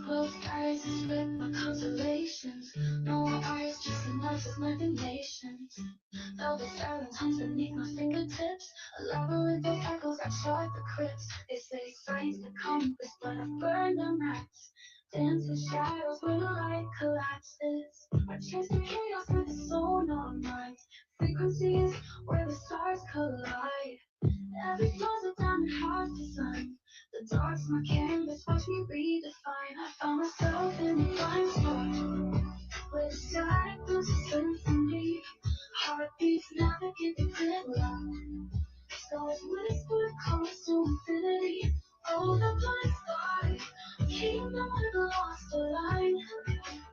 Closed eyes is with my constellations. No eyes, just enough of my nations. Velvet silence hunts beneath my fingertips. A labyrinth of echoes that chart the crypts. They say signs that come with but I've burned them rats. Dance with shadows where the light collapses. I chase the chaos with the sonar mind. Frequencies where the stars collide. Every fall's a diamond hard to sign. The dark's my canvas, watch me redefine. I found myself in a blind spot where the sky feels a symphony. Heartbeats navigate the gridlock. Stars whisper calls to infinity. Oh, the blind spot, a kingdom with a lost line.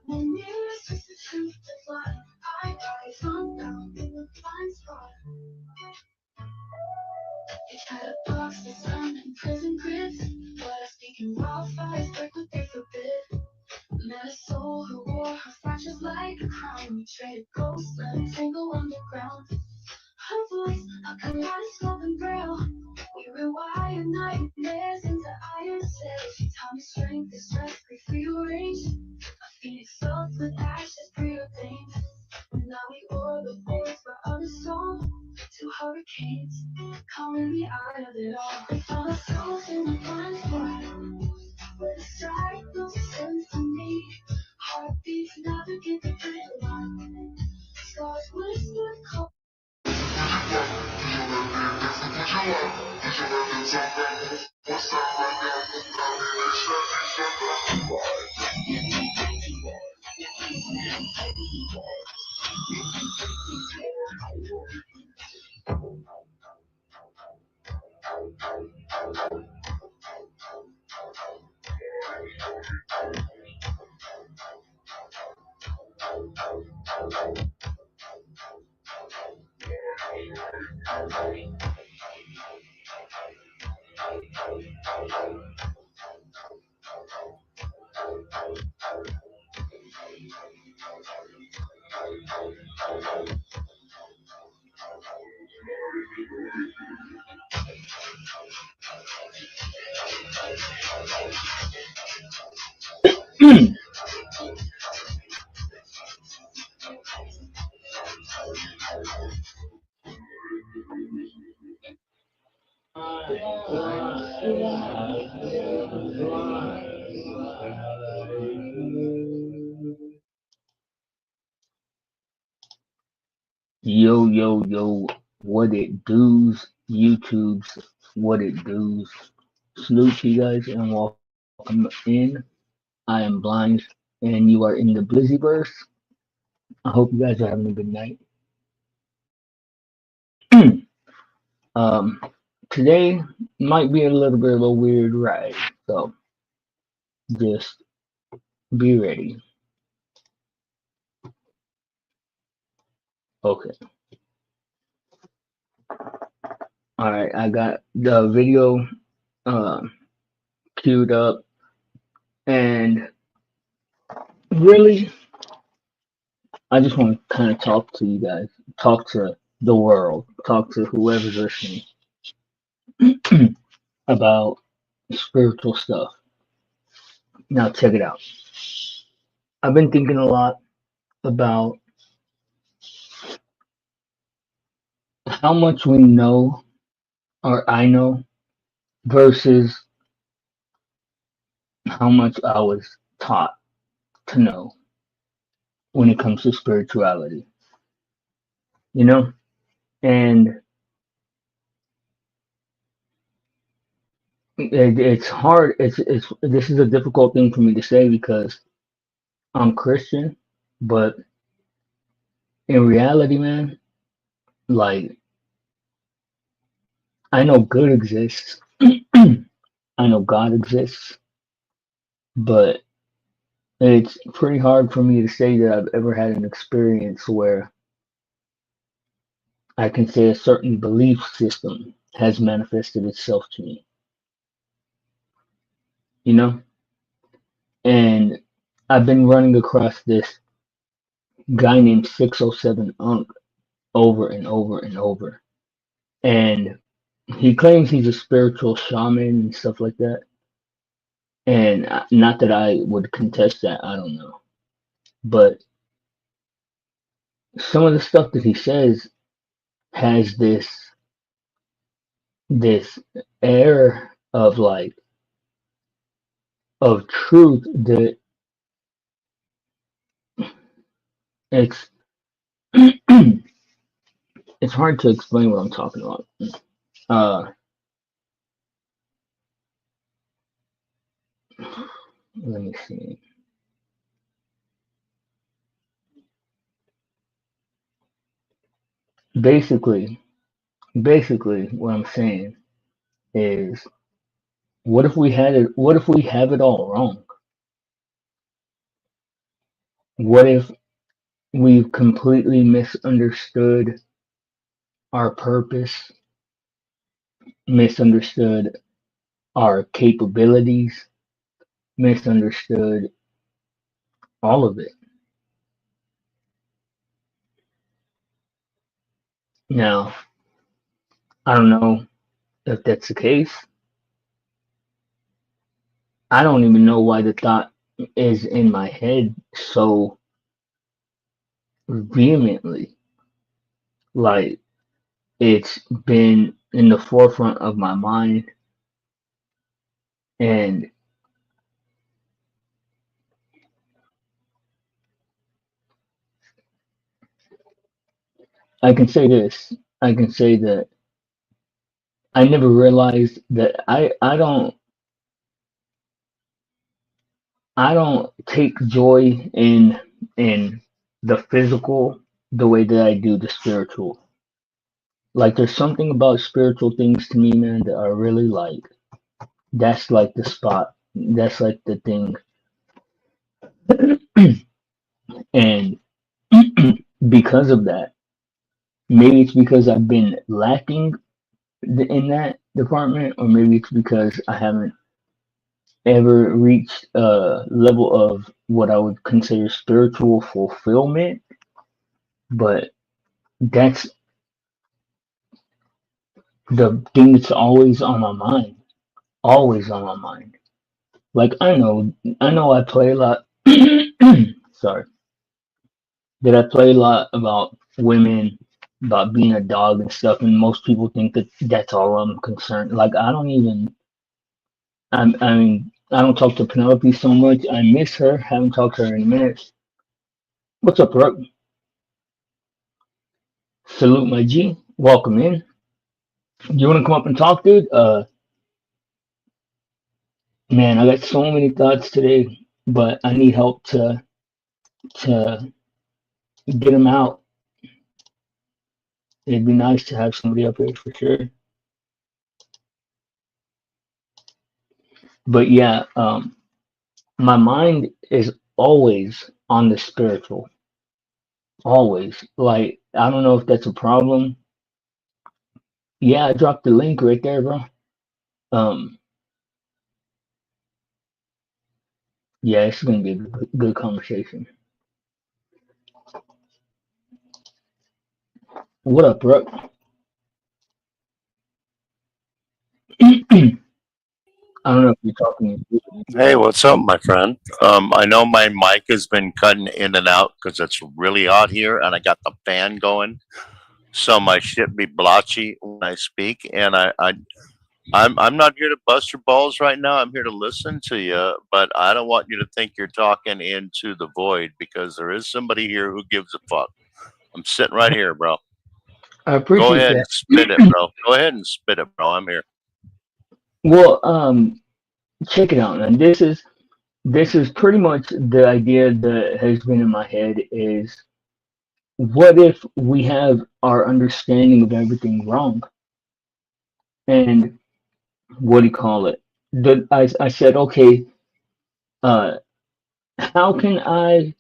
My mirror's just the truth to fly. I rise unbound in the blind spot. They try to box the sun in prison grids, but I speak in wildfires, break what they forbid. Met a soul who wore her fractures like a crown. We traded ghosts, let it tangle underground. Her voice, a kaleidoscope and braille. We rewired nightmares into iron sails. She taught me strength is just rearranged. A phoenix felt with ashes preordained. And now we oar the voice where others don't. Two hurricanes calling me out of it all. I found myself in a blind spot where the sky feels a symphony. Heartbeats navigate the gridlock. Stars whisper call. Yo, yo, yo, what it does, YouTube's what it does. Salute to you guys and welcome in. I am Blind and you are in the Blizzyverse. I hope you guys are having a good night. um, Today might be a little bit of a weird ride, so just be ready. Okay, alright, I got the video um, queued up and really I just want to kind of talk to you guys, talk to the world, talk to whoever's listening about spiritual stuff. Now, check it out. I've been thinking a lot about how much we know or I know versus how much I was taught to know when it comes to spirituality, you know? And it's hard. This is a difficult thing for me to say because I'm Christian, but in reality, man, like I know good exists. I know God exists, but it's pretty hard for me to say that I've ever had an experience where I can say a certain belief system has manifested itself to me, you know? And I've been running across this guy named 607 Unk over and over and over. And he claims he's a spiritual shaman and stuff like that. And not that I would contest that, I don't know. But some of the stuff that he says has this air of like of truth that it's it's hard to explain what I'm talking about. Uh, Let me see. Basically, basically, what I'm saying is, what if we had it? What if we have it all wrong? What if we've completely misunderstood our purpose, misunderstood our capabilities, misunderstood all of it? Now, I don't know if that's the case. I don't even know why the thought is in my head so vehemently. Like, it's been in the forefront of my mind, and I can say this. I can say that I never realized that I don't take joy in the physical the way that I do the spiritual. Like there's something about spiritual things to me, man, that are really like that's like the spot. That's like the thing. And because of that, maybe it's because I've been lacking in that department, or maybe it's because I haven't ever reached a level of what I would consider spiritual fulfillment. But that's the thing that's always on my mind. Always on my mind. Like I know I play a lot sorry. That I play a lot about women, about being a dog and stuff, and most people think that that's all I'm concerned. Like I don't even. I mean, I don't talk to Penelope so much. I miss her. Haven't talked to her in a minute. What's up, Brooke? Salute my G. Welcome in. You want to come up and talk, dude? Man, I got so many thoughts today, but I need help to get them out. It'd be nice to have somebody up here for sure. But yeah, my mind is always on the spiritual. Always. Like I don't know if that's a problem. Yeah, I dropped the link right there, bro. Um, yeah, it's gonna be a good conversation. What up, bro? I don't know if you're talking. Hey, what's up, my friend? I know my mic has been cutting in and out because it's really hot here, and I got the fan going, so my shit be blotchy when I speak. And I'm not here to bust your balls right now. I'm here to listen to you, but I don't want you to think you're talking into the void because there is somebody here who gives a fuck. I'm sitting right here, bro. I Go appreciate ahead and that. spit it, bro. Go ahead and spit it, bro. I'm here. Well, check it out, man. This is pretty much the idea that has been in my head is what if we have our understanding of everything wrong? And what do you call it? I said, okay, uh, how can I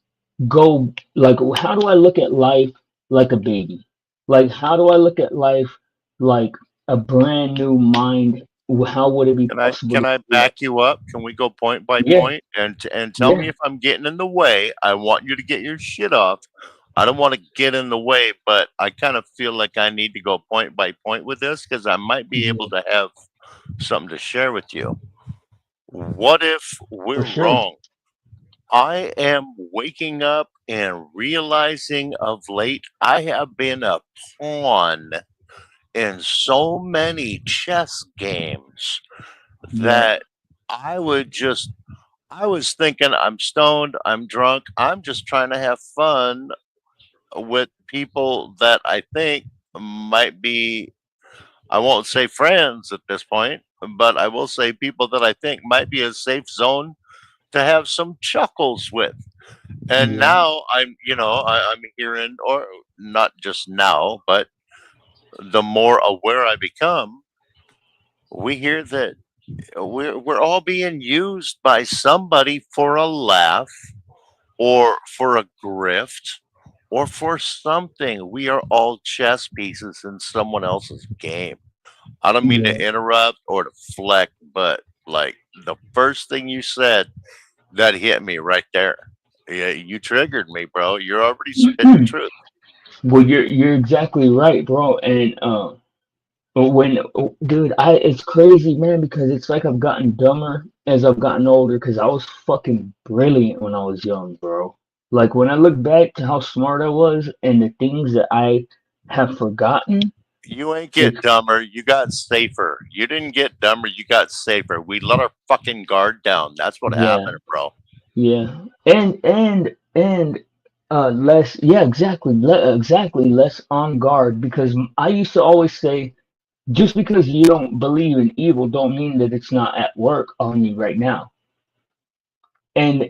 go, like, how do I look at life like a baby? Like, how do I look at life like a brand new mind? How would it be Can I possible can to I do that? back you up? Can we go point by Yeah, point and tell me yeah, if I'm getting in the way? I want you to get your shit off. I don't want to get in the way, but I kind of feel like I need to go point by point with this because I might be able yeah, to have something to share with you. What if for we're sure. wrong? I am waking up and realizing of late I have been a pawn in so many chess games Yeah, that I would just I was thinking I'm stoned, I'm drunk, I'm just trying to have fun with people that I think might be, I won't say friends at this point, but I will say people that I think might be a safe zone to have some chuckles with. And yeah. now I'm hearing, or not just now, but the more aware I become, we hear that we're all being used by somebody for a laugh or for a grift or for something. We are all chess pieces in someone else's game. I don't mean Yeah. to interrupt or to fleck, but like the first thing you said, that hit me right there. Yeah, you triggered me, bro. You're already spitting truth. Well, you're exactly right, bro. And when dude, I it's crazy, man, because it's like I've gotten dumber as I've gotten older. Because I was fucking brilliant when I was young, bro. Like when I look back to how smart I was and the things that I have forgotten, You ain't it's get dumber. You got safer. You didn't get dumber. You got safer. We let our fucking guard down. That's what yeah, happened, bro. yeah, and less, yeah, exactly, exactly, less on guard. Because I used to always say, just because you don't believe in evil don't mean that it's not at work on you right now. And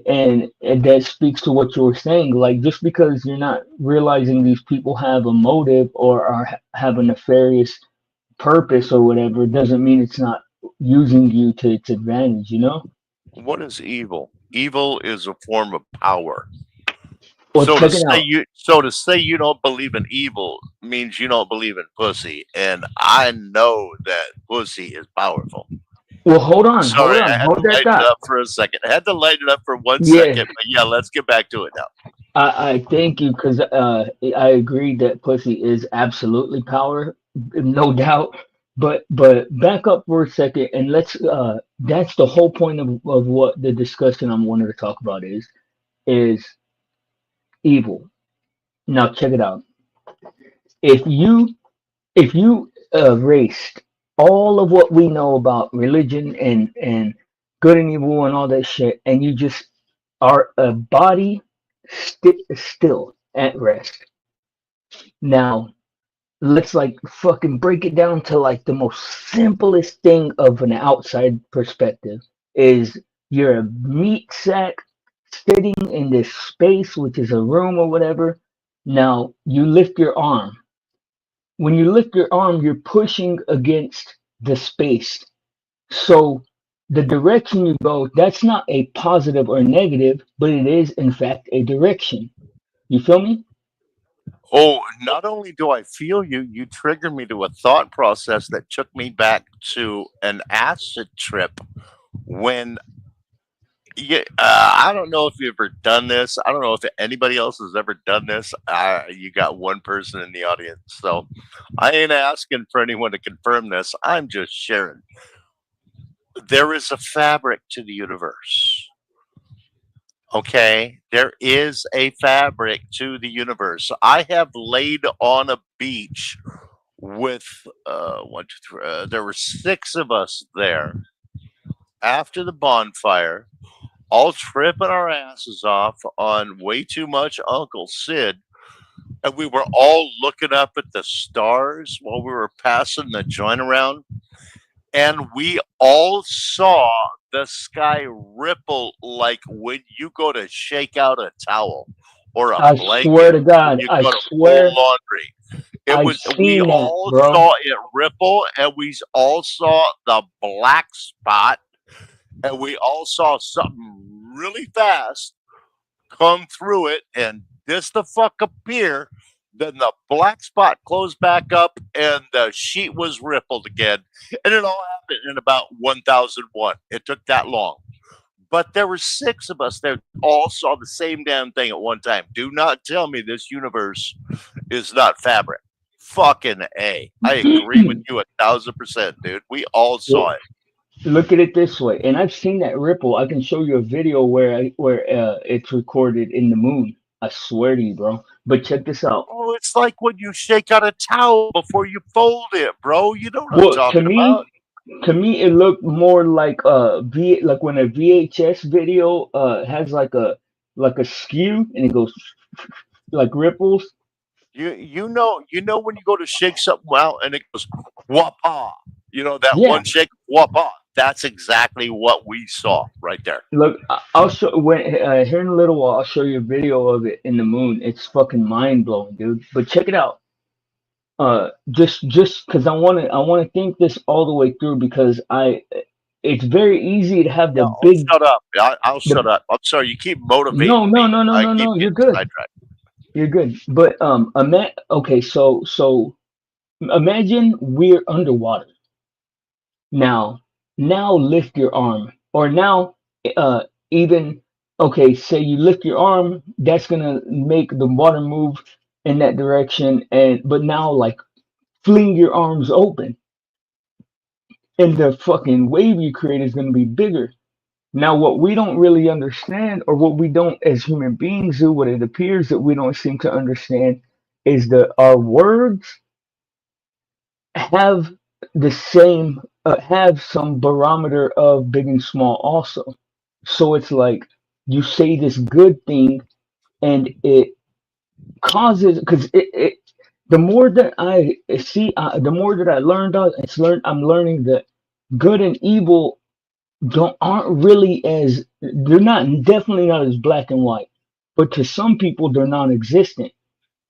that speaks to what you were saying. Like just because you're not realizing these people have a motive or have a nefarious purpose or whatever doesn't mean it's not using you to its advantage, you know? What is evil? Evil is a form of power. Well, check it out. So to say you don't believe in evil means you don't believe in pussy. And I know that pussy is powerful. Well, hold on, hold Sorry, I on, had hold to that lighten it thought. up for a second. I had to lighten it up for one Yeah, second, but yeah, let's get back to it now. I thank you because I agree that pussy is absolutely power, no doubt. But back up for a second and let's that's the whole point of what the discussion I'm wanting to talk about is evil. Now check it out. If you erased all of what we know about religion and good and evil and all that shit, and you just are a body still at rest. Now let's like fucking break it down to like the most simplest thing of an outside perspective is you're a meat sack sitting in this space, which is a room or whatever. Now you lift your arm. When you lift your arm, you're pushing against the space. So the direction you go, that's not a positive or negative, but it is in fact a direction. You feel me? Oh, not only do I feel you, you triggered me to a thought process that took me back to an acid trip when I don't know if you've ever done this. I don't know if anybody else has ever done this. You got one person in the audience, so I ain't asking for anyone to confirm this. I'm just sharing. There is a fabric to the universe. Okay, there is a fabric to the universe. I have laid on a beach with one, two, three. There were six of us there after the bonfire, all tripping our asses off on way too much Uncle Sid. And we were all looking up at the stars while we were passing the joint around. And we all saw the sky ripple like when you go to shake out a towel or a I swear blanket to when God, you I go to fold swear laundry. It I've was, we seen that, all bro. saw it ripple and we all saw the black spot and we all saw something really fast come through it and this the fuck appear. Then the black spot closed back up and the sheet was rippled again. And it all happened in about 1001. It took that long. But there were six of us that all saw the same damn thing at one time. Do not tell me this universe is not fabric. Fucking A. I agree with you 1000%, dude. We all Well, saw it. look at it this way, and I've seen that ripple. I can show you a video where it's recorded in the moon. I swear to you, bro. But check this out. Oh, it's like when you shake out a towel before you fold it, bro. You know what I'm Well, talking about. to me, it looked more like like when a VHS video has like a skew and it goes like ripples. You know when you go to shake something out and it goes wapa. You know that Yeah. one shake wapa. That's exactly what we saw right there. Look, I'll show when here in a little while. I'll show you a video of it in the moon. It's fucking mind blowing, dude. But check it out. Just because I want to think this all the way through because it's very easy to have Yeah, the I'll big shut up. I'll shut the up. I'm sorry. You keep no, motivating no, me. no, no, I no, keep no. You're getting good. sidetracked. You're good. But okay. So imagine we're underwater now. Now lift your arm, or now even okay. Say you lift your arm, that's gonna make the water move in that direction, and but now like fling your arms open, and the fucking wave you create is gonna be bigger. Now, what we don't really understand, or what we don't as human beings do, what it appears that we don't seem to understand, is that our words have the same, have some barometer of big and small also. So it's like you say this good thing, and it causes because it. The more that I see, the more that I learned, I'm learning that good and evil don't aren't really as they're not definitely not as black and white, but to some people they're non-existent,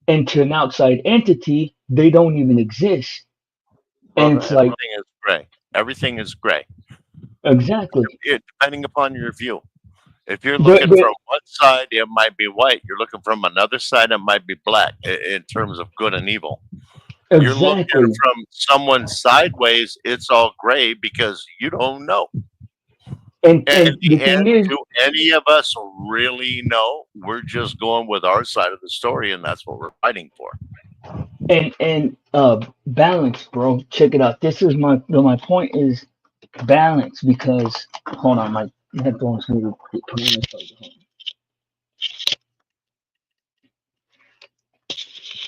and to an outside entity they don't even exist. And Brother, it's like everything is gray. Everything is gray. exactly Depending upon your view. If you're the looking from one side, it might be white. You're looking from another side, it might be black in terms of good and evil. You're looking exactly from someone sideways, it's all gray because you don't know. And in and the the end, thing is do any of us really know? We're just going with our side of the story, and that's what we're fighting for. and balance, bro. Check it out. This is my point is balance because hold on, my headphones need to get put in.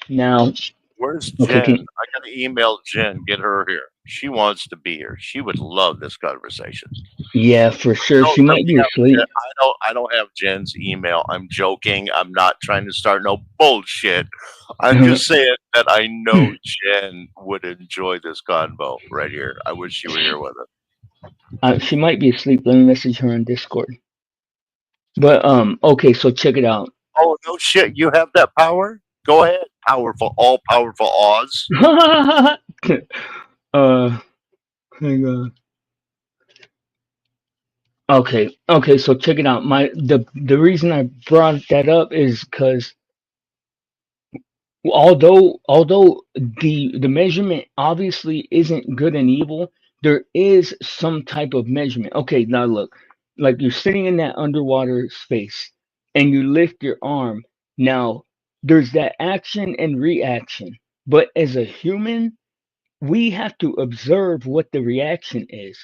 Now Where's Okay, Jen? I gotta email Jen, get her here. She wants to be here. She would love this conversation. yeah, for sure. Know She that might we be have Jen. asleep. I don't have Jen's email. I'm joking. I'm not trying to start no bullshit. I'm just saying that I know Jen would enjoy this convo right here. I wish she were here with us. She might be asleep. Let me message her on Discord. But okay, so check it out. Oh no shit, you have that power? Go ahead. Powerful, all powerful Oz. Hang on. Okay, so check it out. The reason I brought that up is because although the measurement obviously isn't good and evil, there is some type of measurement. Okay, now look, like you're sitting in that underwater space and you lift your arm. Now there's that action and reaction, but as a human, we have to observe what the reaction is.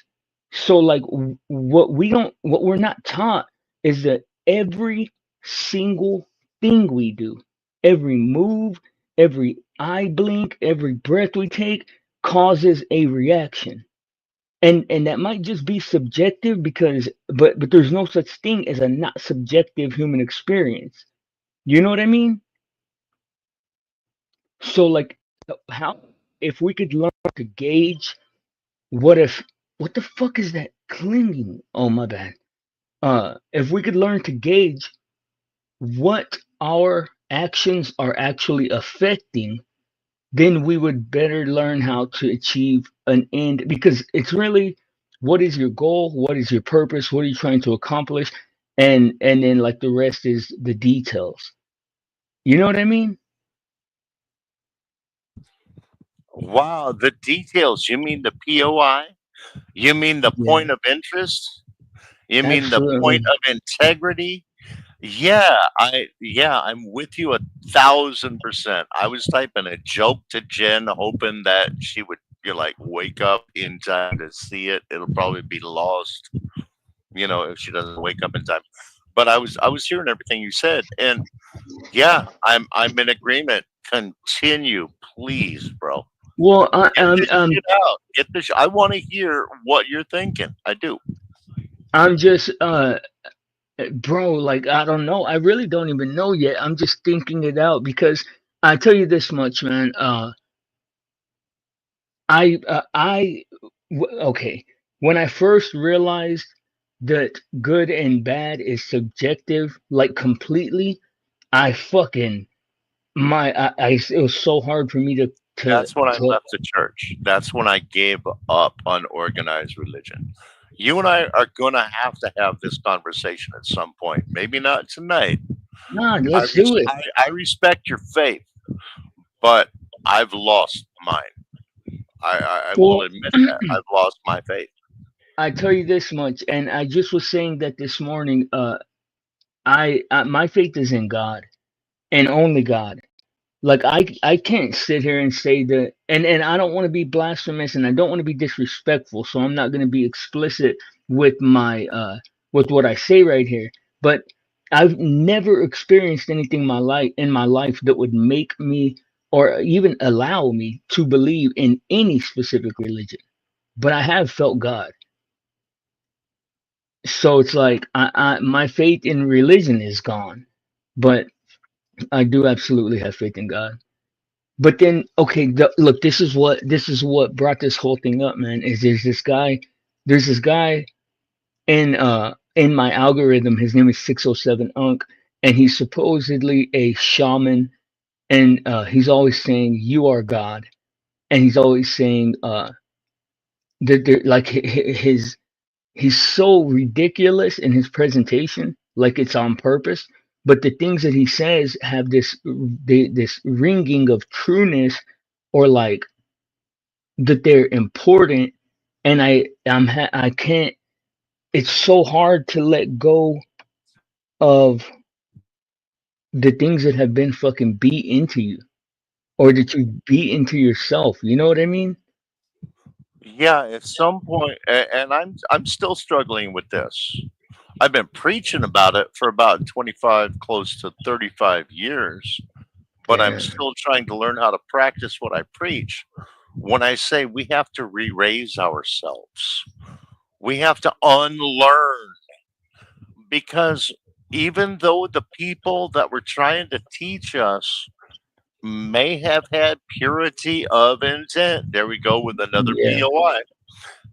So like what we're not taught is that every single thing we do, every move, every eye blink, every breath we take causes a reaction. And that might just be subjective because but there's no such thing as a not subjective human experience. You know what I mean? So like how if we could learn to gauge what if what the fuck is that clinging? Oh my bad. If we could learn to gauge what our actions are actually affecting, then we would better learn how to achieve an end because it's really what is your goal, what is your purpose, what are you trying to accomplish, and then like the rest is the details. You know what I mean? Wow, the details. You mean the POI? You mean the Yeah, point of interest? You mean the point absolutely. of integrity? I'm with you 1,000%. I was typing a joke to Jen, hoping that she would like wake up in time to see it. It'll probably be lost, if she doesn't wake up in time. But I was hearing everything you said, and yeah, I'm in agreement. Continue, please, bro. Well, Get this shit out. Get this. I want to hear what you're thinking. I do. I'm just bro, like I don't know. I really don't even know yet. I'm just thinking it out because I tell you this much, man. Okay. When I first realized that good and bad is subjective, like completely, I fucking it was so hard for me That's when I to left the church. That's when I gave up on organized religion. You and I are going to have this conversation at some point. Maybe not tonight. nah. Let's do it. I respect your faith, but I've lost mine. I will Well, admit that. I've lost my faith. I tell you this much, and I just was saying that this morning. My faith is in God and only God. Like I can't sit here and say that, and I don't want to be blasphemous and I don't want to be disrespectful, so I'm not going to be explicit with my with what I say right here. But I've never experienced anything in my life that would make me or even allow me to believe in any specific religion. But I have felt God. So it's like my faith in religion is gone, but I do absolutely have faith in God. But then, okay, look, this is what brought this whole thing up, man. Is there's this guy in my algorithm. His name is 607 Unk, and he's supposedly a shaman, and he's always saying you are God, and he's always saying that like his he's so ridiculous in his presentation, like it's on purpose. But the things that he says have this ringing of trueness, or like that they're important. And I can't. It's so hard to let go of the things that have been fucking beat into you, or that you beat into yourself. You know what I mean? Yeah, at some point, and I'm still struggling with this. I've been preaching about it for about 25, close to 35 years. but I'm Damn. still trying to learn how to practice what I preach. When I say we have to re raise ourselves, we have to unlearn, because even though the people that were trying to teach us may have had purity of intent, there we go with another Yeah. POI.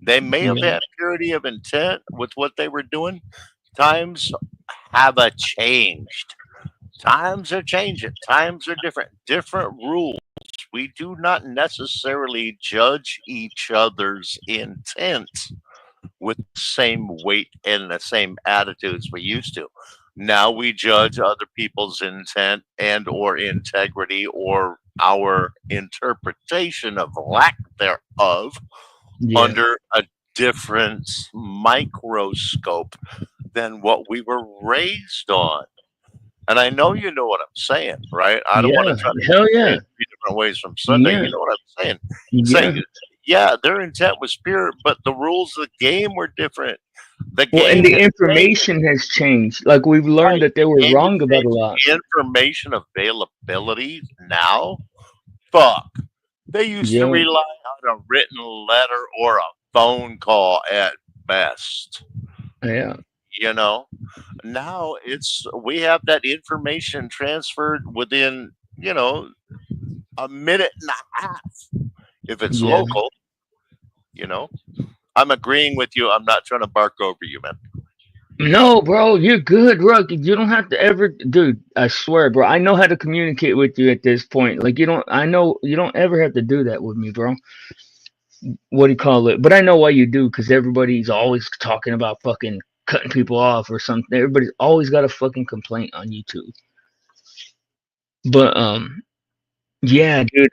They may have Yeah. had purity of intent with what they were doing. Times have a changed. Times are changing. Times are different. Different rules. We do not necessarily judge each other's intent with the same weight and the same attitudes we used to. Now we judge other people's intent and or integrity or our interpretation of lack thereof Yeah. under a different microscope than what we were raised on. And I know you know what I'm saying, right? I don't want to Yeah. try to Hell say it yeah. three different ways from Sunday. Yeah. You know what I'm saying? Yeah. Saying, yeah, their intent was pure, but the rules of the game were different. The Well, and game the has changed, information has changed. Like we've learned right? that they The were game has wrong about a changed. lot. Information availability now, fuck. They used to Yeah. rely on a written letter or a phone call at best. Yeah. You know, now it's we have that information transferred within, a minute and a half if it's Yeah. local. you know I'm agreeing with you. I'm not trying to bark over you, man. No, bro, you're good, bro. You don't have to ever, dude. I swear, bro. I know how to communicate with you at this point. Like you don't. I know you don't ever have to do that with me, bro. What do you call it? But I know why you do, because everybody's always talking about fucking cutting people off or something. Everybody's always got a fucking complaint on YouTube. But yeah, dude.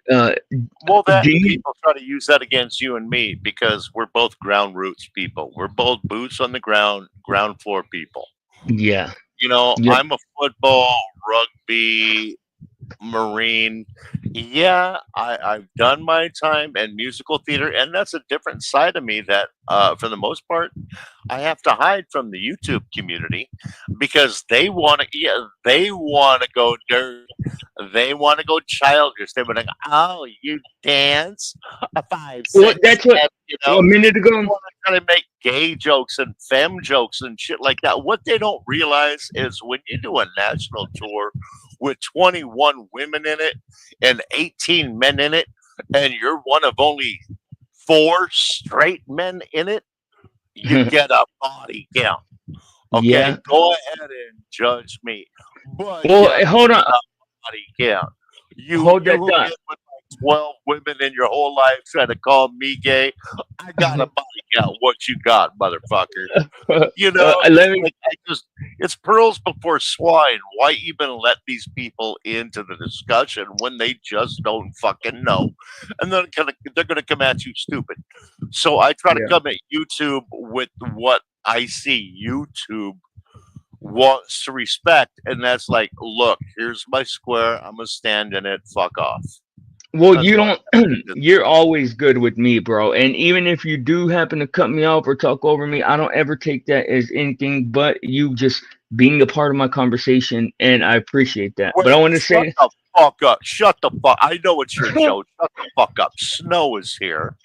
Well, that Do and you? people try to use that against you and me because we're both ground roots people. We're both boots on the ground floor people. Yeah. Yep. I'm a football, rugby, Marine. Yeah, I've done my time in musical theater, and that's a different side of me that, for the most part, I have to hide from the YouTube community because they want to. Yeah, they want to go dirty. They want to go childish. They want to go, oh, you dance a five, Well, six, that's what seven. a minute They ago. want to kind of make gay jokes and femme jokes and shit like that. What they don't realize is when you do a national tour with 21 women in it and 18 men in it, and you're one of only four straight men in it, you get a body count. Okay, Yeah. go ahead and judge me, but Well, yeah, hold on. body count. Hold You that who thought. been with like 12 women in your whole life trying to call me gay? I got a body count. What you got, motherfucker? Let It's me. like it's pearls before swine. Why even let these people into the discussion when they just don't fucking know? And then they're gonna come at you stupid. So I try to Yeah. come at YouTube with what I see YouTube wants to respect, and that's like, look, here's my square. I'm gonna stand in it. Fuck off. Well, That's you why don't. I did You're always good with me, bro. And even if you do happen to cut me off or talk over me, I don't ever take that as anything but you just being a part of my conversation, and I appreciate that. But I Wait, want to shut say, the fuck up. Shut the fuck. I know it's your show. Shut the fuck up. Snow is here.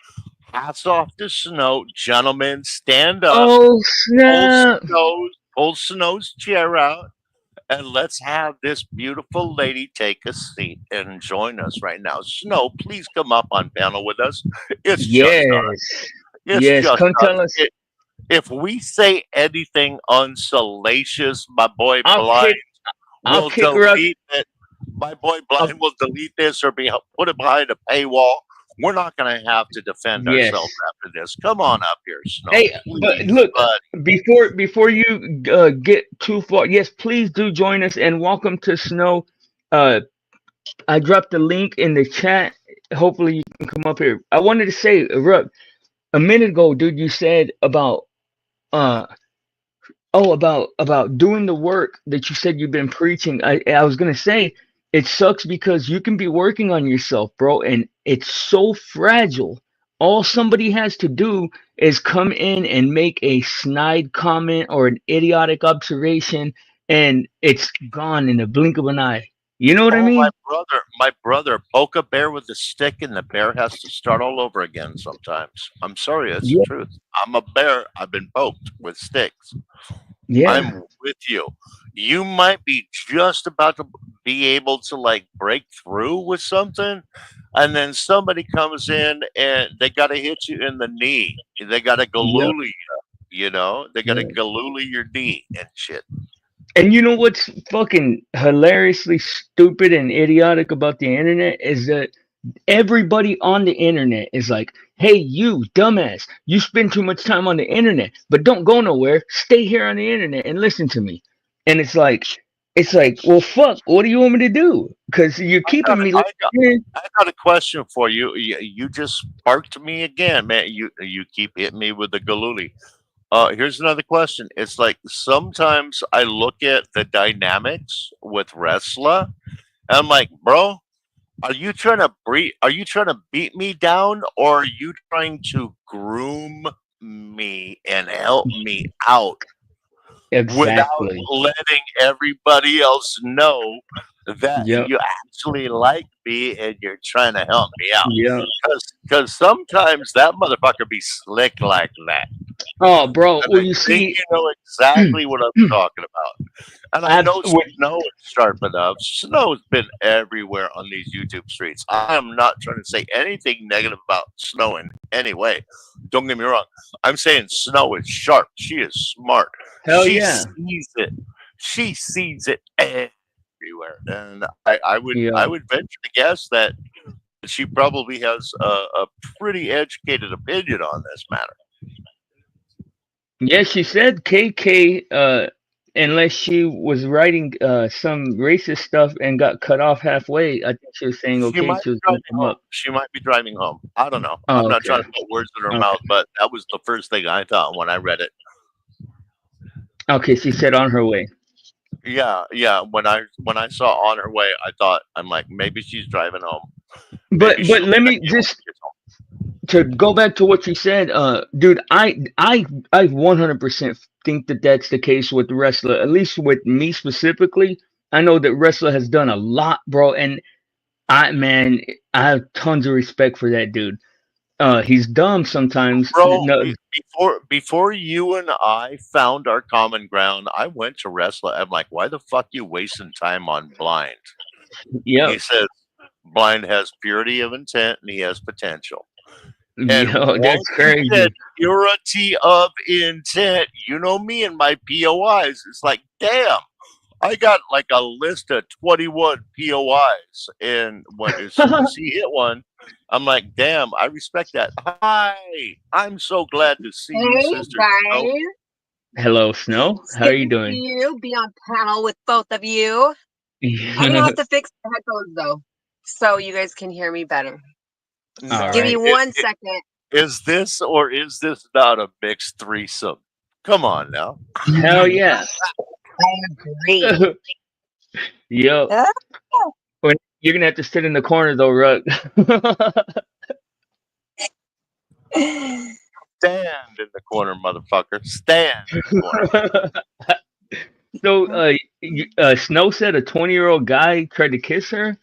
Hats off to Snow. Gentlemen, stand up. oh Pull snap! Snow's chair out. And let's have this beautiful lady take a seat and join us right now. Snow, please come up on panel with us. It's just us. Yes, It's yes. just Come us. tell us. If we say anything unsalacious, my boy I'll Blind kick. I'll will kick her up. delete it. My boy I'll, Blind will delete this or put it behind a paywall. We're not going to have to defend yes. ourselves after this. Come on up here, Snow, Hey, but please, look, bud. before you get too far, yes, please do join us and welcome to Snow. Uh, I dropped the link in the chat. Hopefully, you can come up here. I wanted to say, Ruck, a minute ago, dude, you said about uh about doing the work that you said you've been preaching. I was gonna say it sucks because you can be working on yourself, bro, and it's so fragile. All somebody has to do is come in and make a snide comment or an idiotic observation, and it's gone in the blink of an eye. You know what I Oh, mean? my brother, poke a bear with a stick, and the bear has to start all over again. Sometimes, I'm sorry, that's the Yeah, truth. I'm a bear. I've been poked with sticks. yeah, I'm with you. You might be just about to be able to like break through with something, and then somebody comes in and they got to hit you in the knee. They got to yeah, galooly you. You know, they got to yeah. galooly your knee and shit. And you know what's fucking hilariously stupid and idiotic about the internet is that everybody on the internet is like, "Hey, you dumbass, you spend too much time on the internet, but don't go nowhere. Stay here on the internet and listen to me." And it's like, well, fuck. What do you want me to do? Because you're I got, keeping a, me I got, listening. I got a question for you. You just sparked me again, man. You keep hitting me with the galooly. Here's another question. It's like sometimes I look at the dynamics with wrestler, and I'm like, bro, are you trying to beat me down, or are you trying to groom me and help me out without Exactly. letting everybody else know that Yep. you actually like me and you're trying to help me out? Yep. Because sometimes that motherfucker be slick like that. Oh, bro. And Well, I you think see, you know exactly what I'm talking about. And I know with Snow is sharp enough. Snow's been everywhere on these YouTube streets. I am not trying to say anything negative about Snow in any way. Don't get me wrong. I'm saying Snow is sharp. She is smart. hell She yeah. sees it. She sees it everywhere. And I Yeah. would venture to guess that she probably has a pretty educated opinion on this matter. Yeah, she said KK, unless she was writing some racist stuff and got cut off halfway, I think she was saying She okay, might she be was gonna driving come home. up. She might be driving home. I don't know. I'm Oh, not trying okay. to put words in her mouth, Okay. but that was the first thing I thought when I read it. Okay, she said on her way. Yeah, yeah. When I saw on her way, I thought I'm like maybe she's driving home. Maybe But she'll let check me you when just she gets home. to go back to what you said, dude, I 100% think that that's the case with the wrestler. At least with me specifically, I know that wrestler has done a lot, bro, and man, I have tons of respect for that dude. He's dumb sometimes. Bro, No, before you and I found our common ground, I went to wrestler. I'm like, why the fuck you wasting time on blind? yep, He says blind has purity of intent and he has potential. And yo, that's once he said crazy. purity of intent, you know me and my POIs. It's like, damn, I got like a list of 21 POIs. And when as soon as he hit one, I'm like, damn, I respect that. Hi, I'm so glad to see you, Hey sister Snow. guys, Hello, Snow. it's How are good you to doing? see you. Be on panel with both of you. I'm gonna have to fix the headphones though, so you guys can hear me better. All Give Now, me right. 1 second. is this or is this not a mixed threesome? Come on now. Hell yeah. I agree. Yo, Ah. you're gonna have to sit in the corner though, Ruck. Stand in the corner, motherfucker. Stand in the corner. So, Snow said a 20-year-old guy tried to kiss her.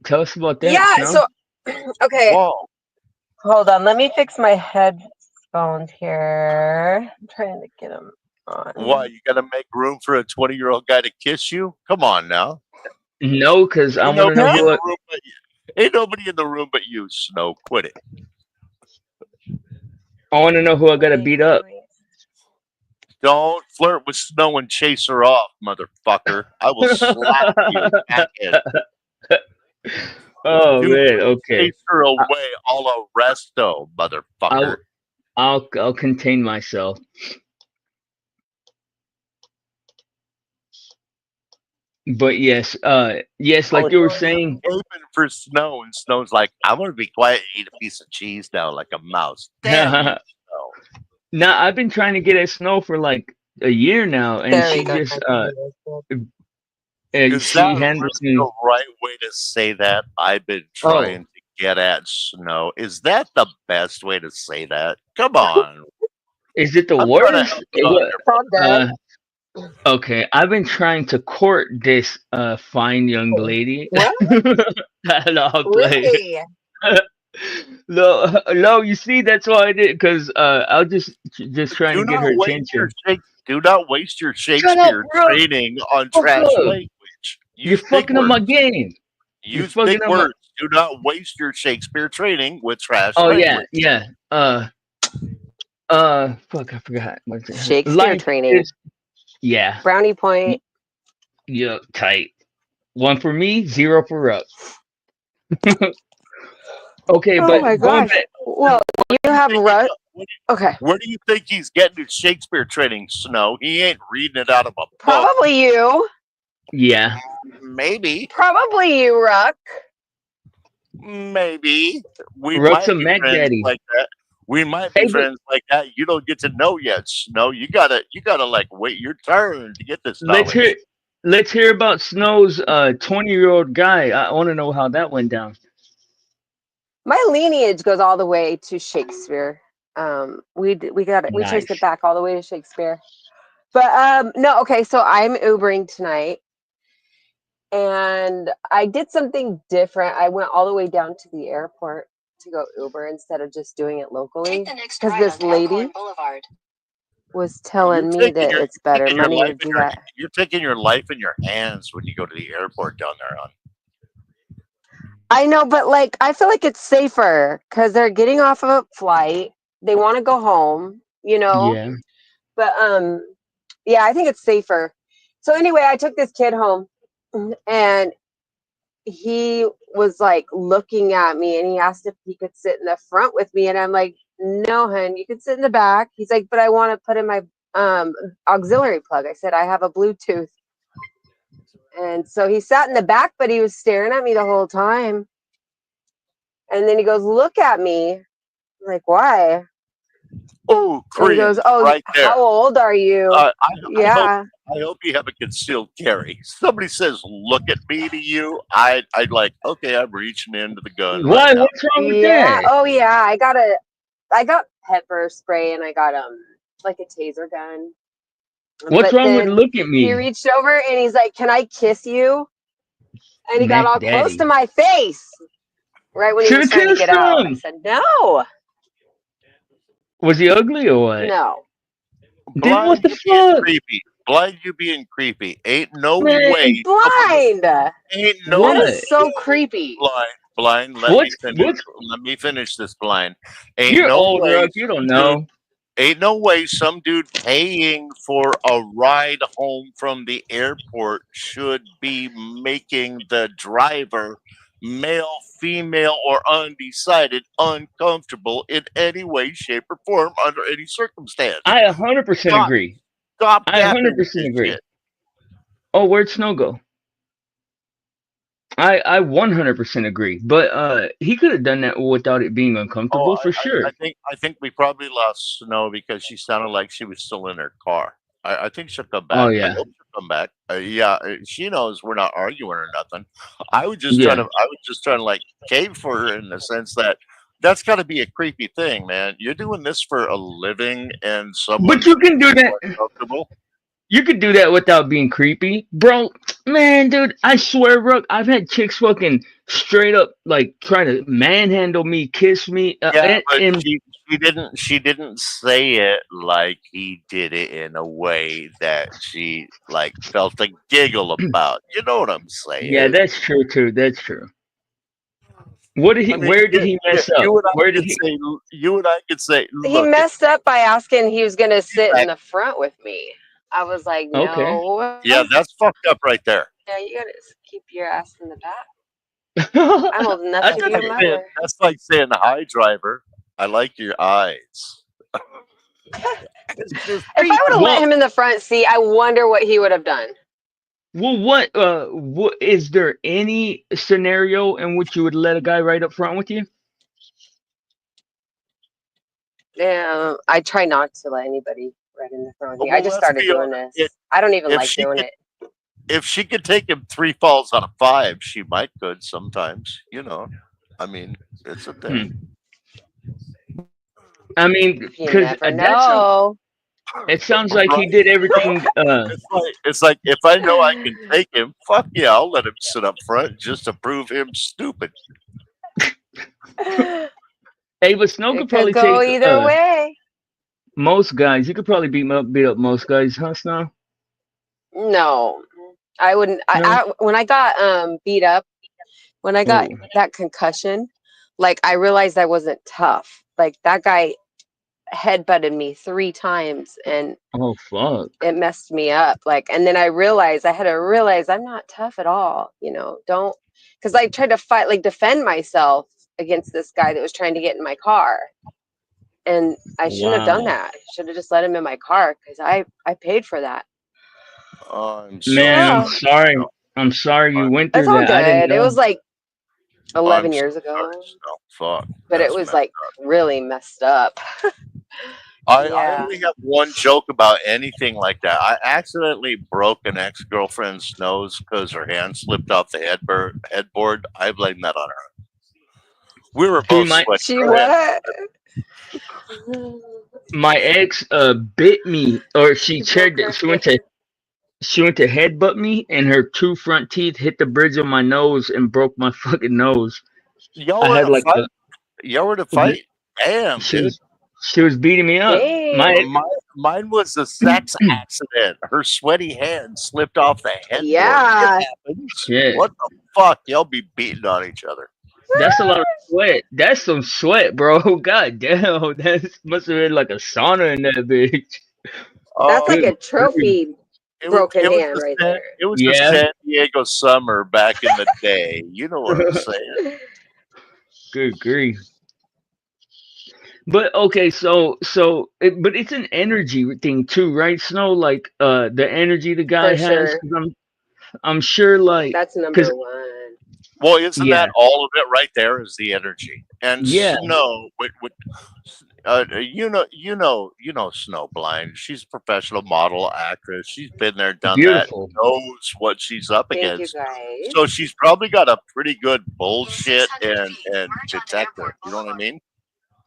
Tell us about that, Yeah. Snow. So, okay, Whoa. hold on. Let me fix my headphones here. I'm trying to get them Why, on. you gotta make room for a 20-year-old guy to kiss you? Come on now. No, because I Ain't want to know nobody in who. the room but you. Ain't nobody in the room but you, Snow. Quit it. I want to know who I gotta Wait, beat wait, up. wait. Don't flirt with Snow and chase her off, motherfucker. I will slap your back end. Oh Do man. not Okay. chase her I, away a la resto, motherfucker. I'll I'll contain myself. But yes, yes, Oh like you were no. saying. Aping for Snow, and Snow's like, I'm gonna be quiet and eat a piece of cheese now like a mouse. Damn you, Now Snow. I've been trying to get at Snow for like a year now, and There we she go. just Is that she handles really me. the right way to say that? I've been Oh, trying to get at Snow. Is that the best way to say that? Come on. is it the I'm trying to worst? help you out here, It's all brother. good. Okay, I've been trying to court this fine young lady. What? No, I'll play. Really? No, no, you see, that's why I did, because I'll just trying to Do get not her waste your attention. do not waste your Shut up, Shakespeare bro. training on Fuck trash up. language. You're Use big fucking up my words. game. You're Use big fucking up my. words. Do not waste your Shakespeare training with trash Oh yeah, language. yeah. Fuck, I forgot. What's it? Shakespeare Life training. is, yeah. Brownie y- point. Yeah, tight. One for me, zero for Ruck. Okay, Oh but my going gosh. back. Well, What you do you have think he rut. got? Okay. Where do you think he's getting his Shakespeare training, Snow? He ain't reading it out of a book. Probably you. Yeah, Maybe, Probably you, Ruck. maybe we Ruck's might a be Mac friends Daddy. like that. We might be Hey, but friends like that. You don't get to know yet, Snow. You gotta like wait your turn to get this let's hear knowledge. let's hear about Snow's 20-year-old guy. I want to know how that went down. My lineage goes all the way to Shakespeare. We traced it Nice. back all the way to Shakespeare. But no, okay, so I'm Ubering tonight and I did something different. I went all the way down to the airport to go Uber instead of just doing it locally. Because this lady was telling me that it's better taking your money to life in do that. you're taking your life in your hands when you go to the airport down there. On I know, but like I feel like it's safer because they're getting off of a flight. They want to go home, you know. Yeah. But yeah, I think it's safer. So anyway, I took this kid home, and he was like looking at me, and he asked if he could sit in the front with me, and I'm like, no, hun, you can sit in the back. He's like, but I want to put in my auxiliary plug. I said I have a Bluetooth, and so he sat in the back, but he was staring at me the whole time. And then he goes, look at me. I'm like, why? oh, And he goes, cringe oh, right there. how old are you? I hope Yeah. you have a concealed carry. Somebody says, "Look at me" to you. I'd like, okay, I'm reaching into the gun right Why? now. What's wrong with Yeah. that? Oh yeah. I got pepper spray and I got like a taser gun. What's But wrong with then look at he me? reached over and he's like, can I kiss you? And he got Mac all close to Daddy. my face right when he Should was have trying to kissed get out. I him. said, no, Was he ugly or what? no. Then what Blind the you being fuck? creepy. Blind you being creepy. Ain't no Man, way. Blind. That Ain't no what? is so way. creepy. Blind. Let me What's finish. what's Let me finish this blind. Ain't you're no old, way Ruck, you some don't dude know. Ain't no way some dude paying for a ride home from the airport should be making the driver, male, female, or undecided, uncomfortable in any way, shape, or form under any circumstance. I 100% Stop, agree. stop I capping with 100% this agree. shit. Oh, where'd Snow go? I 100% agree. But he could have done that without it being Oh, uncomfortable for sure. I think we probably lost Snow because she sounded like she was still in her car. I think she'll come Oh back. I yeah. hope she'll come back. Yeah, she knows we're not arguing or nothing. Yeah. I was just trying to like cave for her in the sense that that's got to be a creepy thing, man. You're doing this for a living, and But someone's you can do making that. you uncomfortable. You could do that without being creepy, bro. Man, dude, I swear, Rook, I've had chicks fucking straight up like trying to manhandle me, kiss me, Yeah, but and she didn't say it like he did it in a way that she like felt a giggle about. You know what I'm yeah, saying? that's true too. That's true. What did he? I mean, Where did he mess up? Where did he? you and I could say, He look at messed up by asking he was going to sit in that. the front with me. I was like, Okay. no. Yeah, that's fucked up right there. Yeah, you got to keep your ass in the back. I'm old enough I to thought be your that, mother. That's like saying, hi, driver. I like your eyes. It's just If I would have creepy. let well, him in the front seat, I wonder what he would have done. what is there any scenario in which you would let a guy right up front with you? I try not to let anybody right in the front with me. I Well, just let's started be doing honest. this. I don't even If like she doing could, it. if she could take him three falls out of five, she might could sometimes. You know, I mean, it's a thing. Hmm. I mean, You because never that's some. know. It sounds like he Right? did No, everything. it's like if I know I can take him, fuck yeah, I'll let him sit up front just to prove him stupid. Hey, but Snow It could could probably go take either way. most guys. You could probably beat up most guys, huh, Snow? No, I wouldn't. No. When I got beat up, when I got Oh, that concussion, like I realized I wasn't tough. Like that guy headbutted me 3 times, and oh, fuck. it messed me up. Like, and then I realized I had to realize I'm not tough at all. Don't, because I tried to fight, like defend myself against this guy that was trying to get in my car, and I shouldn't have done Wow, that. I should have just let him in my car because I paid for that. I'm so man, I'm Oh, sorry. sorry. No, I'm sorry you I'm, went it's through all that. I didn't good. It know. was like I'm 11 so years sorry. ago, No, fuck, but it that's was messed like up. really messed up. I Yeah. only have one joke about anything like that. I accidentally broke an ex girlfriend's nose because her hand slipped off the headboard. I blame that on her. We were See, both my sweaty. She Her hand. what? my ex bit me, or she She broke tried. her She went to headbutt me, and her two front teeth hit the bridge of my nose and broke my fucking nose. Y'all I were in had a like fight? Y'all were in a a. fight? Damn, She dude. was she was beating me up. My Dang. My, mine was a sex accident. Her sweaty hand slipped off the headboard. It Yeah. happens. shit. What the fuck? Y'all be beating on each other. That's a lot of sweat. That's some sweat, bro. God damn. That must have been like a sauna in that bitch. That's like Oh, Good a grief. trophy broken hand right there. It was the Yeah, San Diego summer back in the day. You know what I'm saying? good grief. But okay, but it's an energy thing too, right? Snow, like the energy the guy For has, sure. because I'm sure, like, That's because number one. Well, isn't yeah, that all of it right there? Is the energy and yeah, Snow? You know Snow Blind. She's a professional model actress. She's been there, done that. beautiful. Knows what she's up Thank you against. So guys. she's probably got a pretty good bullshit and detector. You know what I mean?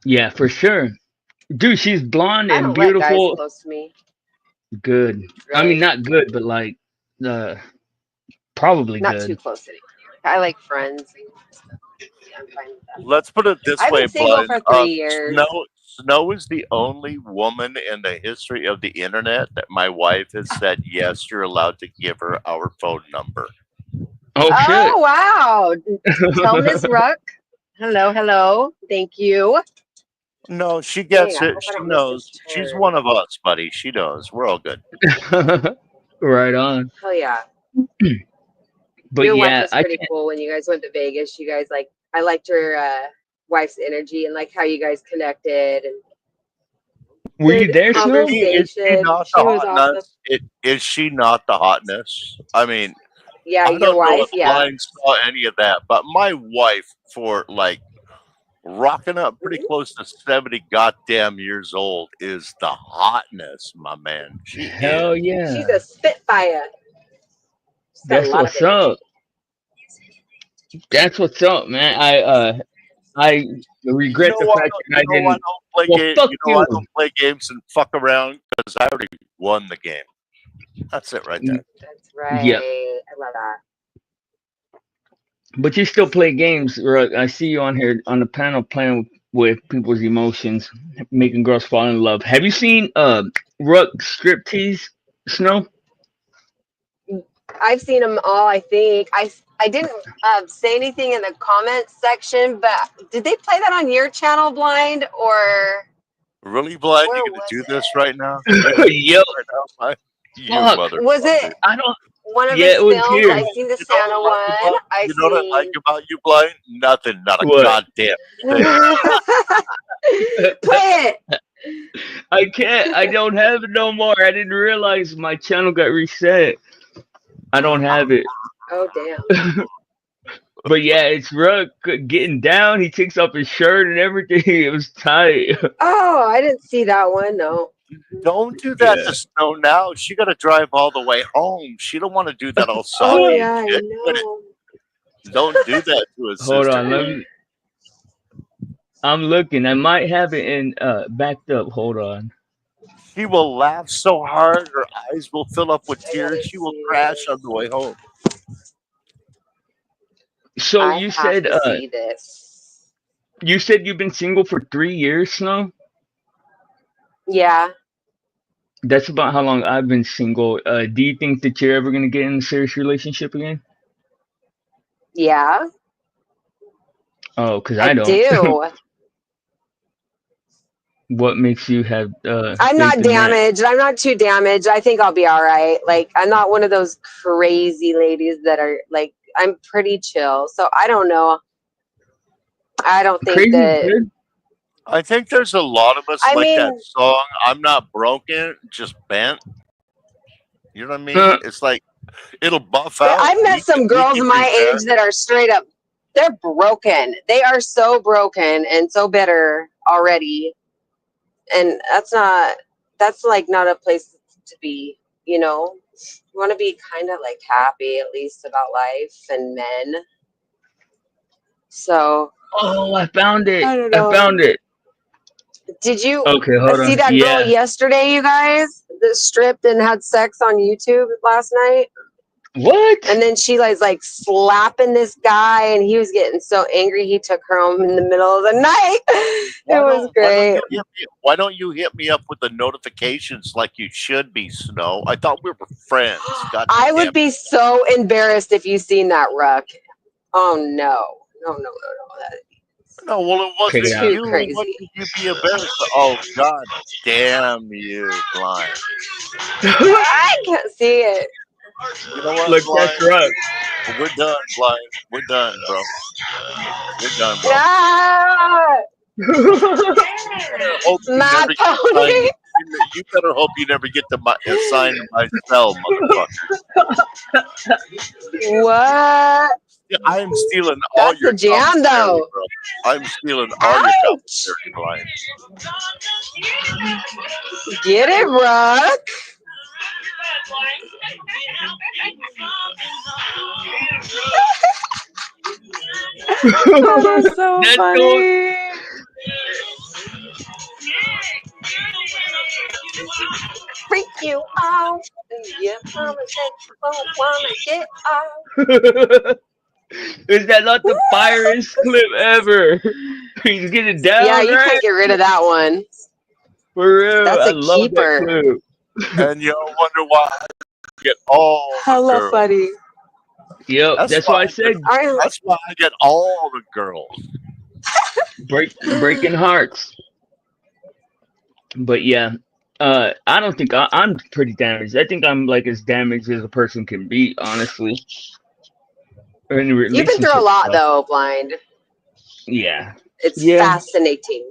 Yeah, for sure, dude. She's blonde I and don't let guys beautiful. close to me, Good. I mean, really. not good, but like, uh, probably Not too good. close to me. I like friends. I'm fine with that. Let's put it this I've way, been single Blind. for 3 years. Snow is the only woman in the history of the internet that my wife has said yes, you're allowed to give her our phone number. Oh shit. Oh, wow. Tell Miss Ruck. Hello, hello. Thank you. No, she Dang, gets I it. hope I She don't miss this knows. She's turn. one of us, buddy. She knows. We're all good. Right on. Hell yeah. But Your wife yeah, was I pretty can't. cool when you guys went to Vegas. You guys I liked your wife's energy and like how you guys connected and Were you good there, Snow? Is she conversation. not the She was awesome. hotness? Is she not the hotness? I mean, Yeah, I your don't know wife, if yeah. Blind saw any of that, but my wife, for like rocking up pretty Mhm. close to 70 goddamn years old, is the hotness, my man. She Hell is. She's yeah. a spitfire. She's got a That's lot of what's up. energy. That's what's up, man. I regret the fact that I I didn't. don't play Well, game. fuck I you. don't play games and fuck around because I already won the game. That's it right there. That's Yep. right. I love that. But you still play games, right? I see you on here on the panel playing with people's emotions, making girls fall in love. Have you seen Ruck striptease, Snow? I've seen them all. I think I didn't say anything in the comments section, but did they play that on your channel, Blind, or Really, Blind? You where gonna was do this it? right now? You gonna do Yo, this right now? You fuck. Was motherfucker. it I don't. one of Yeah, his it was films? here. I seen the You know what Santa I like one. about I you know what I like seen. about you, Blind? Nothing, not a What? goddamn thing. Play it. I can't. I don't have it no more. I didn't realize my channel got reset. I don't have it. Oh damn. But yeah, it's Ruck getting down. He takes off his shirt and everything. It was tight. Oh, I didn't see that one. No. Don't do that Yeah. to Snow now. She got to drive all the way home. She don't want to do that all Oh soggy and yeah, I shit. know. Don't do that to his Hold sister. on. Let me. I'm looking. I might have it in backed up. Hold on. She will laugh so hard her eyes will fill up with I gotta tears. She will see crash on the this. way home. So I have to see this. you said you've been single for 3 years, Snow? Yeah, That's about how long I've been single. Do you think that you're ever gonna get in a serious relationship again? yeah, Oh, because I I don't. do. What makes you have I'm faith not in that? damaged. I'm not too damaged. I think I'll be all right. Like, I'm not one of those crazy ladies that are like, I'm pretty chill. So I don't know. I don't think Crazy is that, good. I think there's a lot of us I like that mean, song, I'm not broken, just bent. You know what I mean? Uh, It's like it'll buff but out. I've met some We girls can my age repair. that are straight up, they're broken. They are so broken and so bitter already. And that's like not a place to be, you know? You want to be kind of like happy at least about life and men. So oh, I found it. I don't I know. found it. Did you Okay, hold see on. that girl Yeah. yesterday, you guys? That stripped and had sex on YouTube last night? What? And then she was like slapping this guy, and he was getting so angry he took her home in the middle of the night. It was great. Why don't you hit me up with the notifications like you should be, Snow? I thought we were friends. God I damn would it. be so embarrassed if you seen that, Ruck. Oh no. No, no, no, no. No, well it Check wasn't it out. Too you. What crazy. should you be embarrassed of? Oh God damn you, blind. I can't see it. You know what, Look, that's blind? rough. We're done, blind. We're done, bro. We're done, bro. Ah, Better hope you my never get signed. pony. You better hope you never get to signed my cell, motherfucker. What? Yeah, I am stealing all That's your the jam, commentary, though. bro. I'm stealing all your Ouch! commentary, blind. Get it, Ruck. That is so That's going. funny. Freak you out. You promise that you won't wanna get out. Is that not the firest clip ever? He's getting Yeah, down you right can't get rid of that one. for real. That's I a love that keeper. clip. And you'll wonder why I get all the Hella girls. funny. Yep, That's that's why why I I get. said I That's why I get all the girls. breaking hearts. But yeah, I don't think I'm pretty damaged. I think I'm like as damaged as a person can be, honestly. Or in a You've been through a relationship lot stuff. though, Blind. Yeah, It's yeah. fascinating.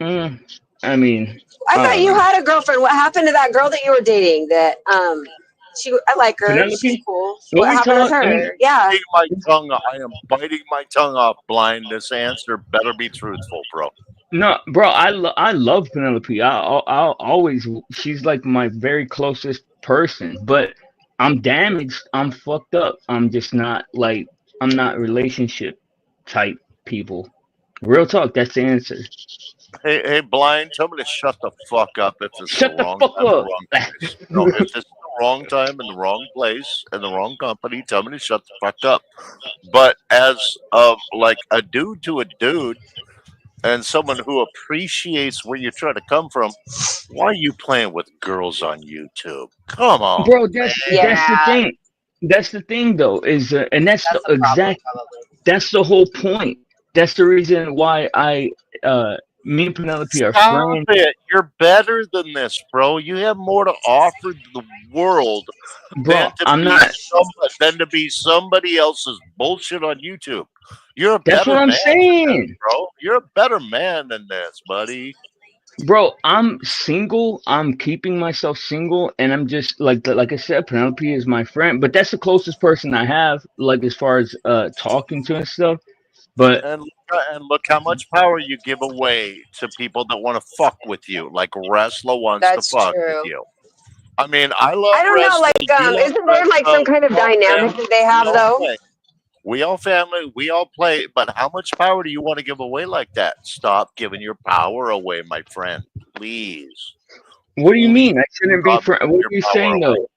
Mm, I mean, I I thought don't you know. had a girlfriend. What happened to that girl that you were dating? That I like her. She's Penelope, cool. what What we happened with talk? her? Yeah. Biting my tongue. I am biting my tongue off. Blind. This answer better be truthful, bro. No, bro, I love Penelope. I'll always. She's like my very closest person, but I'm damaged. I'm fucked up. I'm just not like I'm not relationship type people. Real talk. That's the answer. Hey, blind. Tell me to shut the fuck up if this is the Shut the wrong fuck time, the up. wrong place. No, if this is the wrong time and the wrong place and the wrong company, tell me to shut the fuck up. But as like a dude to a dude and someone who appreciates where you're trying to come from, why are you playing with girls on YouTube? Come on, Bro, man. that's the Yeah. thing. That's the thing, though, is and that's the That's a problem, exact. probably. That's the whole point. That's the reason why me and Penelope are Stop friends, it. You're better than this, bro. You have more to offer the world bro. I'm not. than to be somebody else's bullshit on YouTube. You're a That's what better I'm man than this, saying. bro. You're a better man than this, buddy. Bro, I'm single. I'm keeping myself single, and I'm just like I said, Penelope is my friend, but that's the closest person I have, like as far as talking to and stuff. But And look how much power you give away to people that want to fuck with you, like Wrestler wants to That's fuck with true. you. I mean, I love I don't know. wrestling. Like, You love isn't there like some wrestling. kind of We all dynamic family. that they We have all though? play. We all family. We all play. But how much power do you want to give away like that? Stop giving your power away, my friend. Please. What do you Please mean? I shouldn't be stop friends? giving What your are you power saying away. though?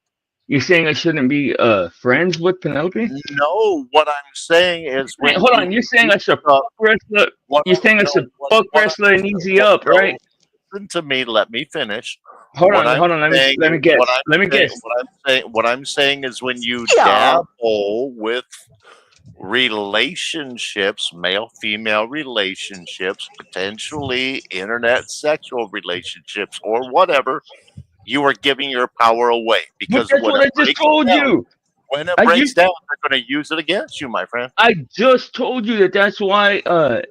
You're saying I shouldn't be friends with Penelope? No, what I'm saying is Hey, when hold you on. You're saying use I should the fuck wrestler. what You're I saying I no should fuck what I'm wrestler and easy what up, right? no listen to me. Let me finish. Hold on, hold on. Let me guess. Let me guess. What I'm saying is when you Yo. dabble with relationships, male female relationships, potentially internet sexual relationships, or whatever, you are giving your power away But because that's what I just told you. when it I breaks you down, they're going to use it against you, my friend. I just told you that that's why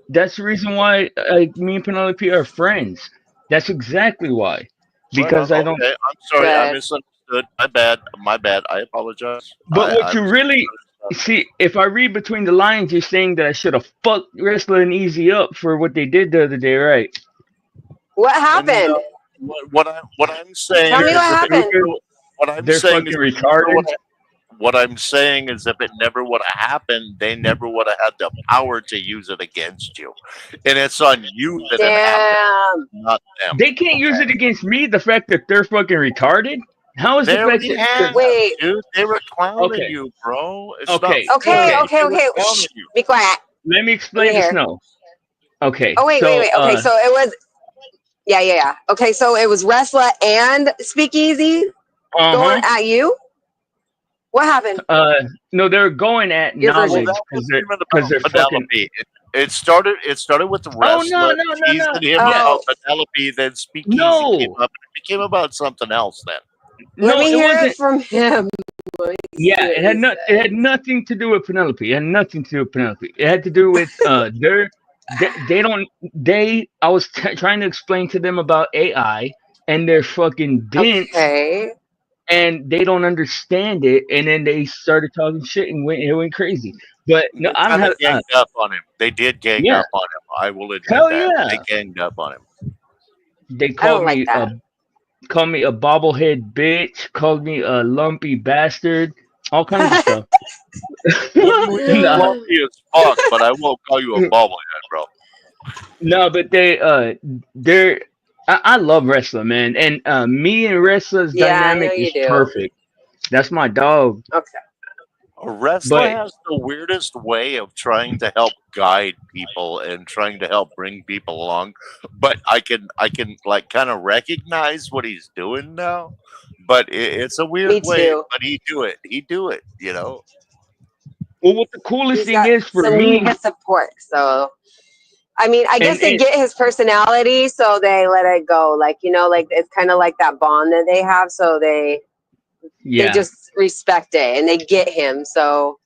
that's the reason why me and Penelope are friends. That's exactly why. Right on. Because I don't Okay, I'm sorry, I Good. misunderstood. My bad. My bad. I apologize. but what I you really misunderstood. see if I read between the lines you're saying that I should have fucked wrestler and easy up for what they did the other day, right? What And happened? what I'm saying Tell me They're what is if it happened. stupid, never, what I'm they're saying is fucking if it never retarded. would have, what I'm saying is if it never would have happened, they never would have had the power to use it against you, and it's on you that it happened, Damn. not them. They can't use it against me, the fact that they're fucking retarded. How is the They fact already that have, Wait. dude. They were clowning okay, you, bro. It's not okay, Okay, okay. funny. okay, They were okay. clowning Shh. you. Be quiet. Let me Let me explain the hear. snow. Okay, Oh wait, wait, so wait. Okay, so it was yeah, yeah, yeah. Okay, so it was Wrestler and Speakeasy going uh-huh. at you. What happened? Uh, no, they're going at Your Well, version. knowledge that wasn't even because about they're fucking. Penelope. It started. It started with the Oh no wrestler no no no teasing him yeah about Oh, Penelope. Then Speakeasy came no up, and it became about something else. Then let no me it hear it wasn't. from him. Let me see Yeah, what he it said. had nothing to do with Penelope. It had nothing to do with Penelope. It had to do with they don't they. I was trying to explain to them about AI and they're fucking dense Okay. and they don't understand it. And then they started talking shit and it went crazy. but no, they I don't kind of have ganged up on him. They did gang yeah, up on him. I will admit hell that they yeah. ganged up on him. They I don't like that. called me a bobblehead bitch, called me a lumpy bastard, all kinds of stuff. Well, you're Nah, lumpy as fuck, but I won't call you a bobblehead, bro. no, but they're I love wrestling, man, and me and wrestlers Yeah, I know dynamic you is do. perfect. That's my dog. Okay. A wrestler But has the weirdest way of trying to help guide people and trying to help bring people along. But I can like kind of recognize what he's doing now. But it's a weird Me way. too. But he do it. He do it. You know. well, what the coolest He's thing got is for some me, good support. So I mean, I guess they and get his personality, so they let it go. Like like it's kind of like that bond that they have. So they yeah, just respect it and they get him. So,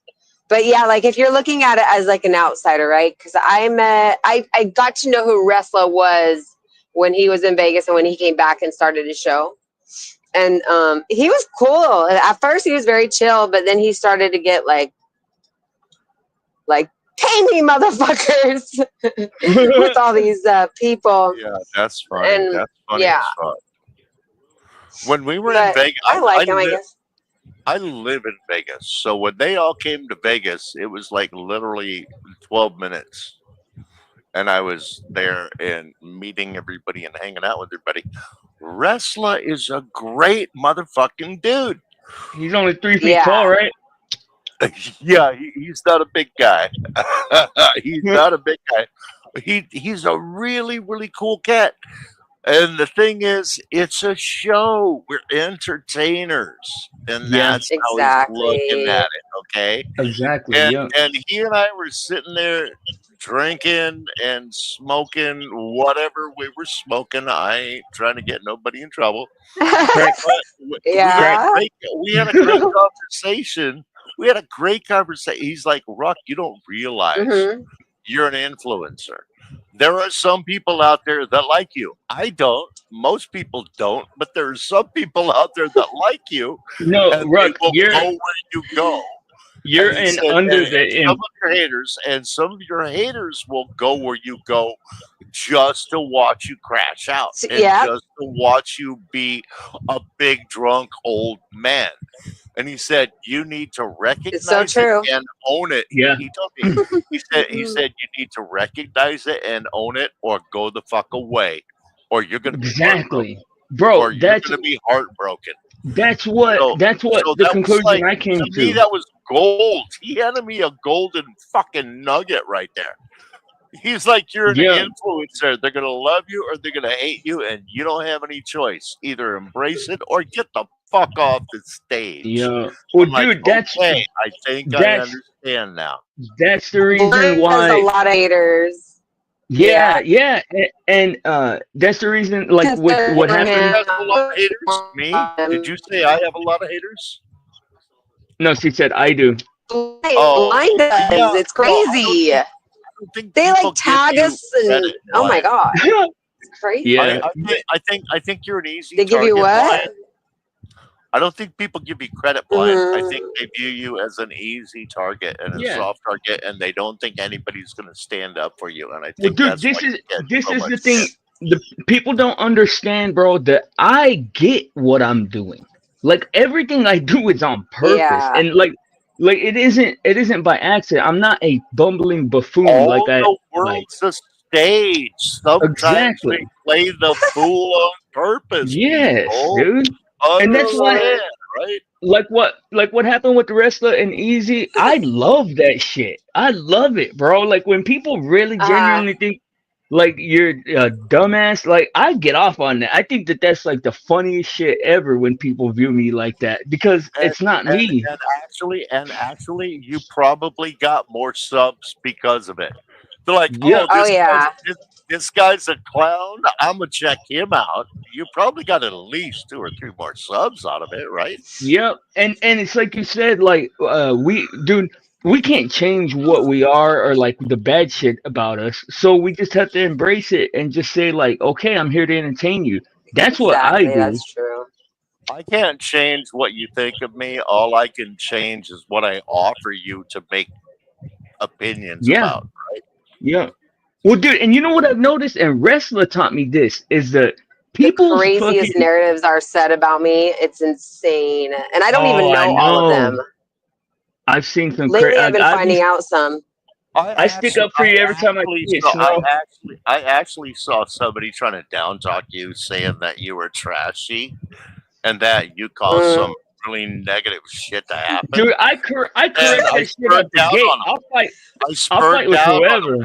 but yeah, like if you're looking at it as like an outsider, right? Because I got to know who Wrestler was when he was in Vegas and when he came back and started his show. And he was cool. At first, he was very chill, but then he started to get like pay me, motherfuckers, with all these people. Yeah, that's funny. And That's funny yeah, as fuck. When we were in but Vegas, I like him, I guess. I live in Vegas. So when they all came to Vegas, it was like literally 12 minutes. And I was there and meeting everybody and hanging out with everybody. Wrestler is a great motherfucking dude. he's only 3 feet Yeah. tall, right? Yeah, he's not a big guy. He's not a big guy. He's a really really cool cat. And the thing is, it's a show. We're entertainers, and Yeah, that's how he's looking Exactly. at it. Okay, exactly. and Yeah, and he and I were sitting there drinking and smoking whatever we were smoking. I ain't trying to get nobody in trouble, crack, but crack. Yeah. we had a great conversation. We had a great conversation. He's like, Ruck, you don't realize hmm you're an influencer. There are some people out there that like you. I don't. Most people don't, but there are some people out there that like you, No, and they Ruck, will go where you go. And you're he in said, under and the some of your haters, will go where you go just to watch you crash out and Yeah. just to watch you be a big drunk old man. And he said, you need to It's so recognize it true. and own it. yeah, He told me, he said, you need to recognize it and own it or go the fuck away or you're going to be part of exactly. bro. or you're gonna be heartbroken. So That's what so the that was conclusion like, I came to me to. that was gold. He handed me a golden fucking nugget right there. He's like, you're an Yeah, influencer. They're gonna love you or they're gonna hate you, and you don't have any choice. Either embrace it or get the fuck off the stage. yeah. Well, I'm like, dude, okay, I think I that's understand now. that's the reason Blind has a why. lot of haters. Yeah, Yeah, yeah, and that's the reason. Like with consider what Who happened. has a lot of haters? Me? Did him. you say I have a lot of haters? No, she said I do. Oh, Blind yeah. does. It's Well, crazy. I don't think They people like give tag you us credit, and oh my Blind. god, it's crazy. Yeah, I think you're an easy They give you target, what? Blind. I don't think people give you credit, Blind. I think Mm, they view you as an easy target and a yeah. soft target, and they don't think anybody's going to stand up for you. And I Well, think dude, that's why you get this so is much the thing. shit. The people don't understand, bro. That I get what I'm doing. Like everything I do is on purpose, yeah. and like it isn't by accident. I'm not a bumbling buffoon. Like All I the like world's a stage. Sometimes we exactly. play the fool on purpose, Yes, people. dude. And that's why Understand, right? like what happened with the wrestler and Easy, I love that shit. I love it, bro. Like when people really Uh, genuinely think like you're a dumbass, like I get off on that. I think that that's like the funniest shit ever when people view me like that because And it's not and me. actually, you probably got more subs because of it. They're like, Yep, "Oh, oh yeah. this guy's a clown. I'm gonna check him out." You probably got at least 2 or 3 more subs out of it, right? yep. And it's like you said, like we dude, we can't change what we are or like the bad shit about us. So we just have to embrace it and just say like, okay, I'm here to entertain you. That's what I Exactly. do. That's true. I can't change what you think of me. All I can change is what I offer you to make opinions Yeah, about. yeah. Well, dude, and you know what I've noticed, and wrestler taught me this is that The people's craziest fucking. narratives are said about me. It's insane, and I don't Oh, even I know all of know. them. I've seen some crazy. Lately, I've been I be finding out some. I stick up for you every time I see it, Snow. I actually saw somebody trying to down talk you, saying that you were trashy and that you caused Mm, some really negative shit to happen. Dude, I And correct I that shit out spurred the down gate. on them. I I'll fight spurred with down on them. whoever.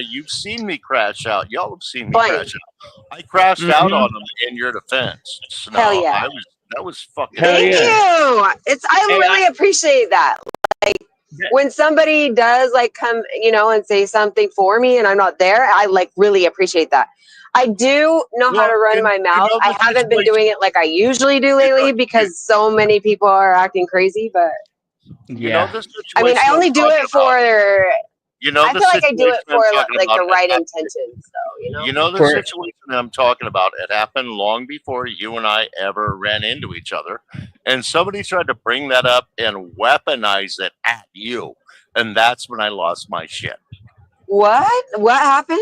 You've seen me crash out. Y'all have seen me blind. crash out. I crashed out Hmm. on them in your defense. Hell Snow. yeah. That was fucking Hell Thank yeah. bullshit. you. It's I Hey, really appreciate that. that, When somebody does like come, and say something for me and I'm not there, I like really appreciate that. I do know how to Well, run my you mouth. know I the haven't been situation. doing it like I usually do You know, lately because so many people are acting crazy, but you know yeah. the I mean, I situation I'm only do talking it about. for You know I the feel like I do it situation for I'm talking like about. the It right happened. intentions though. You know the For situation I'm talking about. It happened long before you and I ever ran into each other, and somebody tried to bring that up and weaponize it at you, and that's when I lost my shit. What happened?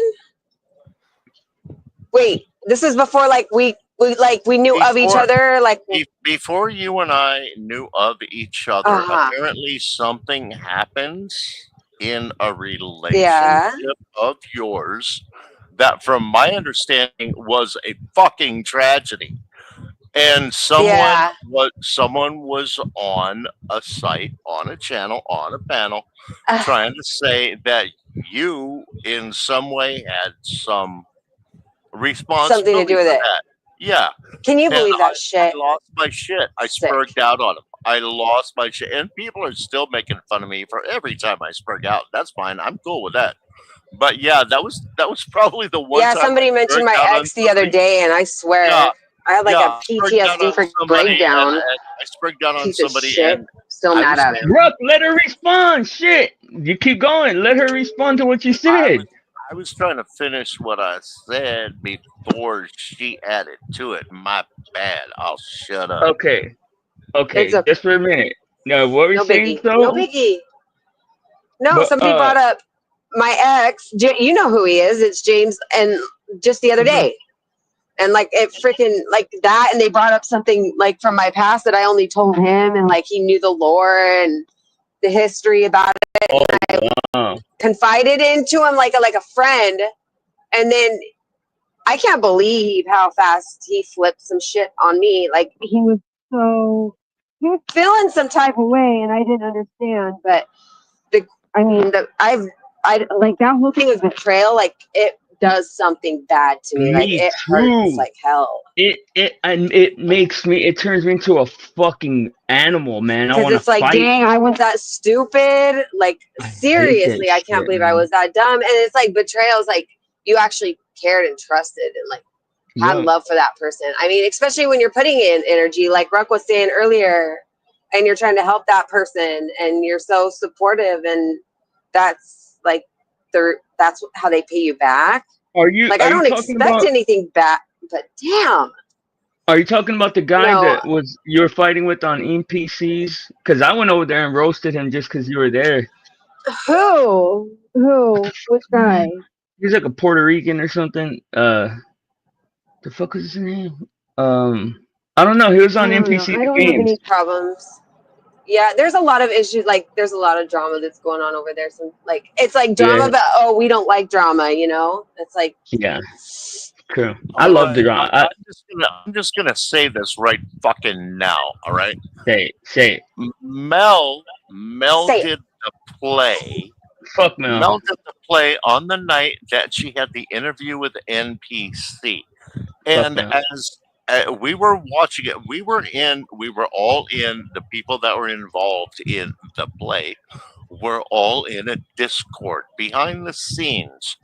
Wait, this is before like we knew of each Before other like before you and I knew of each other, uh-huh. apparently something happens in a Yeah. relationship of yours that, from my understanding, was a fucking tragedy. And Yeah. someone was on a site, on a channel, on a panel, Uh, trying to say that you, in some way, had some something to responsibility do with for it. that. Yeah, Can you and believe that I shit? lost my shit. I Sick. spurred out on him. I lost my shit, and people are still making fun of me for every time I spurred out. That's fine. I'm cool with that. But yeah, that was probably the one Yeah, time I somebody mentioned spurred my out on ex the other somebody. day, and I Yeah, swear I had like yeah, a I spurred down PTSD on for somebody, breakdown. and I spurred down on Piece of somebody, shit. and Still I mad was at him. Bruh, let her respond. Shit. You keep going. Let her respond to what you I said. was I was trying to finish what I said before she added to it. My bad. I'll shut up. Okay. It's Okay. okay. Just for a minute. Now, what were you No saying, biggie. No so? biggie. No, But somebody brought up my ex. You know who he is. It's James. And just the other mhm. day. And like it freaking like that. And they brought up something like from my past that I only told him. And like he knew the lore and the history about it. Oh And I wow. confided into him like a friend. And then I can't believe how fast he flipped some shit on me. Like he was feeling some type of way, and I didn't understand. But I like that whole thing of betrayal. Like it does something bad to me. Like Me it hurts too. like hell. It turns me into a fucking animal, man. I Because want to it's like, fight. dang, I was that stupid. Like I hate that seriously, I can't shit, believe I man. was that dumb. And it's like betrayal is like you actually cared and trusted and like had Yeah. love for that person. I mean, especially when you're putting in energy, like Ruck was saying earlier, and you're trying to help that person, and you're so supportive, and that's like that's how they pay you back. Like I Are you don't talking expect about anything back, but damn, the guy no. that was you were fighting with on NPCs? Because I went over there and roasted him just because you were there. Who? Which guy? He's like a Puerto Rican or something. The fuck was his name? I don't know. He was I on don't know. NPC I the don't have games. any problems. Yeah, there's a lot of issues. Like, there's a lot of drama that's going on over there. Some like, it's like drama, Yeah, but oh, we don't like drama. You know, it's like, yeah, true. I All love the right, drama. I'm just gonna say this right fucking now. All right, Say it. Mel say it. did the play. Fuck Mel. Mel did the play on the night that she had the interview with NPC, Fuck and Mel. as we were watching it, we were all in the people that were involved in the play. We're all in a Discord behind the scenes,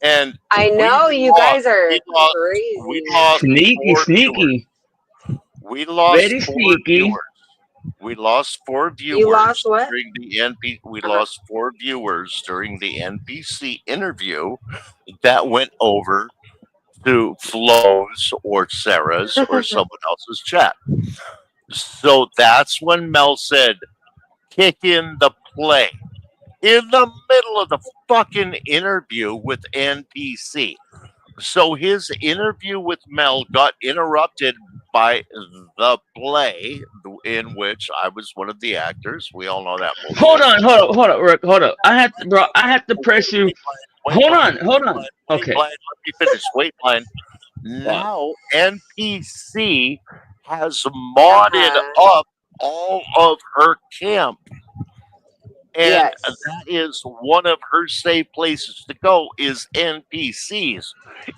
and I know you guys are we crazy. lost Sneaky, 4 viewers. sneaky. We lost Very four sneaky. viewers. We lost four You lost viewers what? during the NP. We Uh-huh. lost 4 viewers during the NPC interview that went over to Flo's or Sarah's or someone else's chat. So that's when Mel said, "Kick in the play." In the middle of the fucking interview with NPC. So his interview with Mel got interrupted by the play in which I was one of the actors. We all know that bullshit. Rick, hold up. Bro. I have to press you. Wait, blind, Hold on. wait, Okay. blind. Let me finish. Wait, blind. Uh, Now NPC has modded Uh-huh. up all of her camp, and Yes. that is one of her safe places to go is NPCs.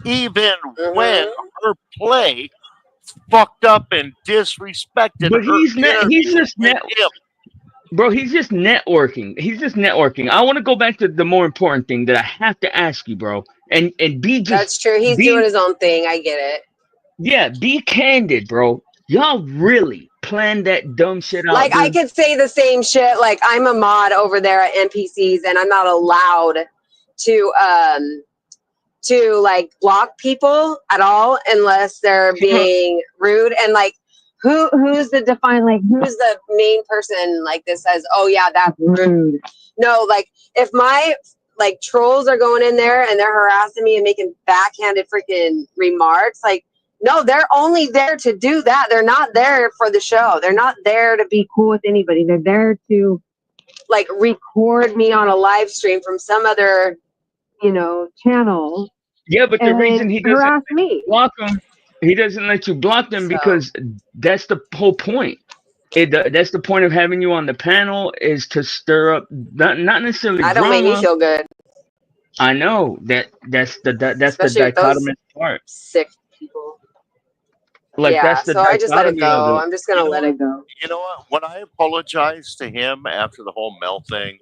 Even when Mm-hmm. her play fucked up and disrespected but her he's interview just with him. bro. He's just networking. I want to go back to the more important thing that I have to ask you, bro. And That's true. He's doing be his own thing. I get it. be candid, bro. Y'all really planned that dumb shit out, Like I dude? could say the same shit. Like I'm a mod over there at NPCs, and I'm not allowed to like block people at all unless they're being rude. And like who's the define, like who's the main person like this says, oh yeah, that's rude? No, like if my like trolls are going in there and they're harassing me and making backhanded freaking remarks, like no, they're only there to do that. They're not there for the show. They're not there to be cool with anybody. They're there to like record me on a live stream from some other, channel Yeah, but the reason and he doesn't harass me. block them, he doesn't let you block them So because that's the whole point. That's the point of having you on the panel is to stir up not necessarily that don't make me drama. feel good, I know that's the especially with those dichotomous part. sick people. Like Yeah, that's the so I just let it dichotomy of go. it. I'm just You gonna know let what? it go. You know what? When I apologized to him after the whole Mel thing,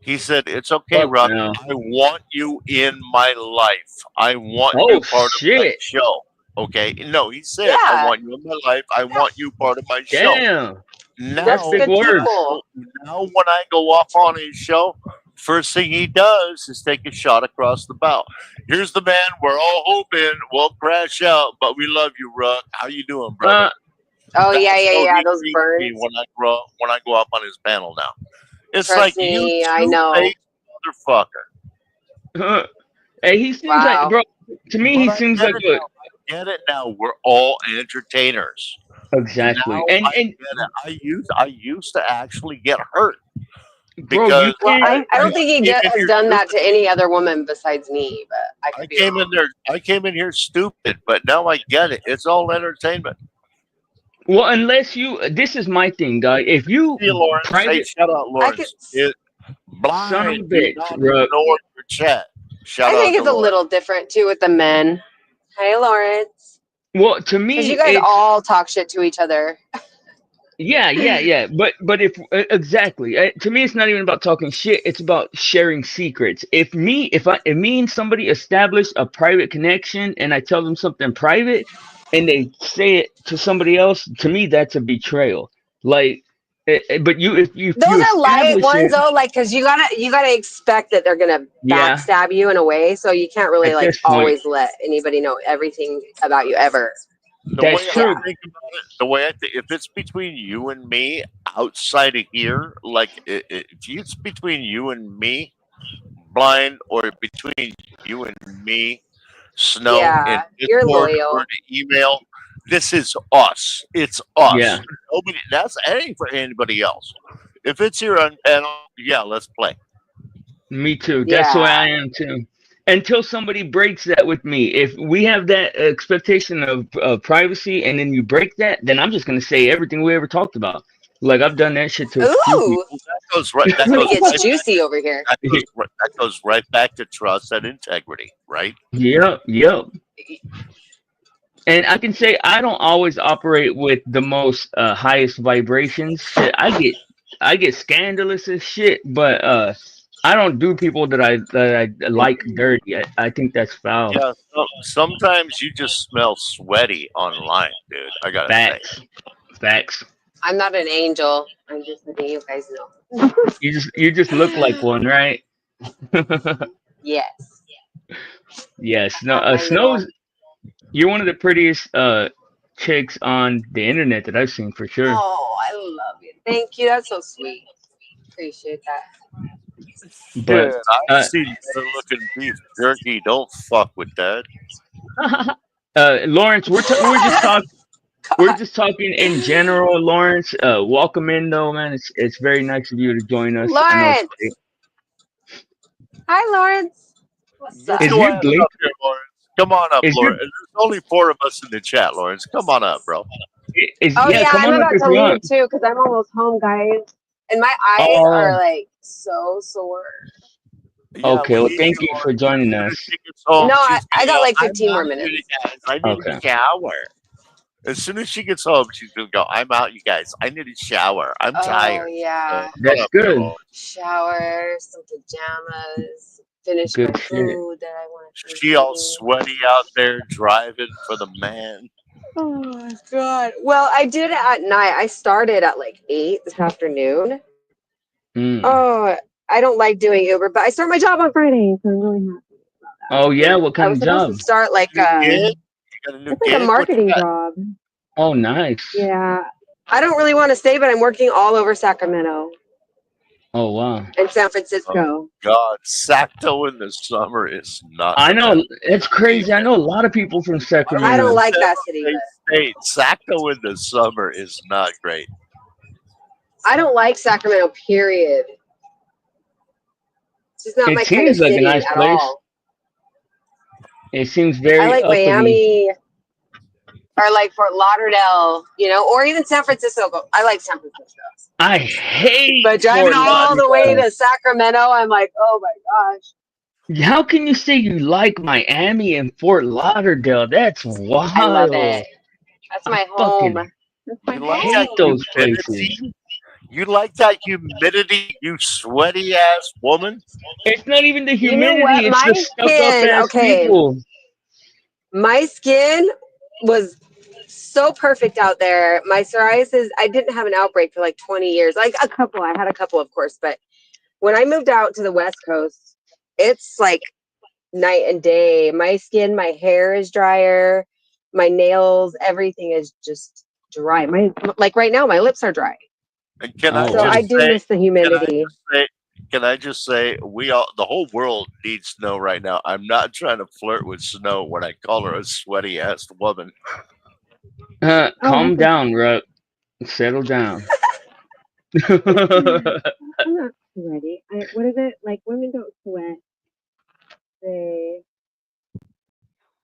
he said, "It's okay, Fuck Ruck. no. I want you in my life. I want you Oh part of my shit! show." Okay? No, he said, "I Yeah, want you in my life. I want you part of my show." Damn, that's Now, big good when I words. people. go, now when I go off on his show, first thing he does is take a shot across the bow. Here's the man we're all hoping will crash out, but we love you, Ruck. How you doing, brother? Uh, Oh yeah, That's yeah, how yeah. he Those treats me birds. when I go up on his panel now. It's like Trust you me, I know. two-faced motherfucker. hey, he seems like Wow. bro. To me, But he I seems get like it a now. I get it now. We're all entertainers. exactly. Now And I get it. I used to actually get hurt. bro, you because Well, can't. I don't think he came in has here done that to stupid. any other woman besides me, but I I could be came in wrong. there. I came in here stupid, but now I get it. It's all entertainment. Well, unless you, this is my thing, guy. If you See you, Lawrence. Hey, private shout out, I could. Lawrence. It, son of blind. a Do bitch, not bro. ignore your chat. Shout I out think to it's a Lawrence. little different too with the men. Hey, Lawrence, Well, to because me, you guys it's all talk shit to each other. yeah. But if exactly, to me, it's not even about talking shit. It's about sharing secrets. If me and somebody establish a private connection, and I tell them something private, and they say it to somebody else, to me, that's a betrayal. Like, but if Those you are light establish ones it, though, like because you gotta expect that they're gonna yeah, backstab you in a way, so you can't really at like this point, always let anybody know everything about you ever. The that's way I Yeah. true. think about it, the way I think, if it's between you and me outside of here, like if it's between you and me, blind, or between you and me, Snow, in Yeah, you're Discord or loyal. the email, this is us. It's Yeah, us. Nobody. That ain't for anybody else. If it's here on panel, yeah, let's play. me too. That's the way Yeah. I am too. Until somebody breaks that with me. If we have that expectation of privacy and then you break that, then I'm just gonna say everything we ever talked about. Like I've done that shit to a few Ooh, people. That goes right. That when it goes gets right back. juicy over here. That goes right back to trust and integrity, right? Yep. And I can say I don't always operate with the most highest vibrations. Shit, I get scandalous as shit, but I don't do people that I like dirty. I think that's foul. Yeah. Sometimes you just smell sweaty online, dude. I gotta say. Facts. Facts. I'm not an angel. I'm just letting you guys know. You just look like one, right? Yes, Yes. I No. have my little. Snow's. You're one of the prettiest chicks on the internet that I've seen for sure. Oh, I love you. Thank you. That's so sweet. Appreciate that. But Shit, I've uh, seen better looking beef jerky. Don't fuck with that. Lawrence, we're God. just talking in general, Lawrence. Welcome in though, man. It's very nice of you to join us. I know it's late. Lawrence. Hi, Lawrence. What's Get up? Is your your ass blink? up here, Lawrence. Come on up, Is your Lawrence. There's only four of us in the chat, Lawrence. Come on up, bro. is Oh yeah? yeah, Come I'm on up about if to you leave want. too because I'm almost home, guys, and my eyes are Oh, like so sore. Yeah, okay. we Well, need thank you, you for Lawrence. As joining soon as us. she gets home, No, I, she's I gonna got go, like I'm 15 more out, you minutes. guys. I need a Okay, shower. As soon as she gets home, she's gonna go, I'm out, you guys. I need a shower. I'm Oh tired. yeah, Shut that's up there, good. Lawrence. shower, some pajamas, finish my Good shit. food that I want to finish She all eating. sweaty out there driving for the man. Oh God. Well, I did it at night. I started at like 8 this afternoon. Mm. Oh, I don't like doing Uber, but I start my job on Friday, so I'm really happy about Oh that. yeah. And What I kind was of supposed to job? start like New gig? You got a new it's like a gig? What you marketing got? job. Oh, nice. Yeah. I don't really want to stay, but I'm working all over Sacramento Oh wow. and San Oh Francisco. God, Sacto in the summer is not I the best. know it's crazy. I know a lot of people from I don't I give don't Sacramento. a like damn that if city, they but state Sacto in the summer is not great. I don't like Sacramento, period. It's just not It my kind of seems like a city nice at place. all. It seems I very like uppity. Miami or like Fort Lauderdale, or even San Francisco. But I like San Francisco. I hate But driving Fort all the way Lauderdale. to Sacramento, I'm like, oh my gosh, How can you say you like Miami and Fort Lauderdale? That's I love it. wild. That's I my home. fucking That's my You like that hate home. those places. humidity? You like that humidity, you sweaty ass woman? It's not even the You know humidity, what? it's the My stuck up skin, ass okay, people. my skin was so perfect out there. My psoriasis, I didn't have an outbreak for like 20 years. Like a couple, I had a couple, of course, but when I moved out to the West Coast, it's like night and day. My skin, my hair is drier, my nails, everything is just dry. My like right now, my lips are dry. And can I Oh So I just wow. do say, miss the can I humidity. just say, can I just say, the whole world needs snow right now. I'm not trying to flirt with snow when I call her a sweaty ass woman. Oh, Calm down, Ruck. Settle down. sweaty. What is it? Like women don't sweat. They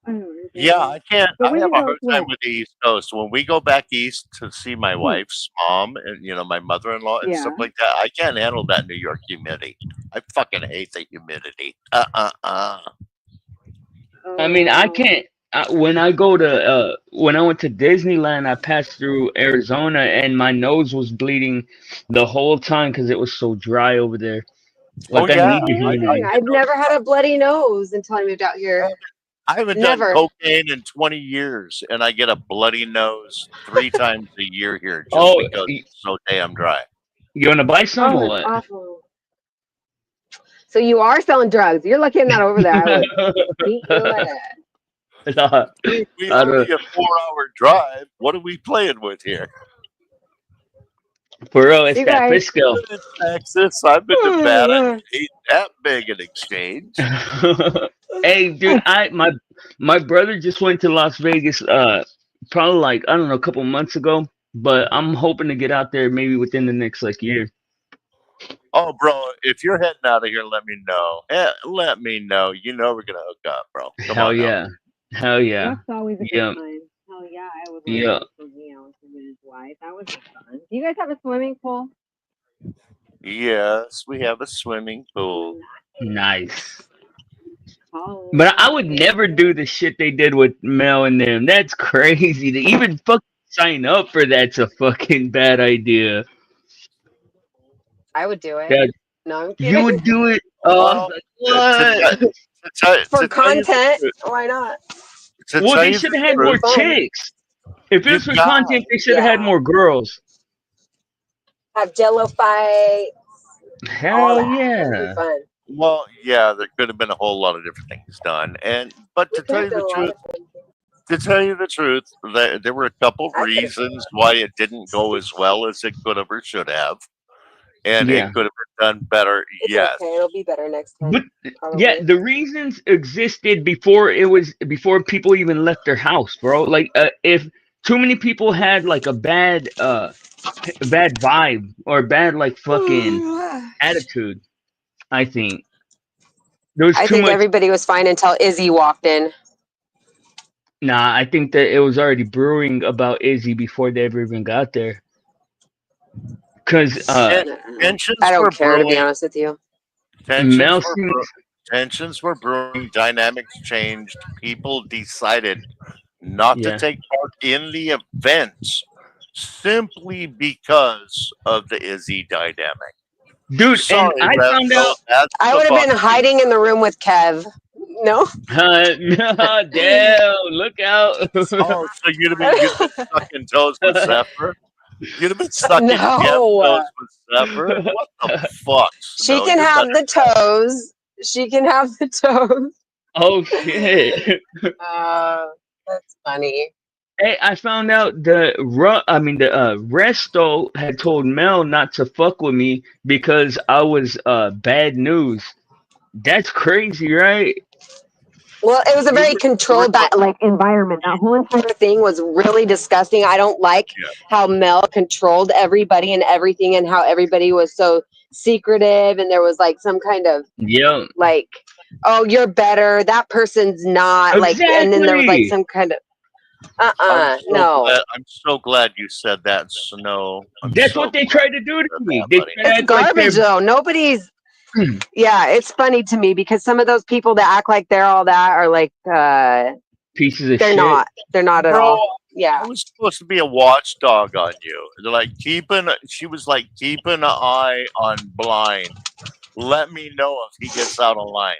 I don't Yeah, know. I can't. But I have women a don't hard time sweat. with the East Coast. When we go back east to see my Hmm. wife's mom and my mother-in-law and stuff Yeah. like that, I can't handle that New York humidity. I fucking hate the humidity. I Oh mean, I wow. can't. When I go to when I went to Disneyland, I passed through Arizona, and my nose was bleeding the whole time because it was so dry over there. Oh Like I yeah, need the Interesting. humidity. I I've never noticed. had a bloody nose until I moved out I here. haven't, I haven't done Never. cocaine in 20 years, and I get a bloody nose 3 times a year here just Oh, because it's so damn dry. you want to buy some Oh, or that's what? awful. So you are selling drugs. You're lucky I'm not over there. I would beat your ass. Nah, We I don't. only a 4-hour drive. What are we playing with here? For real, it's You that guys. Fisco. Been in Texas. I've been to Nevada. Ain't that big an exchange. Hey, dude, my brother just went to Las Vegas. Probably like I don't know, a couple months ago. But I'm hoping to get out there maybe within the next like year. Oh, bro, if you're heading out of here, let me know. Let me know. We're gonna hook up, bro. Come Hell on now. yeah, hell yeah, That's always a good yeah, time. Hell yeah, I would love yeah. to go hang out with him and his wife. That would be fun. Do you guys have a swimming pool? Yes, we have a swimming pool. Nice. But I would College. never do the shit they did with Mel and them. That's crazy. To even fucking sign up for that's a fucking bad idea. I would do it. That No, I'm you kidding. would do it. Oh, I was Well, like, to, what? For to tell you the content, truth, why not? to Well, tell they you should the have had It'd be more truth, fun. chicks. If it you was for got content, they should have had Yeah. more girls. Have Jello fight. All Hell that. That'd be yeah. fun. well, yeah, there could have been a whole lot of different things done, but We could have done a lot of fun things. to tell you the truth, there were a couple I could have done reasons why it didn't go as well as it could have or should have, and it Yeah. could have been done better. It's Yes. okay. It'll be better next But time. yeah, Probably. the reasons existed before people even left their house, bro. Like if too many people had like a bad vibe or bad like fucking attitude, I think there was I too think much. everybody was fine until Izzy walked in. Nah, I think that it was already brewing about Izzy before they ever even got there. Cause Ten- I tensions don't were care, to be brewing. honest with you. Tensions Mel were seems tensions were brewing. Dynamics changed. People decided not to yeah. take part in the events simply because of the Izzy dynamic. Dude, and Sorry, I found Resto, out that's I the would have been fucking truth. hiding in the room with Kev. No? damn, look out. Oh, so you'd have been sucking toes with Zephyr? You'd have been sucking Kev No. toes with Zephyr? What the fuck, She Snow? can You're better have the than that. toes. She can have the toes. Oh shit. Uh, that's funny. Hey, I found out the Resto had told Mel not to fuck with me because I was bad news. That's crazy, right? Well, it was a very You were controlled talking. like environment. That whole entire thing was really disgusting. I don't like Yeah. how Mel controlled everybody and everything, and how everybody was so secretive, and there was like some kind of Yeah, like, oh, you're better. That person's not like, and then there was like exactly. some kind of I'm so no. glad. I'm so glad you said that, Snow. I'm That's so what they glad tried to you do to said me. that, They buddy. tried to It's act like garbage they're though. Nobody's yeah, it's funny to me because some of those people that act like they're all that are like pieces of they're shit. not. They're not at Bro, all. Yeah. I was supposed to be a watchdog on you. They're like she was like, keep an eye on Blind. Let me know if he gets out of line.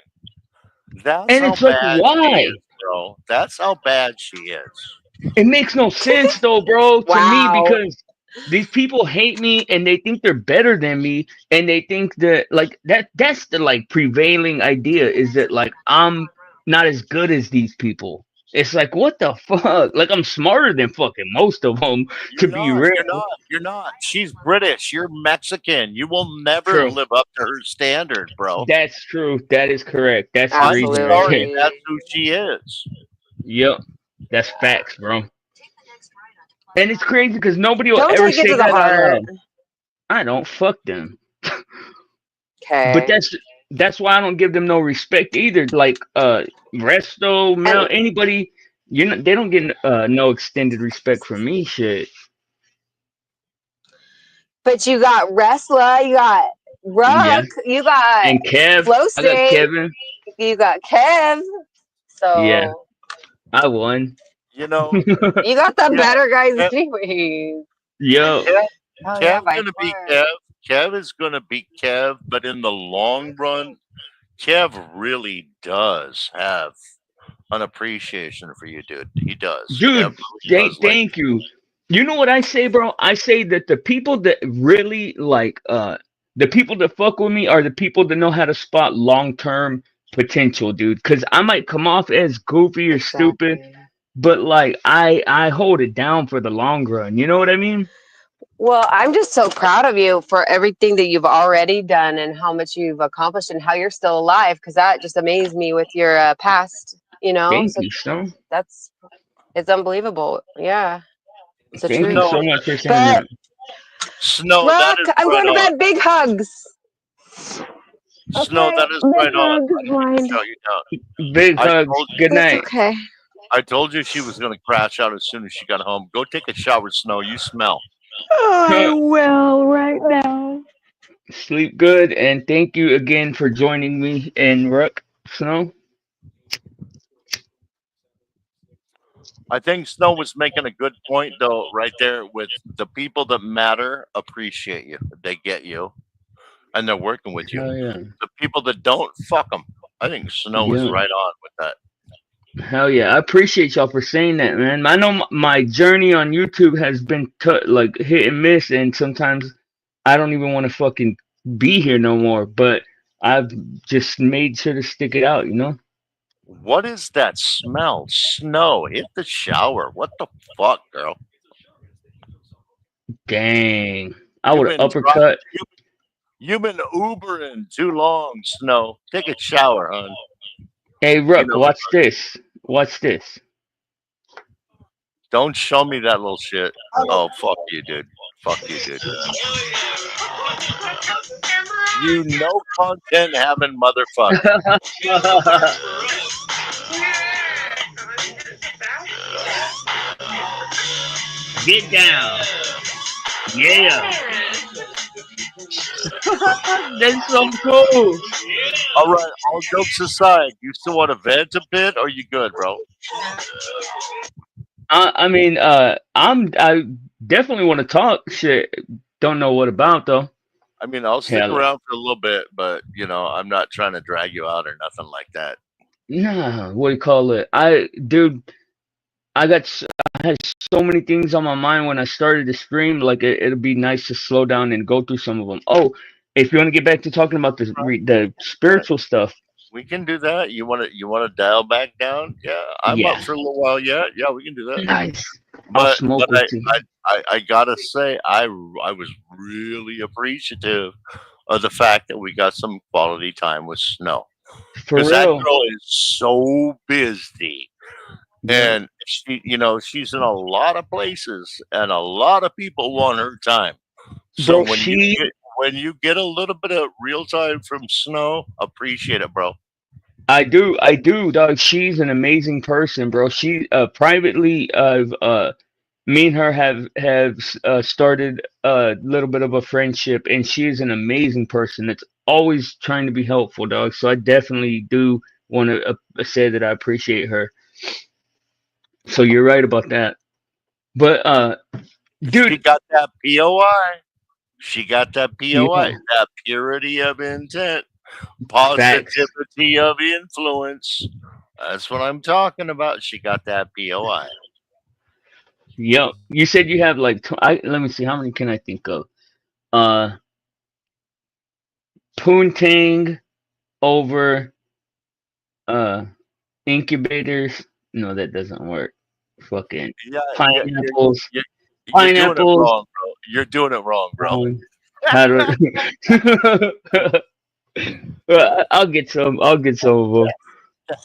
That's And how it's like, bad she why? is, bro. That's how bad she is. It makes no sense though, bro, to me Wow. because these people hate me and they think they're better than me and they think that like that's the like prevailing idea is that like I'm not as good as these people. It's like what the fuck? Like I'm smarter than fucking most of them to You're be not. real. You're not. You're not. She's British. You're Mexican. You will never True. live up to her standard, bro. That's true. That is correct. That's the I'm reason right sorry. there. Absolutely. That's who she is. Yep. That's facts, bro. And it's crazy because nobody will Don't ever take it say to the that out heart. loud. I don't fuck them. But Okay. that's why I don't give them no respect either. Like Resto, Mel, And anybody, they don't get no extended respect from me. Shit. but you got Wrestler, you got Yeah. Rook, you got And Kev, Flow I got State, Kevin. you got Kev. Yeah, So I won. You know, you got the yeah, better guys Kev, anyways. Yo, Kev, Oh yeah, Kev by gonna be far. Kev. Kev is gonna be Kev, but in the long run, Kev really does have an appreciation for you, dude. He does. Kev dude, really does like thank you. You know what I say, bro? I say that the people that really like the people that fuck with me are the people that know how to spot long term potential, dude. Cause I might come off as goofy or stupid, Exactly. but like I hold it down for the long run. You know what I mean? Well, I'm just so proud of you for everything that you've already done and how much you've accomplished and how you're still alive because that just amazed me with your past, Thank So you, Stone. that's it's unbelievable. Yeah, it's the Thank you truth. so Snow. much for saying But that. Snow, that Rock, is I'm right going to on. bed. Big hugs. Snow, Okay, that is big right on. hugs, I didn't mean to blind. shut you down. Big I hugs. told Good It's night. okay. I told you she was gonna crash out as soon as she got home. Go take a shower, Snow. You smell. I will right now. Sleep good, and thank you again for joining me in Rook Snow. I think Snow was making a good point though, right there with the people that matter appreciate you. They get you and they're working with you. Hell yeah. The people that don't, fuck them. I think Snow is Yeah. right on with that. Hell yeah. I appreciate y'all for saying that, man. I know my journey on YouTube has been like hit and miss, and sometimes I don't even want to fucking be here no more, but I've just made sure to stick it out, you know? What is that smell? Snow. Hit the shower. What the fuck, girl? Dang. I You've would been dry. uppercut. You've been Ubering too long, Snow. Take a shower, hon. Hey, You Rook, know it. watch this. Watch this. Don't show me that little shit. Oh, fuck you, dude. Fuck you, dude. You no content having motherfucker. Get down. Yeah. That's so cool. All right, all jokes aside, you still want to vent a bit or you good, bro? I mean, I definitely want to talk shit. Don't know what about though. I mean, I'll stick Hell, around for a little bit, but I'm not trying to drag you out or nothing like that. nah. What do you call it? Dude, I had so many things on my mind when I started the stream. Like it'll be nice to slow down and go through some of them. Oh, if you want to get back to talking about the Yeah, spiritual stuff, we can do that. You want to dial back down? Yeah, I'm up yeah, for a little while yet. Yeah, we can do that. nice. I'll But smoke but with you I gotta say I was really appreciative of the fact that we got some quality time with Snow for because that real. girl is so busy Yeah, and she's in a lot of places and a lot of people want her time. So bro. when you get a little bit of real time from Snow, appreciate it, bro. I do, dog. She's an amazing person, bro. She privately, me and her have started a little bit of a friendship, and she is an amazing person that's always trying to be helpful, dog. So I definitely do want to say that I appreciate her. So you're right about that. But She dude, got that POI. She got that POI, yeah, that purity of intent, facts. positivity of influence. That's what I'm talking about. She got that POI. Yep. You said you have like let me see how many can I think of. Uh, Poontang over uh incubators. No, that doesn't work. Fucking Yeah, yeah, pineapples. you're, you're doing it Pineapples. wrong, bro. You're doing it wrong, bro. How do I? Well, I'll get some. I'll get some of them.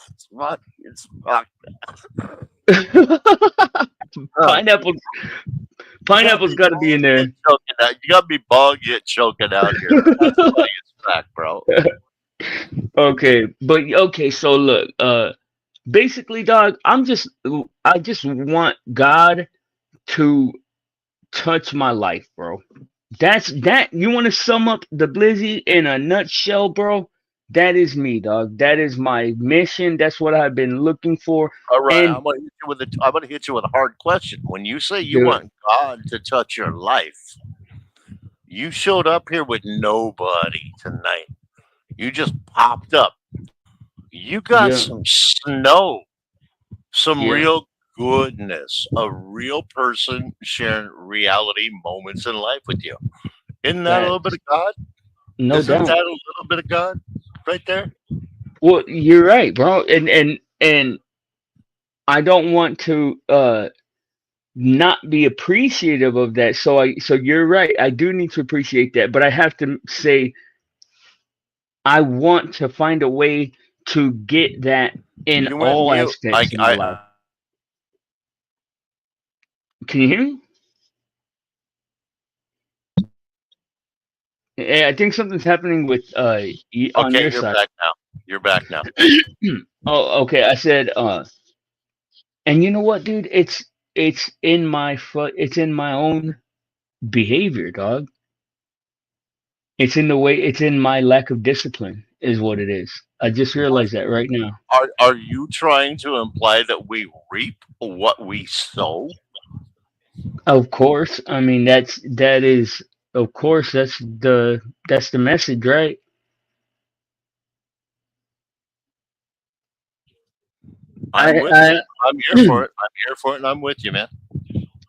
It's fuck. It's fuck. Huh. Pineapple, You got pineapple's me got to be in bald yet there. choking out. You got me bald yet choking out here. That's funny as fact, bro. Okay, but okay, so look, basically, dog, I just want God to touch my life, bro. That's that. You want to sum up the Blizzy in a nutshell, bro? That is me, dog. That is my mission. That's what I've been looking for. All right, And I'm gonna hit you with a hard question. When you say you dude, want God to touch your life, you showed up here with nobody tonight. You just popped up. You got yeah, some snow, some yeah, real goodness, a real person sharing reality moments in life with you. Isn't that a little bit facts, of God? no Isn't doubt. that a little bit of God right there? Well, you're right, bro. And I don't want to not be appreciative of that. So you're right. I do need to appreciate that, but I have to say I want to find a way to get that in You went all mute. aspects of my life. Can you hear me? Yeah, I think something's happening with on Okay, your you're side. back now. You're back now. Oh, okay. I said and you know what, dude? It's in my it's in my own behavior, dog. It's in my lack of discipline is what it is. I just Are, realized that right now. are you trying to imply that we reap what we sow? Of course, I mean that is of course that's the message, right? I'm I with you. I I'm here for it. I'm here for it, and I'm with you, man.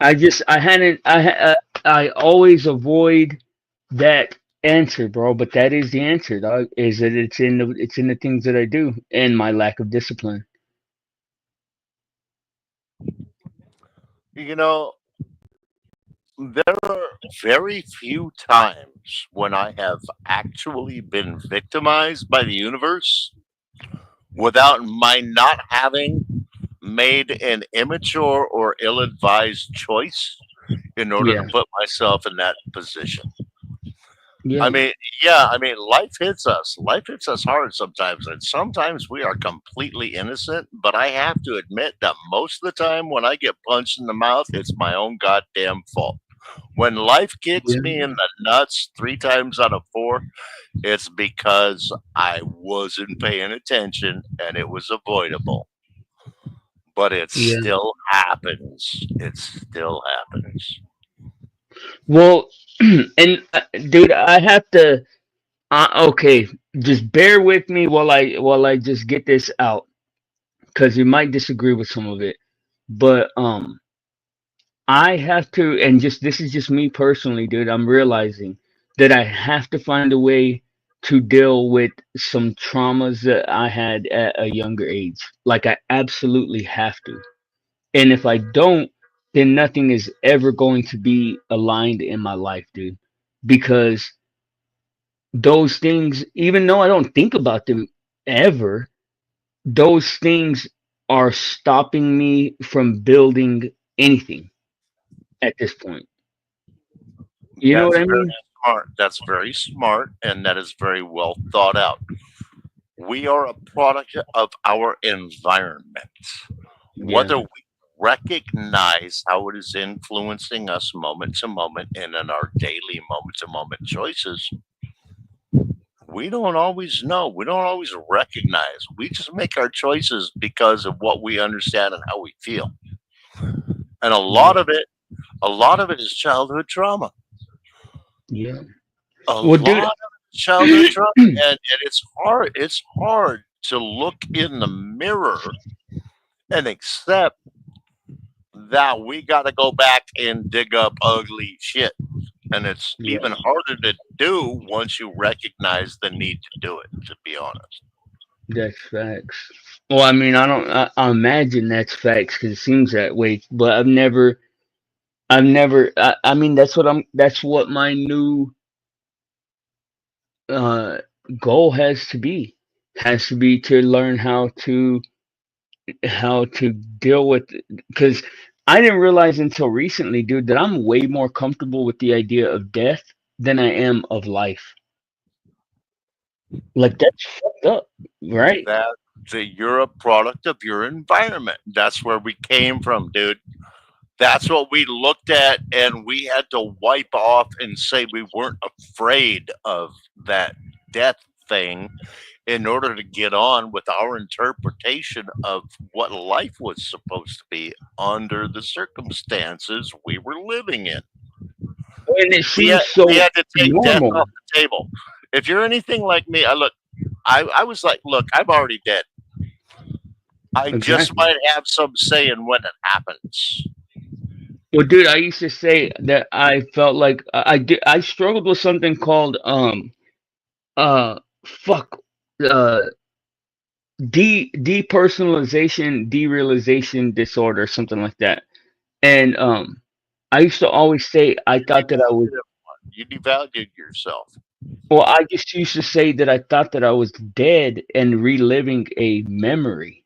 I just I hadn't I always avoid that answer, bro. But that is the answer, dog. Is that it's in the things that I do and my lack of discipline. You know, there are very few times when I have actually been victimized by the universe without my not having made an immature or ill advised choice in order to Yeah, put myself in that position. I yeah, mean, yeah, I mean, life hits us. Life hits us hard sometimes, and sometimes we are completely innocent. But I have to admit that most of the time when I get punched in the mouth, it's my own goddamn fault. When life kicks yeah, me in the nuts 3 times out of 4, it's because I wasn't paying attention and it was avoidable. But it yeah. still happens. It still happens. Well, and dude, I have to. Okay, just bear with me while I just get this out because you might disagree with some of it, but I have to, and just this is just me personally, dude. I'm realizing that I have to find a way to deal with some traumas that I had at a younger age. Like I absolutely have to. And if I don't, then nothing is ever going to be aligned in my life, dude. Because those things, even though I don't think about them ever, those things are stopping me from building anything at this point. You know That's what I very mean? smart. That's very smart, and that is very well thought out. We are a product of our environment. Yeah, Whether we recognize how it is influencing us moment to moment and in our daily moment to moment choices, we don't always know. We don't always recognize. We just make our choices because of what we understand and how we feel. And yeah, a lot of it is childhood trauma. yeah. A Well, dude, lot of it is childhood trauma. And it's hard to look in the mirror and accept that we got to go back and dig up ugly shit. And it's yeah, even harder to do once you recognize the need to do it, to be honest. that's facts. Well, I mean, I imagine that's facts because it seems that way. But I mean, that's what my new uh goal has to be to learn how to how to deal with, because I didn't realize until recently, dude, that I'm way more comfortable with the idea of death than I am of life. Like that's fucked up, right? That you're a product of your environment. That's where we came from, dude. That's what we looked at, and we had to wipe off and say we weren't afraid of that death thing in order to get on with our interpretation of what life was supposed to be under the circumstances we were living in. And it We had, seems so we had to take death normal. off the table. If you're anything like me, I was like, look, I'm already dead. I just Exactly. might have some say in when it happens. Well, dude, I used to say that I felt like I struggled with something called fuck uh depersonalization derealization disorder, something like that. And I used to always say I You thought that I was, devalued You devalued yourself. well, I just used to say that I thought that I was dead and reliving a memory.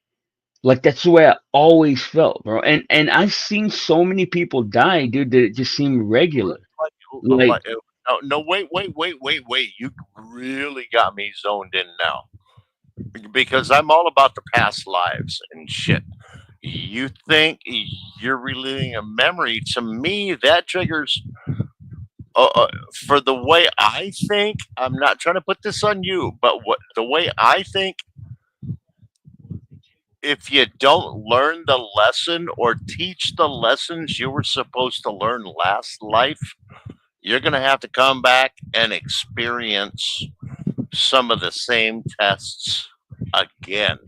Like that's the way I always felt, bro. And I've seen so many people die, dude, that it just seemed regular. Like, No, no, wait. You really got me zoned in now because I'm all about the past lives and shit. You think you're reliving a memory? To me, that triggers. For the way I think, I'm not trying to put this on you, but what the way I think, if you don't learn the lesson or teach the lessons you were supposed to learn last life, you're going to have to come back and experience some of the same tests again.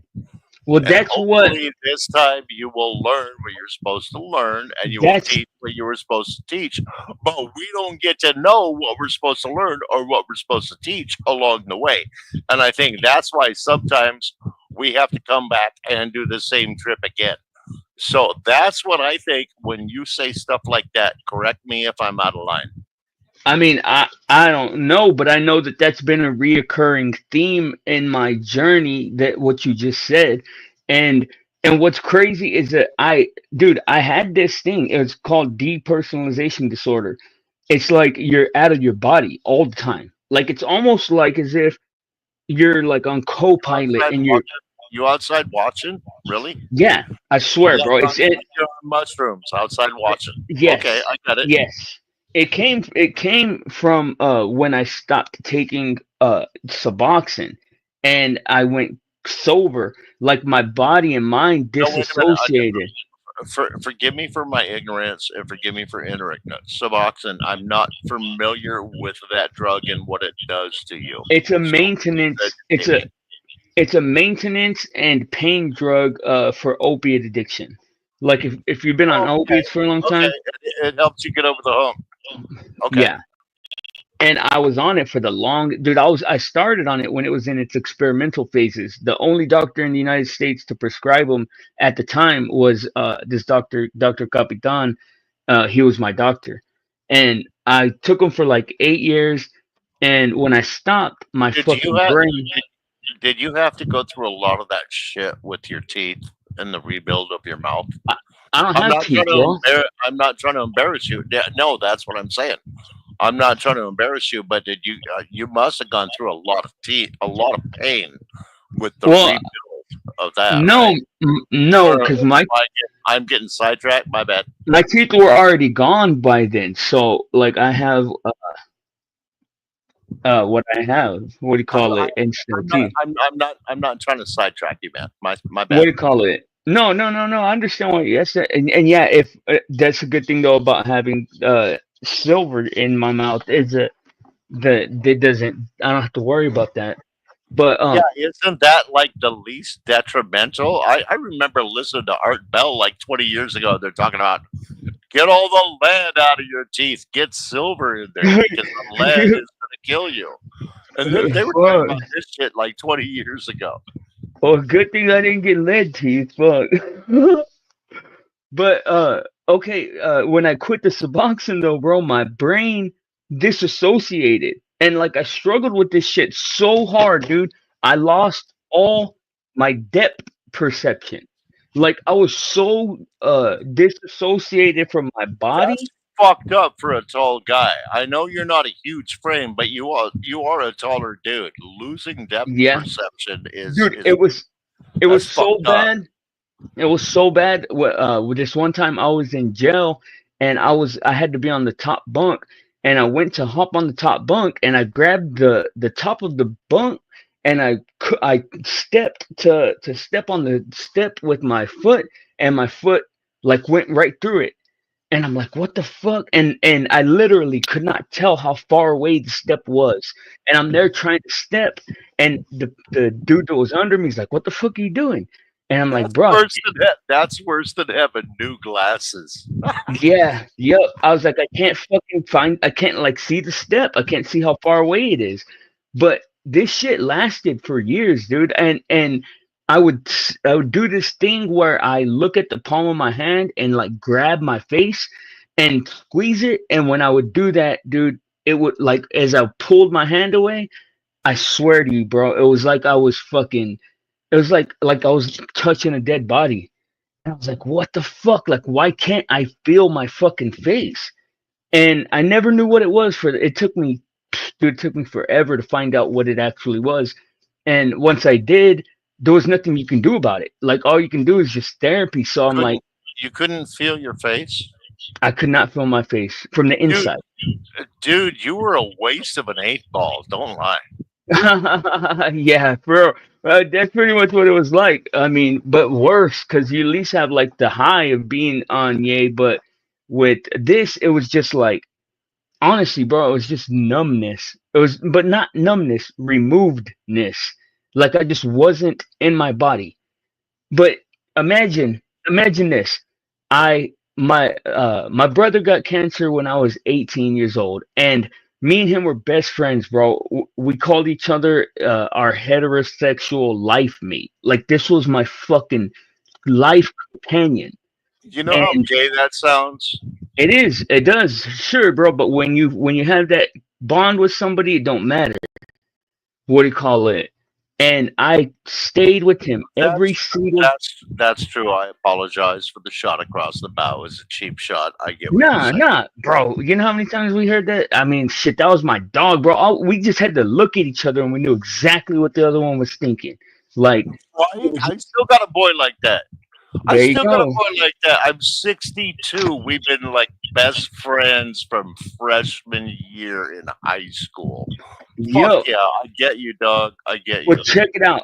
well, And that's what hopefully, this time you will learn what you're supposed to learn and you will that's teach what you were supposed to teach. But we don't get to know what we're supposed to learn or what we're supposed to teach along the way. And I think that's why sometimes we have to come back and do the same trip again. So that's what I think when you say stuff like that. Correct me if I'm out of line. I mean, I don't know, but I know that that's been a reoccurring theme in my journey. That what you just said, and and what's crazy is that dude, I had this thing. It's called depersonalization disorder. It's like you're out of your body all the time. Like it's almost like as if you're like on co-pilot Outside and you're, watching? You outside watching? Really? yeah. I swear, bro. Like you're on mushrooms outside watching. Okay, Yes, I got it. yes. It came from when I stopped taking Suboxone and I went sober. Like my body and mind No, wait a minute. disassociated. Forgive me for my ignorance and forgive me for ignorance. Suboxone, I'm not familiar with that drug and what it does to you. It's a So please maintenance. educate me. It's a maintenance and pain drug for opiate addiction. Like if you've been on Okay, opiates for a long okay. time, It helps you get over the hump. Okay. yeah. And I was on it for the long, dude. I started on it when it was in its experimental phases. The only doctor in the United States to prescribe them at the time was this Doctor Capitan. He was my doctor, and I took him for like 8 years. And when I stopped, my Did you fucking have brain. did you have to go through a lot of that shit with your teeth and the rebuild of your mouth? I, I don't I'm have not trying teeth, to bro. I'm not trying to embarrass you. Yeah, no, that's what I'm saying. I'm not trying to embarrass you, but did you you must have gone through a lot of pain with the Well, rebuild of that, no, right? no, Or because I'm getting sidetracked. My bad. my teeth were already gone by then. So like I have what I have. What do you I'm, call I, it? Instead I'm of not. teeth. I'm not trying to sidetrack you, man. My What bad. do you call it? No, no, no, no. I understand what yes, and yeah, if that's a good thing though about having silver in my mouth is that it doesn't. I don't have to worry about that. But Yeah, isn't that like the least detrimental? I remember listening to Art Bell like 20 years ago. They're talking about get all the lead out of your teeth, get silver in there because the lead is going to kill you. And they were talking fuck. about this shit like 20 years ago. Well, good thing I didn't get lead teeth. Fuck. But okay, when I quit the Suboxone though, bro, my brain disassociated, and like I struggled with this shit so hard, dude. I lost all my depth perception. Like I was so disassociated from my That's body. fucked up for a tall guy. I know you're not a huge frame, but you are a taller dude. Losing depth Yeah, perception is dude, is it was that's so fucked up. bad. It was so bad. With this one time I was in jail, and I had to be on the top bunk, and I went to hop on the top bunk, and I grabbed the top of the bunk, and I stepped to step on the step with my foot, and my foot like went right through it. And I'm like, what the fuck? And I literally could not tell how far away the step was. And I'm there trying to step, and the dude that was under me is like, what the fuck are you doing? And I'm like, That's bro, worse than that's worse than having new glasses. yeah, yep. I was like, I can't like see the step. I can't see how far away it is. But this shit lasted for years, dude. And I would do this thing where I look at the palm of my hand and like grab my face and squeeze it. And when I would do that, dude, it would like as I pulled my hand away, I swear to you, bro, it was like I was fucking. It was like I was touching a dead body. And I was like, what the fuck? Like, why can't I feel my fucking face? And I never knew what it was for. It took me, dude, it took me forever to find out what it actually was. And once I did, there was nothing you can do about it. Like, all you can do is just therapy. So I'm like, Couldn't you couldn't feel your face? I could not feel my face from the Dude, inside. dude, you were a waste of an 8 ball. Don't lie. Yeah, for real. That's pretty much what it was like. I mean, but worse because you at least have like the high of being on Yay. But with this, it was just like, honestly, bro, it was just numbness. It was, but not numbness, removedness. Like I just wasn't in my body. But imagine this. My brother got cancer when I was 18 years old, and me and him were best friends, bro. We called each other our heterosexual life mate. Like this was my fucking life companion. You know how And gay that sounds? it does, sure, bro. But when you have that bond with somebody, it don't matter. What do you call it? And I stayed with him every That's single. that's true. I apologize for the shot across the bow. It was a cheap shot. I get what you're Nah, saying. nah, bro. You know how many times we heard that? I mean, shit, that was my dog, bro. We just had to look at each other and we knew exactly what the other one was thinking. Like, it Right? was, I still got a boy like that. I there you still got a go. boy like that. I'm 62. We've been like best friends from freshman year in high school. Fuck Yo, yeah, I get you, dog. I get well, you. check it out.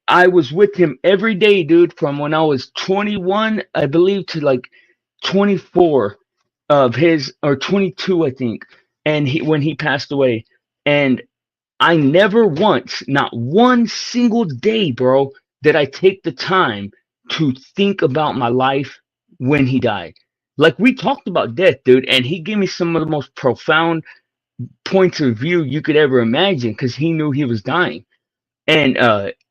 I was with him every day, dude, from when I was 21, I believe, to like 24 of his, or 22, I think. And when he passed away, and I never once, not one single day, bro, did I take the time to think about my life when he died. Like we talked about death, dude, and he gave me some of the most profound points of view you could ever imagine because he knew he was dying. And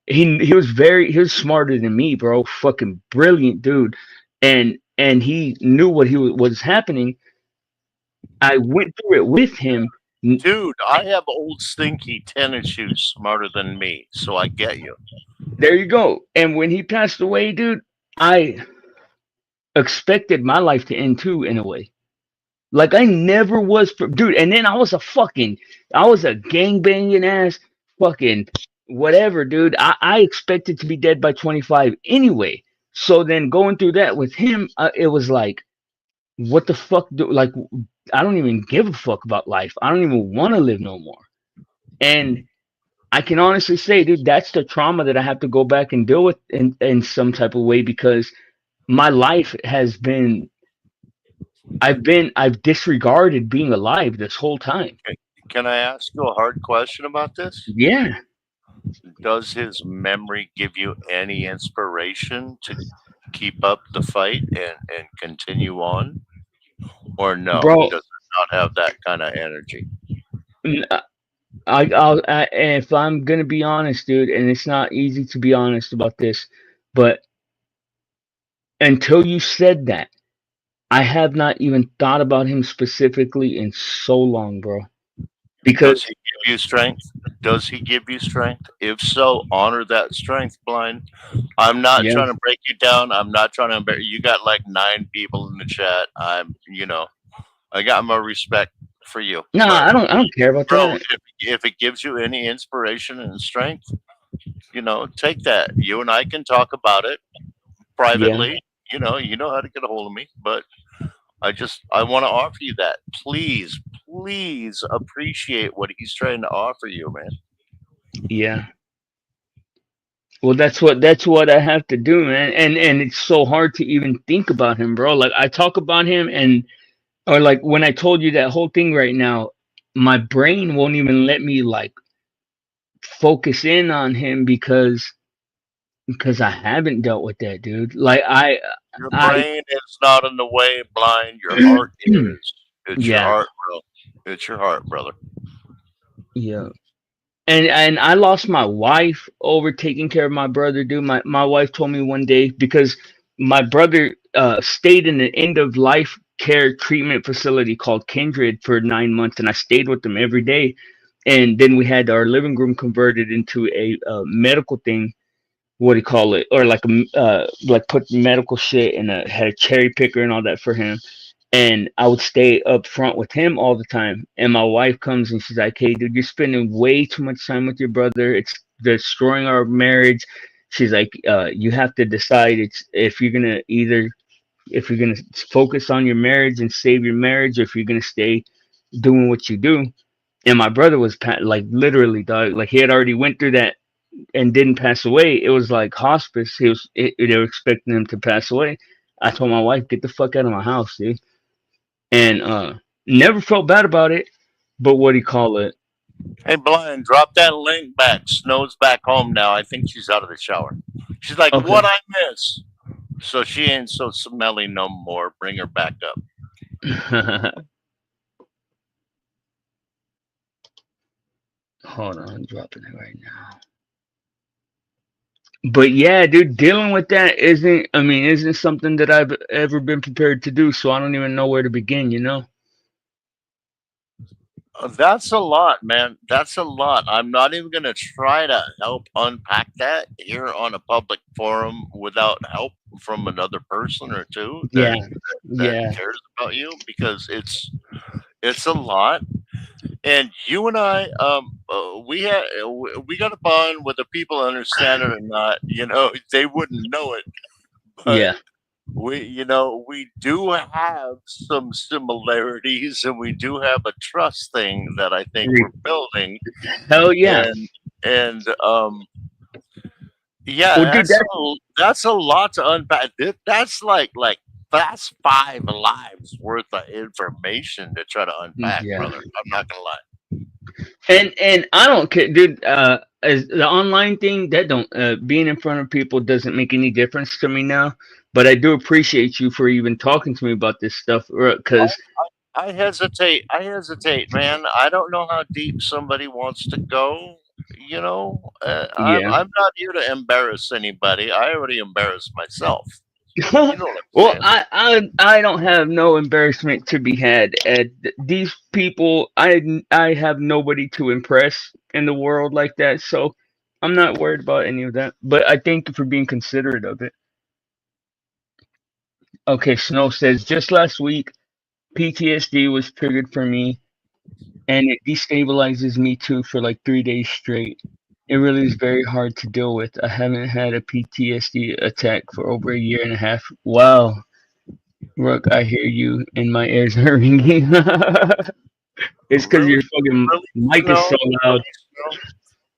he was smarter than me, bro. Fucking brilliant dude. And he knew what was happening. I went through it with him. Dude, I have old stinky tennis shoes smarter than me, so I get you. There you go. And when he passed away, dude, I expected my life to end too, in a way. Like I never was, dude. And then I was a gangbanging ass fucking whatever, dude. I expected to be dead by 25 anyway. So then going through that with him, it was like, what the fuck? Like, I don't even give a fuck about life. I don't even want to live no more. And I can honestly say, dude, that's the trauma that I have to go back and deal with in some type of way because my life has been I've disregarded being alive this whole time. Okay. Can I ask you a hard question about this? Yeah, Does his memory give you any inspiration to keep up the fight and continue on? Or no, bro. does it not have that kind of energy? n- if I'm gonna be honest, dude, and it's not easy to be honest about this, but until you said that, I have not even thought about him specifically in so long, bro. Does Because he give you strength? Does he give you strength? If so, honor that strength, blind. I'm not Yeah. trying to break you down. I'm not trying to embarrass you. Got like 9 people in the chat. I got my respect for you. No, But I don't care about bro, that. if it gives you any inspiration and strength, take that. You and I can talk about it Yeah. privately. You know how to get a hold of me. But I want to offer you that. Please, please appreciate what he's trying to offer you, man. Yeah. Well, that's what I have to do, man. And it's so hard to even think about him, bro. Like I talk about him, and or like when I told you that whole thing right now, my brain won't even let me like focus in on him because I haven't dealt with that, dude. Like Your I brain is not in the way, blind. Your heart is. It's your yeah, heart, bro. It's your heart, brother. yeah. And I lost my wife over taking care of my brother, dude. My wife told me one day because my brother stayed in an end of life care treatment facility called Kindred for 9 months, and I stayed with them every day. And then we had our living room converted into a medical thing. What do you call it? Or like like put medical shit and had a cherry picker and all that for him. And I would stay up front with him all the time. And my wife comes and she's like, "Hey, dude, you're spending way too much time with your brother. It's destroying our marriage." She's like, "You have to decide. It's if you're gonna focus on your marriage and save your marriage, or if you're gonna stay doing what you do." And my brother was like literally, dog. Like he had already went through that and didn't pass away. It was like hospice. They were expecting him to pass away. I told my wife, "Get the fuck out of my house, dude." And never felt bad about it. But what do you call it? Hey, blind, drop that link back. Snow's back home now. I think she's out of the shower. She's like, Okay. what I miss? So she ain't so smelly no more. Bring her back up. Hold on, I'm dropping it right now. But yeah, dude, dealing with that isn't something that I've ever been prepared to do. So I don't even know where to begin. You know? That's a lot, man. That's a lot. I'm not even going to try to help unpack that here on a public forum without help from another person or two Yeah, that yeah, cares about you because it's a lot. And you and I, we got a bond. Whether people understand it or not, they wouldn't know it. But yeah. we do have some similarities, and we do have a trust thing that I think we're building. Hell yeah. And yeah, Well, dude, that's a lot to unpack. That's that's 5 lives worth of information to try to unpack, yeah. brother. I'm not gonna lie. And I don't care, dude. As the online thing, that don't being in front of people doesn't make any difference to me now. But I do appreciate you for even talking to me about this stuff, because I hesitate, man. I don't know how deep somebody wants to go. I'm yeah. I'm not here to embarrass anybody. I already embarrassed myself. You know what I'm Well, saying? I don't have no embarrassment to be had. These people, I have nobody to impress in the world like that, so I'm not worried about any of that. But I thank you for being considerate of it. Okay, Snow says just last week PTSD was triggered for me, and it destabilizes me too for like 3 days straight. It really is very hard to deal with. I haven't had a PTSD attack for over a year and a half. Wow. Rook, I hear you, and my ears are ringing. It's because Really, your fucking really, mic is Snow, so loud. really,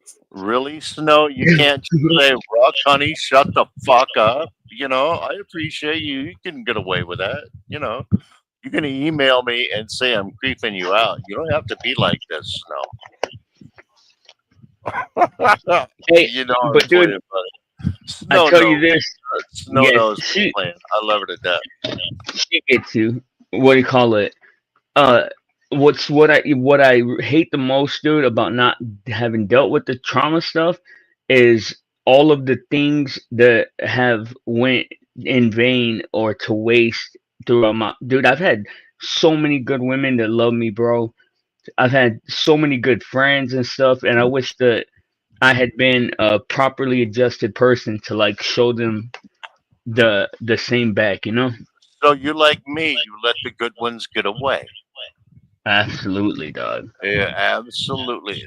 Snow, really, Snow. You can't just say, "Rock, honey, shut the fuck up." I appreciate you. You can get away with that. You can email me and say I'm creeping you out. You don't have to be like this, Snow. Hey, You know I'm but dude, playing, buddy. I Snow tell you knows. this. Snow Yes, knows I'm playing. I love her to death. she gets you. What do you call it? Uh, what I hate the most, dude, about not having dealt with the trauma stuff is all of the things that have went in vain or to waste throughout my. Dude, I've had so many good women that love me, bro, I've had so many good friends and stuff, and I wish that I had been a properly adjusted person to like show them the same back, you know? So you like me, you let the good ones get away. Absolutely, dog. Yeah, absolutely,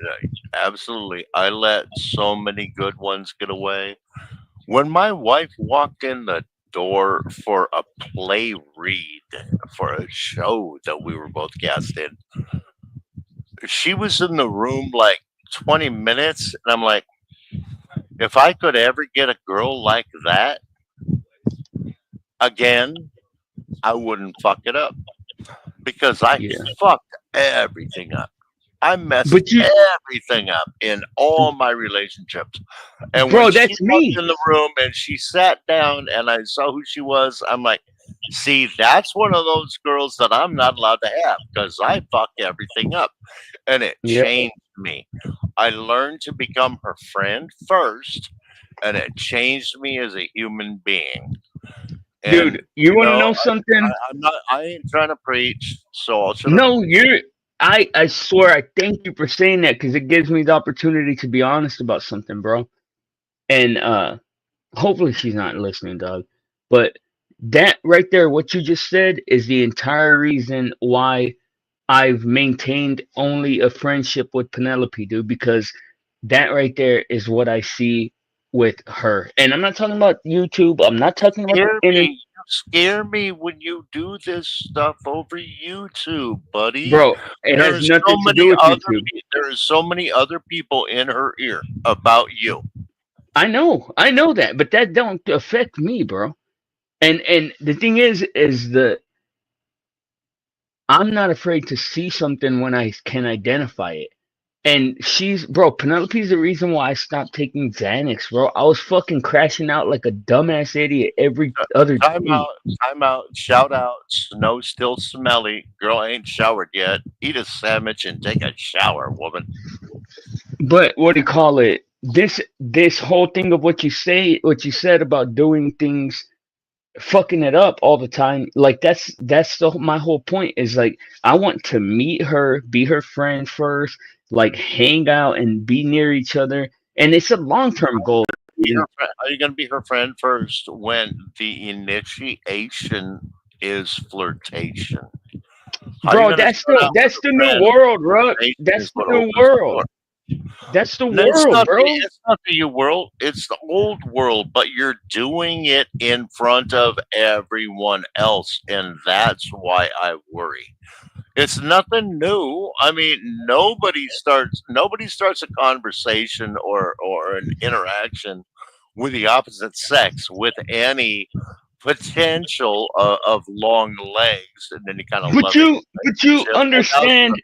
absolutely. I let so many good ones get away. When my wife walked in the door for a play read for a show that we were both cast in, she was in the room like 20 minutes, and I'm like, if I could ever get a girl like that again, I wouldn't fuck it up because I Yeah. fucked everything up. I messed But you, everything up in all my relationships. And when bro, she that's walked me. in the room and she sat down and I saw who she was, I'm like, see, that's one of those girls that I'm not allowed to have because I fucked everything up. And it Yeah. changed me. I learned to become her friend first, and it changed me as a human being. And, Dude, you want to know I, something? I'm not, I ain't trying to preach, so I'll shut up. No, I swear, I thank you for saying that because it gives me the opportunity to be honest about something, bro. And hopefully she's not listening, dog. But that right there, what you just said, is the entire reason why I've maintained only a friendship with Penelope, dude, because that right there is what I see with her. And I'm not talking about YouTube. I'm not talking about the Scare internet. me. You scare me when you do this stuff over YouTube, buddy. Bro, it has There's so nothing to do many with other YouTube. there is so many other people in her ear about you. I know that, but that don't affect me, bro. And the thing is the I'm not afraid to see something when I can identify it. And she's, bro, Penelope's the reason why I stopped taking Xanax, bro. I was fucking crashing out like a dumbass idiot every other Time day. out, time out, shout out, snow still smelly, girl ain't showered yet. Eat a sandwich and take a shower, woman. But what do you call it? This whole thing of what you said about doing things, fucking it up all the time, like that's my whole point is like I want to meet her, be her friend first, like hang out and be near each other, and it's a long term goal. And Are you gonna be her friend first when the initiation is flirtation? How are you bro, gonna start out with that's a the new friend? world, bro. Flirtation That's is the what new opens the door. world. That's the No, world, bro. it's not the new world. It's the old world, but you're doing it in front of everyone else, and that's why I worry. It's nothing new. I mean, nobody starts a conversation or an interaction with the opposite sex with any potential of long legs and any kind of loving But you relationship understand.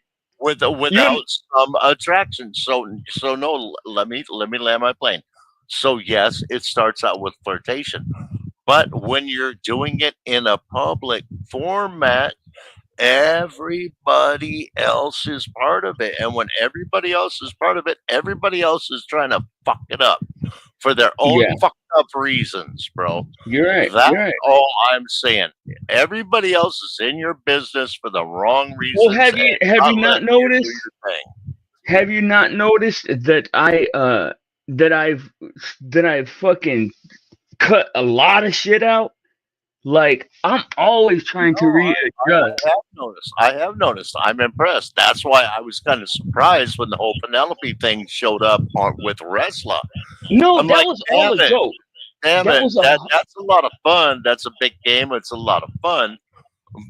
You without some attraction. So no, let me land my plane. So yes, it starts out with flirtation, but when you're doing it in a public format, everybody else is part of it, and when everybody else is part of it, everybody else is trying to fuck it up for their own yeah, fucked up reasons, bro. you're right. That's You're right. all I'm saying. Everybody else is in your business for the wrong Well, reasons and have not you not letting you do noticed? your thing. Have you not noticed that that I've that I've fucking cut a lot of shit out? Like I'm always trying No, to readjust. I have noticed. I have noticed. I'm impressed. That's why I was kind of surprised when the whole Penelope thing showed up with wrestler. No, I'm that like, was damn all a it, joke. damn That it. was a That's a lot of fun. That's a big game. It's a lot of fun.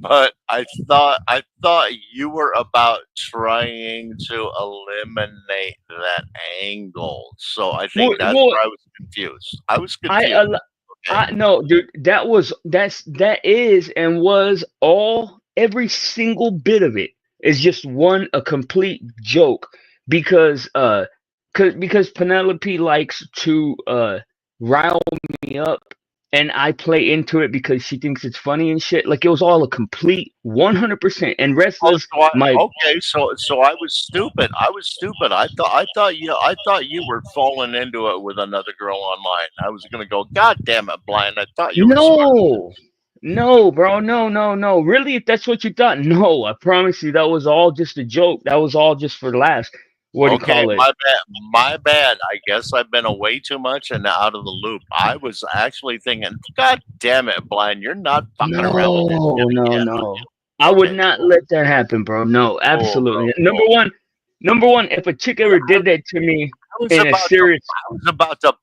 But I thought you were about trying to eliminate that angle. So I well, think that's well where I was confused. I was I confused. al- Okay. I no, dude. That is and was all every single bit of it is just a complete joke because because Penelope likes to rile me up and I play into it because she thinks it's funny and shit. Like it was all a complete 100%. And Oh, Restless, so I, my okay, so I was stupid. I was stupid. I thought you were falling into it with another girl online. I was gonna go, God damn it, blind. I thought you were smart. no. No, bro, no, no, no. Really, if that's what you thought, no, I promise you that was all just a joke. That was all just for laughs. What do you Okay, call it? my bad. My bad. I guess I've been away too much and out of the loop. I was actually thinking, God damn it, Blind, you're not fucking around with this No, shit no, again, no. are I you? would Okay, not cool. let that happen, bro. No, Cool, bro. absolutely. Cool. Number one, if a chick Dude, ever did that to me I was in a about to serious,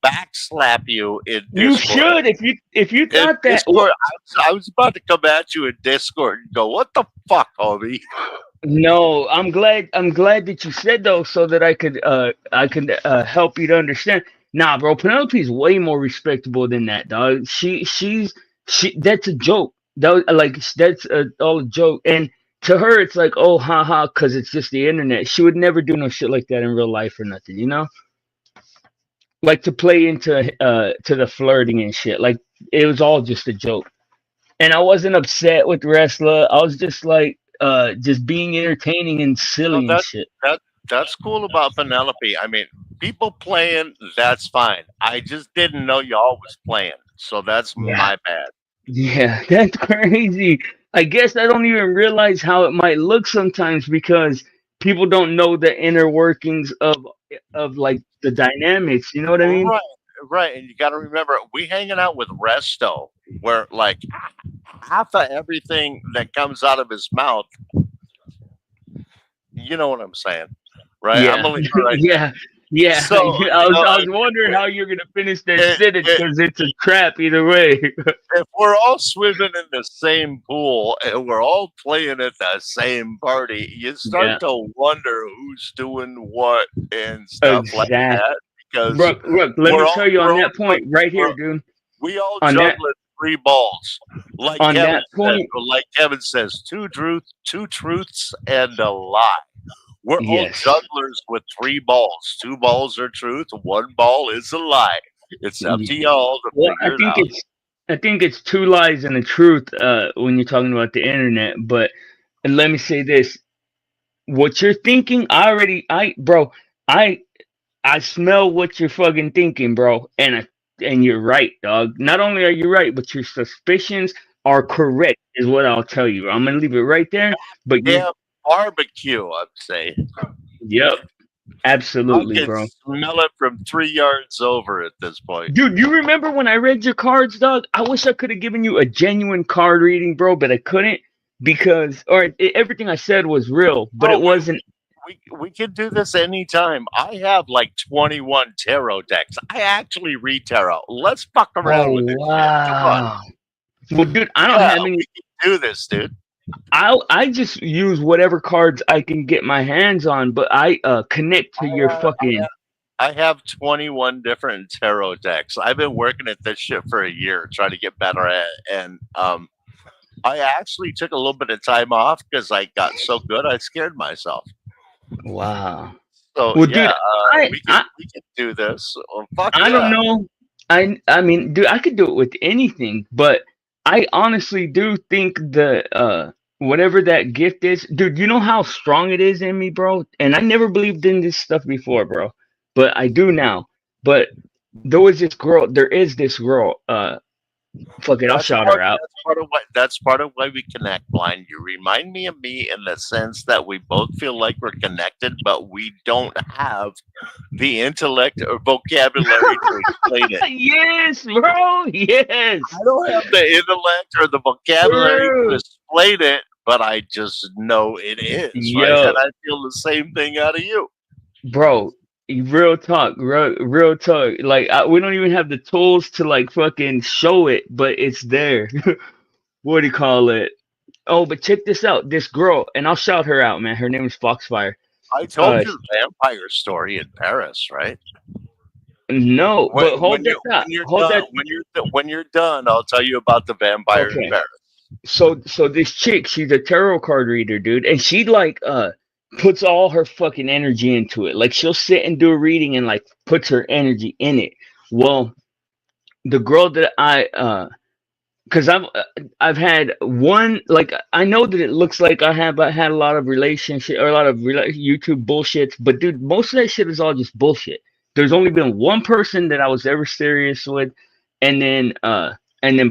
backslap you in you Discord. should. If you In thought that, Discord, I was about to come at you in Discord and go, "What the fuck, homie?" no, I'm glad that you said those so that I could help you to understand. Nah, bro, Penelope's way more respectable than that, dog. She that's a joke. That's all a joke. And to her it's like, oh haha, cause it's just the internet. She would never do no shit like that in real life or nothing, you know? Like to play into to the flirting and shit. Like it was all just a joke. And I wasn't upset with the wrestler. I was just like just being entertaining and No, silly and that shit. that that's cool about Penelope. I mean, people playing, that's fine. I just didn't know y'all was playing, so that's Yeah. my bad. Yeah, that's crazy. I guess I don't even realize how it might look sometimes because people don't know the inner workings of like the dynamics, you know what I mean? Right, right. And you got to remember, we hanging out with Resto, where like half of everything that comes out of his mouth, you know what I'm saying, right? I'm Yeah. gonna leave it right there. Yeah. Yeah. So I was I was wondering how you're going to finish that it, sentence it, cuz it's a trap either way. if we're all swimming in the same pool and we're all playing at the same party, you Yeah. start to wonder who's doing what and stuff like Exactly. that because Look, let me tell you we're on all that point right we're, here, dude. we all On that juggling three balls, on that point, Like Kevin says, two truths and a lie. We're all yes. jugglers with three balls. Two balls are truth, one ball is a lie. It's up to y'all to Well, figure it out. I think it's two lies and a truth when you're talking about the internet. But and let me say this: what you're thinking, bro, I I smell what you're fucking thinking, bro, and you're right, dog. Not only are you right, but your suspicions are correct, is what I'll tell you. I'm gonna leave it right there. But you, Damn barbecue, I'm saying. yep, I absolutely, can bro. smell it from 3 yards over at this point. Dude, you remember when I read your cards, dog? I wish I could have given you a genuine card reading, bro, but I couldn't because, everything I said was real, but Bro, it wasn't. we can do this anytime. I have like 21 tarot decks. I actually read tarot. Let's fuck around with Oh this shit. Come on. wow. Well, dude, I don't Yeah, have any. we can do this, dude. I just use whatever cards I can get my hands on, but I connect to your I have, fucking. I have 21 different tarot decks. I've been working at this shit for a year, trying to get better at it. And I actually took a little bit of time off because I got so good I scared myself. Wow. So Well, yeah, dude, I I we can do this. Oh, fuck I don't yeah! know. I mean, dude, I could do it with anything, but I honestly do think the whatever that gift is, dude, you know how strong it is in me, bro? And I never believed in this stuff before, bro. But I do now. But there is this girl, fuck it, I'll shout her out. That's part of why we connect, Blind. You remind me of me in the sense that we both feel like we're connected, but we don't have the intellect or vocabulary to explain it. Yes, bro. Yes. I don't have the intellect or the vocabulary to Bro. explain it, but I just know it is, right? Yo, And I feel the same thing out of you. bro, real talk. Like we don't even have the tools to like fucking show it, but it's there. What do you call it? Oh, but check this out. This girl, and I'll shout her out, man. Her name is Foxfire. I told Uh, you the vampire story in Paris, right? no, but hold that thought. When you're Hold done that. when you're done, I'll tell you about the vampire in Okay. Paris. So this chick, she's a tarot card reader, dude, and she like puts all her fucking energy into it. Like she'll sit and do a reading and like puts her energy in it. Well, the girl that because I've had one, like I know that it looks like I had a lot of relationship or a lot of YouTube bullshits, but dude, most of that shit is all just bullshit. There's only been one person that I was ever serious with, and then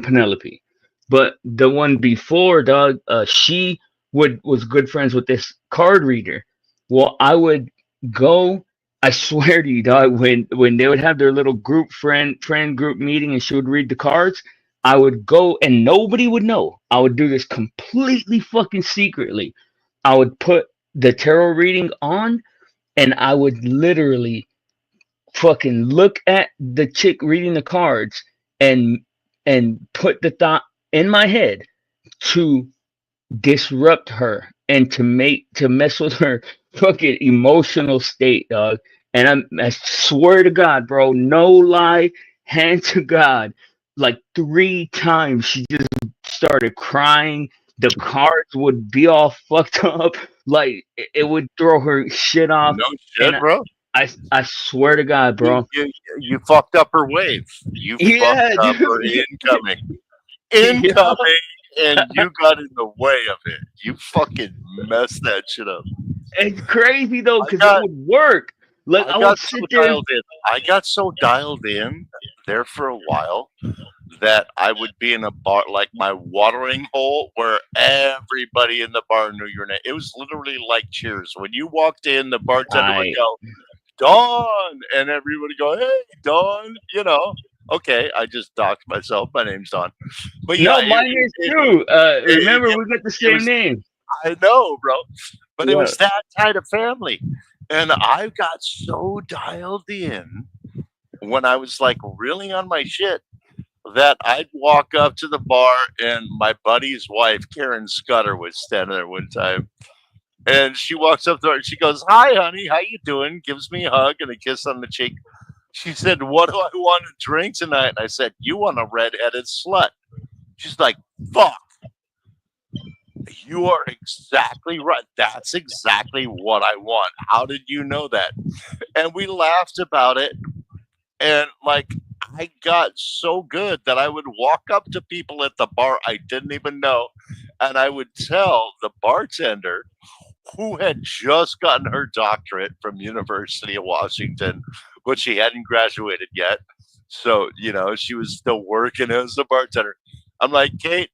Penelope. But the one before, dog, she would was good friends with this card reader. Well, I would go. I swear to you, dog, when they would have their little friend group meeting and she would read the cards, I would go and nobody would know. I would do this completely fucking secretly. I would put the tarot reading on and I would literally fucking look at the chick reading the cards and put the thought in my head to disrupt her and to mess with her fucking emotional state, dog. And I swear to God, bro, no lie, hand to God, like 3 times she just started crying. The cards would be all fucked up, like it would throw her shit off. No And shit, bro. I swear to God, You, bro. you you fucked up her wave. You fucked Yeah, up her dude. Yeah, incoming, and you got in the way of it. You fucking messed that shit up. it's crazy though, I because it got would work. Like I I would got so sit there. dialed in. I got so dialed in there for a while that I would be in a bar like my watering hole where everybody in the bar knew your name. It was literally like Cheers. When you walked in, the bartender would I go, Dawn, and everybody go, hey, Dawn, you know. Okay, I just doxed myself. My name's Don. But yeah, no, mine is too. Remember, it, we got the it same was, name. I know, bro. But it Yeah, was that kind of family. And I got so dialed in when I was like really on my shit that I'd walk up to the bar and my buddy's wife, Karen Scudder, was standing there one time. And she walks up to her and she goes, hi, honey, how you doing? Gives me a hug and a kiss on the cheek. She said, what do I want to drink tonight? And I said, you want a redheaded slut. She's like, fuck, you are exactly right. That's exactly what I want. How did you know that? And we laughed about it. And like, I got so good that I would walk up to people at the bar I didn't even know. And I would tell the bartender who had just gotten her doctorate from University of Washington, but she hadn't graduated yet. So, you know, she was still working as a bartender. I'm like, Kate,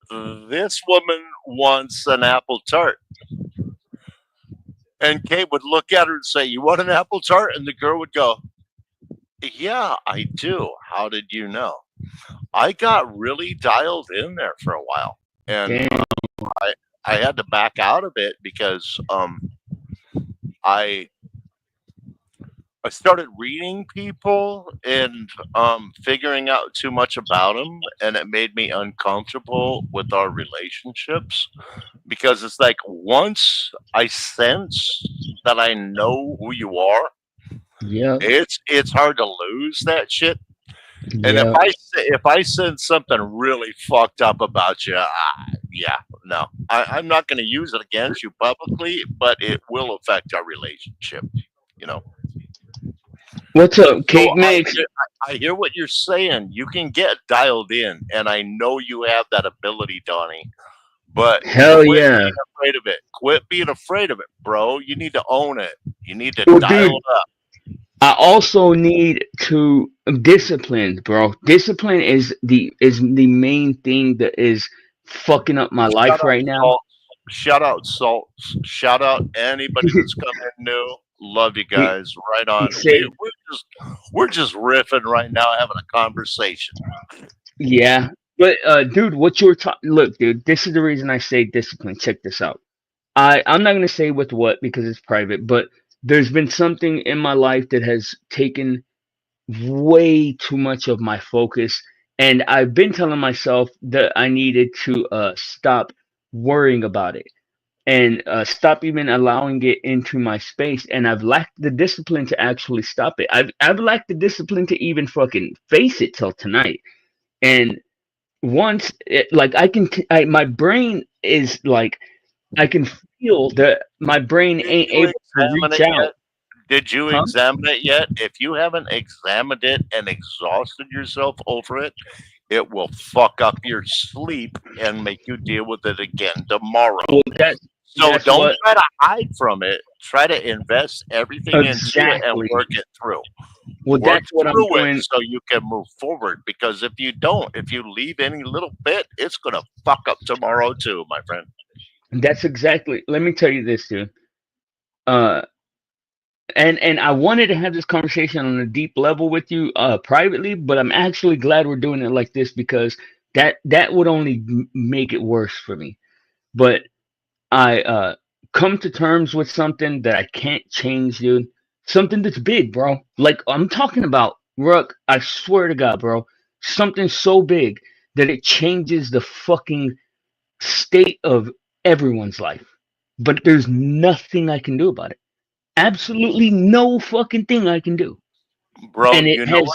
this woman wants an apple tart. And Kate would look at her and say, you want an apple tart? And the girl would go, yeah, I do. How did you know? I got really dialed in there for a while. And damn. I, I had to back out of it because I I started reading people and figuring out too much about them, and it made me uncomfortable with our relationships because it's like once I sense that I know who you are, Yeah, it's hard to lose that shit. And yeah. if I sense something really fucked up about you, yeah, no, I'm not going to use it against you publicly, but it will affect our relationship. You know. What's up, So Cake Mix? I hear what you're saying. You can get dialed in, and I know you have that ability, Donnie. But Hell quit yeah. being afraid of it. Quit being afraid of it, bro. You need to own it. You need to Well, dial dude, it up. I also need to discipline, bro. Discipline is the main thing that is fucking up my Shout life out right now. Salt. Shout out Salt. Shout out anybody that's coming in new. Love you He, guys. Right he on. said, We're just riffing right now, having a conversation. yeah. But dude, what you were talking? Look, dude, this is the reason I say discipline. Check this out. I'm not gonna say with what because it's private, but there's been something in my life that has taken way too much of my focus, and I've been telling myself that I needed to stop worrying about it and stop even allowing it into my space. And I've lacked the discipline to actually stop it. I've lacked the discipline to even fucking face it till tonight. And once like my brain is like I can feel that my brain Did ain't you able to examine reach it out. yet? Did you Huh? examine it yet? If you haven't examined it and exhausted yourself over it, it will fuck up your sleep and make you deal with it again tomorrow. Well, that So That's don't what try to hide from it. Try to invest everything into it and exactly. work it through. Well, Work that's what I'm through it doing. so you can move forward. Because if you don't, if you leave any little bit, it's gonna fuck up tomorrow too, my friend. That's exactly. Let me tell you this, dude. Uh, and I wanted to have this conversation on a deep level with you, privately, but I'm actually glad we're doing it like this because that would only make it worse for me. But I come to terms with something that I can't change, dude. Something that's big, bro. Like I'm talking about, Rook. I swear to God, bro. Something so big that it changes the fucking state of everyone's life. But there's nothing I can do about it. Absolutely no fucking thing I can do. Bro, And it has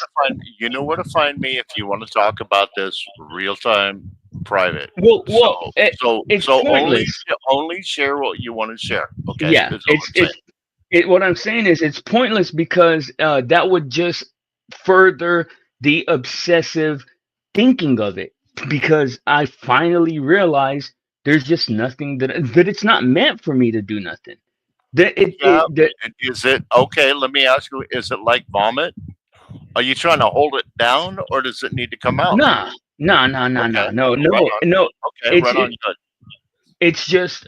you know where to find me if you want to talk about this real time private. well, it's pointless. Only share what you want to share. Okay, Yeah, is all I'm saying. what I'm saying is it's pointless because that would just further the obsessive thinking of it. Because I finally realized there's just nothing that it's not meant for me to do nothing. That Yeah, that is it okay? Let me ask you: is it like vomit? Are you trying to hold it down, or does it need to come out? nah Okay, right no on. no. Okay, It's right on. Good. it's just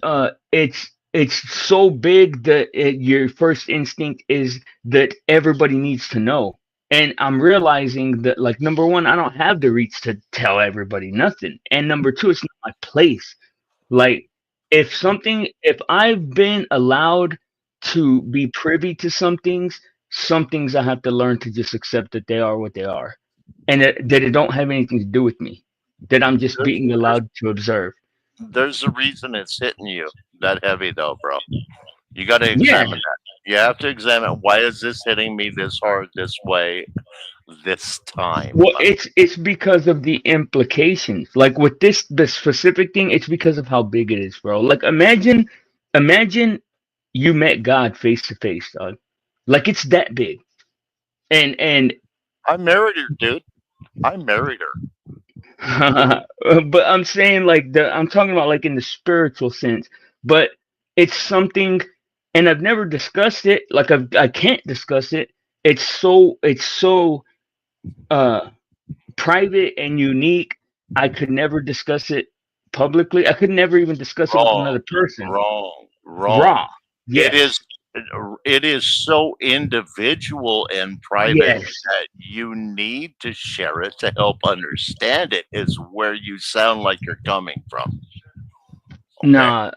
it's so big that your first instinct is that everybody needs to know. And I'm realizing that, like, number one, I don't have the reach to tell everybody nothing, and number two, it's not my place. Like, if I've been allowed to be privy to some things I have to learn to just accept that they are what they are, and that it don't have anything to do with me, that I'm just There's being there's allowed to observe. there's a reason it's hitting you that heavy, though, bro. You got to Yeah. examine that. You have to examine why is this hitting me this hard, this way, this time. Well, it's because of the implications. Like with the specific thing, it's because of how big it is, bro. Like imagine you met God face to face, dog. Like it's that big. And I married her, dude. I married her. but I'm saying like I'm talking about like in the spiritual sense. But it's something, and I've never discussed it. Like I can't discuss it. It's so uh private and unique. I could never discuss it publicly. I could never even discuss it with Wrong, another person. wrong. Raw. It Yes. is it is so individual and private Yes. that you need to share it to help understand it is where you sound like you're coming from. Okay. Nah.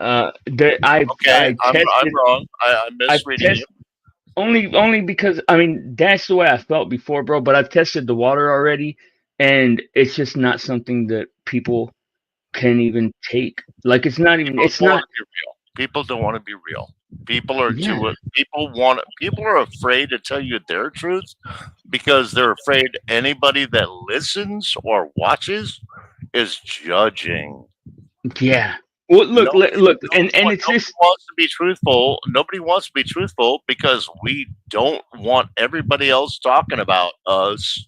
That Okay, I'm wrong. I'm I've misreading you. tested only because I mean that's the way I felt before, bro. But I've tested the water already, and it's just not something that people can even take. Like it's not even. People It's don't want not. to be real. People don't want to be real. People are Yeah. too. People are afraid to tell you their truth because they're afraid anybody that listens or watches is judging. Yeah. Well, look, look, and it's Nobody this wants to be truthful. Nobody wants to be truthful because we don't want everybody else talking about us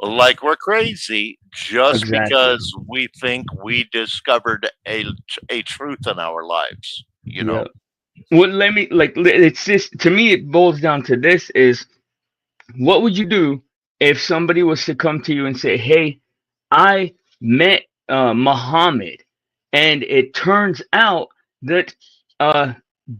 like we're crazy just exactly. because we think we discovered a truth in our lives. You Yeah. know, Well, let me like it's just to me it boils down to this is what would you do if somebody was to come to you and say, "Hey, I met Muhammad, and it turns out that uh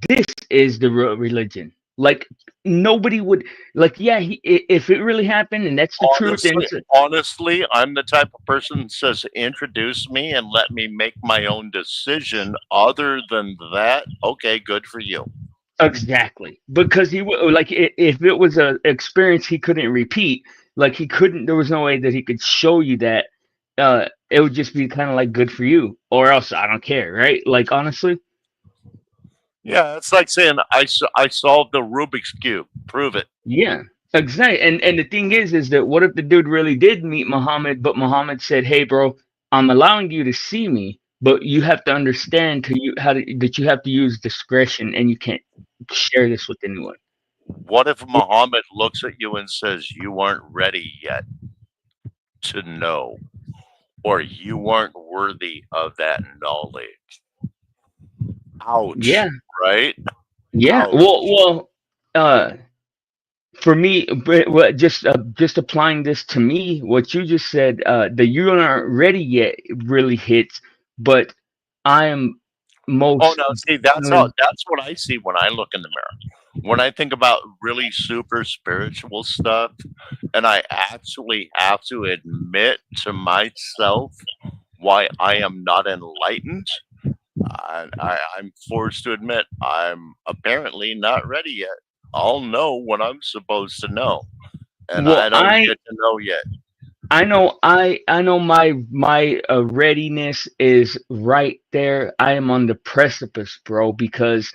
this is the real religion." Like nobody would like yeah, if it really happened and that's the truth and honestly, I'm the type of person that says introduce me and let me make my own decision. Other than that, okay, good for you. exactly, because he would like if it was a experience he couldn't repeat, like he couldn't. There was no way that he could show you that. It would just be kind of like good for you, or else I don't care, right? Like honestly, Yeah, it's like saying I solved the Rubik's cube. Prove it. yeah, exactly. And the thing is that what if the dude really did meet Muhammad, but Muhammad said, "Hey, bro, I'm allowing you to see me, but you have to understand that you have to use discretion, and you can't share this with anyone." What if Muhammad looks at you and says you weren't ready yet to know, or you weren't worthy of that knowledge? Ouch, Yeah, right? yeah. Ouch. Uh, for me, just applying this to me, what you just said, the "you aren't ready yet" really hits, but I am Oh most no, see, that's how definitely. that's what I see when I look in the mirror. When I think about really super spiritual stuff, and I actually have to admit to myself why I am not enlightened, I'm forced to admit I'm apparently not ready yet. I'll know when I'm supposed to know, and Well, I don't get to know yet. I know my readiness is right there. I am on the precipice, bro, because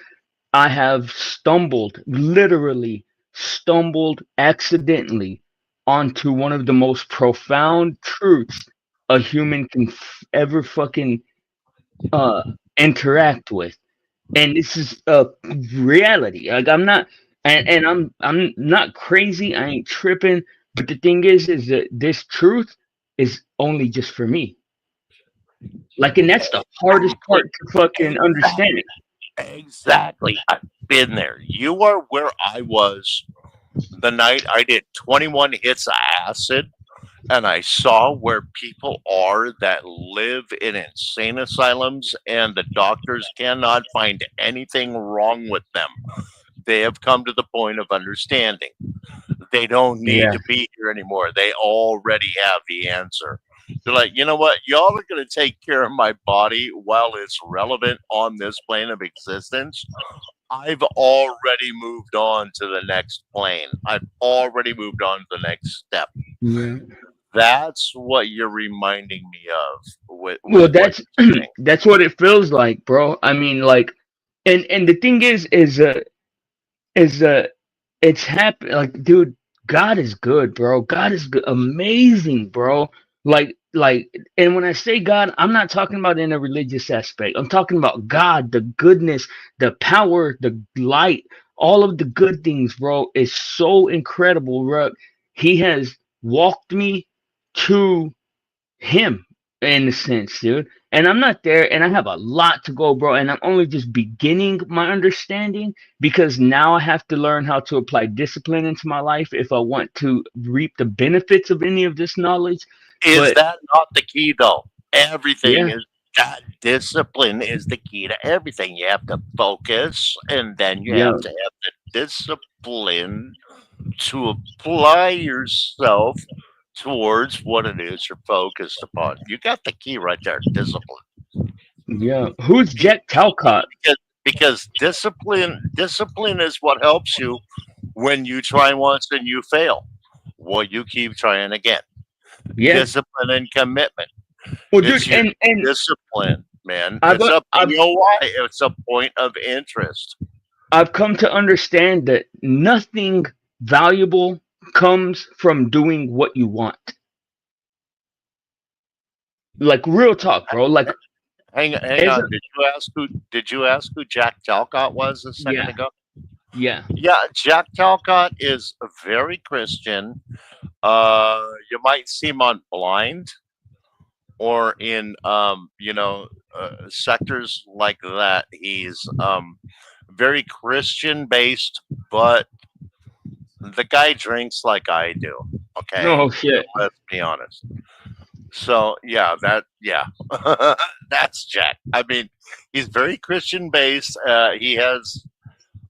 I have stumbled, literally stumbled accidentally onto one of the most profound truths a human can ever fucking uh interact with. And this is a reality. Like I'm not crazy. I ain't tripping. But the thing is that this truth is only just for me. Like, and that's the hardest Exactly. part to fucking understand. Exactly. Exactly. I've been there. You are where I was the night I did 21 hits of acid and I saw where people are that live in insane asylums and the doctors cannot find anything wrong with them. They have come to the point of understanding. They don't need Yeah, to be here anymore. They already have the answer. They're like, you know what? Y'all are going to take care of my body while it's relevant on this plane of existence. I've already moved on to the next plane. I've already moved on to the next step. yeah. That's what you're reminding me of with Well, what that's you're saying. that's what it feels like, bro. I mean, like, and the thing is it's happen like, dude, God is good, bro. God is good, amazing, bro. Like, and when I say God, I'm not talking about in a religious aspect. I'm talking about God, the goodness, the power, the light, all of the good things, bro, is so incredible, bro. He has walked me to him in a sense, dude. And I'm not there, and I have a lot to go, bro. And I'm only just beginning my understanding because now I have to learn how to apply discipline into my life if I want to reap the benefits of any of this knowledge. Is But that not the key, though? Everything yeah, is that discipline is the key to everything. You have to focus, and then you yeah, have to have the discipline to apply yourself towards what it is you're focused upon. You got the key right there, discipline. yeah. Who's Be- Jack Talcott? because discipline is what helps you when you try once and you fail. Well, you keep trying again. Yeah. Discipline and commitment. Well, It's dude, your and discipline, man. I've It's a I've POI. It's a point of interest. I've come to understand that nothing valuable comes from doing what you want. Like, real talk, bro. Like, Hang as on. Did you ask who Jack Talcott was a second yeah, ago? yeah. Yeah, Jack Talcott is very Christian. You might see him on Blind or in sectors like that. He's very Christian based, but the guy drinks like I do. Okay, Oh shit. let's be honest. So yeah, that's Jack. I mean, he's very Christian based.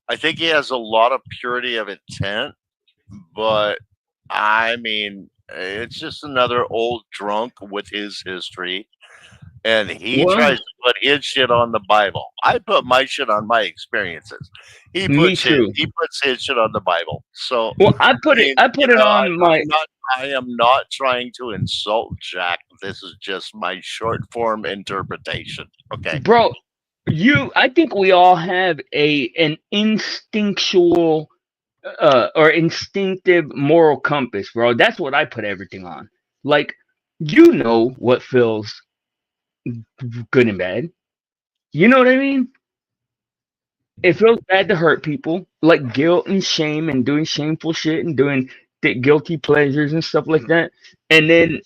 I think he has a lot of purity of intent, but I mean, it's just another old drunk with his history, and he Well, tries to put his shit on the Bible. I put my shit on my experiences. He me puts his too. he puts his shit on the Bible. So Well, I mean, I put it on my I am not trying to insult Jack. This is just my short form interpretation. Okay. bro. I think we all have an instinctual or instinctive moral compass, bro. That's what I put everything on. Like, you know what feels good and bad. You know what I mean? It feels bad to hurt people, like guilt and shame and doing shameful shit and doing guilty pleasures and stuff like that. And then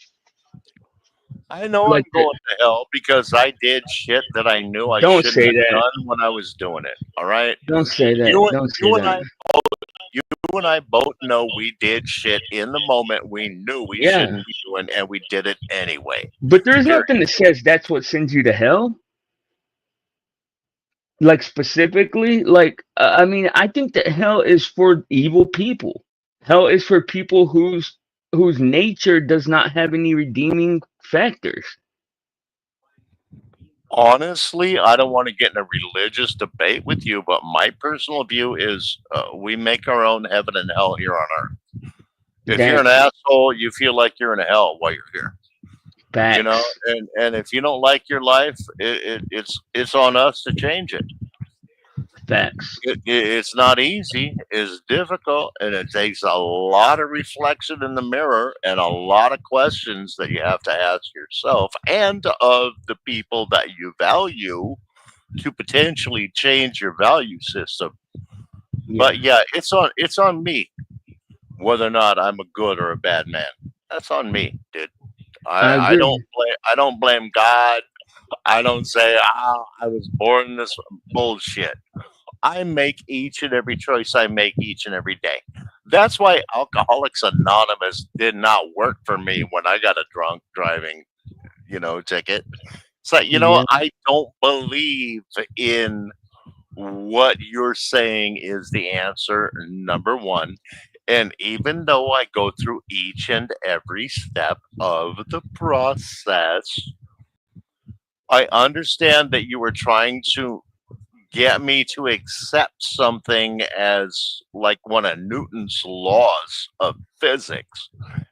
I know Like I'm going to hell because I did shit that I knew I don't shouldn't say have that. done when I was doing it. All right, Don't say that. you and Don't you say and that. I you and I both know we did shit in the moment we knew we Yeah. shouldn't be doing, and we did it anyway. But there's Period. nothing that says that's what sends you to hell. Like specifically, like I mean, I think that hell is for evil people. Hell is for people whose nature does not have any redeeming factors. Honestly, I don't want to get in a religious debate with you, but my personal view is we make our own heaven and hell here on earth. If you're an That's asshole, you feel like you're in hell while you're here. You know, facts. and if you don't like your life, it's on us to change it. Facts. It's not easy. It's difficult, and it takes a lot of reflection in the mirror and a lot of questions that you have to ask yourself and of the people that you value to potentially change your value system. Yeah, But yeah, it's on me whether or not I'm a good or a bad man. That's on me, dude. I I agree. I don't blame God. I don't say I was born this bullshit. I make each and every choice I make each and every day. That's why Alcoholics Anonymous did not work for me when I got a drunk driving, ticket. It's like, Yeah, I don't believe in what you're saying is the answer, number one. And even though I go through each and every step of the process, I understand that you were trying to get me to accept something as like one of Newton's laws of physics.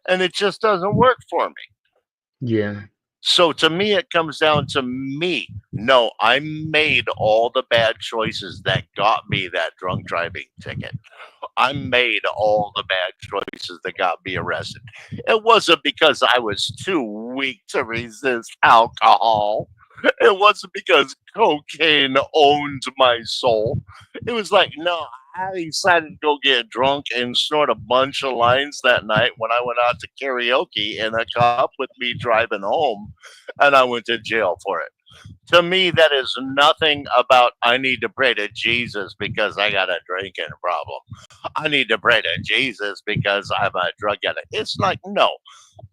And it just doesn't work for me. yeah, So to me, it comes down to me. No, I made all the bad choices that got me that drunk driving ticket. I made all the bad choices that got me arrested. It wasn't because I was too weak to resist alcohol. It wasn't because cocaine owned my soul. It was like, no, I decided to go get drunk and snort a bunch of lines that night when I went out to karaoke and a cop with me driving home, and I went to jail for it. To me, that is nothing about I need to pray to Jesus because I got a drinking problem. I need to pray to Jesus because I'm a drug addict. It's like, no,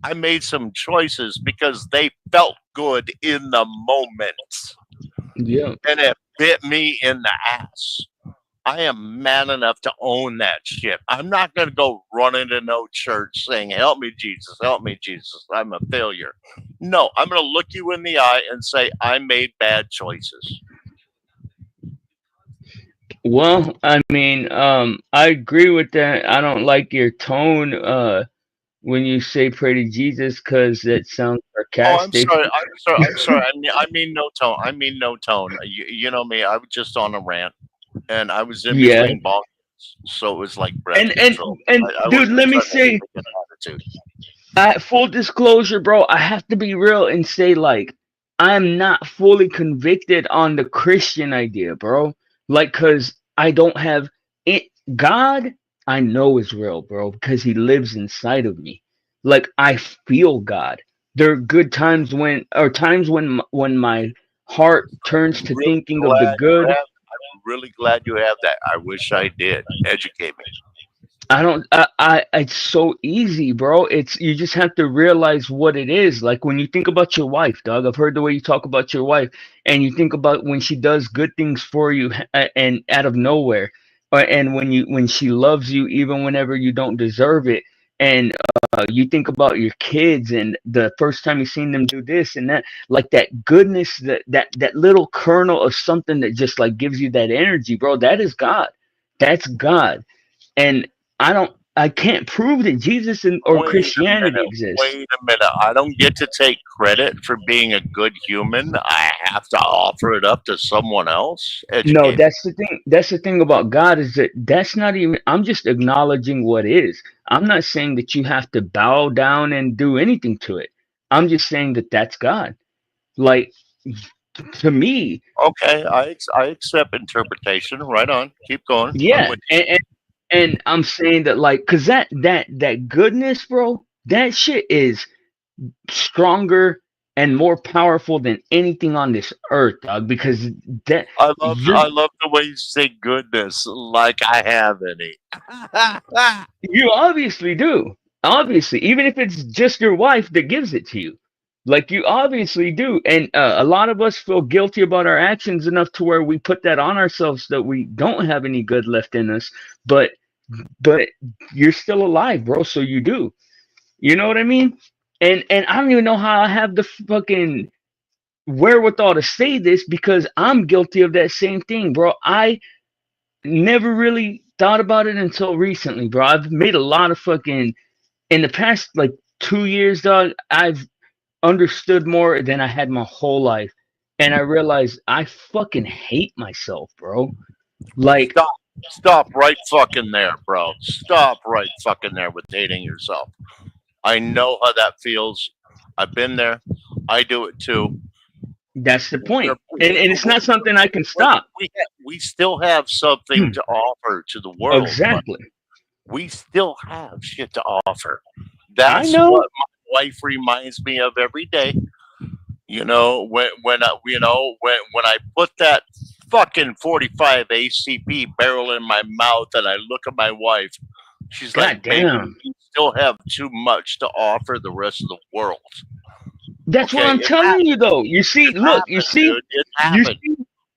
I made some choices because they felt good in the moment yeah, and it bit me in the ass. I am man enough to own that shit. I'm not going to go run into no church saying, help me, Jesus, help me, Jesus. I'm a failure. No, I'm going to look you in the eye and say, I made bad choices. well, I mean, I agree with that. I don't like your tone when you say pray to Jesus because that sounds Oh, I'm sarcastic. sorry. I'm sorry. I'm sorry. I mean no tone. I mean no tone. You know me. I was just on a rant, and I was in Yeah, between bongs, so it was like breath and and control. and I dude, wasn't let me trying to say, take an attitude. full disclosure, bro, I have to be real and say, like, I'm not fully convicted on the Christian idea, bro. Like, cause I don't have it. God, I know is real, bro, because He lives inside of me. Like, I feel God. There are good times when, or times when my heart turns to Really thinking of the glad you good. have. Really glad you have that. I wish I did. Educate me. I don't it's so easy, bro. It's you just have to realize what it is. Like when you think about your wife, dog. I've heard the way you talk about your wife and you think about when she does good things for you and out of nowhere. And when she loves you even whenever you don't deserve it. And you think about your kids and the first time you seen them do this and that, like that goodness, that little kernel of something that just like gives you that energy, bro. That is God. That's God. And I can't prove that Jesus or Wait a Christianity minute. exists. Wait a minute. I don't get to take credit for being a good human. I have to offer it up to someone else. No, Educate me. that's the thing. That's the thing about God is that that's not even. I'm just acknowledging what is. I'm not saying that you have to bow down and do anything to it. I'm just saying that that's God. Like to me, Okay, I accept interpretation. Right on. Keep going. I'm yeah. with And I'm saying that like, cause that goodness, bro, that shit is stronger. and more powerful than anything on this earth, dog. Because that you're I love the way you say goodness, like I have any. you obviously do. Obviously, even if it's just your wife that gives it to you, like you obviously do. And a lot of us feel guilty about our actions enough to where we put that on ourselves that we don't have any good left in us. But but you're still alive, bro. So you do. You know what I mean? And I don't even know how I have the fucking wherewithal to say this because I'm guilty of that same thing, bro. I never really thought about it until recently, bro. I've made a lot of fucking in the past like 2 years, dog. I've understood more than I had my whole life, and I realized I fucking hate myself, bro. Like, Stop. Stop right fucking there, bro. Stop right fucking there with hating yourself. I know how that feels. I've been there. I do it too. that's the We're, point, and it's not something I can we're, stop. we still have something to offer to the world, but Exactly. we still have shit to offer. I That's know. what my wife reminds me of every day. When I put that fucking 45 ACP barrel in my mouth and I look at my wife, she's like, God "Baby, damn. you still have too much to offer the rest of the world." That's what Okay, I'm telling you, though. You see, it look, happened, dude. It you happened. see,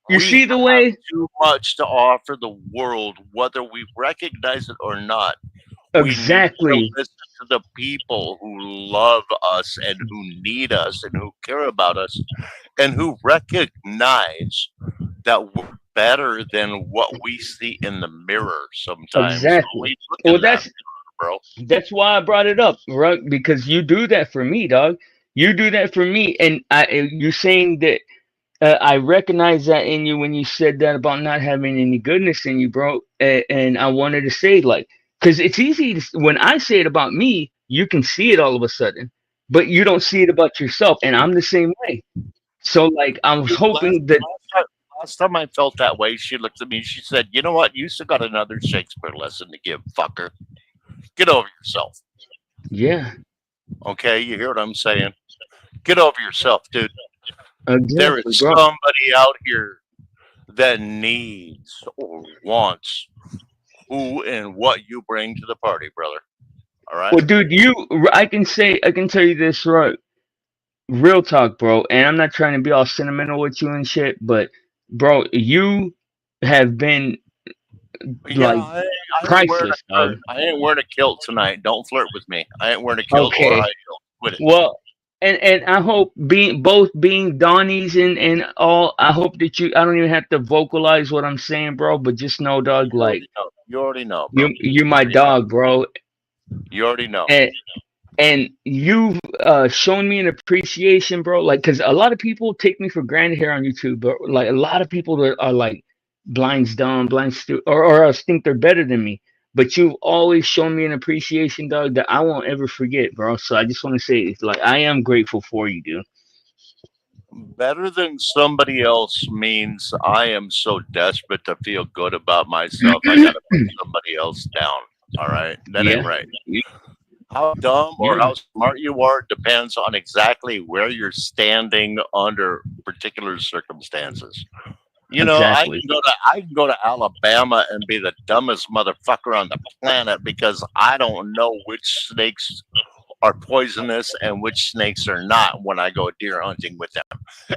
you We see the have way. too much to offer the world, whether we recognize it or not. We need to Exactly. listen to the people who love us and who need us and who care about us and who recognize that we're better than what we see in the mirror sometimes when Exactly. we look Well, in that mirror, bro. that's why I brought it up, right? Because you do that for me, dog. You do that for me, and you're saying that I recognize that in you when you said that about not having any goodness in you, bro. And I wanted to say, like, because it's easy to, when I say it about me, you can see it all of a sudden, but you don't see it about yourself, and I'm the same way. So, like, I was Dude, hoping that, last time I felt that way, she looked at me. She said, "You know what? You still got another Shakespeare lesson to give, fucker. Get over yourself." yeah, Okay, you hear what I'm saying? Get over yourself, dude. There exactly, is bro. somebody out here that needs or wants who and what you bring to the party, brother. All right? Well, dude, I can tell you this, right? Real talk, bro. And I'm not trying to be all sentimental with you and shit, but, bro, you have been Yeah, like I ain't wearing priceless, a dog. I ain't wearing a kilt tonight. Don't flirt with me. I ain't wearing a kilt or high Okay. heels. Quit it. Well, and I hope being Donnie's and all, I hope that I don't even have to vocalize what I'm saying, bro, but just know, dog, You like already know. You already know, bro. you're You my already know. dog, bro. You already know. And you've shown me an appreciation, bro. Like, cause a lot of people take me for granted here on YouTube, but like a lot of people that are like blinds dumb, blinds stupid, or else think they're better than me. But you've always shown me an appreciation, dog, that I won't ever forget, bro. So I just want to say, it's like I am grateful for you, dude. Better than somebody else means I am so desperate to feel good about myself. I got to put somebody else down. All right, that ain't Yeah, right. How dumb or yeah, how smart you are depends on exactly where you're standing under particular circumstances. exactly. I can go to Alabama and be the dumbest motherfucker on the planet because I don't know which snakes are poisonous and which snakes are not when I go deer hunting with them.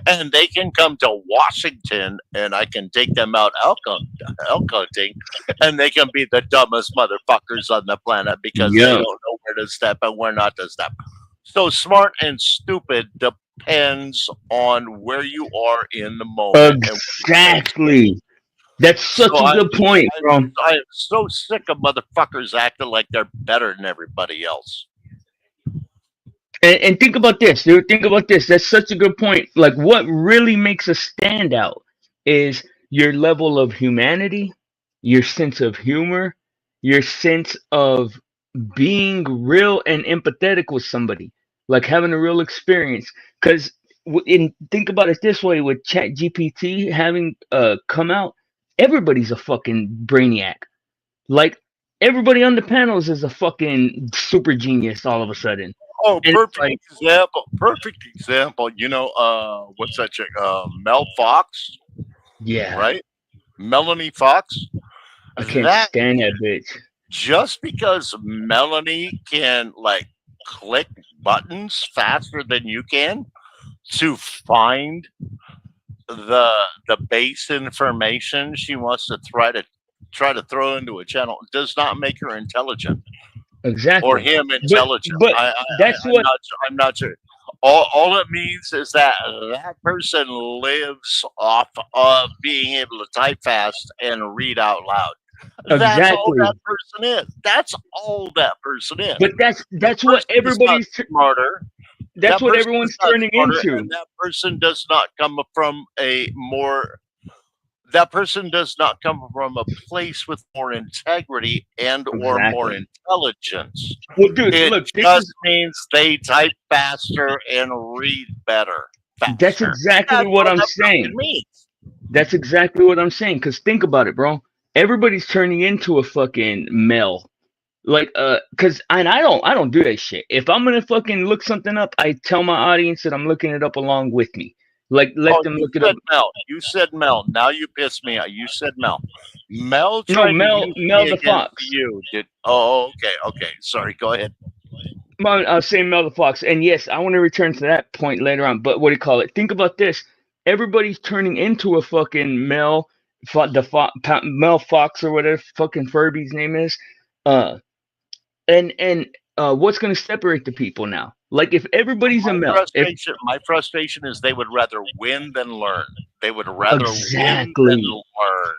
And they can come to Washington and I can take them out elk hunting and they can be the dumbest motherfuckers on the planet because they Yeah, don't know where to step and where not to step. So smart and stupid depends on where you are in the moment and what your headspace. exactly. That's So such a good point, bro. I am so sick of motherfuckers acting like they're better than everybody else. And think about this, dude. Think about this. That's such a good point. Like, what really makes us stand out is your level of humanity, your sense of humor, your sense of being real and empathetic with somebody, like having a real experience. Because, think about it this way: with Chat GPT having come out, everybody's a fucking brainiac. Like, everybody on the panels is a fucking super genius all of a sudden. Oh, And it's perfect like, example. Perfect example. What's that chick? Mel Fox, yeah, right? Melanie Fox. I can't That stand that bitch. just because Melanie can like click buttons faster than you can to find the base information she wants to try to throw into a channel does not make her intelligent or Exactly. him But intelligent. but that's I'm what not. I'm not sure. All it means is that that person lives off of being able to type fast and read out loud. That's all that exactly. person is. That's all that person is. But That that's what person is not smarter. that's That what person is everyone's not turning smarter, into. and that person does not come from a more. That person does not come from a place with more integrity and or more Exactly. intelligence. Well, dude, It look, this just is means they type faster and read better that's faster. exactly That's what all I'm that fucking saying. means. That's exactly what I'm saying. Cause think about it, bro. Everybody's turning into a fucking male. Like, cause and I don't do that shit. If I'm gonna fucking look something up, I tell my audience that I'm looking it up along with me. Like, let Oh, them you look it up. said Mel. You said Mel. Now you pissed me off. You said Mel. Mel No, tried to use me Mel the against Fox. you. Did oh okay, okay. Sorry, go ahead. I was saying Mel the Fox, and yes, I want to return to that point later on. But what do you call it? Think about this: everybody's turning into a fucking Mel Fox or whatever fucking Furby's name is. Uh, and what's gonna separate the people now? Like, if everybody's a Mel, if My frustration is they would rather win than learn. They would rather win than exactly. learn.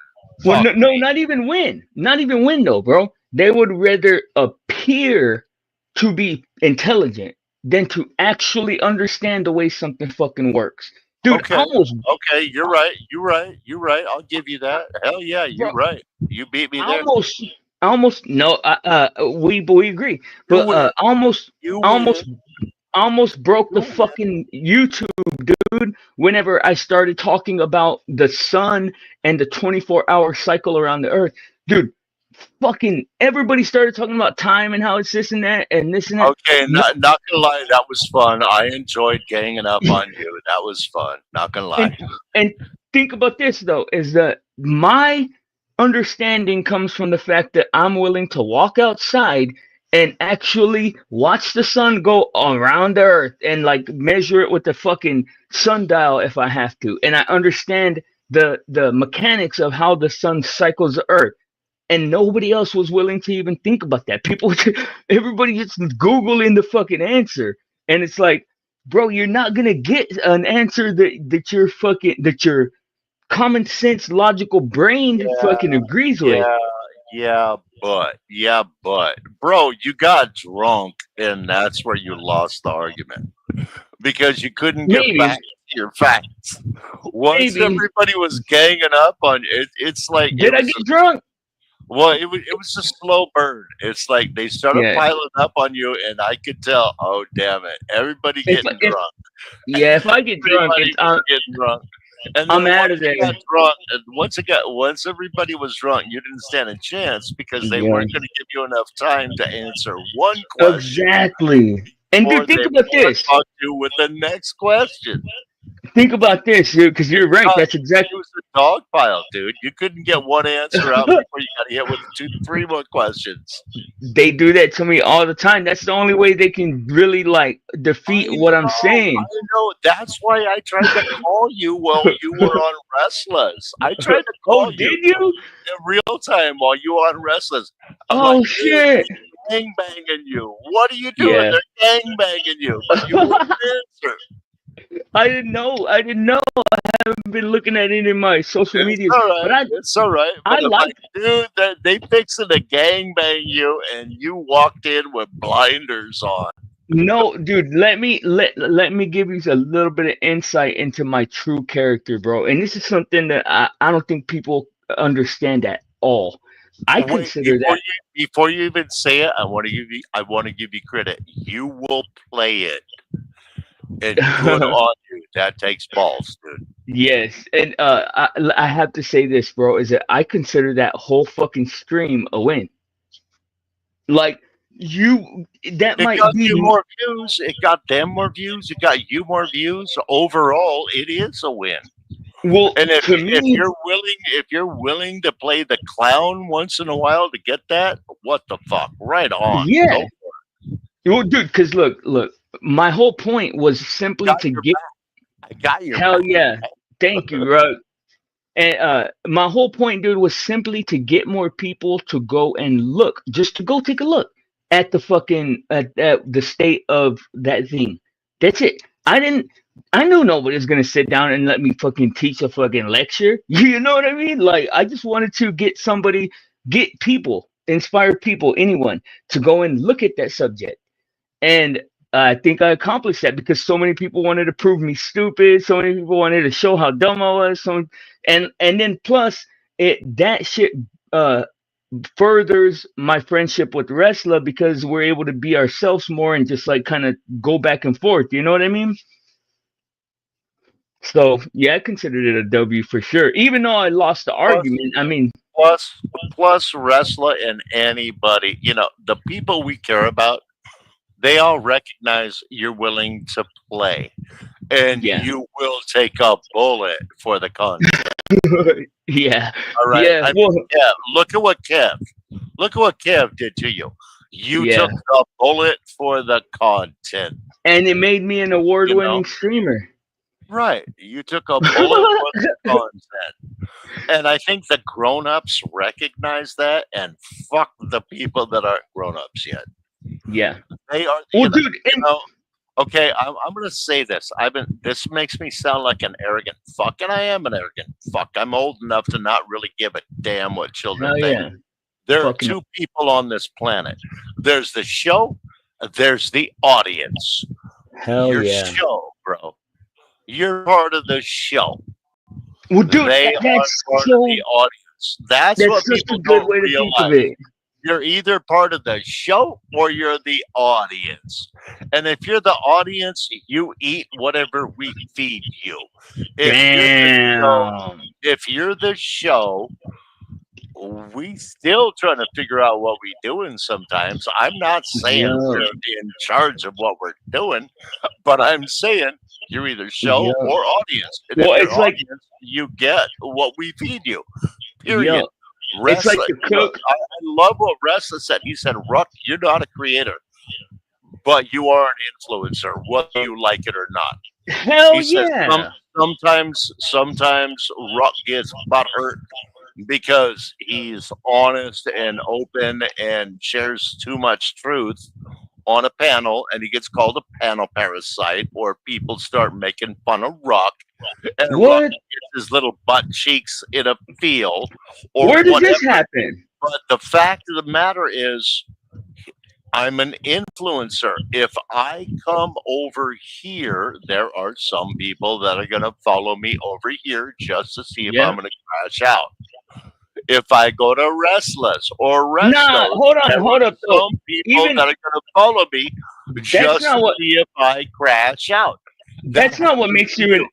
Well, Fuck no, no, me. not even win though, bro. They would rather appear to be intelligent than to actually understand the way something fucking works. Dude, Okay. Okay, you're right. You're right. You're right. I'll give you that. Hell yeah, you're bro, right. You beat me there. almost, almost. No, we agree, You but win. almost, You win. almost, almost broke the You win. fucking YouTube, dude. Whenever I started talking about the sun and the 24-hour cycle around the Earth, dude. Fucking everybody started talking about time and how it's this and that and this and that. Okay, No, not gonna lie, that was fun. I enjoyed ganging up on you. That was fun. Not gonna lie. and and think about this though, is that my understanding comes from the fact that I'm willing to walk outside and actually watch the sun go around the earth and like measure it with the fucking sundial if I have to. And I understand the mechanics of how the sun cycles the earth. And nobody else was willing to even think about that. Everybody just googling the fucking answer, and it's like, bro, you're not gonna get an answer that your common sense, logical brain Yeah, fucking agrees with. yeah, but, bro, you got drunk, and that's where you lost the argument because you couldn't get Maybe, back to your facts. Once maybe. everybody was ganging up on you, it's like it Did I was. get drunk? Well, it was a slow burn. It's like they started Yeah. piling up on you, and I could tell. Oh, damn it! Everybody If getting if drunk. yeah, if I get drunk, Everybody it's was getting drunk. And then I'm out of there. once everybody was drunk, you didn't stand a chance because they Yeah. weren't going to give you enough time to answer one question Exactly. And before dude, they think about want this. to talk to you with the next question. Think about this, dude, because you're right. That's It exactly. was a dog pile, dude. You couldn't get one answer out before you got hit with two, three more questions. They do that to me all the time. That's the only way they can really like I defeat what I'm know, saying. I know. That's why I tried to call you while you were on Restless. I tried to Oh, call you did you? in real time while you were on Restless. I'm like, Oh dude, shit. they gang banging you. What are you doing? Yeah. They're gang banging you, but you wouldn't answer. I didn't know. I didn't know. I've been looking at it in my social It's medias, all but right. It's all right. I But I'm like like, dude, they fixing to gang bang you, and you walked in with blinders on. no, dude. Let me give you a little bit of insight into my true character, bro. And this is something that I don't think people understand at all. I Wait, consider that. before you even say it, I want to give you credit. You will play it, and good on you. That takes balls, dude. Yes, and I have to say this, bro, is that I consider that whole fucking stream a win. Like, you that It might got be you more views. It got them more views. It got you more views. Overall, it is a win. well And to if me. you're willing to play the clown once in a while to get that, what the fuck? Right on. Yeah, Go. well, dude, because look, my whole point was simply Got to your get. I got your Hell back. yeah, thank you, bro. And my whole point, dude, was simply to get more people to go and look, just to go take a look at the fucking at the state of that thing. That's it. I didn't. I knew nobody was gonna sit down and let me fucking teach a fucking lecture. You know what I mean? Like I just wanted to get somebody, get people, inspire people, anyone to go and look at that subject. And I think I accomplished that because so many people wanted to prove me stupid. So many people wanted to show how dumb I was. So and then plus it that shit uh furthers my friendship with wrestler because we're able to be ourselves more and just like kind of go back and forth. You know what I mean? So yeah, I considered it a W for sure. Even though I lost the Plus, argument, I mean, plus wrestler and anybody, the people we care about, they all recognize you're willing to play and yeah, you will take a bullet for the content. yeah, All right. yeah, I well, mean, yeah, look at what Kev did to you. You yeah, took a bullet for the content, and it made me an you know? award-winning streamer. Right. You took a bullet for the content. And I think the grown-ups recognize that and fuck the people that aren't grown-ups yet. Yeah. They are, Well, dude, you and know, okay, I'm going to say this. This makes me sound like an arrogant fuck, and I am an arrogant fuck. I'm old enough to not really give a damn what children hell think. yeah, There are fucking two people on this planet. There's the show, there's the audience. hell Your yeah. show, bro. You're part of the show. Well, dude, They are part of so the audience. That's that's what such a people good don't way to think of realize. it. You're either part of the show or you're the audience. And if you're the audience, you eat whatever we feed you. If you're the show, Damn. if you're the show, we still trying to figure out what we doing sometimes. I'm not saying Yo, we're in charge of what we're doing, but I'm saying you're either show yo. or audience. And if Well, you're it's like audience, you get what we feed you. yo, Period. it's like Wrestler, the cook. I love what Wrestler said. He said, Ruck, you're not a creator, but you are an influencer, whether you like it or not. Hell He says yeah. sometimes Ruck gets butthurt because he's honest and open and shares too much truth on a panel, and he gets called a panel parasite, or people start making fun of Ruck, and Ruck What? gets his little butt cheeks in a feel or Where does this whatever. happen? But the fact of the matter is, I'm an influencer. If I come over here, there are some people that are going to follow me over here just to see if I'm Yeah. going to crash out. If I go to Restless or Nah, Restos, hold on, there hold are up though. some people Even that are going to follow me that's just not to what see if I crash out. That that's not what happens makes to you you. an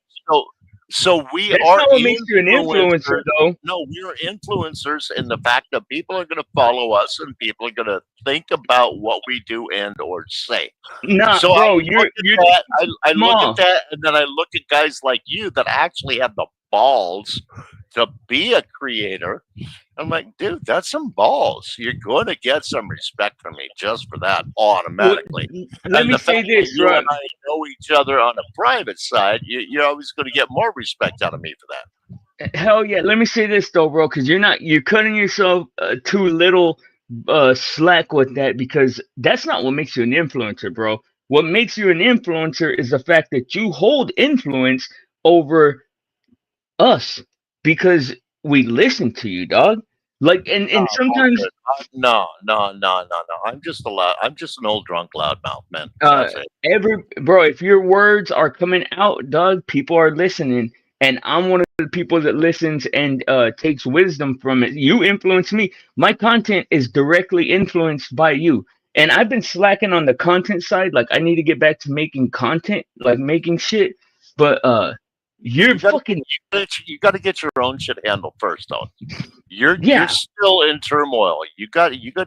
So we that's are not what makes you an influencer influencers. though. No, we're influencers in the fact that people are going to follow us and people are going to think about what we do and or say. Nah, So I bro, look at you're that. I look at small. that, and then I look at guys like you that actually have the balls to be a creator. I'm like, dude, that's some balls. You're going to get some respect from me just for that Well, automatically. let And me the say fact that this, you right? and I know each other on a private side, you're always going to get more respect out of me for that. Hell yeah. Let me say this though, bro, because you're cutting yourself too little slack with that because that's not what makes you an influencer, bro. What makes you an influencer is the fact that you hold influence over us because we listen to you, dog. Like and No, sometimes bullshit. No. I'm just an old drunk loudmouth, man. uh That's it. every bro, if your words are coming out, dog, people are listening. And I'm one of the people that listens and takes wisdom from it. You influence me. My content is directly influenced by you. And I've been slacking on the content side. Like I need to get back to making content, like making shit. But You're You got to fucking you got to get your own shit handled first, though. You're yeah, still in turmoil.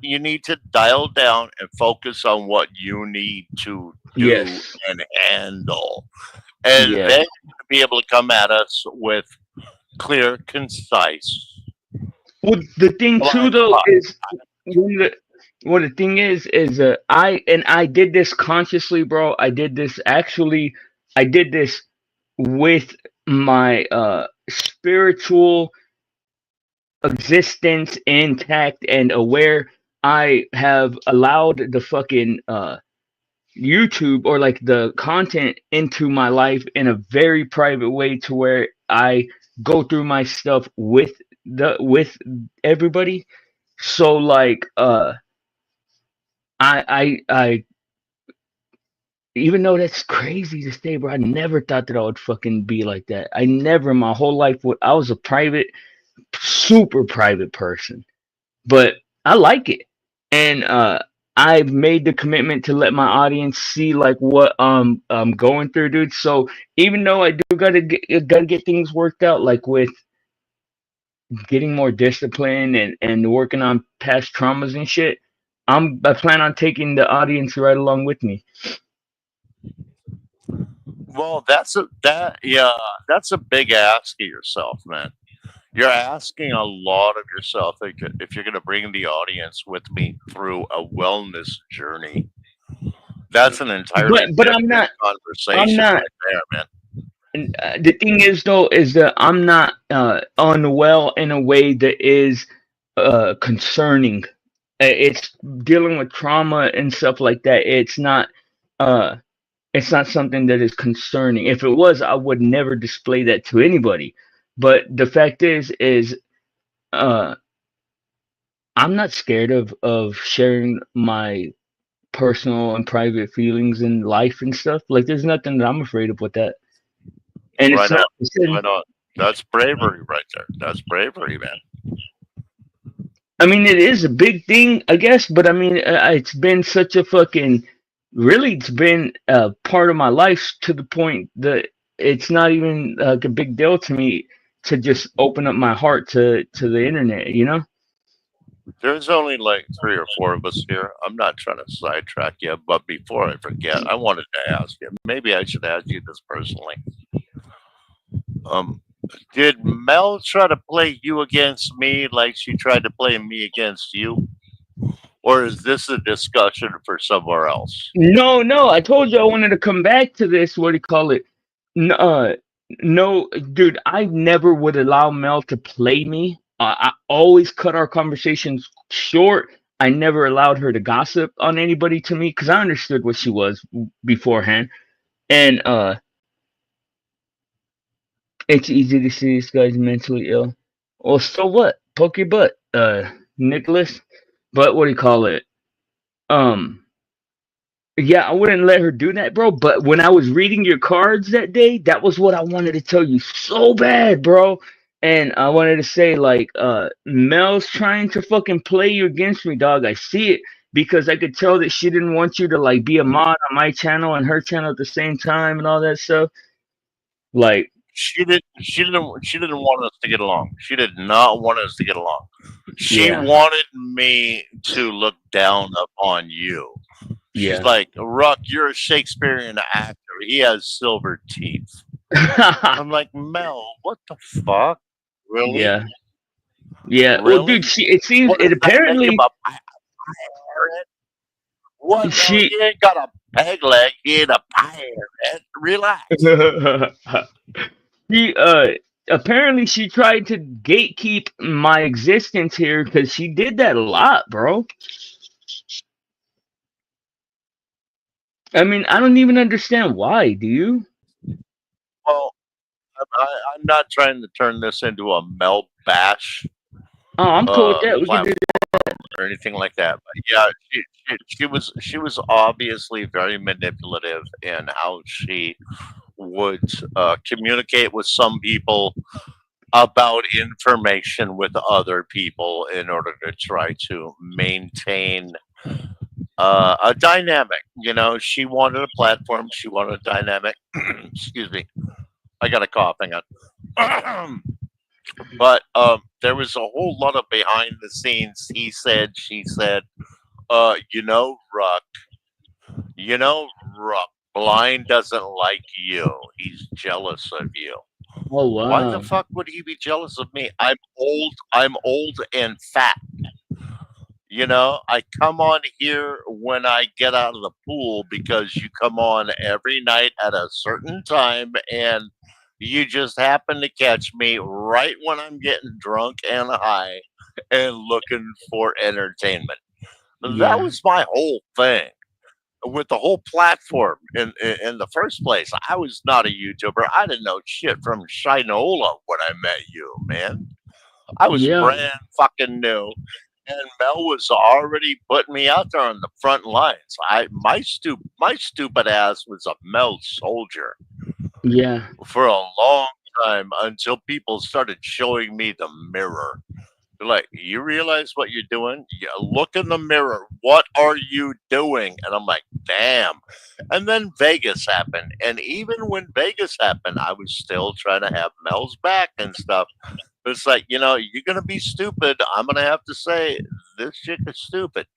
You need to dial down and focus on what you need to do yes, and handle, and yeah. then you're be able to come at us with clear, concise, Well, the thing too blind though spot. is when the well the thing is I did this consciously, bro. I did this actually. I did this with my spiritual existence intact and aware. I have allowed the fucking YouTube or like the content into my life in a very private way to where I go through my stuff with everybody. So like I even though that's crazy to say, bro, I never thought that I would fucking be like that. I never in my whole life would. I was a private, super private person, but I like it. And I've made the commitment to let my audience see like what I'm going through, dude. So even though I do gotta get things worked out, like with getting more discipline and working on past traumas and shit, I plan on taking the audience right along with me. Well, that's a big ask of yourself, man. You're asking a lot of yourself if you're going to bring the audience with me through a wellness journey. That's an entirely But different I'm conversation not. right there, man. And, the thing is though is that I'm not unwell in a way that is concerning. It's dealing with trauma and stuff like that. Uh it's not something that is concerning. If it was, I would never display that to anybody. But the fact is uh I'm not scared of sharing my personal and private feelings in life and stuff. Like there's nothing that I'm afraid of with that. And it's Right not on. I said Right on. That's bravery right there. That's bravery, man. I mean, it is a big thing, I guess, but I mean, it's been such a fucking, really, it's been a part of my life to the point that it's not even like a big deal to me to just open up my heart to the internet, you know? There's only like three or four of us here. I'm not trying to sidetrack you, but before I forget, I wanted to ask you. Maybe I should ask you this personally. Um, did Mel try to play you against me like she tried to play me against you? Or is this a discussion for somewhere else? No, no, I told you I wanted to come back to this. What do you call it? No, no, dude, I never would allow Mel to play me. I always cut our conversations short. I never allowed her to gossip on anybody to me because I understood what she was beforehand. And it's easy to see this guy's mentally ill. Well, so what? Poke your butt, Nicholas. But what do you call it? Um, Yeah, I wouldn't let her do that, bro. But when I was reading your cards that day, that was what I wanted to tell you so bad, bro. And I wanted to say, like, Mel's trying to fucking play you against me, dog. I see it because I could tell that she didn't want you to like be a mod on my channel and her channel at the same time and all that stuff. Like, She didn't want us to get along. She did not want us to get along. She yeah, wanted me to look down upon you. She's yeah, like, Ruck, you're a Shakespearean actor. He has silver teeth. I'm like, Mel, what the fuck? Really? yeah, yeah. Well, dude, Really? it seems What it does that make him apparently a pirate? What? No, she. he ain't got a peg leg. He ain't a pirate. Relax. She apparently she tried to gatekeep my existence here because she did that a lot, bro. I mean, I don't even understand why. Do you? Well, I'm not trying to turn this into a Mel bash Oh, I'm cool with that. We can do. platform or anything like that. But yeah, she was obviously very manipulative in how she would communicate with some people about information with other people in order to try to maintain a dynamic. She wanted a platform. She wanted a dynamic. Excuse me. I got a cough. Hang on. But there was a whole lot of behind the scenes. He said, she said, you know, Ruck, you know, Ruck, Blind doesn't like you. He's jealous of you. Oh Why the wow. fuck would he be jealous of me? I'm old and fat. You know, I come on here when I get out of the pool because you come on every night at a certain time and you just happen to catch me right when I'm getting drunk and high and looking for entertainment. That Yeah. was my whole thing with the whole platform in the first place. I was not a YouTuber. I didn't know shit from Shinola when I met you, man. I was Yeah. brand fucking new, and Mel was already putting me out there on the front lines. My stupid ass was a Mel soldier Yeah. for a long time until people started showing me the mirror. They're like, you realize what you're doing? Yeah, look in the mirror. What are you doing? And I'm like, damn. And then Vegas happened. And even when Vegas happened, I was still trying to have Mel's back and stuff. But it's like, you're going to be stupid. I'm going to have to say, this chick is stupid.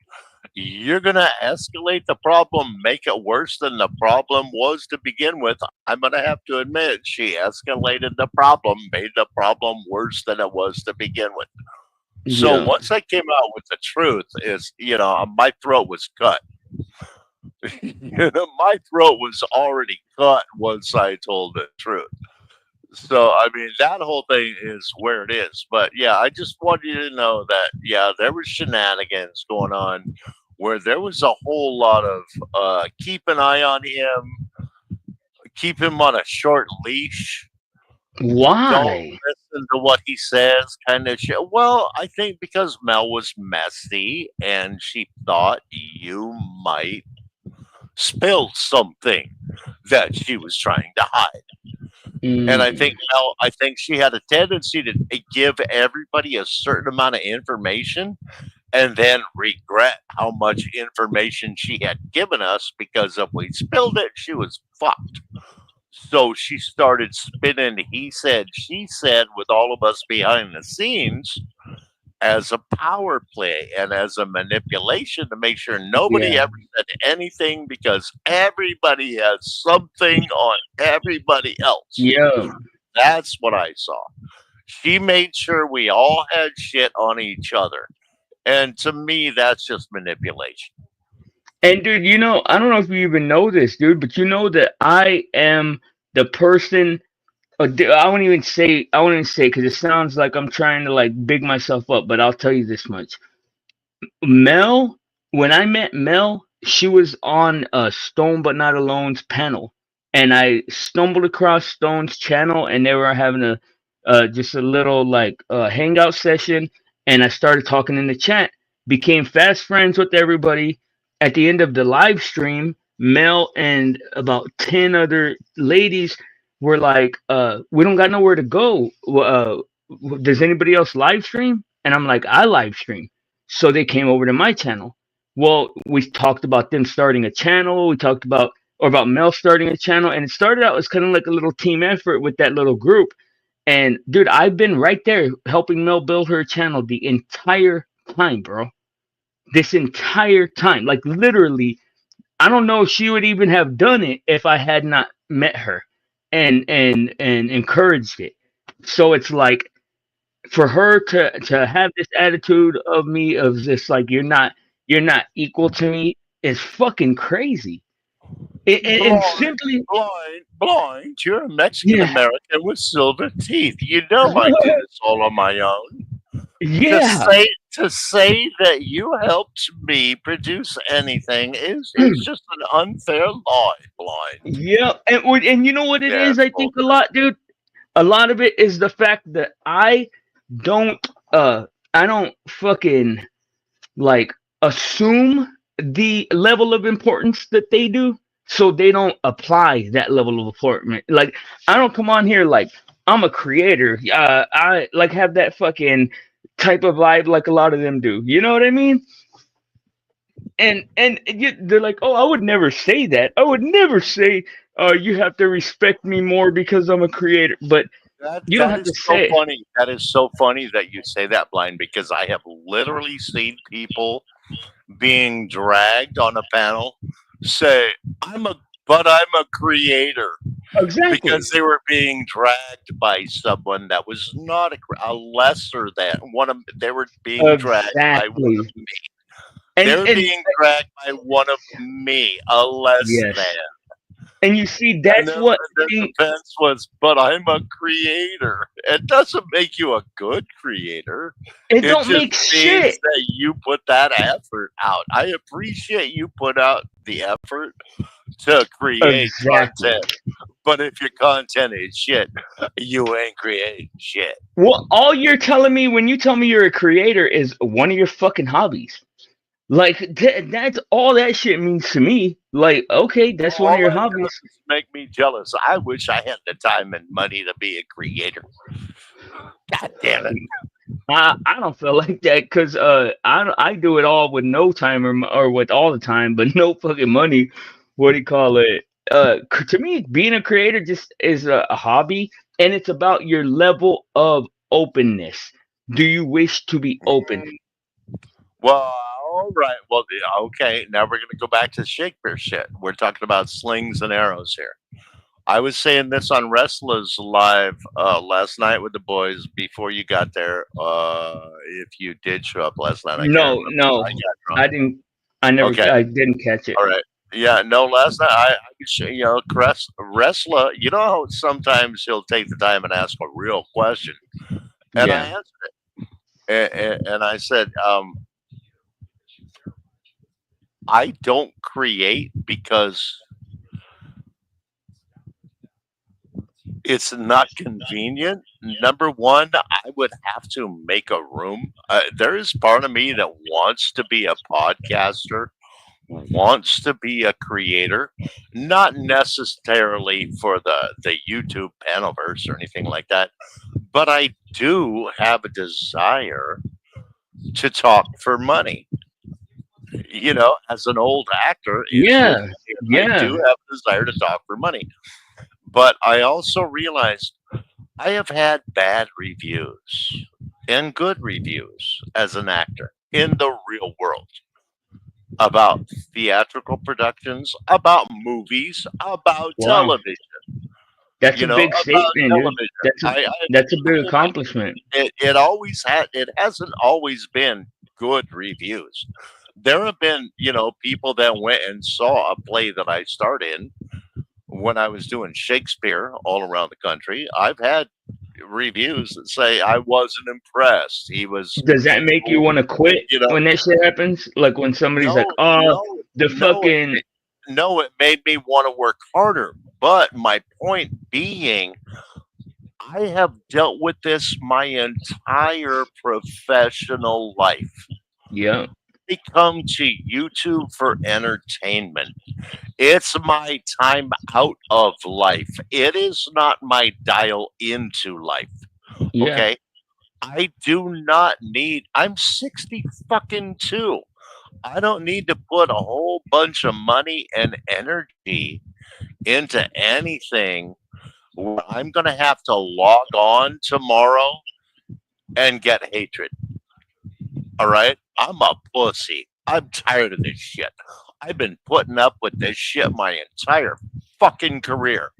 You're going to escalate the problem, make it worse than the problem was to begin with. I'm going to have to admit, she escalated the problem, made the problem worse than it was to begin with. So Yeah. once I came out with the truth, my throat was cut. My throat was already cut once I told the truth. So I mean that whole thing is where it is. But yeah, I just want you to know that yeah, there was shenanigans going on where there was a whole lot of keep an eye on him, keep him on a short leash, don't Why? listen to what he says kind of shit. Well, I think because Mel was messy and she thought you might spill something that she was trying to hide. And Mm. I think she had a tendency to give everybody a certain amount of information and then regret how much information she had given us because if we spilled it, she was fucked. So she started spinning he said, she said with all of us behind the scenes as a power play and as a manipulation to make sure nobody Yeah. ever said anything because everybody has something on everybody else. Yeah. That's what I saw. She made sure we all had shit on each other. And to me, that's just manipulation. And dude, I don't know if you even know this, dude, but you know that I am the person. I won't even say because it sounds like I'm trying to like big myself up, but I'll tell you this much. Mel, when I met Mel, she was on Stone But Not Alone's panel, and I stumbled across Stone's channel, and they were having a just a little like hangout session, and I started talking in the chat, became fast friends with everybody. At the end of the live stream, Mel and about 10 other ladies were like, "We don't got nowhere to go. Does anybody else live stream?" And I'm like, "I live stream." So they came over to my channel. Well, we talked about them starting a channel. We talked about or about Mel starting a channel, and it started out as kind of like a little team effort with that little group. And dude, I've been right there helping Mel build her channel the entire time, bro. This entire time, like literally, I don't know if she would even have done it if I had not met her and encouraged it. So it's like for her to have this attitude of me of this like you're not equal to me is fucking crazy. And Blind, simply blind. You're a Mexican yeah. American with silver teeth. You know I did this all on my own. To Yeah. say to say that you helped me produce anything is just an unfair lie, blind. Yeah, and you know what it is, I Asshole. think a lot, dude. A lot of it is the fact that don't uh I don't fucking like assume the level of importance that they do, so they don't apply that level of importance. Like I don't come on here like I'm a creator. I like have that fucking type of vibe like a lot of them do. You know what I mean? And they're like, oh, I would never say that. I would never say You have to respect me more because I'm a creator. But That you don't that have to is so say it. funny. That is so funny that you say that, Blind, because I have literally seen people being dragged on a panel say, "I'm a, but I'm a creator," Exactly. because they were being dragged by someone that was not a lesser than one of. They were being dragged by one of Exactly. me. They're And being dragged by one of me, a less yes. than. And you see, And that's then what their being defense was, but I'm a creator. It doesn't make you a good creator. it It don't just make means shit. that you put that effort out. I appreciate you put out the effort to create Exactly. content. But if your content is shit, you ain't creating shit. Well, all you're telling me when you tell me you're a creator is one of your fucking hobbies. Like that's all that shit means to me. Like, okay, that's one of All your that hobbies. does is make me jealous. I wish I had the time and money to be a creator. God damn it. I don't feel like that because I do it all with no time or with all the time, but no fucking money. What do you call it? To me, being a creator just is a hobby, and it's about your level of openness. Do you wish to be open? Well, all right. Well, okay. Now we're going to go back to Shakespeare shit. We're talking about slings and arrows here. I was saying this on Wrestlers Live last night with the boys before you got there. If you did show up last night, I can't No, remember. no, I got drunk. I didn't. I never. Okay. I didn't catch it. All right. Yeah. No, last night I was, wrestler. You know how sometimes he'll take the time and ask a real question, and I Yeah, answered and I said, I don't create because it's not convenient. Number one, I would have to make a room. There is part of me that wants to be a podcaster, wants to be a creator, not necessarily for the YouTube panelverse or anything like that, but I do have a desire to talk for money. As an old actor, yeah, I yeah. do have a desire to talk for money. But I also realized I have had bad reviews and good reviews as an actor in the real world about theatrical productions, about movies, about Wow, television. that's a big About statement, dude. television. That's a big accomplishment. It always had. It hasn't always been good reviews. There have been, people that went and saw a play that I starred in when I was doing Shakespeare all around the country. I've had reviews that say I wasn't impressed. He was, Does that make you want to quit you know, when that shit happens? Like when somebody's like, no, "Oh, no, the no, fucking no. It made me want to work harder. But my point being, I have dealt with this my entire professional life. yeah, I come to YouTube for entertainment. It's my time out of life. It is not my dial into life. yeah, Okay. I do not need, I'm 60 fucking two. I don't need to put a whole bunch of money and energy into anything where I'm going to have to log on tomorrow and get hatred. All right. I'm a pussy. I'm tired of this shit. I've been putting up with this shit my entire fucking career.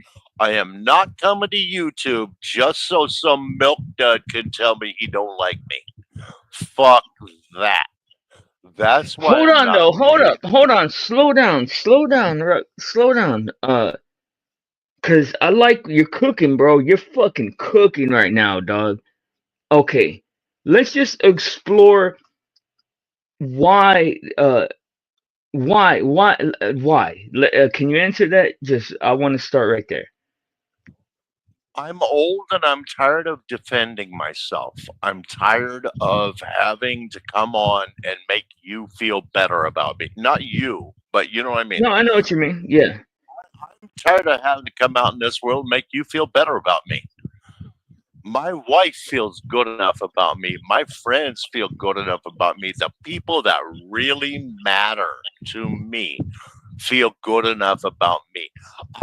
I am not coming to YouTube just so some milk dud can tell me he don't like me. Fuck that. That's why hold I'm on not. though, hold up, hold on, slow down, slow down. Cause I like you're cooking, bro. You're fucking cooking right now, dog. Okay, let's just explore why, why? Can you answer that? Just I want to start right there. I'm old and I'm tired of defending myself. I'm tired of having to come on and make you feel better about me. Not you, but you know what I mean. No, I know what you mean. Yeah, I'm tired of having to come out in this world and make you feel better about me. My wife feels good enough about me. My friends feel good enough about me. The people that really matter to me feel good enough about me.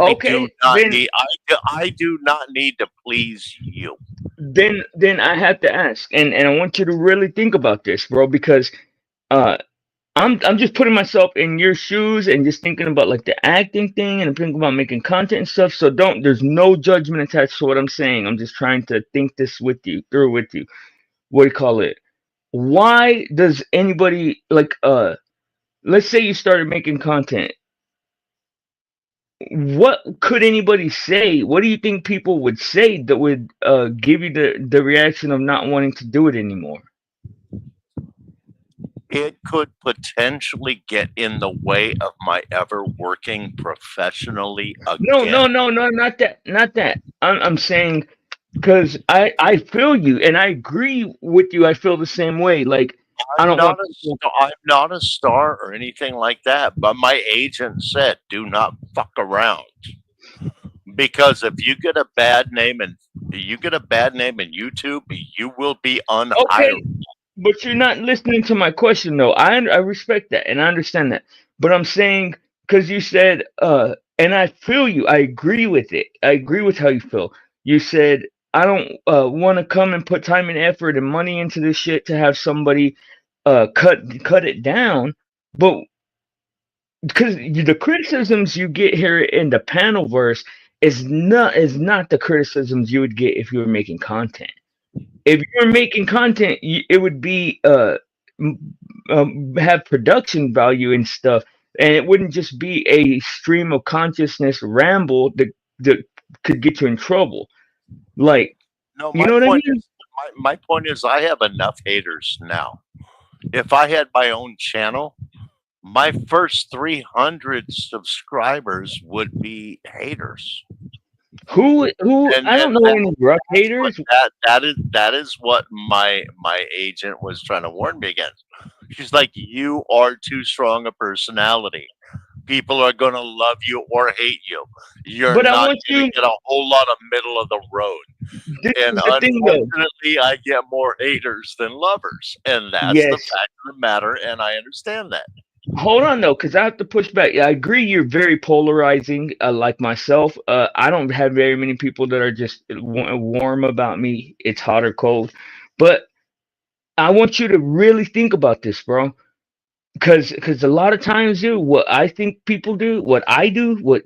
I do Okay, not need. I do not need to please you. then I have to ask, and I want you to really think about this, bro, because uh I'm just putting myself in your shoes and just thinking about like the acting thing, and I'm thinking about making content and stuff. So there's no judgment attached to what I'm saying. I'm just trying to think this with you, through with you. What do you call it? Why does anybody like let's say you started making content, what could anybody say? What do you think people would say that would give you the reaction of not wanting to do it anymore? It could potentially get in the way of my ever working professionally No, again. no, no, no, not that, not that. I'm saying because I feel you and I agree with you. I feel the same way. Like I don't want people. I'm not a star or anything like that, but my agent said, "Do not fuck around because if you get a bad name and you get a bad name in YouTube, you will be unhired." Okay, but you're not listening to my question though. I respect that and I understand that. But I'm saying because you said and I feel you. I agree with it. I agree with how you feel. You said I don't want to come and put time and effort and money into this shit to have somebody cut it down. But because the criticisms you get here in the panel verse is not the criticisms you would get if you were making content. If you're making content, it would be have production value and stuff, and it wouldn't just be a stream of consciousness ramble that could get you in trouble. Like, No, you my know what I point mean? is, my point is, I have enough haters now. If I had my own channel, my first 300 subscribers would be haters. Who? and I and, don't know and any rough that's what haters. that is what my agent was trying to warn me against. She's like, you are too strong a personality. People are going to love you or hate you. You're But I not want going to you. get a whole lot of middle of the road. This And is the thing, though. unfortunately, I get more haters than lovers, and that's the Yes. fact of the matter, and I understand that. Hold on though, because I have to push back. Yeah, I agree. You're very polarizing, like myself. I don't have very many people that are just warm about me. It's hot or cold, but I want you to really think about this, bro. Because a lot of times, dude, what I think people do, what I do, what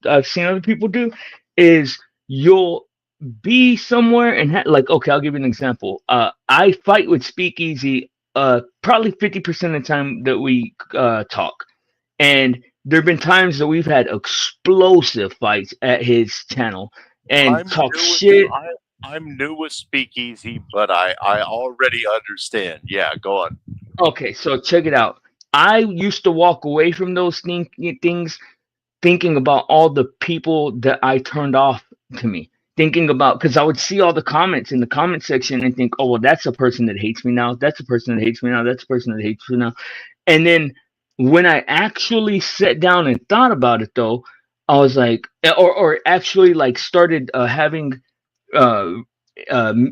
I've seen other people do, is you'll be somewhere and like, okay, I'll give you an example. I fight with Speakeasy probably 50% of the time that we talk. And there have been times that we've had explosive fights at his channel and I'm talk new with shit. I'm new with Speakeasy, but I already understand. Yeah, go on. Okay, so check it out. I used to walk away from those things thinking about all the people that I turned off to me. Thinking about, because I would see all the comments in the comment section and think, oh, well, that's a person that hates me now. That's a person that hates me now. That's a person that hates me now. And then when I actually sat down and thought about it, though, I was like, or actually like started having uh,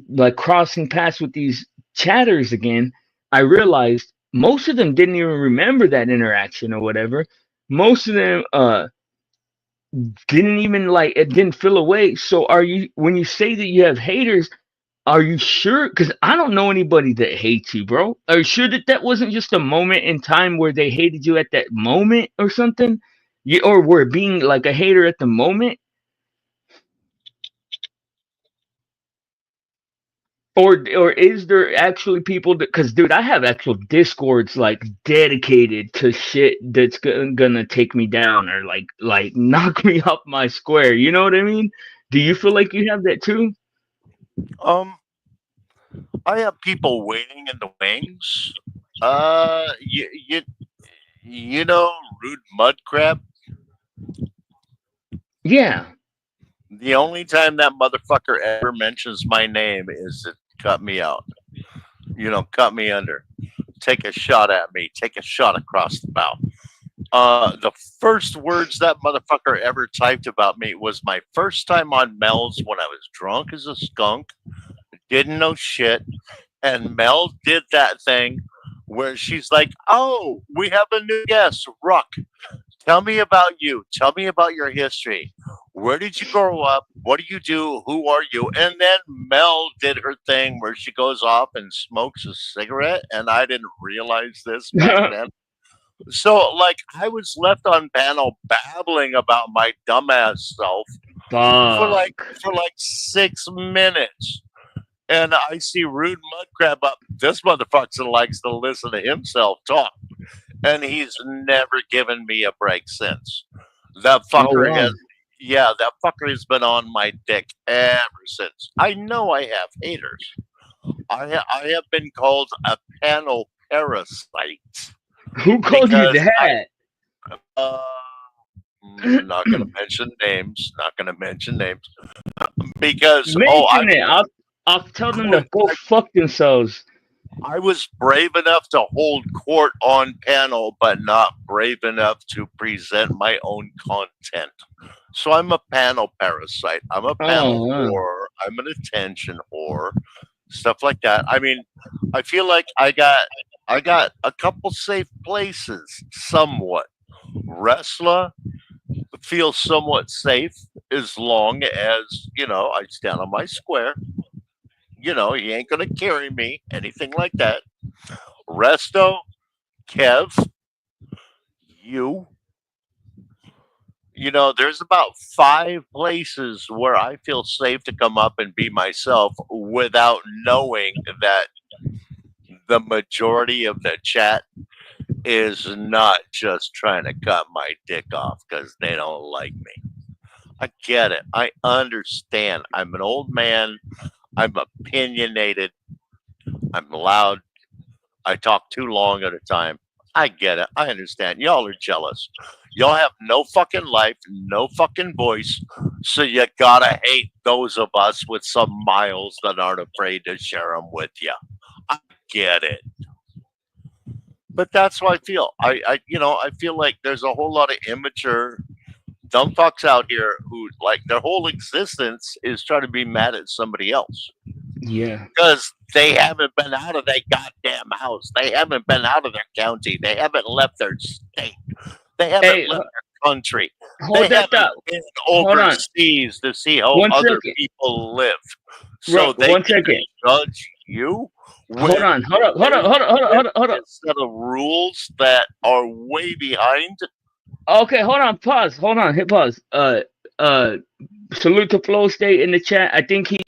like crossing paths with these chatters again, I realized most of them didn't even remember that interaction or whatever. Most of them didn't even like it didn't feel away. So are you when you say that you have haters? Are you sure? Because I don't know anybody that hates you, bro. Are you sure that that wasn't just a moment in time where they hated you at that moment or something? You, or were being like a hater at the moment? Or is there actually people that? Because dude, I have actual discords like dedicated to shit that's gonna take me down or like knock me off my square. You know what I mean? Do you feel like you have that too? Um, I have people waiting in the wings. You know, rude mud crab. Yeah. The only time that motherfucker ever mentions my name is to cut me out. You know, cut me under. Take a shot at me. Take a shot across the bow. The first words that motherfucker ever typed about me was my first time on Mel's when I was drunk as a skunk, didn't know shit, and Mel did that thing where she's like, "Oh, we have a new guest, Ruck. Tell me about you. Tell me about your history. Where did you grow up? What do you do? Who are you? And then Mel did her thing where she goes off and smokes a cigarette, and I didn't realize this back then. So, like, I was left on panel babbling about my dumbass self for like Fuck. for like 6 minutes, and I see Rude Mudcrab up. This motherfucker likes to listen to himself talk, and he's never given me a break since. That Oh fucker wow. has, yeah, that fucker has been on my dick ever since. I know I have haters. I have been called a panel parasite Who called you because that? uh, not gonna mention names. Not gonna mention names because Mention it. I'll tell I them was to go fuck themselves. I was brave enough to hold court on panel, but not brave enough to present my own content. So I'm a panel parasite. I'm a panel Oh wow. whore. I'm an attention whore. Stuff like that. I mean, I feel like I got a couple safe places, somewhat. Wrestler feels somewhat safe as long as, I stand on my square. He ain't gonna carry me, anything like that. Resto, Kev, you. There's about five places where I feel safe to come up and be myself without knowing that the majority of the chat is not just trying to cut my dick off because they don't like me. I get it. I understand. I'm an old man. I'm opinionated. I'm loud. I talk too long at a time. I get it. I understand. Y'all are jealous. Y'all have no fucking life, no fucking voice. So you gotta hate those of us with some miles that aren't afraid to share them with you. I get it. But that's how I feel. I feel like there's a whole lot of immature dumb fucks out here who like their whole existence is trying to be mad at somebody else Yeah. because they haven't been out of their goddamn house. They haven't been out of their county. They haven't left their state. They haven't Hey, left their country. They hold that haven't thought. been Hold on. overseas to see how 1 second. other people live. Bro, So they one get to second. judge you Hold when on. Hold up. Hold they up. Hold up. Hold up. live Hold up. Hold in up. a set of rules that are way behind. Okay, hold on. Pause. Hold on. Hit pause. Uh. Salute to Flow State in the chat. I think he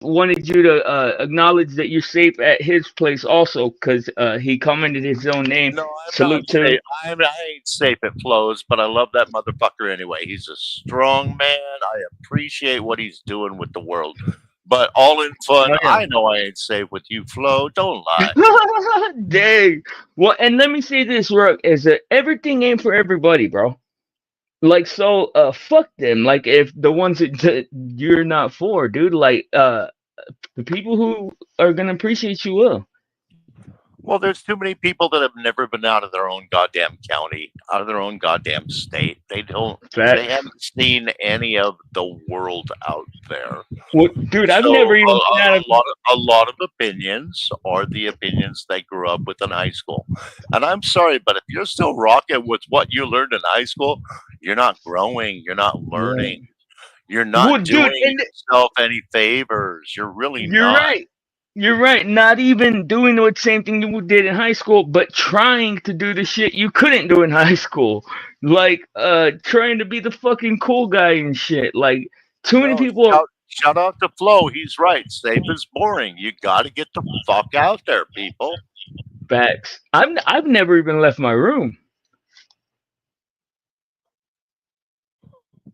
wanted you to acknowledge that you're safe at his place also, because he commented his own name. No, I'm not Salute to him. safe. I ain't safe at flows, but I love that motherfucker anyway. He's a strong man. I appreciate what he's doing with the world. But all in fun, Oh yeah. I know I ain't safe with you, Flo. Don't lie. Dang. Well, and let me say this, Rook, is that everything ain't for everybody, bro. Like so, fuck them. Like if the ones that you're not for, dude. Like the people who are gonna appreciate you will. Well, there's too many people that have never been out of their own goddamn county, out of their own goddamn state. They Facts. haven't seen any of the world out there. Well, dude, I've So never even been out of. a lot of opinions are the opinions they grew up with in high school. And I'm sorry, but if you're still rocking with what you learned in high school, you're not growing, you're not Yeah. learning, you're Well, not dude, doing and yourself any favors. You're really you're not. right. You're right. Not even doing the same thing you did in high school, but trying to do the shit you couldn't do in high school. Like, trying to be the fucking cool guy and shit. Like, too many No, people. shout out to Flo. He's right. Safe is boring. You got to get the fuck out there, people. Facts. I've never even left my room.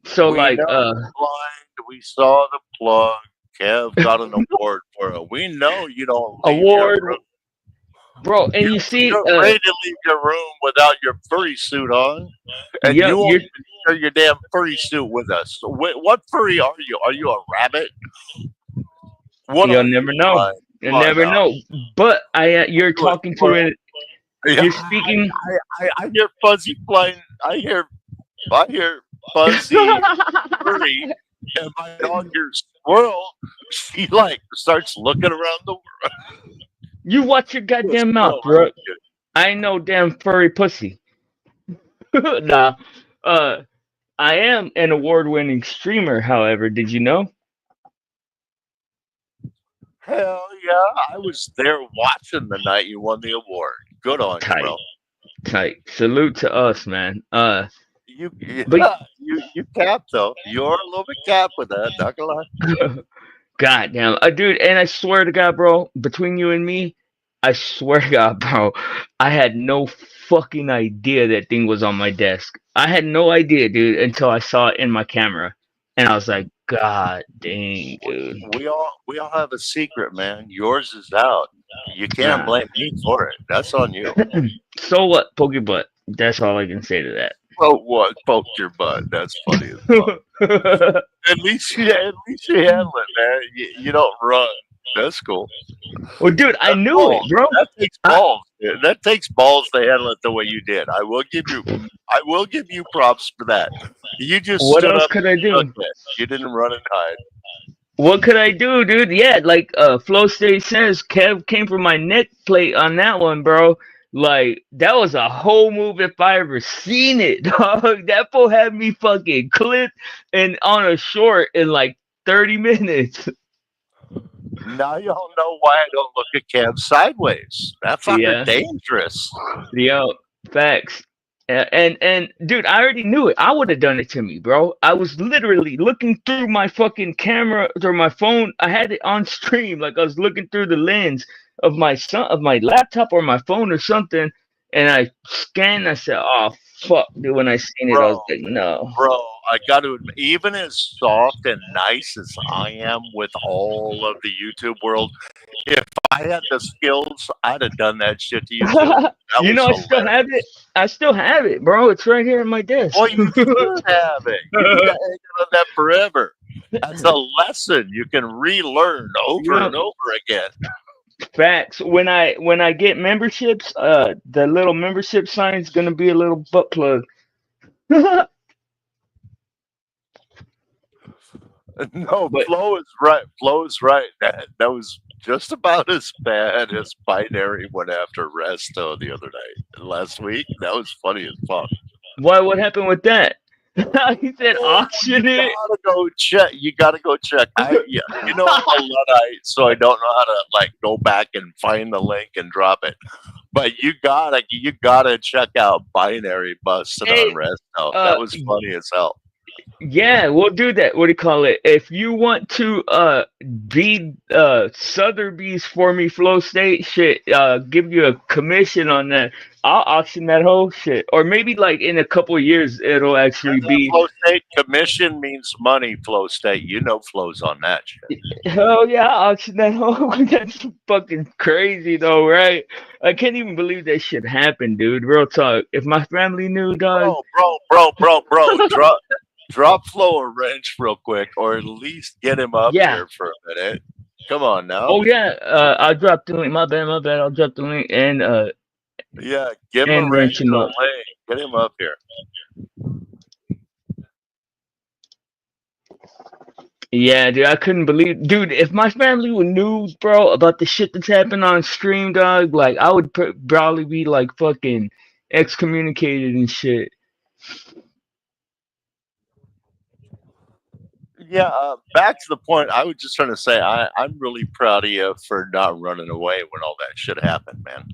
So We like, know you're blind. We saw the plug. Kev got an award for it. We know you don't leave your award, room. bro. And you see, You're afraid to leave your room without your furry suit on, and yep, you won't you're. even share your damn furry suit with us. So what furry are you? Are you a rabbit? What You'll are you, never know. blind? You'll Come on never now. know. But you're Do it. talking to it. Yeah, You're speaking. I hear fuzzy blind. I hear fuzzy furry, and my dog hears squirrel. She like starts looking around the You watch your world. goddamn mouth, Squirrel, bro. I ain't no damn furry pussy. Nah. uh, I am an award-winning streamer. However, did you know? Hell yeah, I was there watching the night you won the award. Good on you, Tight, bro. tight. Salute to us, man. You But yeah, you capped though. You're a little bit capped with that. Not gonna lie. God damn, dude, and I swear to God, bro, between you and me, I swear to God, bro, I had no fucking idea that thing was on my desk. I had no idea, dude, until I saw it in my camera, and I was like, God dang, dude. We all have a secret, man. Yours is out. You can't Nah. blame me for it. That's on you. So what, Pokey Butt? That's all I can say to Oh, what? Poked your butt. That's funny as fuck. that. At least you handle it, man. You don't run. That's cool. Well, dude, I That's knew it, balls. bro. That takes I, balls. Dude. That takes balls to handle it the way you did. I will give you props for that. You just what stood else up could I and took do? it. You didn't run and hide. What could I do, dude? Yeah, like Flow State says, Kev came for my neck plate on that one, bro. Like that was a whole move if I ever seen it, dog. That fool had me fucking clipped and on a short in like 30 minutes. Now y'all know why I don't look at Cam sideways. That fucker Yeah. dangerous. Yo, facts. And dude, I already knew it. I would have done it to me, bro. I was literally looking through my fucking camera or my phone. I had it on stream, like I was looking through the lens of my laptop or my phone or something, and I scanned. I said, "Oh fuck, dude!" When I seen it, I was Bro, like, "No." bro, I got to admit, even as soft and nice as I am with all of the YouTube world, if I had the skills, I'd have done that shit to you too. That You was know, I still have it. hilarious. I still have it, bro. It's right here at my Well, desk. you should have it. You need to hang on that forever. That's a lesson you can relearn over Yep. and over again. Facts. When I get memberships, the little membership sign's gonna be a little butt plug. But No, Flo is right. Flo is right. That was just about as bad as Binary went after Resto the other night. Last week, that was funny as fuck. why? What happened with that? He said Oh, you auction it. gotta go check. You gotta go check. Yeah, I'm a luddite, so I don't know how to like go back and find the link and drop it. But you gotta check out Binary busted on Hey, Resto. That uh, was funny as hell. yeah, we'll do that. What do you call it? If you want to be Sotheby's for me, Flow State shit, give you a commission on that. I'll auction that whole shit, or maybe like in a couple of years it'll actually be. Flow State commission means money. Flow State, Flow's on that shit. Hell yeah, I'll auction that whole. That's fucking crazy though, right? I can't even believe that shit happened, dude. Real talk. If my family knew, dog. Bro. Drop Flo a wrench real quick, or at least get him up Yeah. here for a minute. Come on now. Oh yeah. I'll drop the link. My bad. My bad. I'll drop the link Yeah, give him a and wrench wrench him and a up. leg. Get him up here. Yeah, dude, I couldn't believe, dude. If my family would knew, bro, about the shit that's happened on stream, dog, like I would probably be like fucking excommunicated and shit. Yeah, back to the point. I was just trying to say, I'm really proud of you for not running away when all that shit happened, man.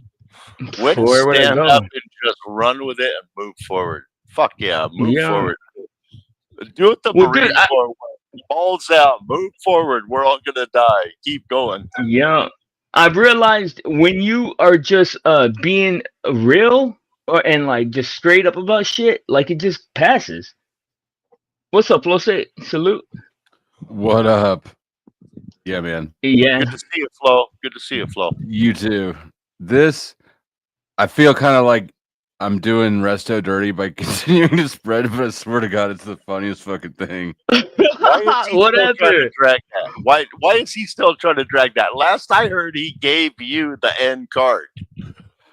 Way to Where would I stand go? up and just run with it and move forward. Fuck yeah, move Yeah. forward. Do it the Well, dude, Marine Corps way. Balls out, move forward. We're all gonna die. Keep going. yeah, I've realized when you are just being real or and like just straight up about shit, like it just passes. What's up, Flo? Say salute. What up? Yeah, man. Yeah. Good to see you, Flo. Good to see you, Flo. You too. This, I feel kind of like I'm doing Resto dirty by continuing to spread, but I swear to God, it's the funniest fucking thing. Why is he What still trying to happened? drag that? Why is he still trying to drag that? Last I heard, he gave you the end card,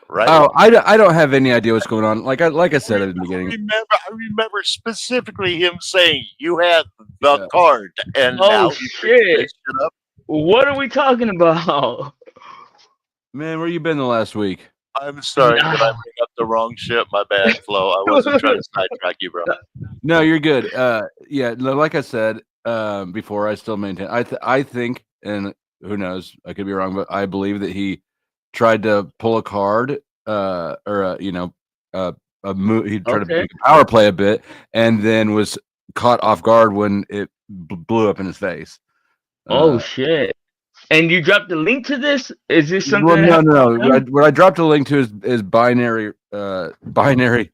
right? Oh, I don't have any idea what's going on. Like I said at the beginning. I remember specifically him saying you had the Yeah. card, and Oh now he brings shit! this shit up. What are we talking about? Man, where you been the last week? I'm sorry. Did I bring up the wrong shit? My bad, Flo. I wasn't trying to sidetrack you, bro. No, you're good. Yeah, like I said before, I still maintain. I think, and who knows, I could be wrong, but I believe that he tried to pull a card, or a move. He tried to Okay. make a power play a bit, and then was caught off guard when it blew up in his face. Oh shit! And you dropped the link to this? Is this something Well, that no, happened? no. What I dropped a link to is binary. Binary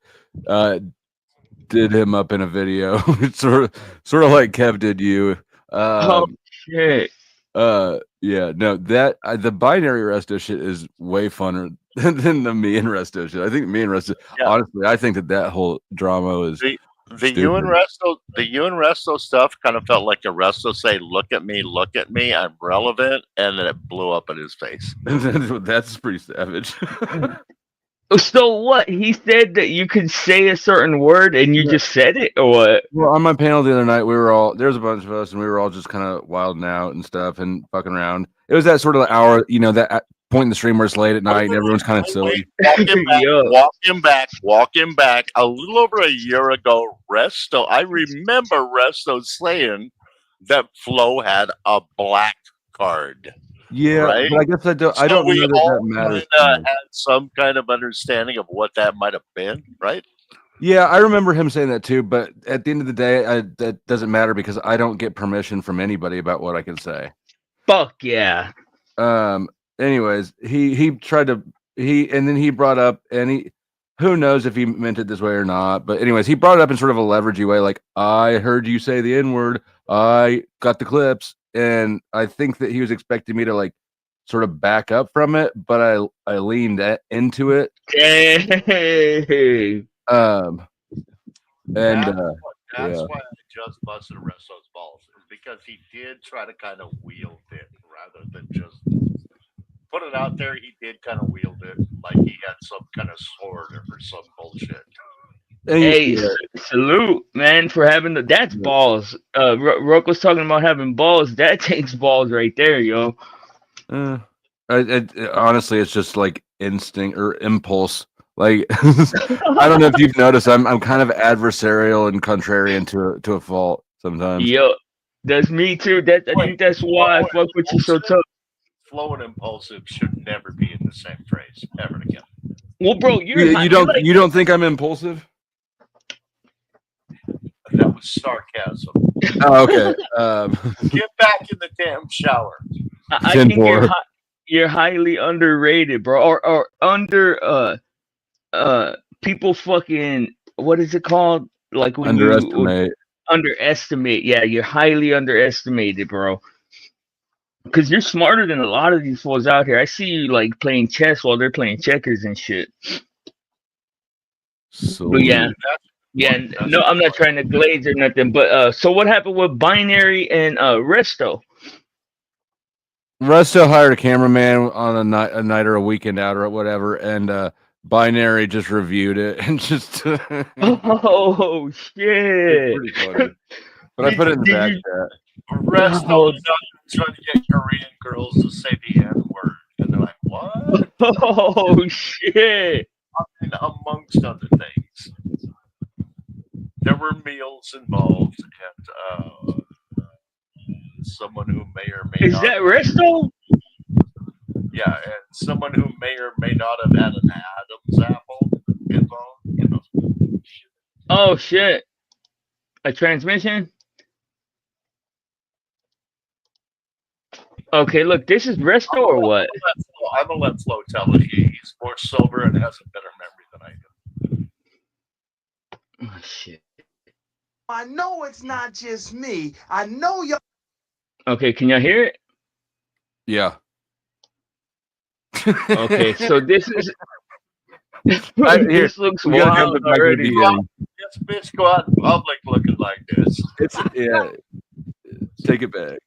did him up in a video. It's sort of like Kev did you. Oh shit! Yeah, no, that the binary resto shit is way funner than the me and resto shit. I think me and resto. Yeah. Honestly, I think that whole drama is The you and Resto stuff kind of felt like a Resto say, look at me, I'm relevant," and then it blew up in his face. That's pretty savage. So what? He said that you could say a certain word and you just said it, or what? Well, on my panel the other night, there was a bunch of us, and we were all just kind of wilding out and stuff and fucking around. It was that sort of hour, that point in the stream where it's late at night and everyone's kind of silly. Walk him back. A little over a year ago, I remember Resto saying that Flo had a black card. Yeah, right? but I guess I don't know that matters. Had some kind of understanding of what that might have been, right? Yeah, I remember him saying that too, but at the end of the day, that doesn't matter because I don't get permission from anybody about what I can say. Fuck yeah. Anyways, he tried to and then he brought up, and who knows if he meant it this way or not, but anyways, he brought it up in sort of a leveragey way, like, I heard you say the N-word, I got the clips, and I think that he was expecting me to like sort of back up from it, but I leaned into it. Dang. That's why I just busted Resto's balls, is because he did try to kind of wield it rather than just put it out there. He did kind of wield it like he had some kind of sword or some bullshit. Hey, salute, man, for having that's balls. Rook was talking about having balls. That takes balls right there, yo. Honestly, it's just like instinct or impulse. Like, I don't know if you've noticed, I'm kind of adversarial and contrarian to a fault sometimes. Yo, that's me too. I think that's why I fuck with you so tough. Flow and impulsive should never be in the same phrase ever again. Well, bro, you don't think I'm impulsive? That was sarcasm. Oh, okay. Get back in the damn shower. I think you're highly underrated, bro, or under people fucking, what is it called? Like when underestimate. Yeah, you're highly underestimated, bro. Because you're smarter than a lot of these fools out here. I see you like playing chess while they're playing checkers and shit. But yeah. No, I'm not trying to glaze or nothing. But so what happened with Binary and Resto? Resto hired a cameraman on a night or a weekend out or whatever, and Binary just reviewed it and just. Oh shit! Pretty funny. But I put it in the back chat. Resto trying to get Korean girls to say the N-word, and they're like, "What?" Oh shit! And amongst other things, there were meals involved, and someone who may or may not. Is that Resto? Yeah, and someone who may or may not have had an Adam's apple involved. Oh shit! A transmission? Okay, look, this is Resto or what? I'm gonna let Flo tell it. He's more sober and has a better memory than I do. Oh shit! I know it's not just me. I know y'all. Okay, can y'all hear it? Yeah. Okay, so this is. This looks wild already. This bitch go out in public looking like this. Take it back.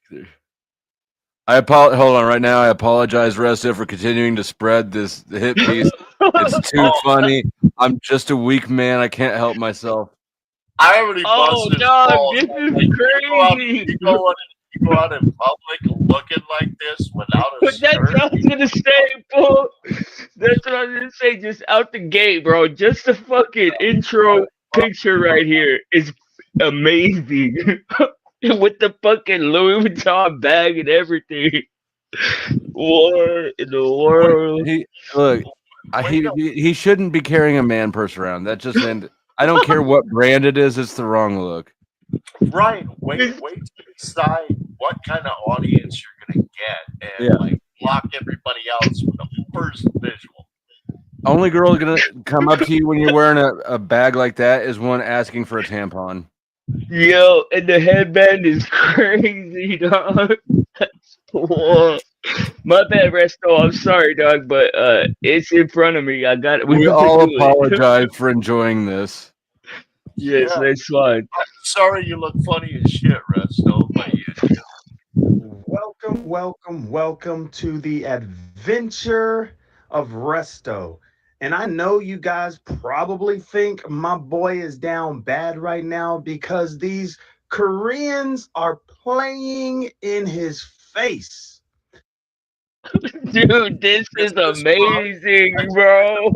Hold on right now. I apologize, Resto, for continuing to spread this hit piece. It's too funny. I'm just a weak man. I can't help myself. I already busted. Oh, dog, this is crazy. you go out in public looking like this without a But that's skirt? what I was gonna say, Paul. That's what I was gonna say. Just out the gate, bro. Just the fucking intro picture right here is amazing. With the fucking Louis Vuitton bag and everything. What in the world? He look. Wait a He shouldn't be carrying a man purse around. That just meant I don't care what brand it is. It's the wrong look. Right. Wait to decide what kind of audience you're gonna get and Yeah. like block everybody else with the first visual. Only girl gonna come up to you when you're wearing a bag like that is one asking for a tampon. Yo, and the headband is crazy, dog. Whoa. My bad, Resto. I'm sorry, dog, but it's in front of me. I got it. We We have to all do it. apologize for enjoying this. Yes, Yeah. that's fine. Sorry you look funny as shit, Resto, but you Welcome to the adventure of Resto. And I know you guys probably think my boy is down bad right now because these Koreans are playing in his face. Dude, this Is is this brunch? amazing, bro.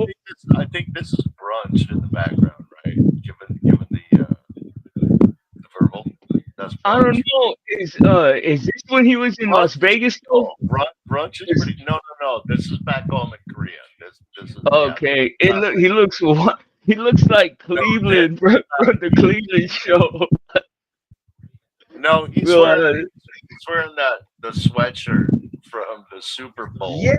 I think this is brunch in the background, right? Given the verbal. That's I don't brunch. know. Is this when he was in Brunch, Las Vegas though? brunch is pretty. No. This is back home in Korea. This is yeah. Okay. He looks like No, this, Cleveland from the Cleveland show. no, he's Well, wearing the sweatshirt from the Super Bowl. Yeah.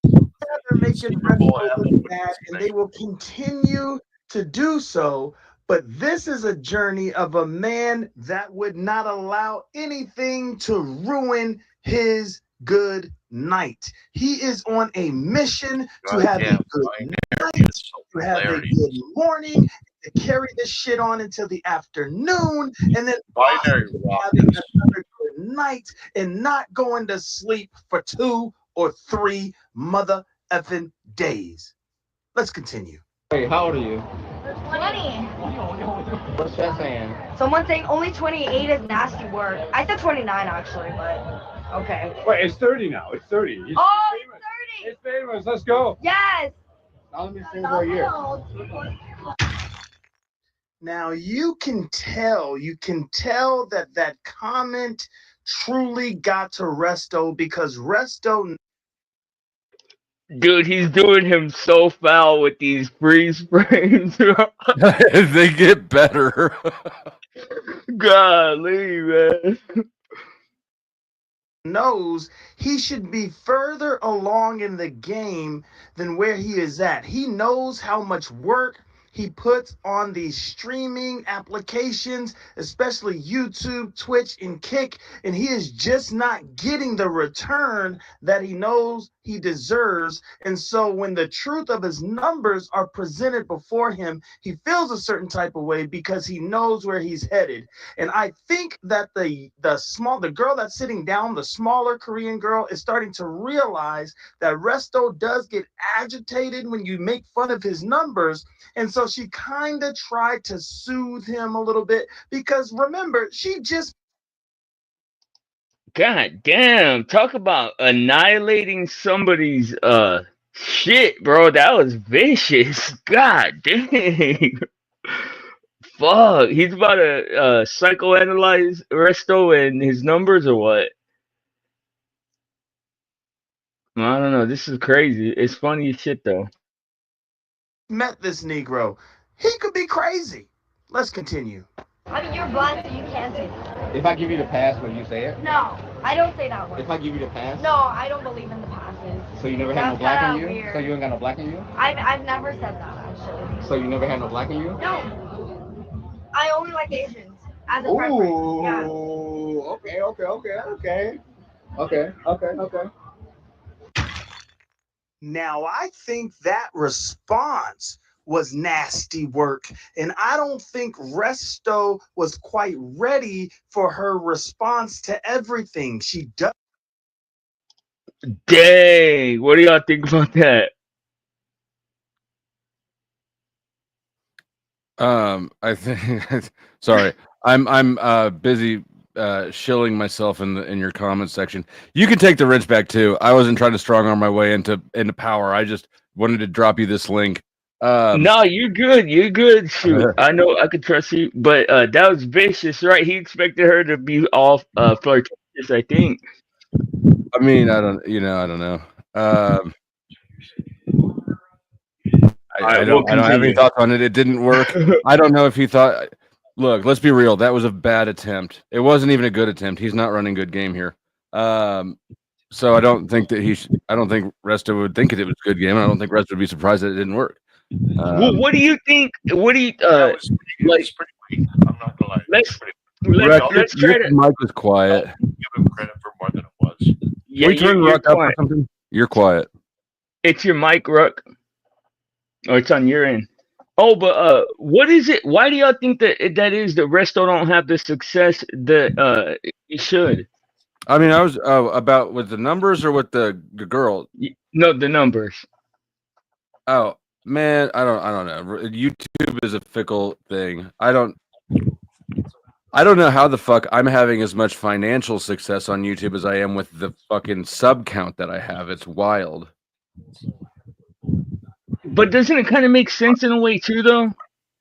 They're making Super Bowl Resto anthem look with bad, his and face. they will continue to do so. But this is a journey of a man that would not allow anything to ruin his good night. He is on a mission to have a Goddamn good binary night, is so to have a hilarious. good morning, to carry this shit on until the afternoon, and then Binary possibly rock having is another good night and not going to sleep for 2 or 3 mother effing days. Let's continue. Hey, how old are you? 20. What's that saying? Someone saying only 28 is nasty work. I said 29 actually, but okay. Wait, it's 30 now. It's 30. It's Oh, famous. it's 30. It's famous. Let's go. Yes. Now let me sing for a year. Now you can tell that that comment truly got to Resto because Resto dude, he's doing him so foul with these freeze frames. They get better. Golly, man. knows he should be further along in the game than where he is at. He knows how much work he puts on these streaming applications, especially YouTube, Twitch, and Kick, and he is just not getting the return that he knows he deserves. And so when the truth of his numbers are presented before him, he feels a certain type of way because he knows where he's headed. And I think that the girl that's sitting down, the smaller Korean girl, is starting to realize that Resto does get agitated when you make fun of his numbers. And so she kind of tried to soothe him a little bit because remember, she just God damn. Talk about annihilating somebody's shit, bro. That was vicious. God dang. Fuck. He's about to psychoanalyze Resto and his numbers or what? I don't know. This is crazy. It's funny as shit though. met this Negro. He could be crazy. Let's continue. I mean, you're blind, so you can't say that. If I give you the pass, will you say it? No, I don't say that word. If I give you the pass? No, I don't believe in the passes. So you never had no That's black in kinda you? weird. So you ain't got no black in you? I've never said that actually. So you never had no black in you? No. I only like Asians as a preference. Yeah. Ooh, okay. Now, I think that response was nasty work. And I don't think Resto was quite ready for her response to everything. She does. Dang. What do y'all think about that? I think. Sorry, I'm busy shilling myself in your comment section. You can take the wrench back too. I wasn't trying to strong arm my way into power. I just wanted to drop you this link. No, you're good. You're good. Shoot, I know I could trust you, but that was vicious, right? He expected her to be all flirtatious, I think. I mean, I don't know. I don't have any thoughts on it. It didn't work. I don't know if he thought. Look, let's be real. That was a bad attempt. It wasn't even a good attempt. He's not running good game here. So I don't think that I don't think Resta would think it was a good game. I don't think Resta would be surprised that it didn't work. Well, what do you think? What do you That was pretty, like? it was pretty weak. I'm not gonna lie. Let's Rex, let's try your to. mic was quiet. Give him credit for more than it was. Yeah, Can we turn you're Ruck up or quiet. something? You're quiet. It's your mic, Ruck, or it's on your end. Oh, but what is it? Why do y'all think that is the Resto don't have the success that he should? I mean, I was about with the numbers or with the girl. No, the numbers. Oh man, I don't know. YouTube is a fickle thing. I don't know how the fuck I'm having as much financial success on YouTube as I am with the fucking sub count that I have. It's wild. But doesn't it kind of make sense in a way too, though?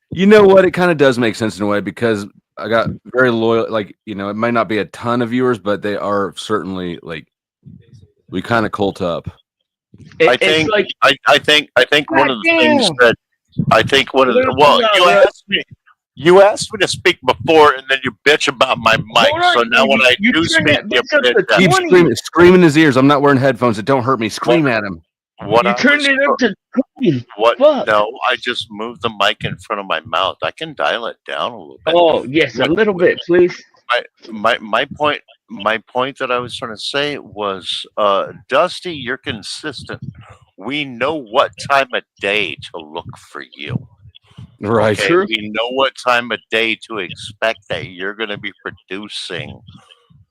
You know what? It kind of does make sense in a way because I got very loyal. Like, it might not be a ton of viewers, but they are certainly like we kind of cult up. I think one of the things that I think one of the you asked me to speak before and then you bitch about my mic. So now when I do speak, you keep scream in his ears. I'm not wearing headphones. It don't hurt me. Scream at him. You turned it up to 20. What? Fuck. No, I just moved the mic in front of my mouth. I can dial it down a little bit. Oh yes, a little bit, please. My point that I was trying to say was, Dusty, you're consistent. We know what time of day to look for you. Right. Okay? True. We know what time of day to expect that you're going to be producing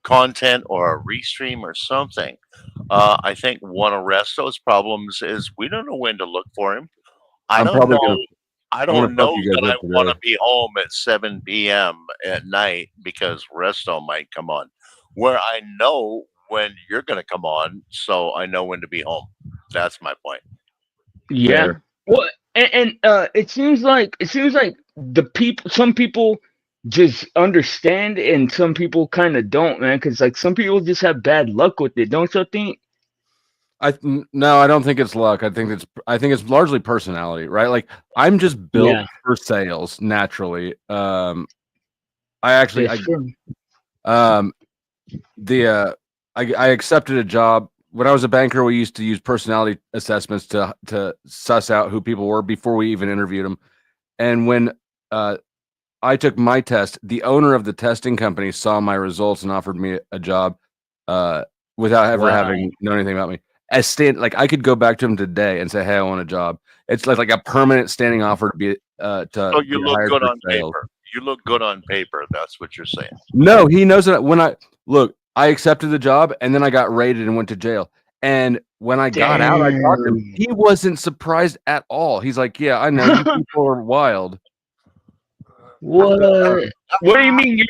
content or a restream or something. I think one of Resto's problems is we don't know when to look for him. I don't know that I want to be home at 7 p.m. at night because Resto might come on. Where I know when you're going to come on, so I know when to be home. That's my point. Yeah. Fair. Well, and it seems like some people just understand and some people kind of don't, man, because like some people just have bad luck with it, don't you think? No, I don't think it's luck. I think it's largely personality, right? Like I'm just built for sales naturally. I accepted a job when I was a banker. We used to use personality assessments to suss out who people were before we even interviewed them. And when I took my test, the owner of the testing company saw my results and offered me a job without ever having known anything about me. I could go back to him today and say, "Hey, I want a job." It's like a permanent standing offer to be So you look good on paper. You look good on paper. That's what you're saying. No, he knows that when I accepted the job and then I got raided and went to jail. And when I got out, I talked to him. He wasn't surprised at all. He's like, "Yeah, I know you people are wild." What? What do you mean?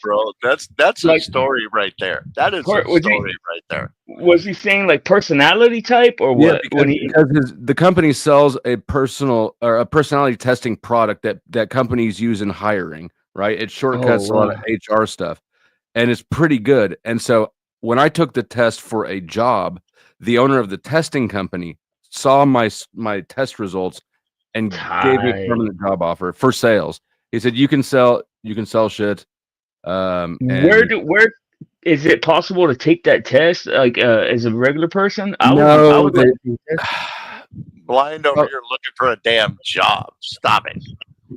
Bro, that's a story right there. That is a story right there. Was he saying like personality type or what? Yeah, because the company sells a personality testing product that companies use in hiring. Right, it shortcuts a lot of HR stuff, and it's pretty good. And so when I took the test for a job, the owner of the testing company saw my test results and gave me a permanent job offer for sales. He said, "You can sell shit." Where is it possible to take that test? Like as a regular person? Blind over here looking for a damn job. Stop it.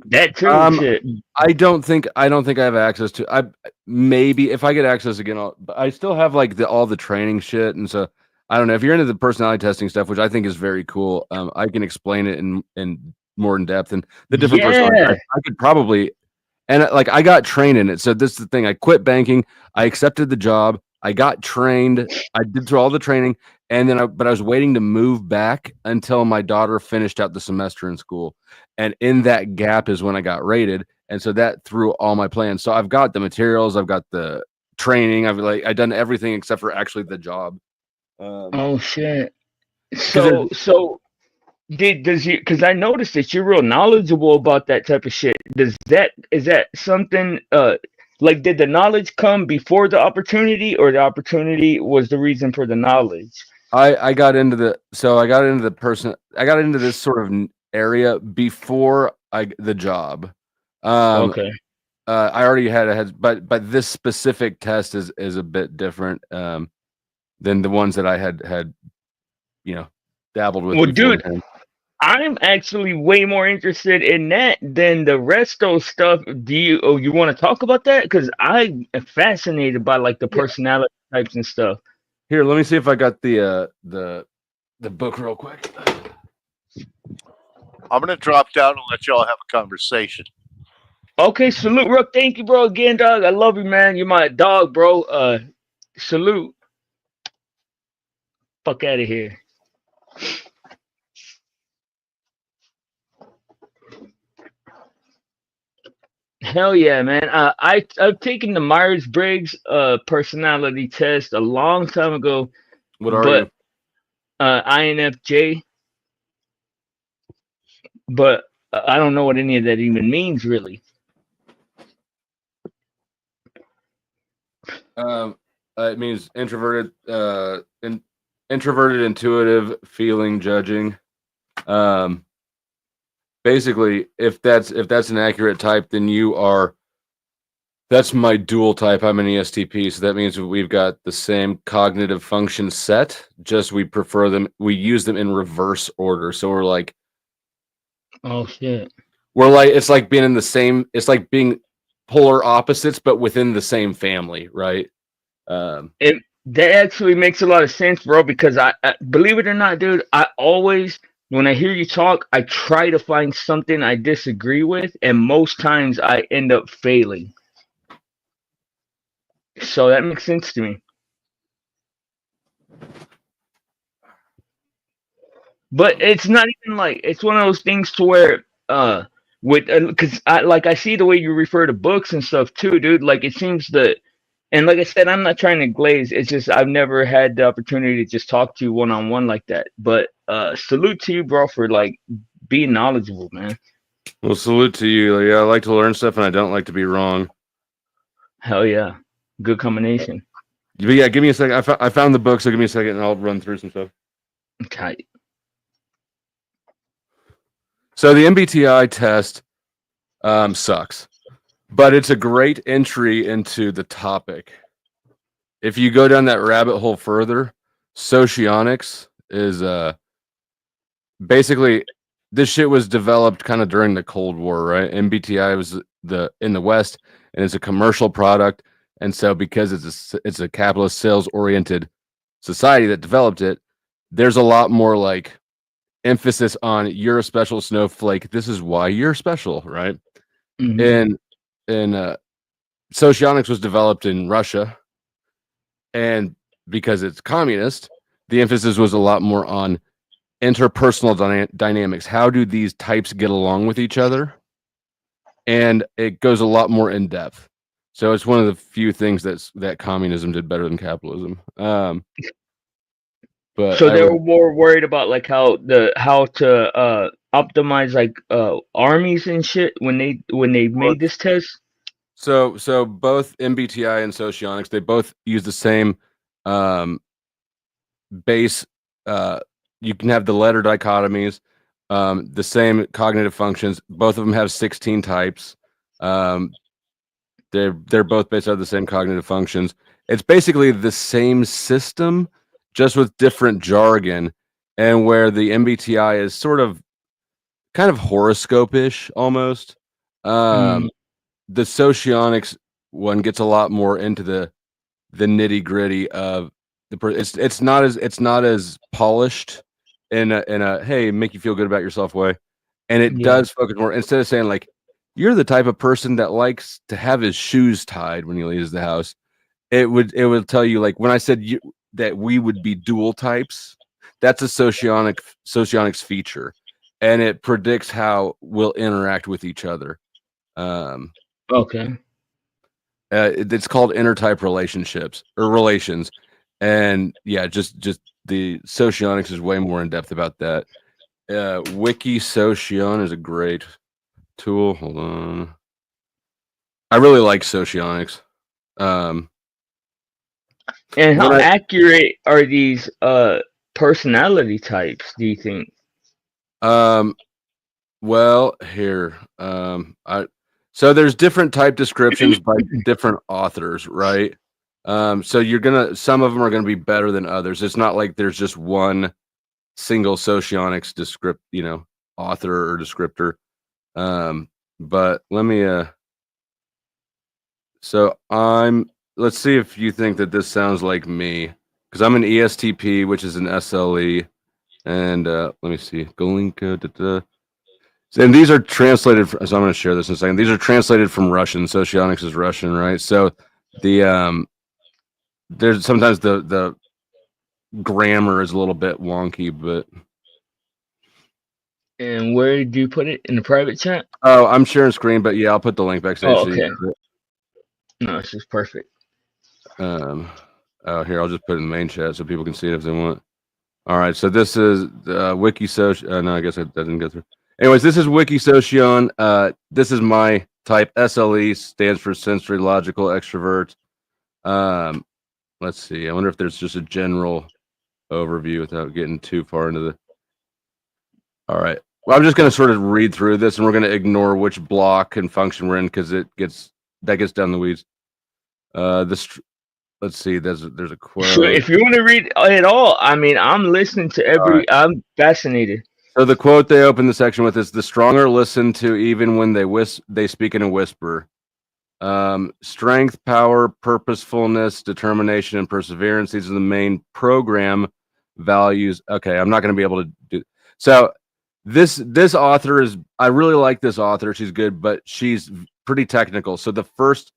That too. Shit. I don't think I have access to. Maybe if I get access again, I still have like all the training shit, and so I don't know if you're into the personality testing stuff, which I think is very cool. I can explain it in more in depth and the different personalities. I could probably, and like I got trained in it. So this is the thing. I quit banking. I accepted the job. I got trained. I did through all the training, and then but I was waiting to move back until my daughter finished out the semester in school. And in that gap is when I got rated, and so that threw all my plans. So I've got the materials, I've got the training, I've done everything except for actually the job. Oh shit. Because So does you, because I noticed that you're real knowledgeable about that type of shit. Is that something like, did the knowledge come before the opportunity, or the opportunity was the reason for the knowledge? I got into I got into this sort of area before the job. Okay. I already had a head, but this specific test is a bit different than the ones that I had dabbled with Well, dude, beforehand. I'm actually way more interested in that than the resto stuff. You want to talk about that? Because I am fascinated by like the Yeah. personality types and stuff. Here, let me see if I got the book real quick. I'm gonna drop down and let y'all have a conversation. Okay, salute, Rook. Thank you, bro. Again, dog. I love you, man. You're my dog, bro. Salute. Fuck out of here. Hell yeah, man. I've taken the Myers Briggs personality test a long time ago, What are but you? INFJ. But I don't know what any of that even means, really. It means introverted, introverted, intuitive, feeling, judging. Basically, if that's an accurate type, then you are. That's my dual type. I'm an ESTP, so that means we've got the same cognitive function set. Just we prefer them. We use them in reverse order. So we're like, Oh shit. it's like being in the same. It's like being polar opposites, but within the same family, right? It That actually makes a lot of sense, bro. Because I believe it or not, dude, I always, when I hear you talk, I try to find something I disagree with, and most times I end up failing. So that makes sense to me. But it's not even like, it's one of those things to where with, because I see the way you refer to books and stuff too, dude. Like it seems that, and like I said, I'm not trying to glaze. It's just I've never had the opportunity to just talk to you one on one like that. But salute to you, bro, for like being knowledgeable, man. Well, salute to you. Yeah, I like to learn stuff, and I don't like to be wrong. Hell yeah, good combination. But yeah, give me a second. I found the book, so give me a second, and I'll run through some stuff. Tight. So the MBTI test sucks, but it's a great entry into the topic. If you go down that rabbit hole further, socionics is basically, this shit was developed kind of during the Cold War, right? MBTI was in the West, and it's a commercial product, and so because it's a capitalist sales oriented society that developed it, there's a lot more like emphasis on you're a special snowflake. This is why you're special, right? Mm-hmm. And socionics was developed in Russia, and because it's communist, the emphasis was a lot more on interpersonal dynamics. How do these types get along with each other? And it goes a lot more in depth. So it's one of the few things that communism did better than capitalism. But So they were more worried about like how to optimize like armies and shit when they made this test. So both MBTI and socionics, they both use the same base. You can have the letter dichotomies, the same cognitive functions. Both of them have 16 types. They're both based on the same cognitive functions. It's basically the same system, just with different jargon, and where the MBTI is sort of kind of horoscope-ish almost. Mm. The socionics one gets a lot more into the nitty-gritty of it's not as polished in a hey, make you feel good about yourself way, and it Yeah. does focus more, instead of saying like you're the type of person that likes to have his shoes tied when he leaves the house. it would tell you, like when I said that we would be dual types, that's a socionics feature, and it predicts how we'll interact with each other. Okay. It's called intertype relationships or relations, and yeah, just the socionics is way more in depth about that. Wiki Soción is a great tool. Hold on, I really like socionics. And When how I accurate are these personality types, do you think? Well, here, I so there's different type descriptions by different authors, right? So some of them are gonna be better than others. It's not like there's just one single socionics author or descriptor. But let me so let's see if you think that this sounds like me, because I'm an ESTP, which is an SLE, and let me see, Golinka. And these are translated so I'm going to share this in a second. These are translated from Russian. Socionics is Russian, right? So the there's sometimes the grammar is a little bit wonky, but And where did you put it in the private chat? oh, I'm sharing screen, but yeah, I'll put the link backstage. Oh, So okay. No, this is perfect. oh, here, I'll just put it in the main chat so people can see it if they want. All right, so this is Wiki Soc. No, I guess it doesn't go through. Anyways, this is Wiki Soción. This is my type. SLE stands for sensory logical extrovert. Let's see. I wonder if there's just a general overview without getting too far into the. All right. Well, I'm just going to sort of read through this, and we're going to ignore which block and function we're in because that gets down the weeds. Let's see. There's a quote. So if you want to read it all, I mean, I'm listening to every. Right. I'm fascinated. So the quote they open the section with is: "The stronger listen to even when they speak in a whisper. Strength, power, purposefulness, determination, and perseverance. These are the main program values." Okay, I'm not going to be able to do. So this author is. I really like this author. She's good, but she's pretty technical. So the first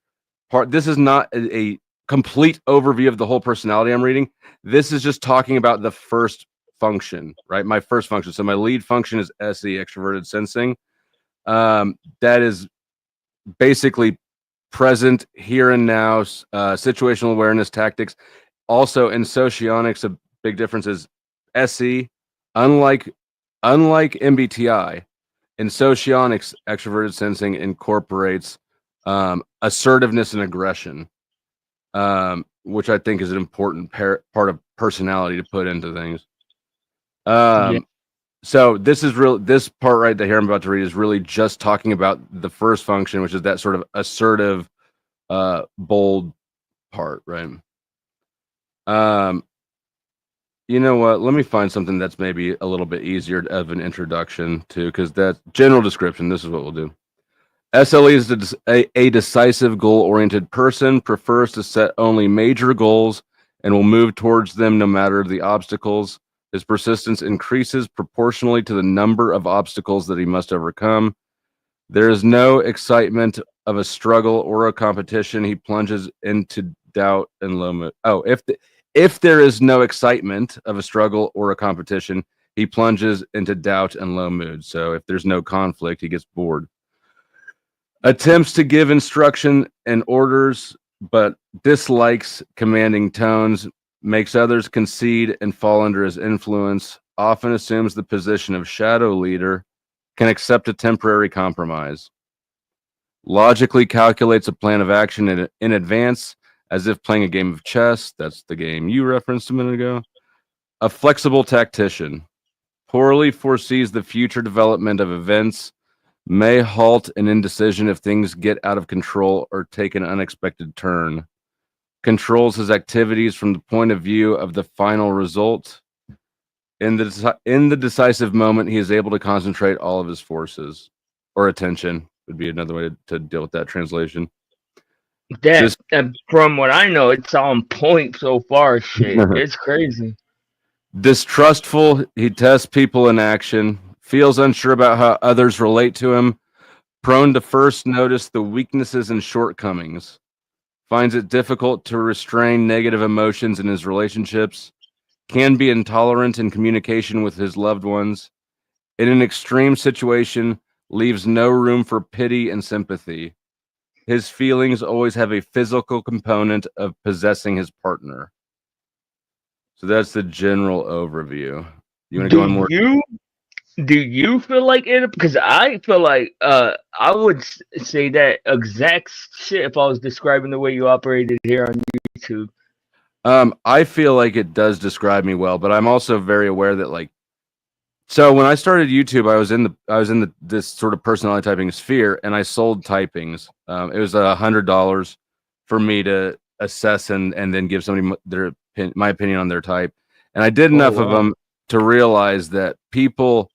part. This is not a complete overview of the whole personality I'm reading. This is just talking about the first function, right? My first function. So my lead function is SE, extroverted sensing. That is basically present, here and now, situational awareness tactics. Also in socionics, a big difference is SE, unlike MBTI, in socionics, extroverted sensing incorporates assertiveness and aggression, which I think is an important part of personality to put into things. Yeah. So this part right here I'm about to read is really just talking about the first function, which is that sort of assertive, bold part, right? You know what? Let me find something that's maybe a little bit easier of an introduction to, because that general description, this is what we'll do. SLE is a decisive, goal-oriented person, prefers to set only major goals and will move towards them no matter the obstacles. His persistence increases proportionally to the number of obstacles that he must overcome. There is no excitement of a struggle or a competition. He plunges into doubt and low mood. Oh, if there is no excitement of a struggle or a competition, he plunges into doubt and low mood. So if there's no conflict, he gets bored. Attempts to give instruction and orders, but dislikes commanding tones, makes others concede and fall under his influence, often assumes the position of shadow leader, can accept a temporary compromise. Logically calculates a plan of action in advance, as if playing a game of chess. That's the game you referenced a minute ago. A flexible tactician. Poorly foresees the future development of events, may halt an indecision if things get out of control or take an unexpected turn. Controls his activities from the point of view of the final result. In the decisive moment, he is able to concentrate all of his forces, or attention would be another way to deal with that translation. From what I know, it's on point so far. Shit, it's crazy. Distrustful, he tests people in action, feels unsure about how others relate to him, prone to first notice the weaknesses and shortcomings, finds it difficult to restrain negative emotions in his relationships, can be intolerant in communication with his loved ones, in an extreme situation, leaves no room for pity and sympathy. His feelings always have a physical component of possessing his partner. So that's the general overview. You want to go on more? Do you feel like it? Because I feel like I would say that exact shit if I was describing the way you operated here on YouTube. I feel like it does describe me well, but I'm also very aware that like, so when I started YouTube, I was in this sort of personality typing sphere, and I sold typings. It was $100 for me to assess and then give somebody my opinion on their type, and I did enough of them to realize that people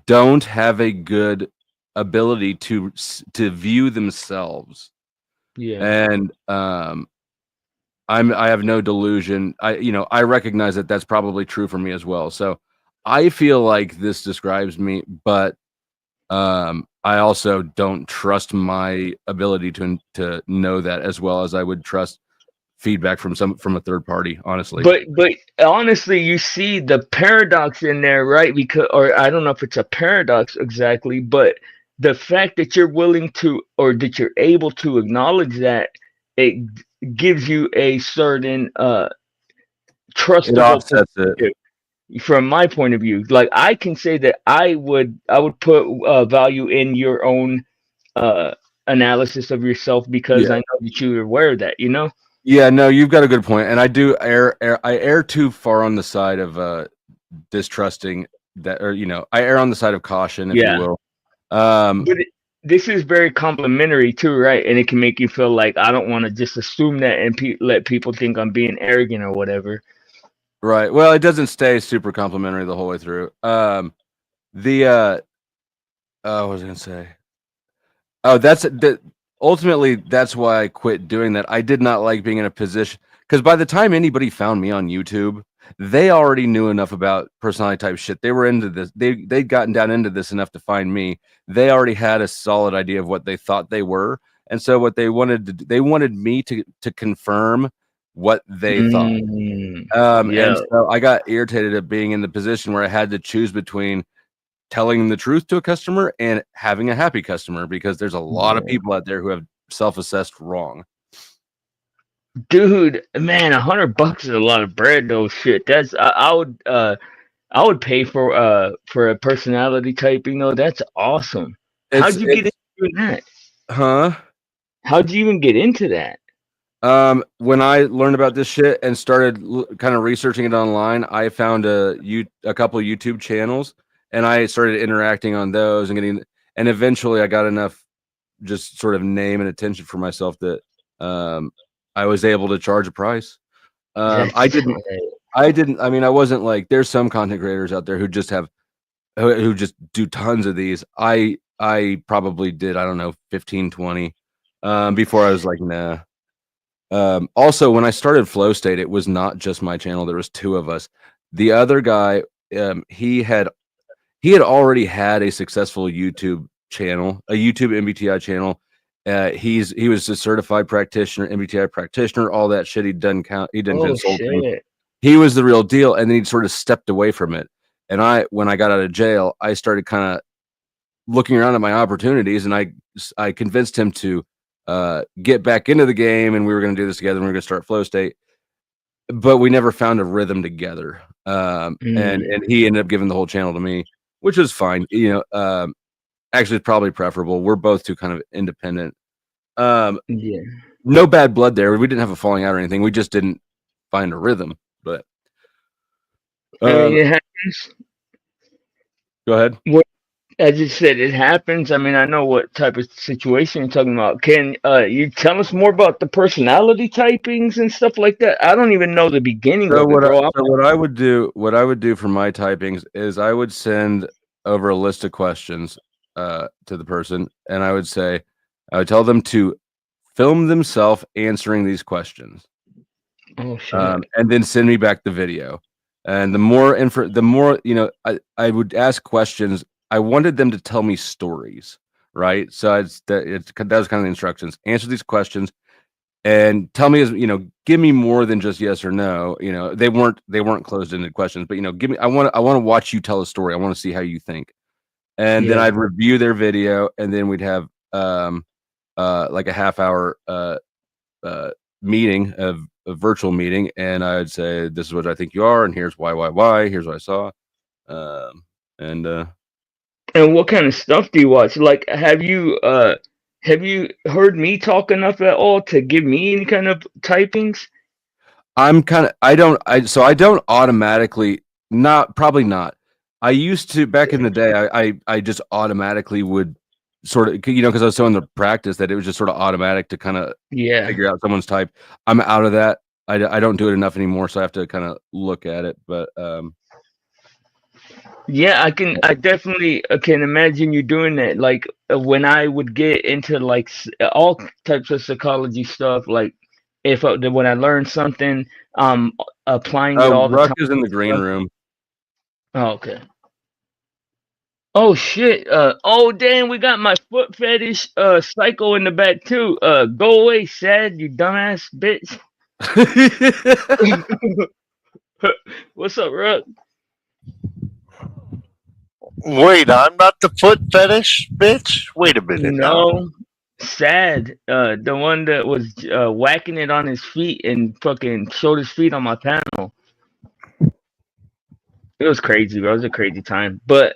don't have a good ability to view themselves, Yeah. and I have no delusion. I recognize that that's probably true for me as well. So I feel like this describes me, but I also don't trust my ability to know that as well as I would trust feedback from a third party, honestly. But honestly, you see the paradox in there, right? Because, or I don't know if it's a paradox exactly, but the fact that you're willing to, or that you're able to acknowledge that, it gives you a certain It trustable offsets it. perspective. From my point of view, like I can say that I would put value in your own uh analysis of yourself because Yeah. I know that you're aware of that, you know. Yeah, no, you've got a good point. And I do I err too far on the side of distrusting that, or I err on the side of caution, if you Yeah, will. but this is very complimentary too, right? And it can make you feel like I don't want to just assume that and let people think I'm being arrogant or whatever. Right. Well, it doesn't stay super complimentary the whole way through. The what was I gonna say? Oh, ultimately that's why I quit doing that. I did not like being in a position, because by the time anybody found me on YouTube, they already knew enough about personality type shit. They were into this. They'd gotten down into this enough to find me. They already had a solid idea of what they thought they were, and so what they wanted they wanted me to confirm what they thought. And Yeah, so I got irritated at being in the position where I had to choose between telling the truth to a customer and having a happy customer, because there's a lot of yeah. people out there who have self-assessed wrong. Dude, man, $100 is a lot of bread though. Shit, I would pay for a personality typing though. That's awesome. It's How'd you get it's into doing that? huh? How'd you even get into that? When I learned about this shit and started kind of researching it online, I found a couple of YouTube channels, and I started interacting on those and eventually I got enough just sort of name and attention for myself that I was able to charge a price. I That's didn't I didn't I mean, I wasn't like, there's some content creators out there who just have who just do tons of these. I probably did, I don't know, 15, 20 before I was like, nah. Also, when I started Flow State, it was not just my channel. There was two of us. The other guy, he had already had a successful YouTube channel, a YouTube MBTI channel. He was a certified practitioner, MBTI practitioner, all that shit. He'd done oh consulting. shit. He was the real deal, and then he sort of stepped away from it. And when I got out of jail, I started kind of looking around at my opportunities, and I convinced him to get back into the game, and we were going to do this together, and we were going to start Flow State, but we never found a rhythm together. And he ended up giving the whole channel to me, which was fine. Actually, it's probably preferable. We're both too kind of independent. Yeah. No bad blood there. We didn't have a falling out or anything. We just didn't find a rhythm. But I mean, it happens. go ahead. What as you said, it happens. I mean, I know what type of situation you're talking about. Can you tell us more about the personality typings and stuff like that? I don't even know the beginning So of it, bro. what I would do for my typings is I would send over a list of questions to the person, and I would tell them to film themselves answering these questions, Oh shit. and then send me back the video. And the more I would ask questions. I wanted them to tell me stories, right? So that was kind of the instructions. Answer these questions, and tell me, give me more than just yes or no. They weren't closed-ended questions, but give me. I want to watch you tell a story. I want to see how you think, and then Yeah. I'd review their video, and then we'd have like a half-hour meeting, a virtual meeting, and I'd say, this is what I think you are, and here's why, here's what I saw, and And what kind of stuff do you watch? Like, have you heard me talk enough at all to give me any kind of typings? I'm kind of I don't automatically, probably not. I used to back in the day. I just automatically would sort of, because I was so in the practice that it was just sort of automatic to kind of Yeah. figure out someone's type. I'm out of that. I don't do it enough anymore, so I have to kind of look at it. But Yeah, I definitely can imagine you doing that. Like when I would get into like all types of psychology stuff, like when I learned something, applying it all the Ruck time. is in the green room. Oh, okay. Oh shit. Oh damn, we got my foot fetish psycho in the back too. Go away, sad, you dumbass bitch. What's up, Ruck? Wait, I'm not the foot fetish bitch? Wait a minute now. No. Sad. The one that was whacking it on his feet and fucking showed his feet on my panel. It was crazy, bro. It was a crazy time. But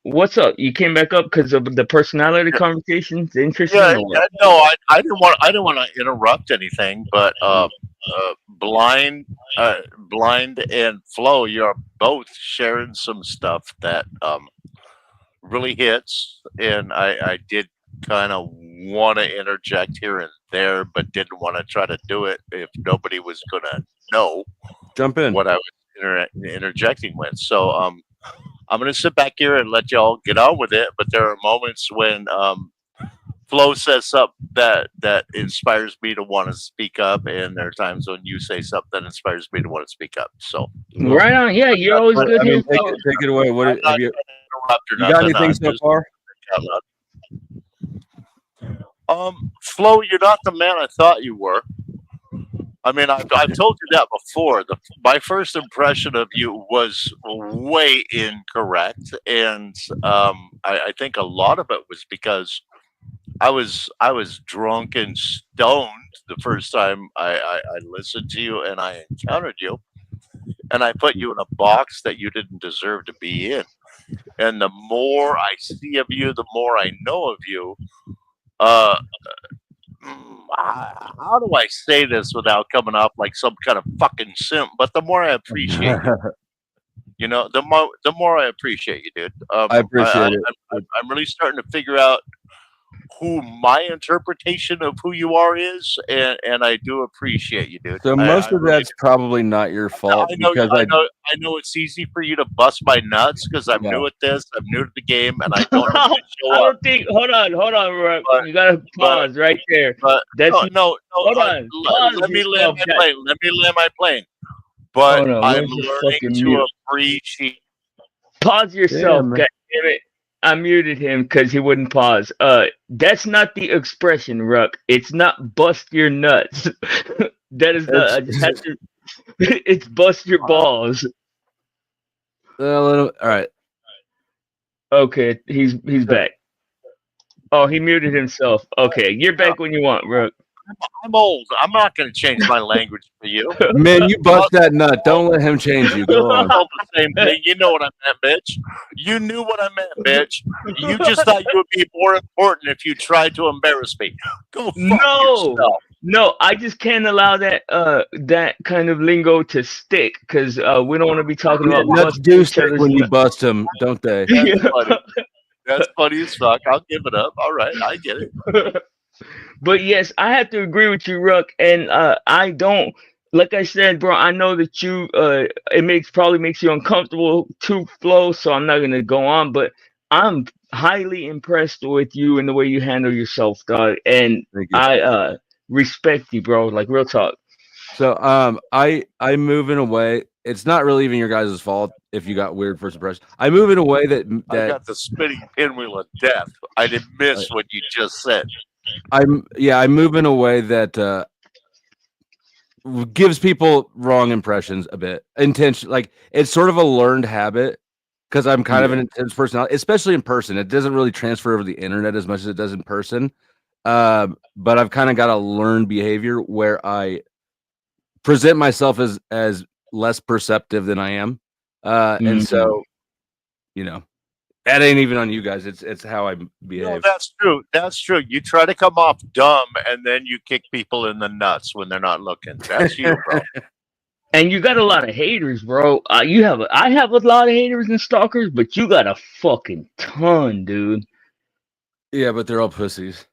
what's up? You came back up because of the personality conversations? Interesting Yeah, or what? no, I didn't want to interrupt anything, but blind, blind and Flo, you're both sharing some stuff that really hits, and I did kind of want to interject here and there, but didn't want to try to do it if nobody was gonna know Jump in. what I was interjecting with. So I'm gonna sit back here and let y'all get on with it. But there are moments when Flo says something that inspires me to want to speak up, and there are times when you say something that inspires me to want to speak up. So Right on. Yeah, you're always But, good I mean, here. take it away. What I'm not have you? trying to interrupt or You got nothing. anything I'm so just far? out loud. Flo, you're not the man I thought you were. I mean, I've told you that before. My first impression of you was way incorrect, and I think a lot of it was because I was drunk and stoned the first time I listened to you and I encountered you, and I put you in a box that you didn't deserve to be in. And the more I see of you, the more I know of you. Uh, how do I say this without coming off like some kind of fucking simp? But the more I appreciate you, the more I appreciate you, dude. I appreciate it. I'm really starting to figure out who my interpretation of who you are is, and I do appreciate you, dude. So most of that's probably not your fault because I know it's easy for you to bust my nuts because I'm new at this. I'm new to the game, and I don't know when to show I up. don't think. Hold on, Ruck. But You gotta pause right there. but That's no. hold on. Pause Let me land yourself, my guys. plane. Let me land my plane. But Hold on. I'm Where's the learning fucking to mute? appreciate. Pause yourself, Damn. God damn it. I muted him because he wouldn't pause. That's not the expression, Ruck. It's not bust your nuts. That is not. I just have to. It's bust your balls. All right. Okay, he's back. Oh, he muted himself. Okay, you're back when you want, Ruck. I'm old. I'm not going to change my language for you. Man, you bust that nut. Don't let him change you. Go on. All the same thing. You know what I meant, bitch. You knew what I meant, bitch. You just thought you would be more important if you tried to embarrass me. Go fuck yourself. No, I just can't allow that that kind of lingo to stick because we don't want to be talking about Nuts busting do each stick other's when you nuts. bust them, don't they? That's funny. That's funny as fuck. I'll give it up. All right, I get it. But yes, I have to agree with you, Ruck, and I don't. Like I said, bro, I know that you it probably makes you uncomfortable to flow, so I'm not gonna go on. But I'm highly impressed with you and the way you handle yourself, dog, and Thank you. I respect you, bro. Like real talk. So I move in a way. It's not really even your guys' fault if you got weird first impression. I move in a way I got the spinning pinwheel of death. I didn't miss what you just said. I move in a way that gives people wrong impressions a bit. Intention, like it's sort of a learned habit because I'm kind of Yeah. an intense personality, especially in person. It doesn't really transfer over the internet as much as it does in person. But I've kind of got a learned behavior where I present myself as less perceptive than I am. And Mm. so, you know, that ain't even on you guys. It's how I No, behave. that's true. That's true. You try to come off dumb and then you kick people in the nuts when they're not looking. That's you, bro. And you got a lot of haters, bro. I have a lot of haters and stalkers, but you got a fucking ton, dude. Yeah, but they're all pussies.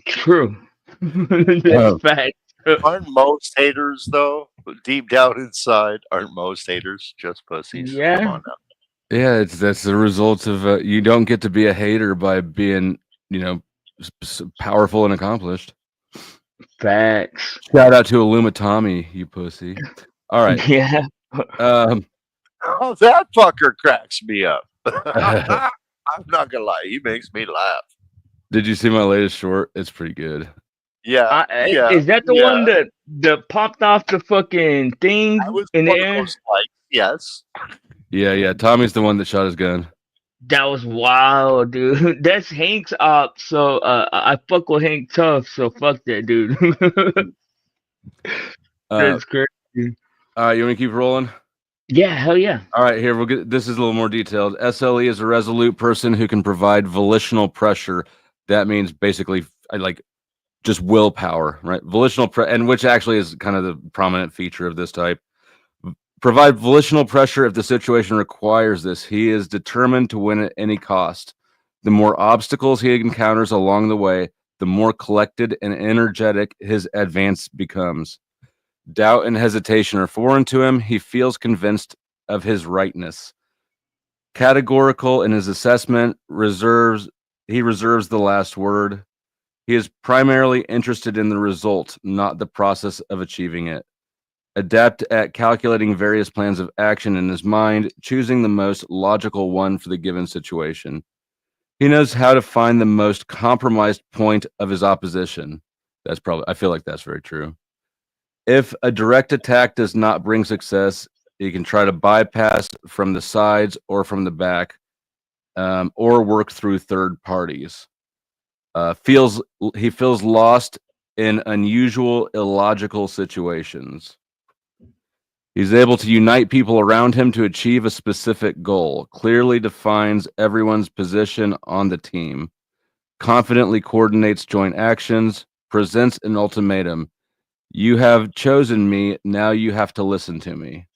True. That's Oh. fact. Aren't most haters, though, deep down inside, aren't most haters just pussies? Come Yeah, on now. Yeah, that's the result of you don't get to be a hater by being, powerful and accomplished. facts. Shout out to Illuma Tommy, you pussy. All right. Yeah. Um, Oh, that fucker cracks me up. I'm not gonna lie, he makes me laugh. did you see my latest short? It's pretty good. Yeah, yeah, Is that the yeah. one that popped off the fucking thing That was in the one of air? those likes. Yes. Yeah. Tommy's the one that shot his gun. That was wild, dude. That's Hank's op, so I fuck with Hank tough, so fuck that dude. Uh, That's crazy. all right, you want to keep rolling? Yeah, hell yeah. All right, here we'll get. This is a little more detailed. SLE is a resolute person who can provide volitional pressure. That means basically, like just willpower, right? And which actually is kind of the prominent feature of this type. Provide volitional pressure if the situation requires this. He is determined to win at any cost. The more obstacles he encounters along the way, the more collected and energetic his advance becomes. Doubt and hesitation are foreign to him. He feels convinced of his rightness. Categorical in his assessment, he reserves the last word. He is primarily interested in the result, not the process of achieving it. Adept at calculating various plans of action in his mind, choosing the most logical one for the given situation. He knows how to find the most compromised point of his opposition. I feel like that's very true. If a direct attack does not bring success, he can try to bypass from the sides or from the back, or work through third parties. He feels lost in unusual, illogical situations. He's able to unite people around him to achieve a specific goal, clearly defines everyone's position on the team, confidently coordinates joint actions, presents an ultimatum. You have chosen me, now you have to listen to me.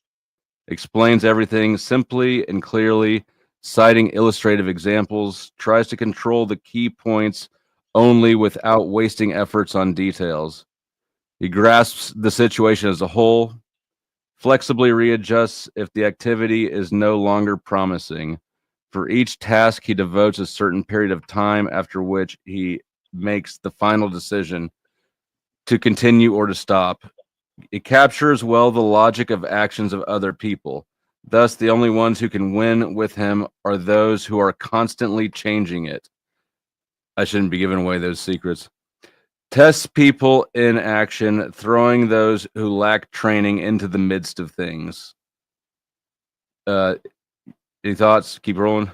Explains everything simply and clearly, citing illustrative examples, tries to control the key points only without wasting efforts on details. He grasps the situation as a whole, flexibly readjusts if the activity is no longer promising. For each task, he devotes a certain period of time, after which he makes the final decision to continue or to stop. It captures well the logic of actions of other people. Thus, the only ones who can win with him are those who are constantly changing it. I shouldn't be giving away those secrets. Tests people in action, throwing those who lack training into the midst of things. Any thoughts? Keep rolling.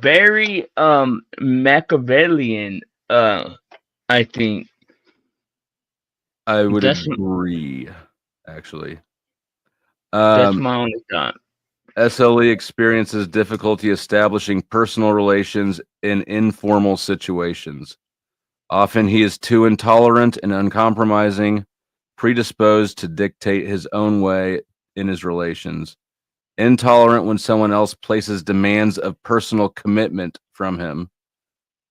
Very Machiavellian, I think. I would That's agree, actually. that's my only thought. SLE experiences difficulty establishing personal relations in informal situations. Often he is too intolerant and uncompromising, predisposed to dictate his own way in his relations, intolerant when someone else places demands of personal commitment from him,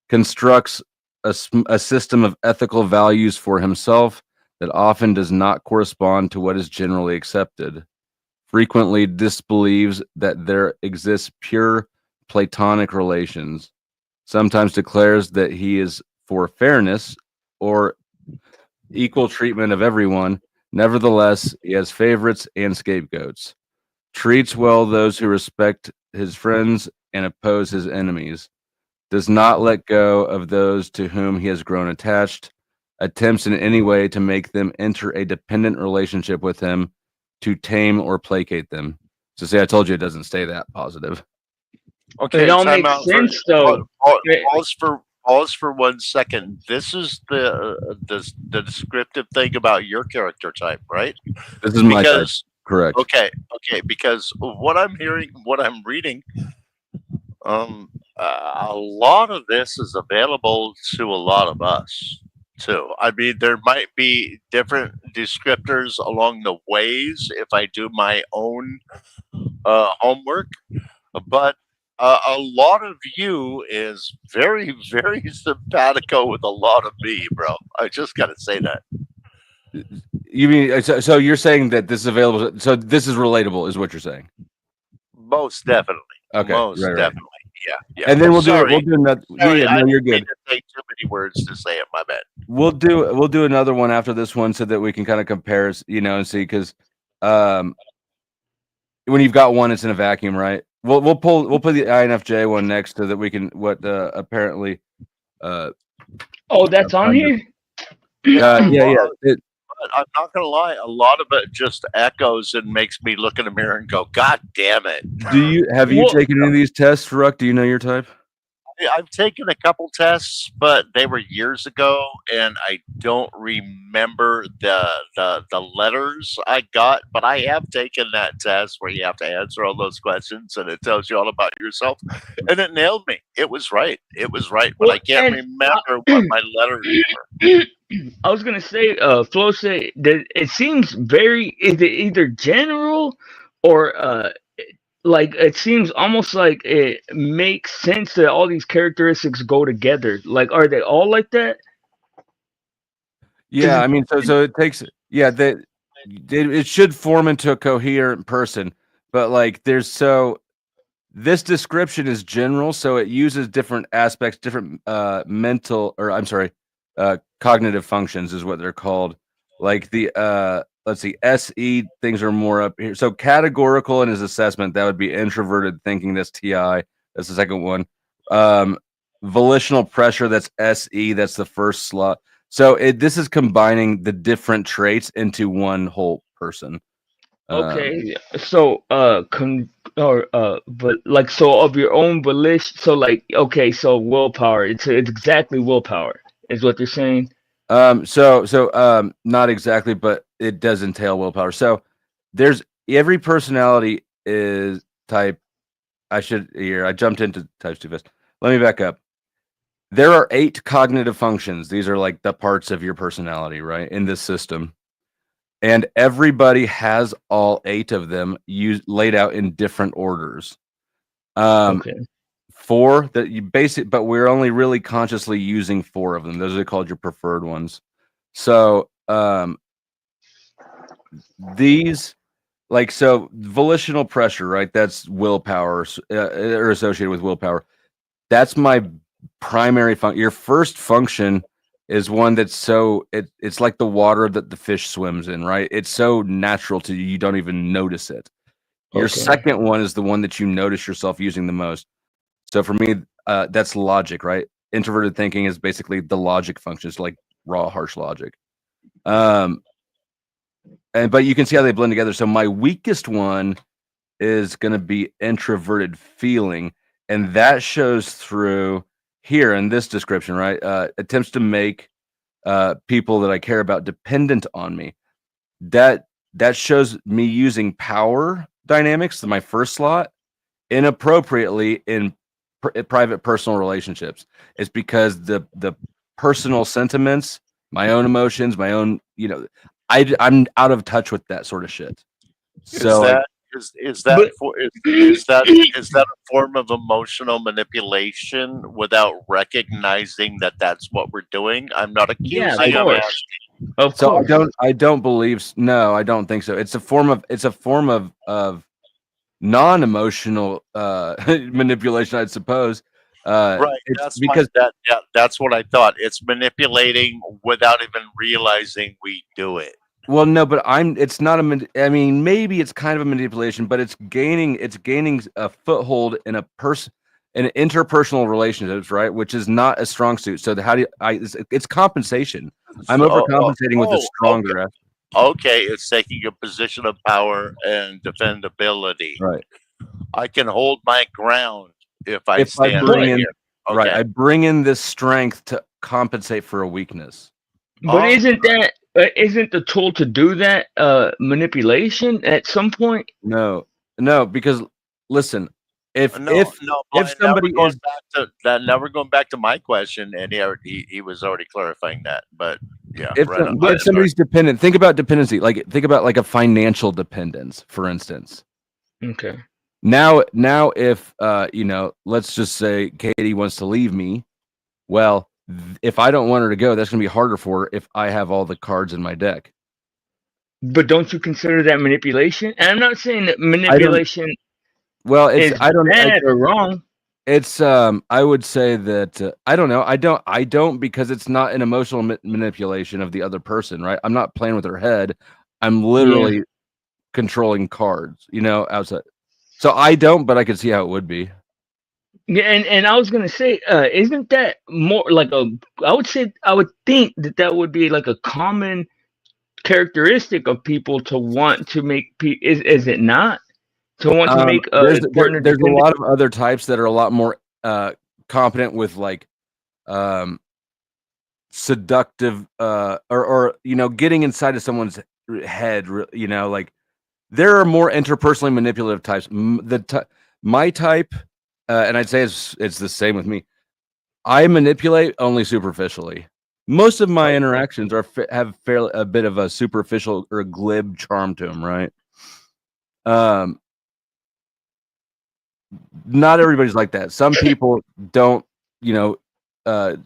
constructs a system of ethical values for himself that often does not correspond to what is generally accepted, frequently disbelieves that there exists pure platonic relations, sometimes declares that he is for fairness or equal treatment of everyone. Nevertheless, he has favorites and scapegoats, treats well those who respect his friends and oppose his enemies, does not let go of those to whom he has grown attached, attempts in any way to make them enter a dependent relationship with him to tame or placate them. So see, I told you it doesn't stay that positive. Okay, It all time makes out for sense though. It- pause for 1 second. This is the descriptive thing about your character type, right? This is my type. Because Correct. okay, because what I'm hearing, what I'm reading, um, a lot of this is available to a lot of us too. I mean, there might be different descriptors along the ways if I do my own homework, but a lot of you is very, very simpatico with a lot of me, bro. I just gotta say that. You mean so you're saying that this is available? So this is relatable, is what you're saying? Most definitely. Okay, Most right. definitely. Yeah, yeah. And then we'll do it. Sorry, We'll do another. sorry. Yeah, I no, you're didn't mean good. to say too many words to say it. My bad. We'll do another one after this one so that we can kind of compare, and see, because um, when you've got one, it's in a vacuum, right? We'll put the INFJ one next so that we can apparently oh, that's on find here. yeah. But I'm not gonna lie. A lot of it just echoes and makes me look in the mirror and go, "God damn it!" Have you Well, taken any of these tests, Ruck? Do you know your type? I've taken a couple tests, but they were years ago, and I don't remember the letters I got. But I have taken that test where you have to answer all those questions, and it tells you all about yourself, and it nailed me. It was right. It was right, but well, I can't and remember what my letters were. I was gonna say, Flo say that it seems very is it either general or like it seems almost like it makes sense that all these characteristics go together. Like, are they all like that? Yeah, I mean, so it takes that it should form into a coherent person, but like this description is general, so it uses different aspects, different mental, or I'm sorry, cognitive functions is what they're called. Like the let's see, SE things are more up here. So categorical in his assessment, that would be introverted thinking. That's TI. That's the second one. Volitional pressure, that's SE. That's the first slot. So this is combining the different traits into one whole person. Okay, so but like so of your own volition. So like okay, so willpower. It's exactly willpower is what they're saying. Not exactly, but it does entail willpower. So there's every personality is type. I jumped into types too fast. Let me back up. There are 8 cognitive functions. These are like the parts of your personality, right? In this system. And everybody has all 8 of them laid out in different orders. Okay. 4 that you basic, but we're only really consciously using 4 of them. Those are called your preferred ones. So these volitional pressure, right? That's willpower, or associated with willpower. That's my primary function. Your first function is one that's it's like the water that the fish swims in, right? It's so natural to you don't even notice it. Your Okay. second one is the one that you notice yourself using the most. So for me, that's logic, right? Introverted thinking is basically the logic functions, like raw, harsh logic. But you can see how they blend together. So my weakest one is going to be introverted feeling, and that shows through here in this description, right? Attempts to make people that I care about dependent on me. That shows me using power dynamics, my first slot, inappropriately in private personal relationships. It's because the personal sentiments, my own emotions, my own, I'm out of touch with that sort of shit. Is So like, that is that But for is that a form of emotional manipulation without recognizing that that's what we're doing? I'm not yeah, accusing. of I'm course, asking. of so course. I don't believe, no, I don't think so. It's a form of non-emotional manipulation, I suppose. Right. It's That's my because that yeah. That's what I thought. It's manipulating without even realizing we do it. well, no, but it's not I mean, maybe it's kind of a manipulation, but it's gaining a foothold in in interpersonal relationships, right? Which is not a strong suit. So how do it's compensation. I'm overcompensating with the Okay. stronger aspect. Okay, it's taking a position of power and defendability. Right. I can hold my ground if I If I stand bring right But in here. right, Okay. I bring in this strength to compensate for a weakness. but Oh, isn't the tool to do that manipulation at some point? No, no, because listen, if no, if no, if Brian. Never somebody going is back to that. Never going back to my question, and he was already clarifying that. But yeah, right on. I'm But if sorry. somebody's dependent, think about dependency. Like think about like a financial dependence, for instance. okay. Now if let's just say Katie wants to leave me, well, if I don't want her to go, that's going to be harder for her if I have all the cards in my deck. But don't you consider that manipulation? And I'm not saying that I don't. manipulation Well, it's is I don't. bad or wrong. It's I would say that I don't know. I don't because it's not an emotional manipulation of the other person, right? I'm not playing with her head. I'm Yeah. literally controlling cards, outside. So I don't, but I could see how it would be. Yeah, and I was gonna say, isn't that more like a? I would say I would think that that would be like a common characteristic of people to want to make. Is it not to want to make There's a partner there's a dependent? lot of other types that are a lot more competent with like um seductive or getting inside of someone's head, like there are more interpersonally manipulative types. My type, and I'd say it's the same with me. I manipulate only superficially. Most of my Okay. interactions have fairly a bit of a superficial or glib charm to them, right? Um, not everybody's like that. Some people don't, you know, uh,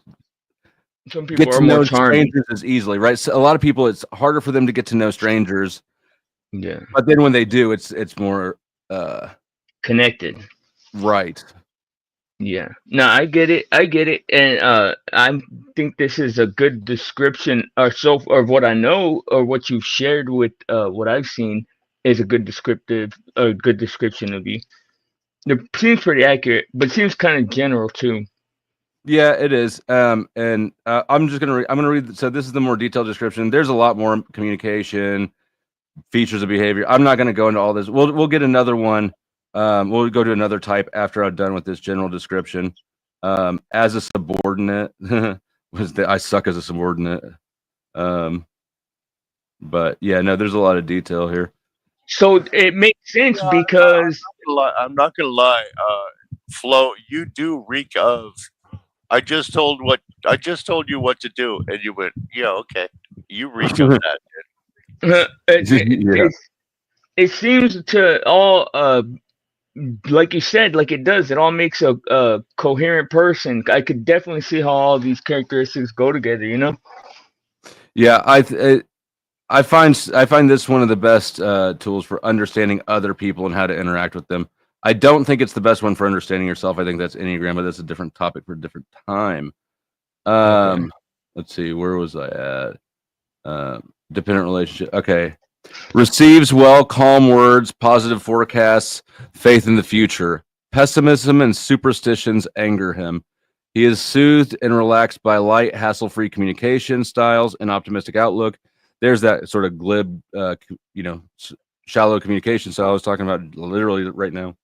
Some get people are to more know charming. strangers as easily, right? So a lot of people, it's harder for them to get to know strangers, Yeah, but then when they do, it's more connected. right. Yeah. No, I get it. I get it. And I think this is a good description or what I know or what you've shared with what I've seen is a good description of you. It seems pretty accurate, but seems kind of general too. Yeah, it is. And I'm gonna read. So this is the more detailed description. There's a lot more communication, features of behavior. I'm not gonna go into all this. We'll get another one. We'll go to another type after I'm done with this general description. As a subordinate, I suck as a subordinate. Um, but yeah, no, there's a lot of detail here. So it makes sense Yeah, because I'm not gonna lie. Flo, you do reek of. I just told you what to do, and you went, yeah, okay. You reek of that. Yeah. it, it seems to all like you said, like it does. It all makes a coherent person. I could definitely see how all these characteristics go together. You know. Yeah, I find this one of the best tools for understanding other people and how to interact with them. I don't think it's the best one for understanding yourself. I think that's Enneagram, but that's a different topic for a different time. Okay. Let's see, where was I at? Dependent relationship. Okay. Receives well, calm words, positive forecasts, faith in the future. Pessimism and superstitions anger him. He is soothed and relaxed by light, hassle-free communication styles and optimistic outlook. There's that sort of glib, shallow communication style I was talking about literally right now.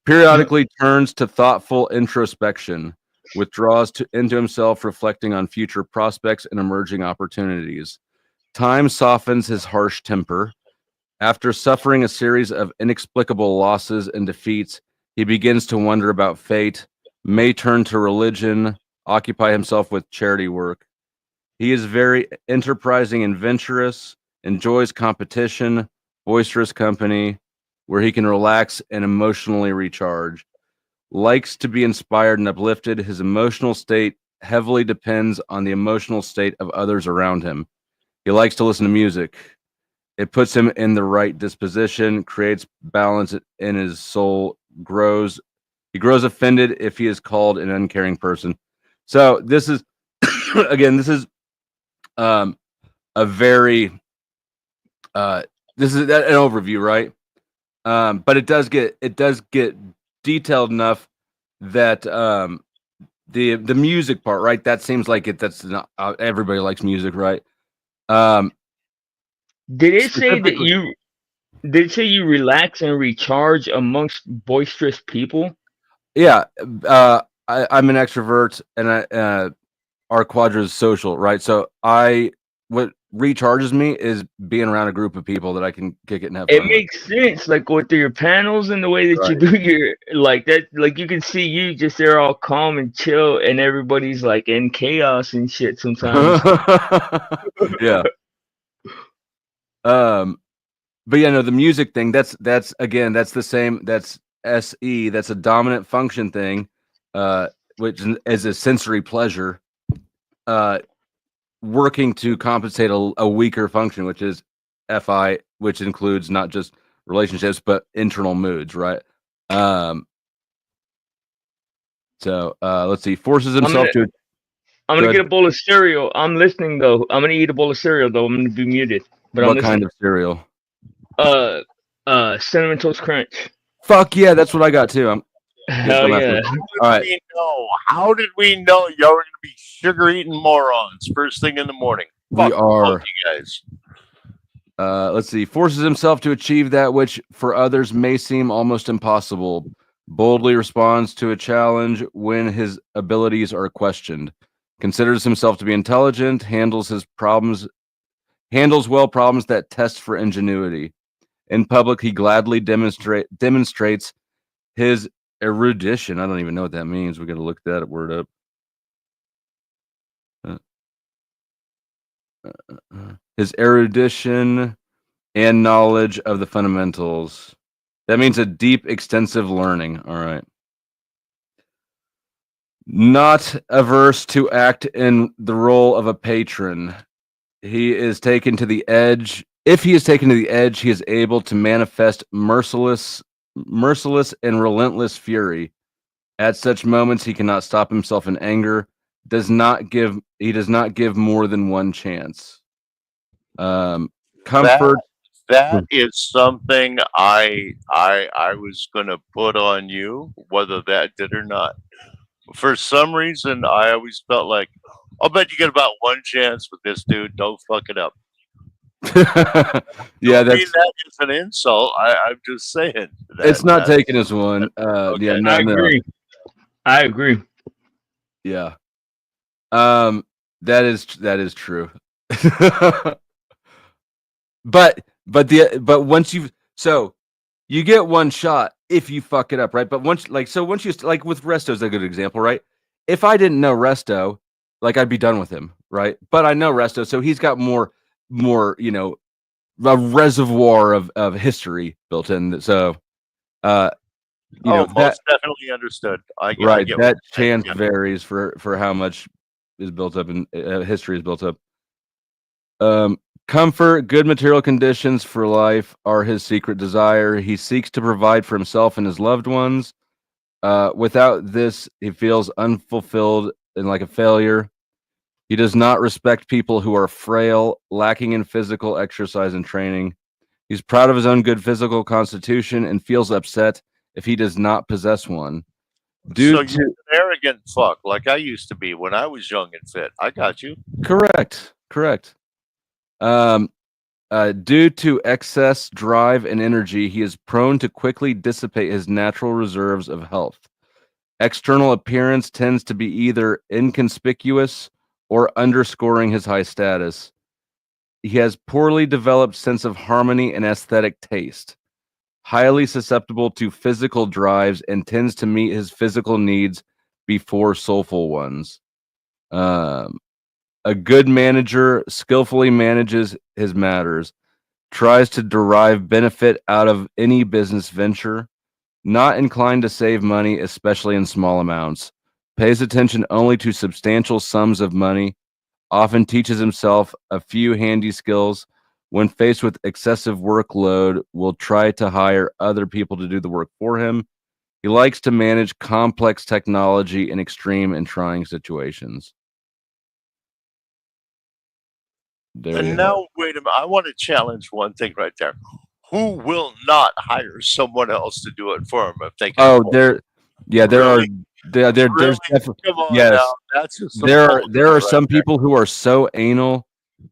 Periodically turns to thoughtful introspection, withdraws into himself, reflecting on future prospects and emerging opportunities. Time softens his harsh temper. After suffering a series of inexplicable losses and defeats, he begins to wonder about fate, may turn to religion, occupy himself with charity work. He is very enterprising and venturous, enjoys competition, boisterous company, where he can relax and emotionally recharge. Likes to be inspired and uplifted. His emotional state heavily depends on the emotional state of others around him. He likes to listen to music. It puts him in the right disposition, creates balance in his soul, grows. He grows offended if he is called an uncaring person. So this is again, this is um, a very this is an overview, right? But it does get detailed enough that the music part, right? That seems like it. That's not everybody likes music, right? Um, Did it say that specifically, you did it say you relax and recharge amongst boisterous people? yeah. I'm an extrovert, and our quadra is social, right? So what recharges me is being around a group of people that I can kick it and have It fun with. makes sense, like with your panels and the way that you Right. do your like that. Like you can see you just there all calm and chill, and everybody's like in chaos and shit sometimes. Yeah. Um, but yeah, no, the music thing, that's again, that's the same, that's SE, that's a dominant function thing, uh, which is a sensory pleasure, uh, working to compensate a weaker function, which is FI, which includes not just relationships, but internal moods, right? Um, so let's see, forces I'm gonna himself to I'm go gonna ahead. get a bowl of cereal. I'm listening though. I'm gonna eat a bowl of cereal though. I'm gonna be muted, but I'm What kind listening. of cereal? Uh, cinnamon toast crunch. Fuck yeah, that's what I got too. I'm get Hell some after. yeah. All right, We know. How did we know y'all were going to be sugar eating morons first thing in the morning? we Fuck both are. you guys. Let's see. Forces himself to achieve that which for others may seem almost impossible. Boldly responds to a challenge when his abilities are questioned. Considers himself to be intelligent. Handles well problems that test for ingenuity. In public, he gladly demonstrates his erudition. I don't even know what that means. We got to look that word up. Uh, his erudition and knowledge of the fundamentals. That means a deep, extensive learning. All right. Not averse to act in the role of a patron. He is taken to the edge. If he is taken to the edge, he is able to manifest merciless and relentless fury. At such moments, he cannot stop himself in anger. He does not give more than one chance. Um, That comfort. that is something I was going to put on you, whether that did or not. For some reason, I always felt like I'll bet you get about one chance with this dude. Don't fuck it up. Yeah, Don't mean that's that as an insult. I'm just saying that it's not that taken as one. Yeah, okay. I no, no, agree. I agree. yeah. Um, that is true. but once you get one shot if you fuck it up, right? But once you like with Resto's a good example, right? If I didn't know Resto, like I'd be done with him, right? But I know Resto, so he's got more a reservoir of history built in. So uh Oh, that most definitely understood. I right, get what that you're saying. chance Yeah. varies for how much is built up and history is built up. Um, comfort, good material conditions for life are his secret desire. He seeks to provide for himself and his loved ones. Without this, he feels unfulfilled and like a failure. He does not respect people who are frail, lacking in physical exercise and training. He's proud of his own good physical constitution and feels upset if he does not possess one. Due So you're to an arrogant fuck like I used to be when I was young and fit. I got you. correct. Um, due to excess drive and energy, he is prone to quickly dissipate his natural reserves of health. External appearance tends to be either inconspicuous or underscoring his high status. He has poorly developed sense of harmony and aesthetic taste, highly susceptible to physical drives, and tends to meet his physical needs before soulful ones. Um, a good manager skillfully manages his matters, tries to derive benefit out of any business venture, not inclined to save money, especially in small amounts, pays attention only to substantial sums of money, often teaches himself a few handy skills. When faced with excessive workload, will try to hire other people to do the work for him. He likes to manage complex technology in extreme and trying situations. There you And have now, wait a minute. I want to challenge one thing right there. Who will not hire someone else to do it for them if they can Oh, afford there, it? yeah, there are Really? there's Really? definitely Come on yes. now. That's just some There bullshit are right some there. people who are so anal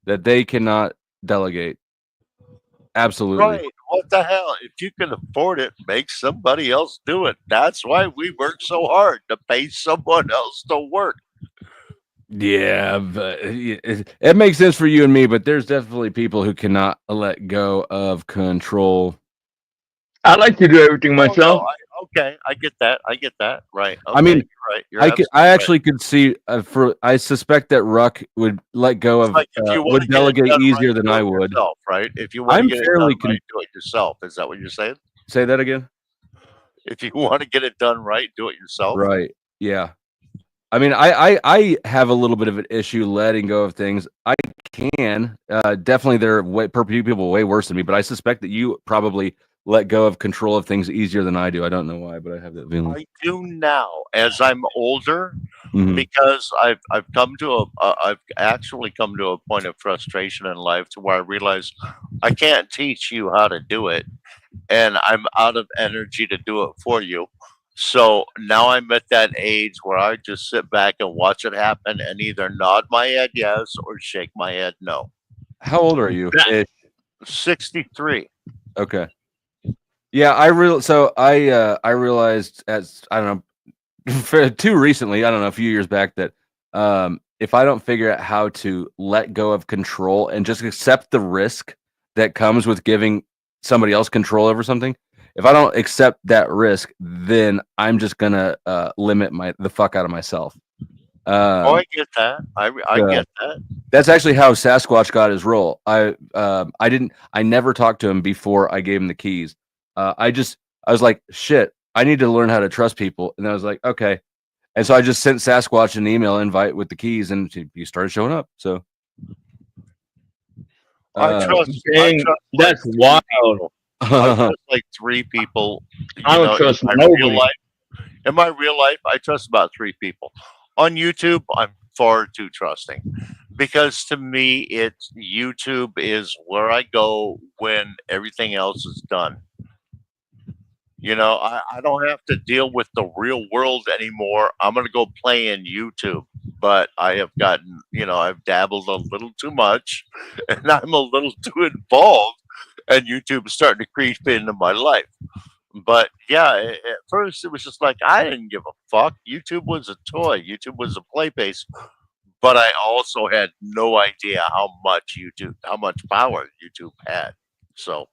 that they cannot delegate. Absolutely. Right. What the hell? If you can afford it, make somebody else do it. That's why we work so hard to pay someone else to work. Yeah, but it makes sense for you and me, but there's definitely people who cannot let go of control. I like to do everything Oh no, myself. okay, I get that. I get that. Right. I Okay, mean, you're right. You're I absolutely right. actually could see I suspect that Ruck would let go It's of like if you want would to get it delegate done right, easier than do I it would. yourself, right? If you want to I'm get it done fairly right, do it yourself. Is that what you're saying? say that again. If you want to get it done right, do it yourself. Right. Yeah. I mean, I have a little bit of an issue letting go of things. I can definitely there are people way worse than me, but I suspect that you probably let go of control of things easier than I do. I don't know why, but I have that feeling. I do now as I'm older Mhm. because I've come to I've actually come to a point of frustration in life to where I realize I can't teach you how to do it and I'm out of energy to do it for you. So now I'm at that age where I just sit back and watch it happen and either nod my head yes or shake my head no. How old are you? That- 63. Okay. Yeah, I realized as I don't know for too recently, I don't know, a few years back that if I don't figure out how to let go of control and just accept the risk that comes with giving somebody else control over something, if I don't accept that risk, then I'm just gonna limit the fuck out of myself. Oh, I get that. I So get that. that's actually how Sasquatch got his role. I never talked to him before I gave him the keys. I was like, shit, I need to learn how to trust people, and I was like, okay. And so I just sent Sasquatch an email invite with the keys, and he started showing up. So I I Dang, trust like that's 3 wild. people. I trust like 3 people, I you don't know, in trust my real nobody. life. In my real life, I trust about 3 people. On YouTube, I'm far too trusting because to me, it's YouTube is where I go when everything else is done. You know, I don't have to deal with the real world anymore. I'm going to go play in YouTube. But I have gotten, I've dabbled a little too much and I'm a little too involved, and YouTube is starting to creep into my life. But yeah, at first it was just like I didn't give a fuck. YouTube was a toy, YouTube was a play base, but I also had no idea how much power YouTube had. So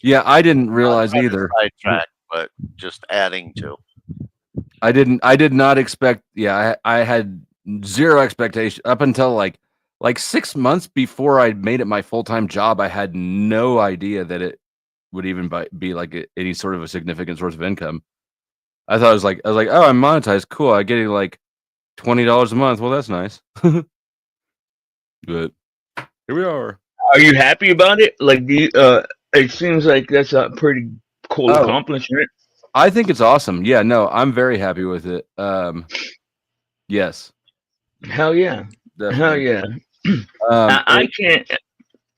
yeah, I didn't not realize trying to either. sidetrack, but just adding to. I did not expect. Yeah, I had zero expectation up until like 6 months before I made it my full time job. I had no idea that it would even be like any sort of a significant source of income. I thought I was like, oh, I'm monetized. Cool. I get like $20 a month. Well, that's nice. But here we are. Are you happy about it? Like, it seems like that's a pretty cool Oh, accomplishment. I think it's awesome. Yeah, no, I'm very happy with it. Yes, Hell yeah. Hell definitely. yeah. Um, I can't, like,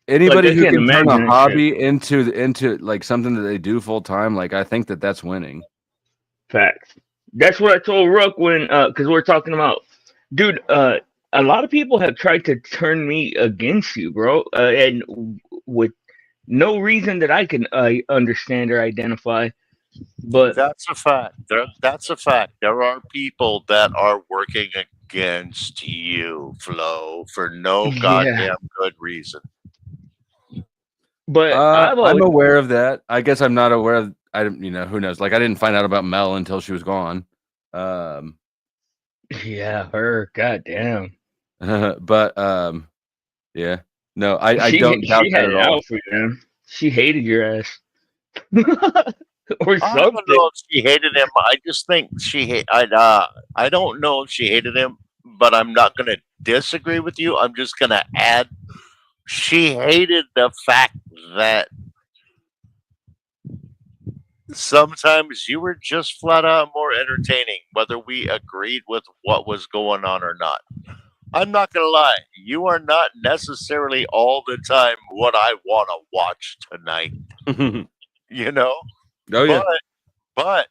anybody I who can't can turn a imagine that shit. hobby into like something that they do full time, like I think that's winning. Facts. That's what I told Rook when, because we're talking about, dude, a lot of people have tried to turn me against you, bro, and with no reason that I can understand or identify. But That's a fact. That's a fact. There are people that are working against you, Flo, for no yeah, goddamn good reason. but I've I'm always, aware of that. I guess I'm not aware of. I don't, who knows? Like I didn't find out about Mel until she was gone. Um, yeah, her, goddamn, but yeah, no, I don't doubt she that had at it all. out for you, man. She hated your ass, or I don't something. know if she hated him. I just think I don't know if she hated him, but I'm not going to disagree with you. I'm just going to add she hated the fact that sometimes you were just flat out more entertaining, whether we agreed with what was going on or not. I'm not gonna lie, you are not necessarily all the time what I want to watch tonight, you know. Oh But yeah, but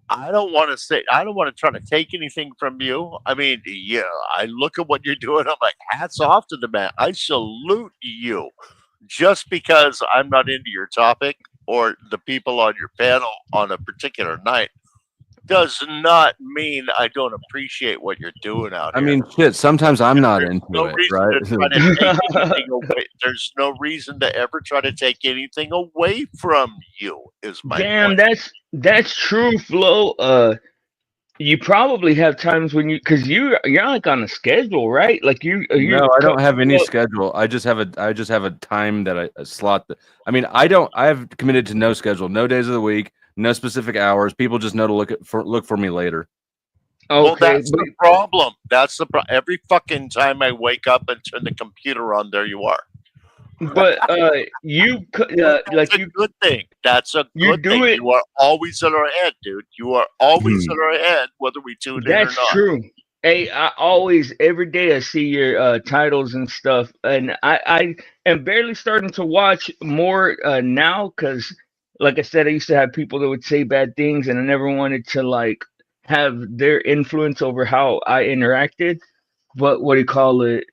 I don't want to say, I don't want to try to take anything from you. I mean, yeah, I look at what you're doing. I'm like, hats off to the man. I salute you. Just because I'm not into your topic or the people on your panel on a particular night does not mean I don't appreciate what you're doing out I here. mean, shit. Sometimes I'm not There's into no it, reason right? to try to take anything away. There's no reason to ever try to take anything away from you, is my Damn, point. that's true, Flo. You probably have times when because you're like on a schedule, right? Like you No, I don't have any well, schedule. I just have a time that I a slot that I mean, I've committed to no schedule, no days of the week, no specific hours. People just know to look for me later. Well, okay, that's the problem. That's the every fucking time I wake up and turn the computer on, there you are. but But that's like a good thing. That's a you good do thing. it. You are always in our head, dude. You are always in our head, whether we tune in or That's not. true. Hey, I always every day I see your titles and stuff, and I am barely starting to watch more now because, like I said, I used to have people that would say bad things, and I never wanted to like have their influence over how I interacted. But what do you call it?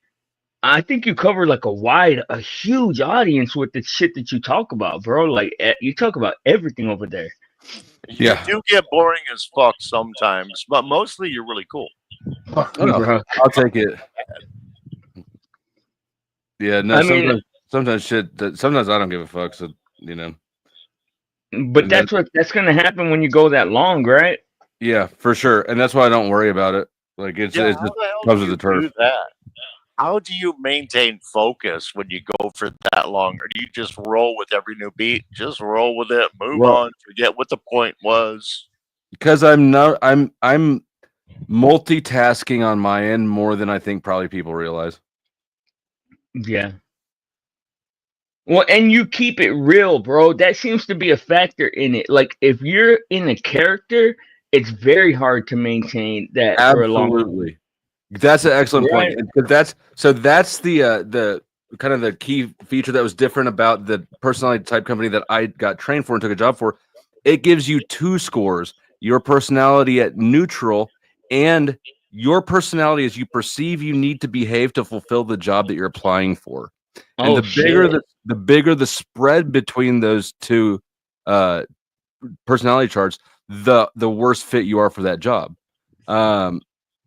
I think you cover like a huge audience with the shit that you talk about, bro. Like you talk about everything over there. You Yeah. do get boring as fuck sometimes, but mostly you're really cool. Oh, Bro. I'll take it. Yeah, no, I mean, sometimes I don't give a fuck, so you know. but And then that's gonna happen when you go that long, right? yeah, for sure. And that's why I don't worry about it. Like Yeah, it how just the hell do comes with the you turf. do that? How do you maintain focus when you go for that long? Or do you just roll with every new beat? Just roll with it, move Well, on, forget what the point was. because I'm multitasking on my end more than I think probably people realize. Yeah. Well, and you keep it real, bro. That seems to be a factor in it. Like if you're in a character, it's very hard to maintain that for a long time. Absolutely. That's an excellent point. Right? That's the kind of the key feature that was different about the personality type company that I got trained for and took a job for. It gives you two scores: your personality at neutral and your personality as you perceive you need to behave to fulfill the job that you're applying for. And Oh shit. the bigger the spread between those two uh, personality charts, the worse fit you are for that job. Um,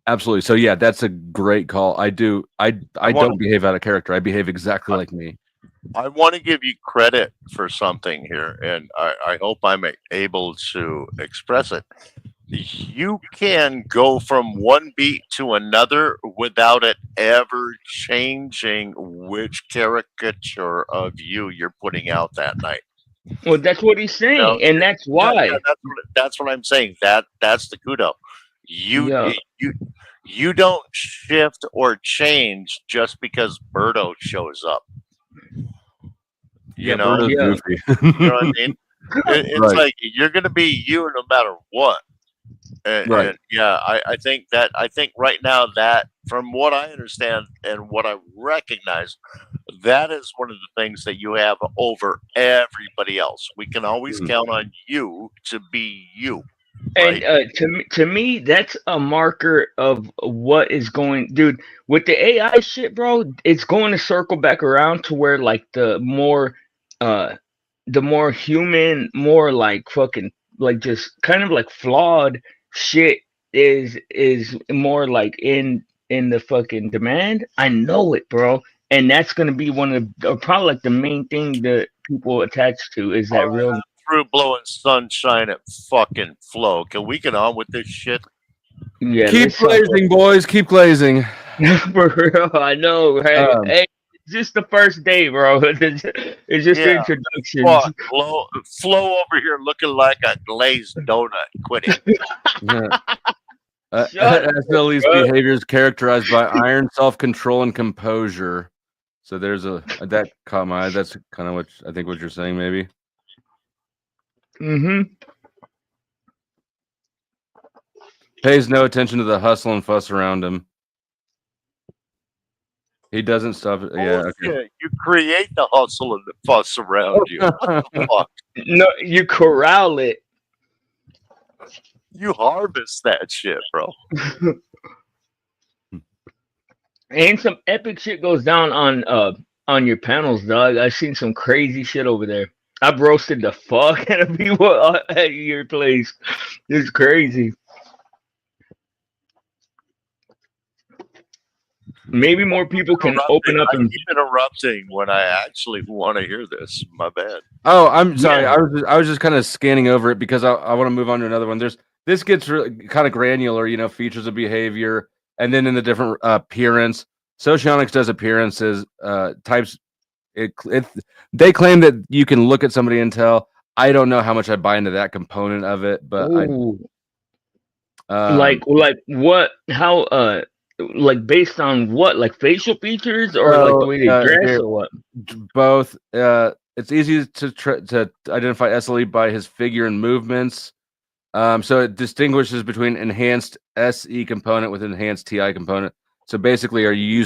absolutely. So yeah, that's a great call. I want don't behave out of character. I behave exactly to like me. I want to give you credit for something here, and I hope I'm able to express it. You can go from one beat to another without it ever changing which caricature of you you're putting out that night. Well, that's what he's You know, saying, and that's yeah, yeah, why. that's what I'm saying. That's the kudo. You Yeah. you you don't shift or change just because Birdo shows up. You Yeah, know, Birdo's Yeah. goofy. you know what I mean. It's Right. like you're gonna be you no matter what. Right. And yeah, I think right now that from what I understand and what I recognize, that is one of the things that you have over everybody else. We can always Mhm. count on you to be you, And right? to me, that's a marker of what is going, dude. With the AI shit, bro, it's going to circle back around to where like uh, the more human, more like fucking like just kind of like flawed shit is more like in the fucking demand. I know it, bro, and that's gonna be one of probably like the main thing that people attach to is All that right, real. I'm through blowing sunshine at fucking Flow. Can we get on with this shit? Yeah, Keep let's talk. glazing, boys. Keep glazing. For real, I know. Hey, Um, hey, it's just the first day, bro. It's just the Yeah, introductions. fuck. Flow over here looking like a glazed donut. Quit it. yeah. Shut up, SLE's bro. behavior is characterized by iron self-control and composure. So there's that caught my eye. That's kind of what I think what you're saying, maybe. Mm-hmm. Pays no attention to the hustle and fuss around him. He doesn't stop. Yeah. Okay. Bullshit. You create the hustle and the fuss around you. What the fuck? No, you corral it. You harvest that shit, bro. And some epic shit goes down on your panels, dog. I've seen some crazy shit over there. I've roasted the fuck out of people at your place. It's crazy. Maybe more people can open up I and keep interrupting when I actually want to hear this. My bad. Oh, I'm sorry. yeah. I was just kind of scanning over it because I want to move on to another one. This gets really kind of granular, features of behavior, and then in the different appearance. Socionics does appearances, types. They claim that you can look at somebody and tell. I don't know how much I buy into that component of it, but Ooh. I Like what? How? Like based on what? Like facial features or like the so way they dress here, or what? both. It's easy to identify SLE by his figure and movements. So it distinguishes between enhanced SE component with enhanced TI component. So basically, are you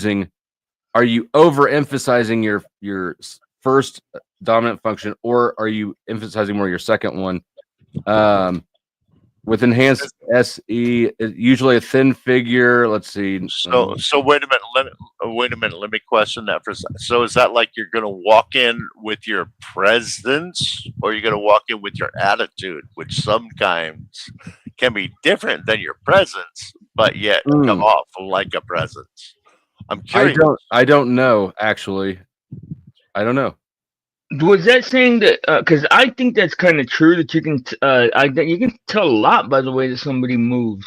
overemphasizing your first dominant function, or are you emphasizing more your second one? With enhanced SE, usually a thin figure. Let's see. So wait a minute. Wait a minute. Let me question that for a second. So is that like you're gonna walk in with your presence, or you're gonna walk in with your attitude, which sometimes can be different than your presence, but yet come off like a presence? I'm curious. I don't know actually. I don't know. Was that saying that? Because I think that's kind of true that you can. You can tell a lot by the way that somebody moves.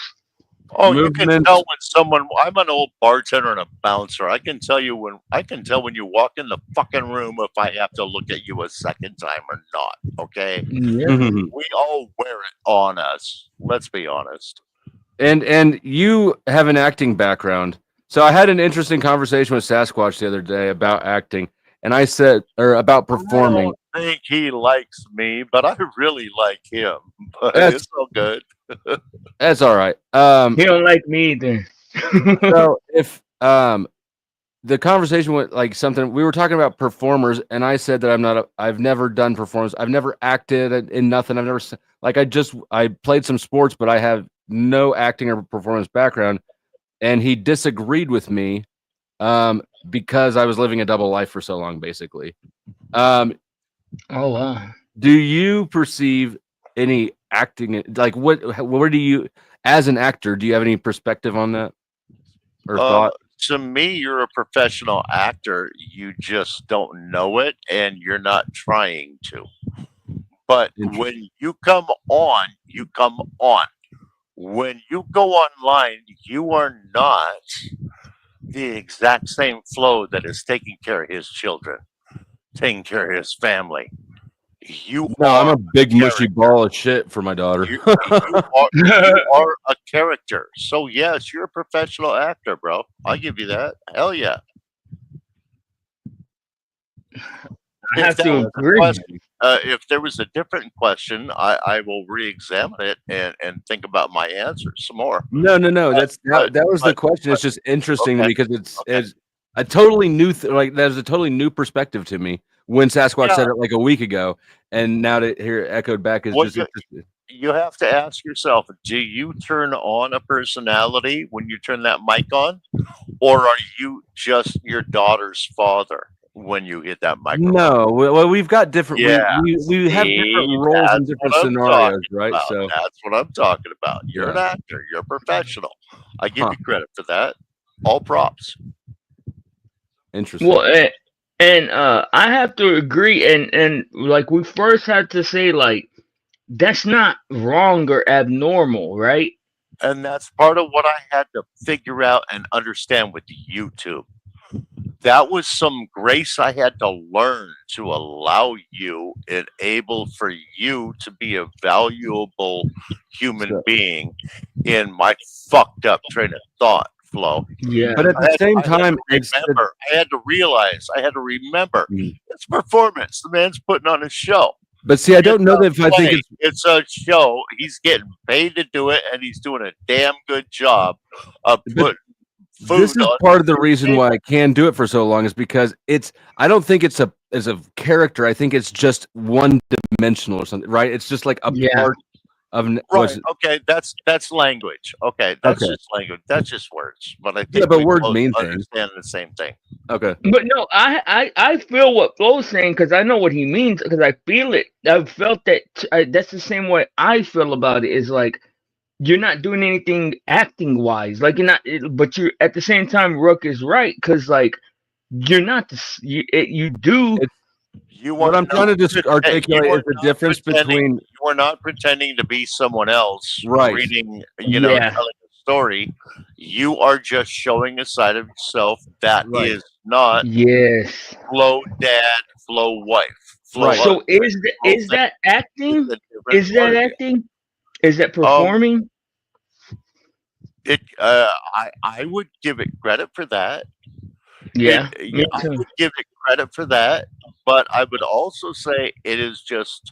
Oh, you can Movement. tell when someone. I'm an old bartender and a bouncer. I can tell you when. I can tell when you walk in the fucking room if I have to look at you a second time or not. Okay, Yeah. we all wear it on us. Let's be honest. And you have an acting background. So I had an interesting conversation with Sasquatch the other day about acting, and I said, or about I performing. don't think he likes me, but I really like him. But That's it's all good. that's all right. He don't like me either. So if the conversation went like something we were talking about performers, and I said that I've never done performance. I've never acted in nothing. I've never like I played some sports, but I have no acting or performance background. And he disagreed with me because I was living a double life for so long, basically. Oh wow. Do you perceive any acting? Like, where do you, as an actor, do you have any perspective on that or thought? To me, you're a professional actor. You just don't know it, and you're not trying to. But when you come on, you come on. When you go online, you are not the exact same flow that is taking care of his children, taking care of his family. You No, I'm are a big mushy character. ball of shit for my daughter. You are a character. So yes, you're a professional actor, bro. I'll give you that. Hell yeah. I have to agree. If there was a different question, I will re-examine it and think about my answer some more. No. That was the question. It's just interesting to me because it's a totally new there's a totally new perspective to me when Sasquatch said it like a week ago, and now to hear it echoed back is just interesting. You have to ask yourself: do you turn on a personality when you turn that mic on, or are you just your daughter's father when you hit that microphone? No, well, we've got different. Yeah, we have different roles in different scenarios, right? About. So that's what I'm talking about. You're an actor. You're a professional. I give you credit for that. All props. Interesting. Well, and I have to agree, and like we first had to say like that's not wrong or abnormal, right? And that's part of what I had to figure out and understand with YouTube. That was some grace I had to learn to allow you, enable for you to be a valuable human being in my fucked up train of thought flow. Yeah. But at the same time, I had to realize, I had to remember it's performance. The man's putting on a show. But see, I don't know that if I think it's a show. He's getting paid to do it, and he's doing a damn good job of putting food. This is part of the reason why I can do it for so long is because I don't think it's a character. I think it's just one dimensional or something, right? It's just like a part what's Okay, that's language. Okay, that's okay. just language. That's just words. But I Yeah, think but we words both mean things. understand the same thing. Okay. But no, I feel what Flo's saying because I know what he means because I feel it. I've felt that. That's the same way I feel about it. Is like you're not doing anything acting wise. Like you're not, but you're at the same time. Rook is right because like you're not. You do. It's You what are I'm trying to not just you articulate are is the not difference pretending. between You are not pretending to be someone else right. reading, Yeah. telling a story. You are just showing a side of yourself that Right. is not Yes. Flo dad, Flo wife, Flo Right. So husband, Flo is thing. that It's acting? a different Is part that of you. acting? Is that Um, performing? I would give it credit for that. Yeah, me I too. would give it credit for that, but I would also say it is just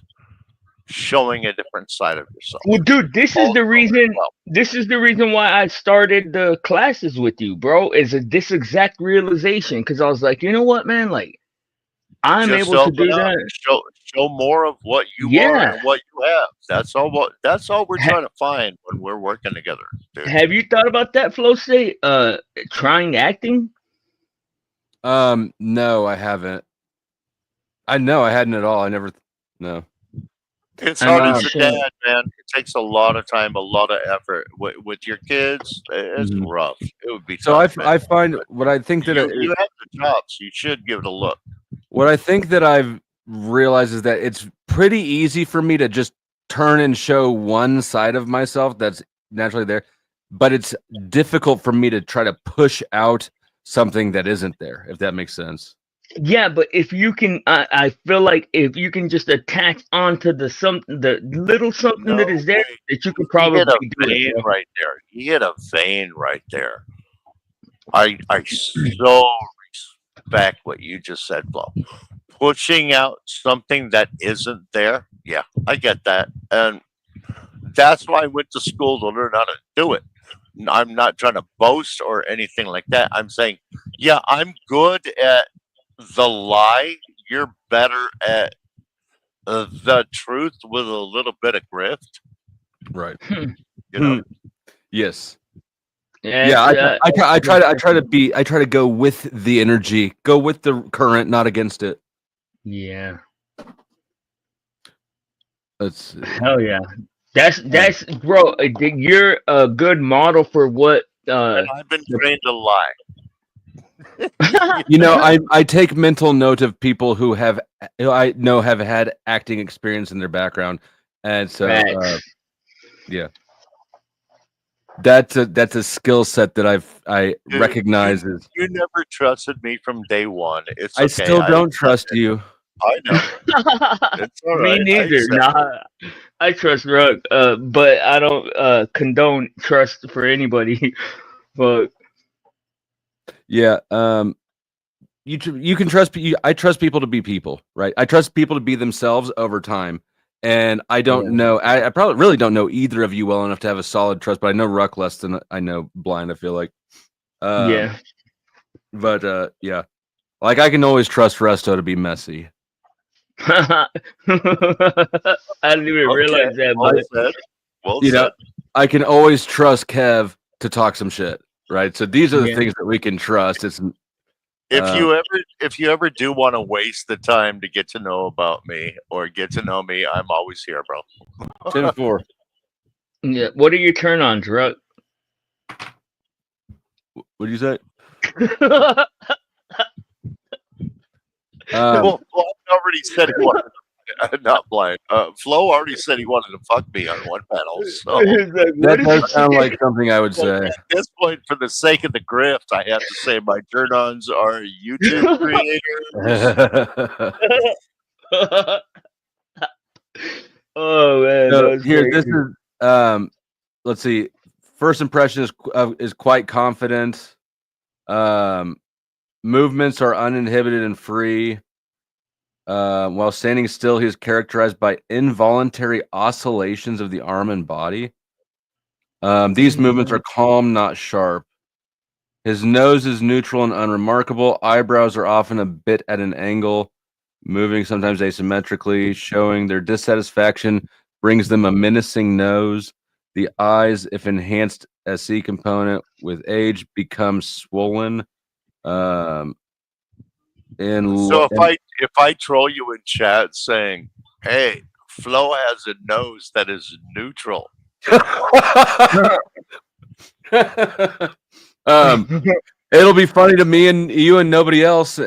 showing a different side of yourself. Well, dude, this is Also, the as reason. well. This is the reason why I started the classes with you, bro. Is this exact realization? Because I was like, you know what, man? Like, I'm Just able to open do up, that. show more of what you are Yeah. and what you have. That's all we're trying to find when we're working together, dude. Have you thought about that, Flo State? Trying acting? No, I haven't. I know I hadn't at all. I never no. It's I hard mean, as a shit. dad, man. It takes a lot of time, a lot of effort. With your kids, it's Mhm. rough. It would be So tough, man. I find But what I think that you have the chops. You should give it a look. what I think that I've realized is that it's pretty easy for me to just turn and show one side of myself that's naturally there, but it's difficult for me to try to push out something that isn't there, if that makes sense. Yeah, but if you can, I feel like if you can just attach onto the little something that No is there, way. that you can He hit probably a do it, vein bro. right there. He hit a vein right there. I so respect what you just said, Flo. Pushing out something that isn't there. Yeah, I get that. And that's why I went to school to learn how to do it. I'm not trying to boast or anything like that. I'm saying, yeah, I'm good at the lie. You're better at the truth with a little bit of grift. Right. You know, Yes. Yeah, Yeah, it's, I try to go with the energy, go with the current, not against it. yeah. That's Hell yeah. That's bro. You're a good model for what. and I've been trained to lie. you know, I take mental note of people who I know have had acting experience in their background, and so Facts. yeah, that's a skill set that I Dude, recognize as you never trusted me from day one. It's I okay. still don't trust you. I know. It's all Me right. I neither. accept it. Nah, I trust Rug, but I don't condone trust for anybody. But Yeah, you can trust I trust people to be people, right? I trust people to be themselves over time. And I don't yeah, know. I probably really don't know either of you well enough to have a solid trust, but I know Ruck less than I know Blind. I feel like, yeah. but yeah, like I can always trust Resto to be messy. I didn't even Okay. realize that, Well but said. Well You know, said. I can always trust Kev to talk some shit, right? So these are the yeah. things that we can trust. It's uh, If you ever do want to waste the time to get to know about me or get to know me, I'm always here, bro. 10-4. Yeah. What are your turn ons, Rug? What do you say? Well, Flo already said he wanted not blind. Flo already said he wanted to fuck me on one panel. So Like, That what is does it? sound like something I would but say. at this point, for the sake of the grift, I have to say my turn-ons are YouTube creators. Oh man, So that's here, this crazy. is let's see. First impression is quite confident. Um, movements are uninhibited and free. While standing still, he is characterized by involuntary oscillations of the arm and body. These movements are calm, not sharp. His nose is neutral and unremarkable. Eyebrows are often a bit at an angle, moving sometimes asymmetrically, showing their dissatisfaction brings them a menacing nose. The eyes, if enhanced SC component with age, becomes swollen. And So if I troll you in chat saying, "Hey, Flo has a nose that is neutral," it'll be funny to me and you and nobody else.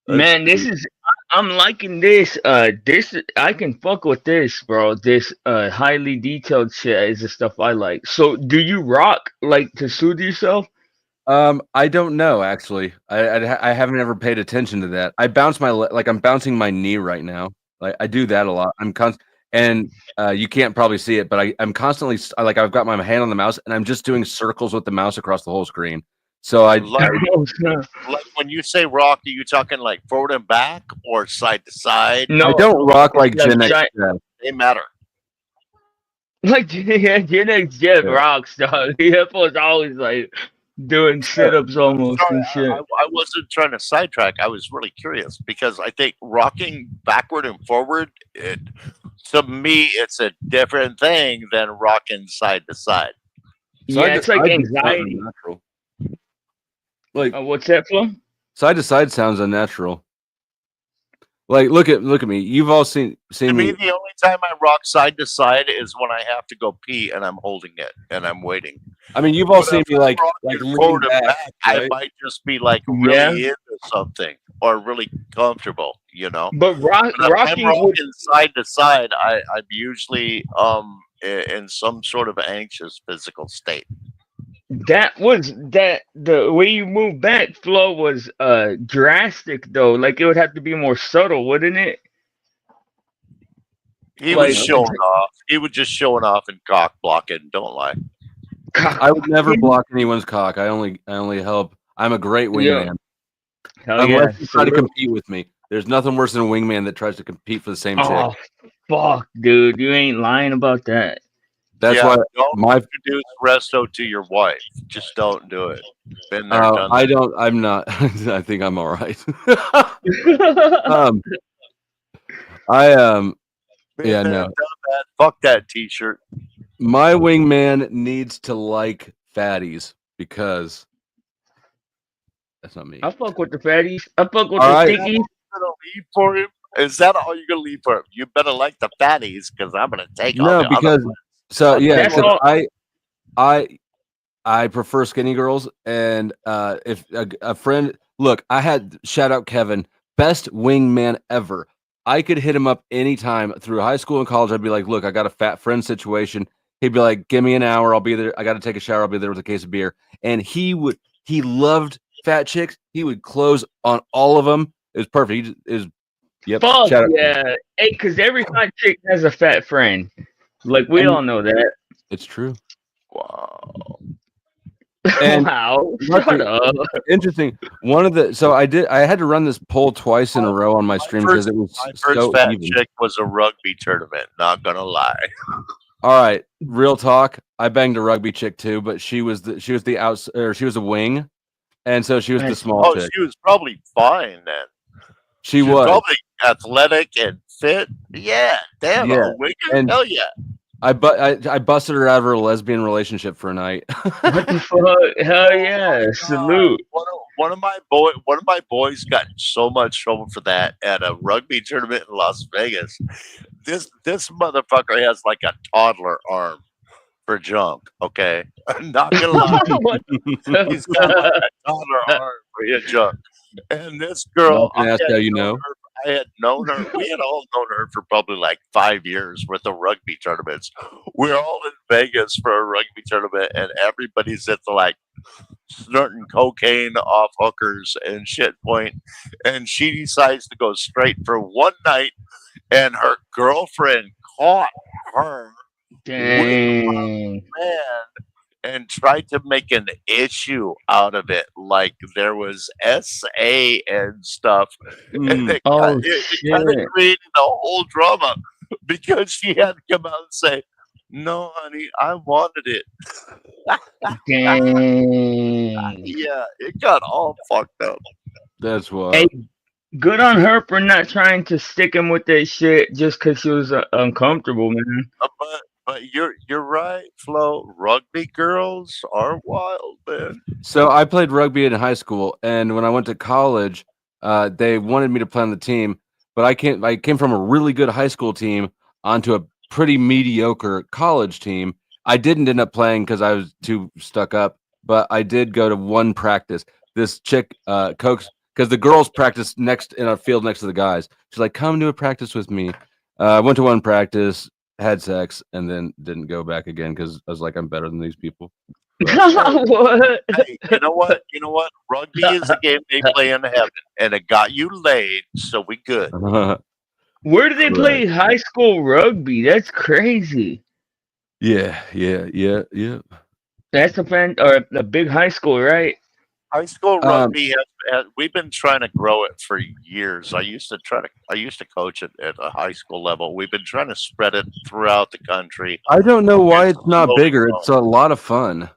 Man, this is I'm liking this. This I can fuck with this, bro. This highly detailed shit is the stuff I like. So, do you rock like to soothe yourself? I don't know actually. I haven't ever paid attention to that. I bounce like I'm bouncing my knee right now. Like I do that a lot. And you can't probably see it, but I'm constantly like I've got my hand on the mouse and I'm just doing circles with the mouse across the whole screen. So like when you say rock, are you talking like forward and back or side to side? No, I don't rock like like Gen X. They matter. Like Gen X Jeff rocks, dog. He was always like doing sit-ups almost Sorry, and shit. I wasn't trying to sidetrack. I was really curious because I think rocking backward and forward, to me, it's a different thing than rocking side to side. Yeah, it's like anxiety. Unnatural. Like what's that, Flo? Side to side sounds unnatural. Like look at me. You've all seen To me, me. the only time I rock side to side is when I have to go pee and I'm holding it and I'm waiting. I mean, you've all But seen if me I'm like rocking lean back, I right? might just be like really into something or really comfortable, you know. But But if I'm rocking rocking side to side, I'm usually in some sort of anxious physical state. the way you move back, Flo, was drastic though. Like it would have to be more subtle, wouldn't it? He was showing off. He was just showing off and cock blocking. Don't lie. I would never block anyone's cock. I only help. I'm a great wingman. Unless you try to compete with me. There's nothing worse than a wingman that tries to compete for the same chick. Oh, fuck, dude. You ain't lying about that. That's why don't introduce resto to your wife. Just don't do it. Been there, done that. I don't. I'm not. I think I'm all right. Yeah, Been there, no. done that. Fuck that T-shirt. My wingman needs to like fatties because that's not me. I fuck with the fatties. I fuck with All the right. stickies. Gonna leave for him? Is that all you're gonna leave for him? You better like the fatties because I'm gonna take all the because other ones. so yeah, That's all. I prefer skinny girls, and if a friend, look, I had shout out Kevin, best wingman ever. I could hit him up anytime through high school and college. I'd be like, look, I got a fat friend situation. He'd be like, give me an hour, I'll be there. I got to take a shower, I'll be there with a case of beer. And he loved fat chicks. He would close on all of them. It was perfect. Yep. Fuck shout out. yeah. Hey, because every hot chick has a fat friend. Like we all know that. It's true. Wow. And wow. Shut up. Interesting. I had to run this poll twice in a row on my stream because it was my first so fat even. chick was a rugby tournament. Not gonna lie. All right, real talk. I banged a rugby chick too, but she was a wing, and so she was the small chick. She was probably fine then. She was probably athletic and fit. Yeah, damn. Yeah. A winger? And- Hell yeah. I busted her out of her lesbian relationship for a night. What the fuck? Hell yeah. Salute. One of my boys got in so much trouble for that at a rugby tournament in Las Vegas. This motherfucker has like a toddler arm for junk. Okay, I'm not gonna lie. He's got like a toddler arm for junk. And this girl, I ask how you know. I had known her. We had all known her for probably like 5 years worth of rugby tournaments. We're all in Vegas for a rugby tournament, and everybody's at the like snorting cocaine off hookers and shit point. And she decides to go straight for one night, and her girlfriend caught her Dang. man and tried to make an issue out of it, like there was SA and stuff. And it kind of created a whole drama because she had to come out and say, "No, honey, I wanted it." Dang. Yeah, it got all fucked up. That's what. Hey, Good on her for not trying to stick him with that shit just because she was uncomfortable, man. But you're right, Flo. Rugby girls are wild, man. So I played rugby in high school, and when I went to college, they wanted me to play on the team, but I came from a really good high school team onto a pretty mediocre college team. I didn't end up playing because I was too stuck up, but I did go to one practice. This chick, coax, because the girls practice next in a field next to the guys. She's like, "Come to a practice with me." I went to one practice, had sex, and then didn't go back again because I was like, I'm better than these people. But, What? Hey, you know what? You know what? Rugby is a game they play in heaven, and it got you laid, so we good. Where do they Right. play high school rugby? That's crazy. yeah. That's a big high school, right? High school Um, rugby we've been trying to grow it for years. I used to coach it at a high school level. We've been trying to spread it throughout the country. I don't know why It's it's not slowly bigger. growing. It's a lot of fun.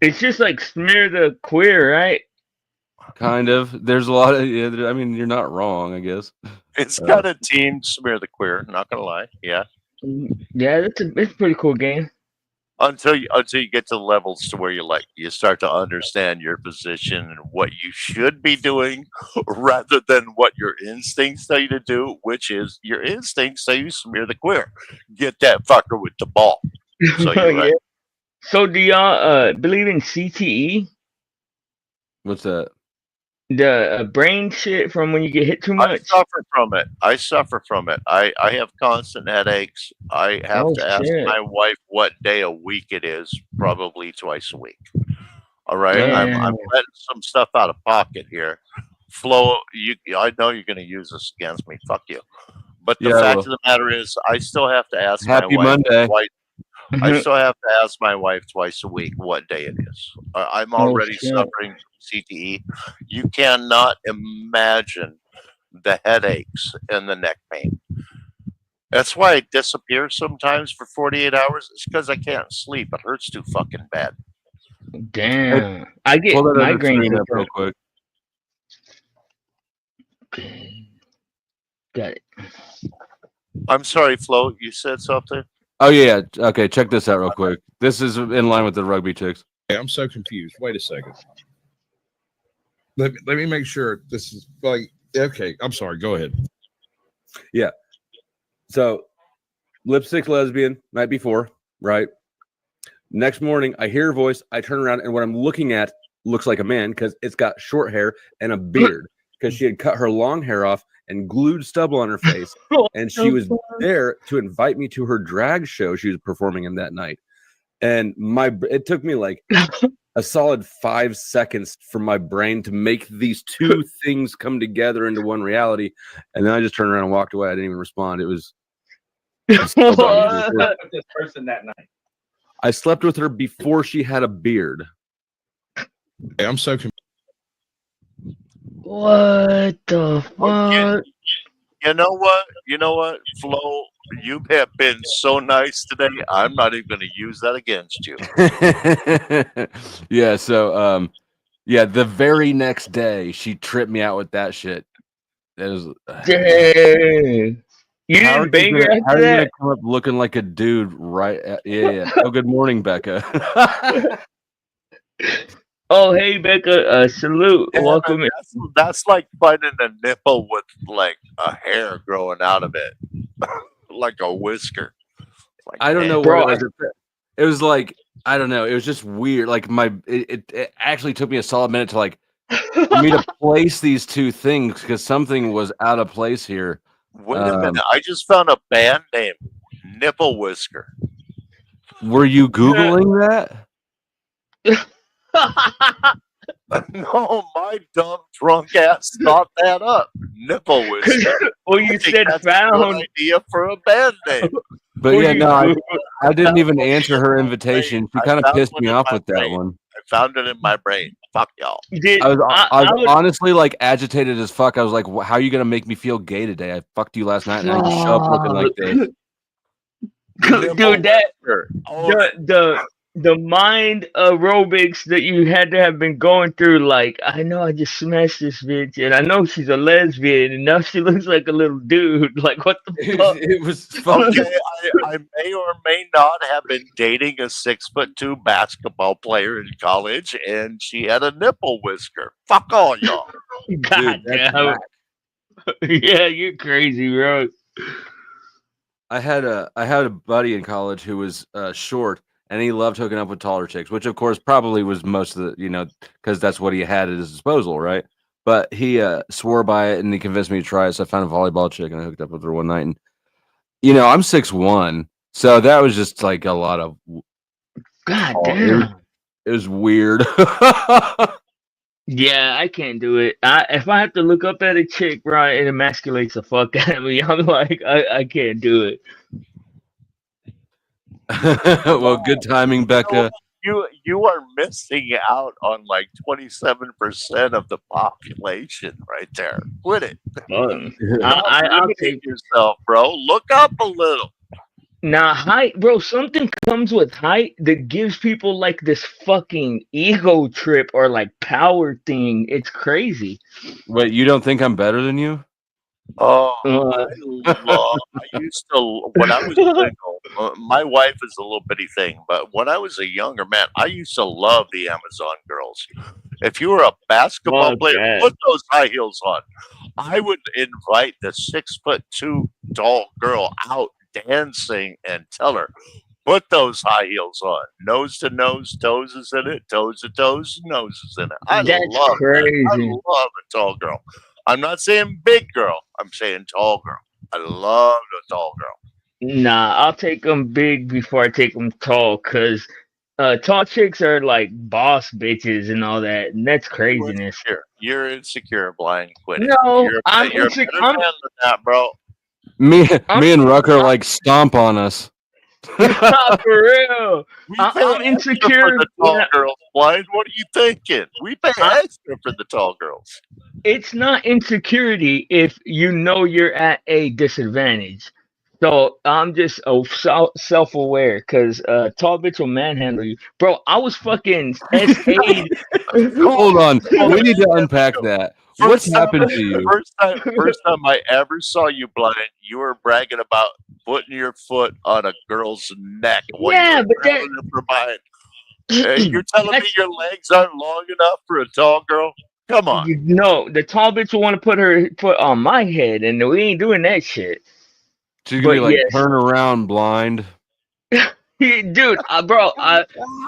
It's just like smear the queer, right? Kind of. There's a lot of. Yeah, I mean, you're not wrong. I guess. It's kind of team smear the queer. Not gonna lie, yeah. Yeah, it's a pretty cool game. Until you get to the levels to where you start to understand your position and what you should be doing rather than what your instincts tell you to do, which is your instincts say you smear the queer. Get that fucker with the ball. So you're right. Yeah. So do y'all believe in CTE? What's that? The brain shit from when you get hit too I much? suffer from it. I have constant headaches. I have Oh to ask shit. my wife what day a week it is, probably twice a week. All right. I'm Damn. letting some stuff out of pocket here. Flo, I know you're gonna use this against me. Fuck you. But the Yeah, I fact will. of the matter is I still have to ask Happy my wife Monday. twice. I still have to ask my wife twice a week what day it is. I'm Oh already shit. suffering from CTE. You cannot imagine the headaches and the neck pain. That's why I disappear sometimes for 48 hours. It's because I can't sleep. It hurts too fucking bad. Damn. I get Pull that other migraines screen with up real that. quick. Got it. I'm sorry, Flo. You said something? Oh yeah. Okay, check this out real quick. This is in line with the rugby chicks. Okay, I'm so confused. Wait a second. Let me make sure this is like okay. I'm sorry. Go ahead. Yeah. So, lipstick lesbian night before, right? Next morning, I hear her voice. I turn around, and what I'm looking at looks like a man because it's got short hair and a beard because she had cut her long hair off and glued stubble on her face. And she was there to invite me to her drag show she was performing in that night. And it took me like a solid 5 seconds for my brain to make these two things come together into one reality. And then I just turned around and walked away. I didn't even respond. It was so dumb. With this person that night. I slept with her before she had a beard. Okay, I'm so confused. What the fuck? You know what? You know what, Flo? You have been so nice today. I'm not even going to use that against you. Yeah. So, yeah, the very next day she tripped me out with that shit. It was. Dang. You How didn't bang her how after are you gonna that? come up looking like a dude? Right? Yeah. Oh, good morning, Becca. Oh, hey, Becca. Salute. Yeah, Welcome in. that's like finding a nipple with like a hair growing out of it, like a whisker. Like, I don't know damn. what it was. It was like I don't know. It was just weird. Like it actually took me a solid minute to like for me to place these two things because something was out of place here. Wait a minute! I just found a band name, Nipple Whisker. Were you Googling that? No, my dumb drunk ass thought that up. Nipple Whisker. Well, I you think said that's a good found. idea for a band name. But Well, yeah, you no, Googled- I didn't even answer her invitation. She I kind of found pissed one me in off my with that brain. one. I found it in my brain. Fuck y'all. Did I was was honestly like agitated as fuck. I was like, "How are you gonna make me feel gay today? I fucked you last night, and I show up looking like this." Nipple dude, that Whisker. Oh, the the mind aerobics that you had to have been going through. Like, I know I just smashed this bitch, and I know she's a lesbian, and now she looks like a little dude. Like, what the fuck? It was fucking. Okay, I may or may not have been dating a 6'2" basketball player in college, and she had a nipple whisker. Fuck all y'all. God Dude, that's damn. whack. Yeah, you're crazy, bro. I had a buddy in college who was short, and he loved hooking up with taller chicks, which of course probably was most of the because that's what he had at his disposal, right? But he swore by it, and he convinced me to try it. So I found a volleyball chick, and I hooked up with her one night. And I'm 6'1", so that was just like a lot of. God It damn. was weird. Yeah, I can't do it. If I have to look up at a chick, bro, it emasculates the fuck out of me. I'm like, I can't do it. Well, good timing, You know Becca. what? You are missing out on like 27% of the population right there. Quit it. Stop I'll limiting take. yourself, bro. Look up a little. Now, height, bro, something comes with height that gives people like this fucking ego trip or like power thing. It's crazy. Wait, you don't think I'm better than you? Oh, Uh, I used to, when I was single, my wife is a little bitty thing, but when I was a younger man, I used to love the Amazon girls. If you were a basketball fuck player, that. put those high heels on. I would invite the 6'2" tall girl out dancing and tell her, put those high heels on. Nose to nose, toes is in it. Toes to toes, nose is in it. I That's love that. I crazy. love a tall girl. I'm not saying big girl. I'm saying tall girl. I love a tall girl. Nah, I'll take them big before I take them tall, cause tall chicks are like boss bitches and all that, and that's You craziness. insecure. You're insecure, Blind. Quit it. No, You're a better man than that, bro. Me, I'm me and Rucker like stomp on us. not for real. We pay I'm extra for insecure the when tall girls, Blind. What are you thinking? We pay I, extra for the tall girls. it's not insecurity if you know you're at a disadvantage. So I'm just self aware because tall bitch will manhandle you, bro. I was fucking SA'd. Hold on, Hold we on. need to unpack that. What's First time, happened to you? first time I ever saw you, Blind, you were bragging about putting your foot on a girl's neck while you Yeah, were but grabbing her from behind. You're telling me that's your legs aren't long enough for a tall girl? Come on. no. The tall bitch will want to put her foot on my head, and we ain't doing that shit. She's gonna be But like, yes, turn around, blind. dude, bro,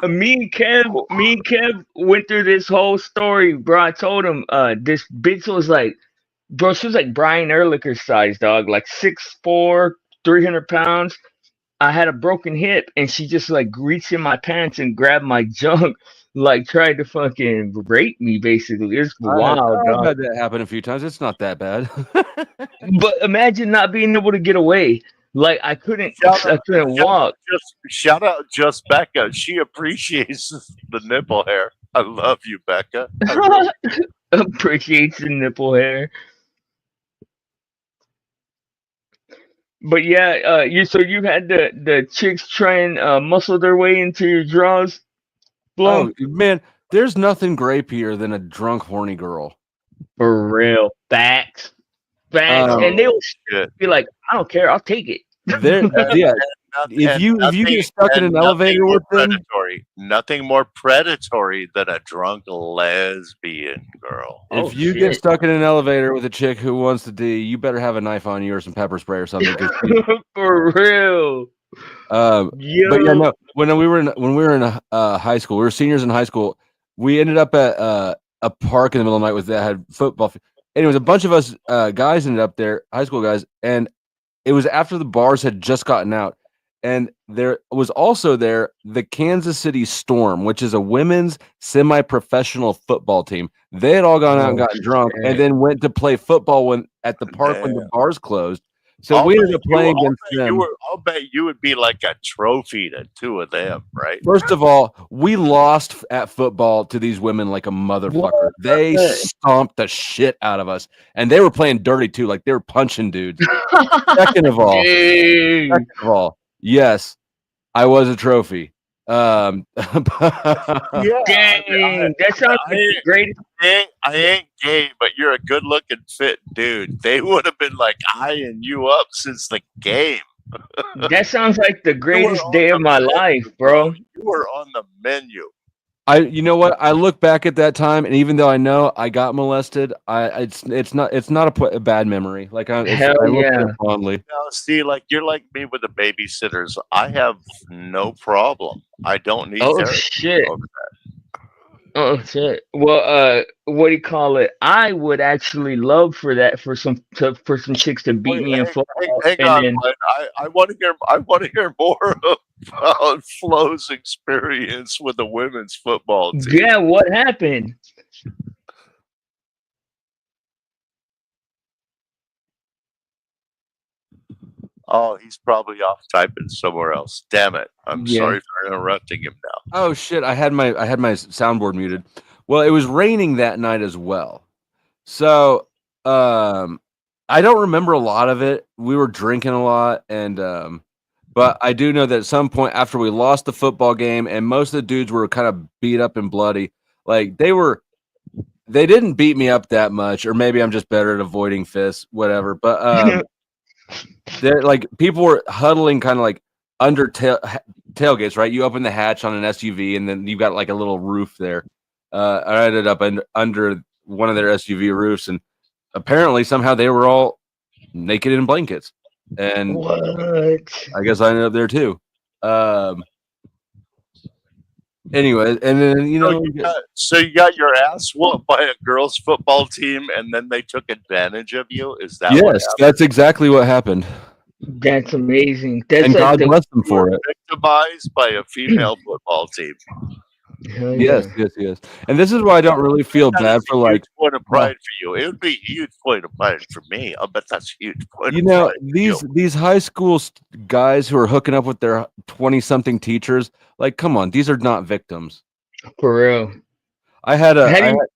me and Kev went through this whole story, bro. I told him, this bitch was like, bro, she was like Brian Ehrlicher size, dog, like 6'4", 300 pounds. I had a broken hip, and she just like reached in my pants and grabbed my junk, like tried to fucking rape me, basically. It's wild, I've dog. had that happen a few times. It's not that bad. But imagine not being able to get away. Like I couldn't, Shout out, I couldn't walk. shout out just Becca. She appreciates the nipple hair. I love you, Becca. I really Appreciates the nipple hair. But yeah, you had the chicks try and muscle their way into your drawers, blown Oh man, there's nothing grapier than a drunk, horny girl. for real. Facts, and Um, they'll shit. be like, I don't care, I'll take it. there, yeah. If you get stuck in an elevator with them, nothing more predatory than a drunk lesbian girl. Oh if you get shit. stuck in an elevator with a chick who wants to D, you better have a knife on you or some pepper spray or something. For real. But yeah, Yo. no. When we were in high school, we were seniors in high school. We ended up at a park in the middle of the night that had football. Anyways, a bunch of us guys ended up there, high school guys, and it was after the bars had just gotten out. And there was also there the Kansas City Storm, which is a women's semi-professional football team. They had all gone out and gotten drunk, and then went to play football at the park when the bars closed. So we ended up playing against them. I'll bet you would be like a trophy to two of them, right? First of all, we lost at football to these women like a motherfucker. They stomped the shit out of us, and they were playing dirty too, like they were punching dudes. Second of all, yes, I was a trophy. Yeah, Dang, that sounds I like the ain't, greatest. I ain't gay, but you're a good looking fit dude. They would have been like eyeing you up since the game. That sounds like the You were greatest on day of the my life, menu, bro. bro. You were on the menu. You know what? I look back at that time, and even though I know I got molested, it's not a bad memory. Like Hell I look at yeah. it fondly. Now, see, like you're like me with the babysitters. I have no problem. I don't need Oh therapy. shit. Okay. Oh shit. Well, what do you call it? I would actually love for that for some chicks to beat Wait, me in football, hang and on, then Glenn. I want to hear. I want to hear more about Flo's experience with the women's football team. yeah, what happened? Oh, he's probably off typing somewhere else. Damn it! I'm Yeah. sorry for interrupting him now. Oh shit! I had my soundboard muted. Well, it was raining that night as well, so I don't remember a lot of it. We were drinking a lot, and but I do know that at some point after we lost the football game, and most of the dudes were kind of beat up and bloody. Like they didn't beat me up that much, or maybe I'm just better at avoiding fists, whatever. But they're like people were huddling kind of like under tailgates, right? You open the hatch on an SUV, and then you got like a little roof there. I ended up under one of their SUV roofs, and apparently somehow they were all naked in blankets, and What? I guess I ended up there too. Um, anyway, and then So you got your ass whooped by a girls' football team, and then they took advantage of you. Is that what yes, happened? that's exactly what happened, That's amazing. That's and like God the bless them You were for it. victimized by a female football team. hell Yes, yeah. yes, and this is why I don't really feel That bad is for a huge like. point of pride for you. It would be a huge point of pride for me. I bet that's a huge point You of know, pride for you. these high school guys who are hooking up with their 20-something teachers, like, come on, these are not victims. For real. I had a How do I had, you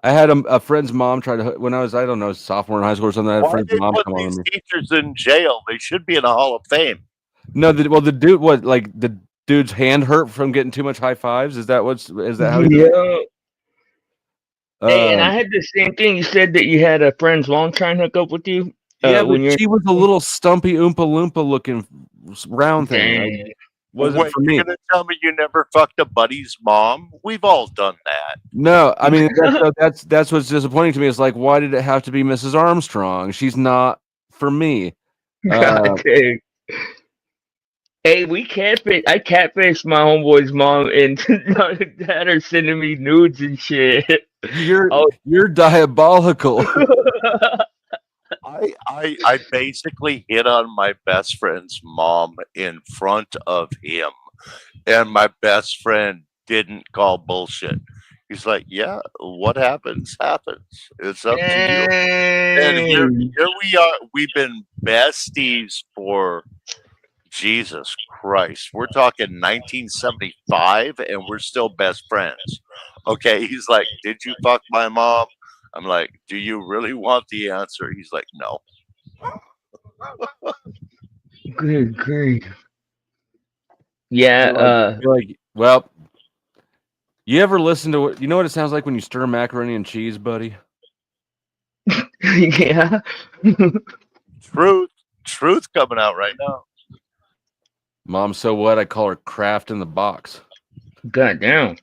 I had a friend's mom try to when I was, I don't know, sophomore in high school or something. I had a Why friend's they mom put come on to these me. teachers in jail? They should be in a Hall of Fame. No, the dude, what, like the dude's hand hurt from getting too much high fives? Is that how he did it? yeah. Hey, and I had the same thing. You said that you had a friend's mom try and hook up with you Yeah, but when you're she was a little stumpy Oompa Loompa looking round thing. dang. Wasn't Wait, for you're me. gonna tell me you never fucked a buddy's mom? We've all done that. No, I mean that's what's disappointing to me. Is like, why did it have to be Mrs. Armstrong? She's not for me. God dang. Hey, I catfished my homeboy's mom and had her sending me nudes and shit. Oh, You're diabolical. I basically hit on my best friend's mom in front of him, and my best friend didn't call bullshit. He's like, "Yeah, what happens happens. It's up to you." And dang. here we are. We've been besties for Jesus Christ. We're talking 1975, and we're still best friends. Okay, he's like, "Did you fuck my mom?" I'm like, "Do you really want the answer?" He's like, "No." Good grief. Yeah, You're like, well, you ever listen to what you know what it sounds like when you stir macaroni and cheese, buddy? yeah. Truth coming out right now. Mom, so what? I call her Kraft in the box. God damn.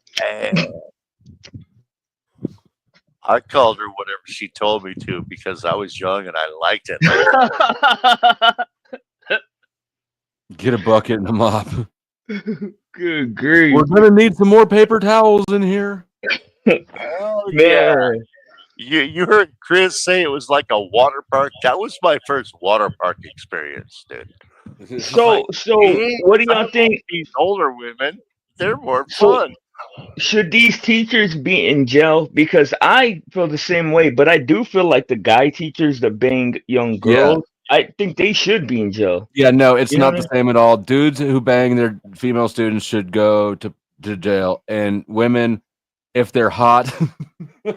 I called her whatever she told me to because I was young and I liked it. Get a bucket and a mop. Good grief. We're gonna need some more paper towels in here. Hell yeah. Man. You heard Chris say it was like a water park. That was my first water park experience, dude. So what do y'all think? These older women, they're more So fun. should these teachers be in jail? Because I feel the same way, but I do feel like the guy teachers that bang young girls, I think they should be in jail. Yeah, no, it's You know not what the same at all. Dudes who bang their female students should go to jail, and women, if they're hot,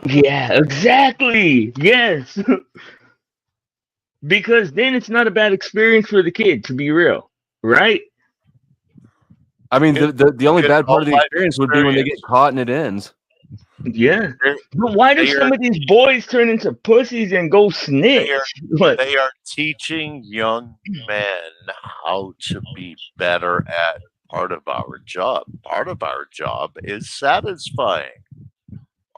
Yeah, exactly. Yes. Because then it's not a bad experience for the kid, to be real. Right? I mean, the only It's bad part all of the life experience would be when they get experience. caught and it ends. Yeah. They're, But why do they are some of these boys turn into pussies and go they are snitch? Like, they are teaching young men how to be better at part of our job. Part of our job is satisfying.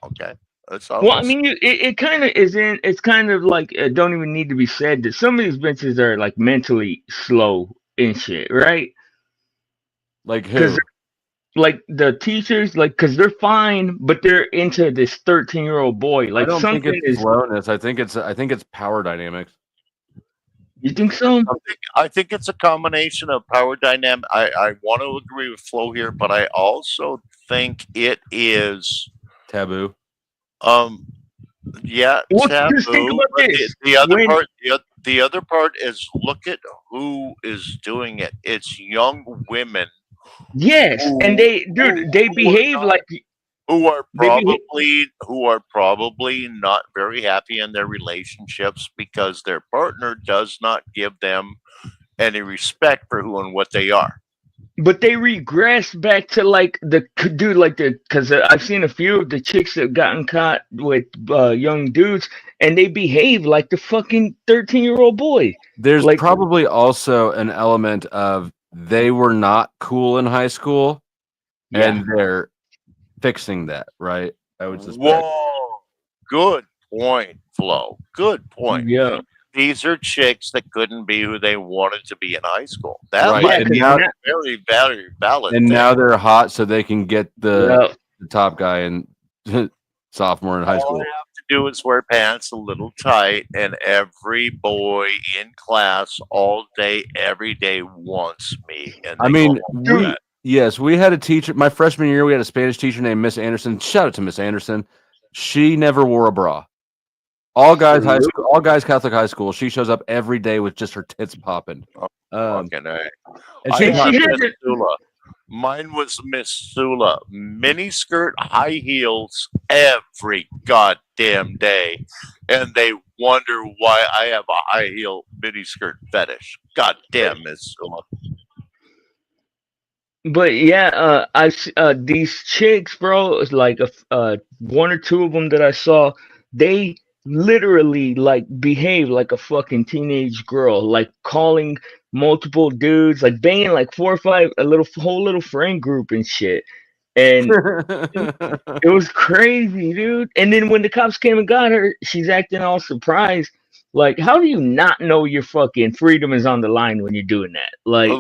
Okay, that's all well, I'll I say. mean, it kind of is in. It's kind of like don't even need to be said that some of these bitches are like mentally slow and shit, right? Like Because who? like the teachers, like, because they're fine, but they're into this 13-year-old boy. I Like don't think something it's is. slowness. I think it's power dynamics. You think so? I think it's a combination of power dynamic. I want to agree with Flo here, but I also think it is Taboo. um yeah, Well, just think taboo. about But this. the other When part, the other part is look at who is doing it. It's young women yes, and who they, dude, they who are behave not like they behave. who are probably not very happy in their relationships because their partner does not give them any respect for who and what they are. But they regress back to like dude, like the because I've seen a few of the chicks that gotten caught with young dudes, and they behave like the fucking 13-year-old boy. There's Like, probably also an element of they were not cool in high school, yeah, and they're fixing that, right? I would suspect. Whoa, good point, Flo. Good point. yeah, These are chicks that couldn't be who they wanted to be in high school. That Right. yeah, might And because be now a very, very valid and thing. now they're hot so they can get yeah. the top guy in sophomore in high All I school. have to do is wear pants a little tight, and every boy in class all day, every day wants me, and I they go mean, home with that. we had a teacher my freshman year, we had a Spanish teacher named Miss Anderson. Shout out to Miss Anderson. She never wore a bra. All guys high True. school, all guys Catholic high school. She shows up every day with just her tits popping. Oh, Um, fucking A. and I she And had she taught has Miss it. Sula. Mine was Miss Sula. Mini skirt, high heels every goddamn day. And they wonder why I have a high heel mini skirt fetish. Goddamn, Miss Sula. But yeah, these chicks, bro, it's like one or two of them that I saw, they literally like behave like a fucking teenage girl, like calling multiple dudes, like banging like four or five, a little whole little friend group and shit. And it was crazy, dude. And then when the cops came and got her, she's acting all surprised. Like, how do you not know your fucking freedom is on the line when you're doing that? Like,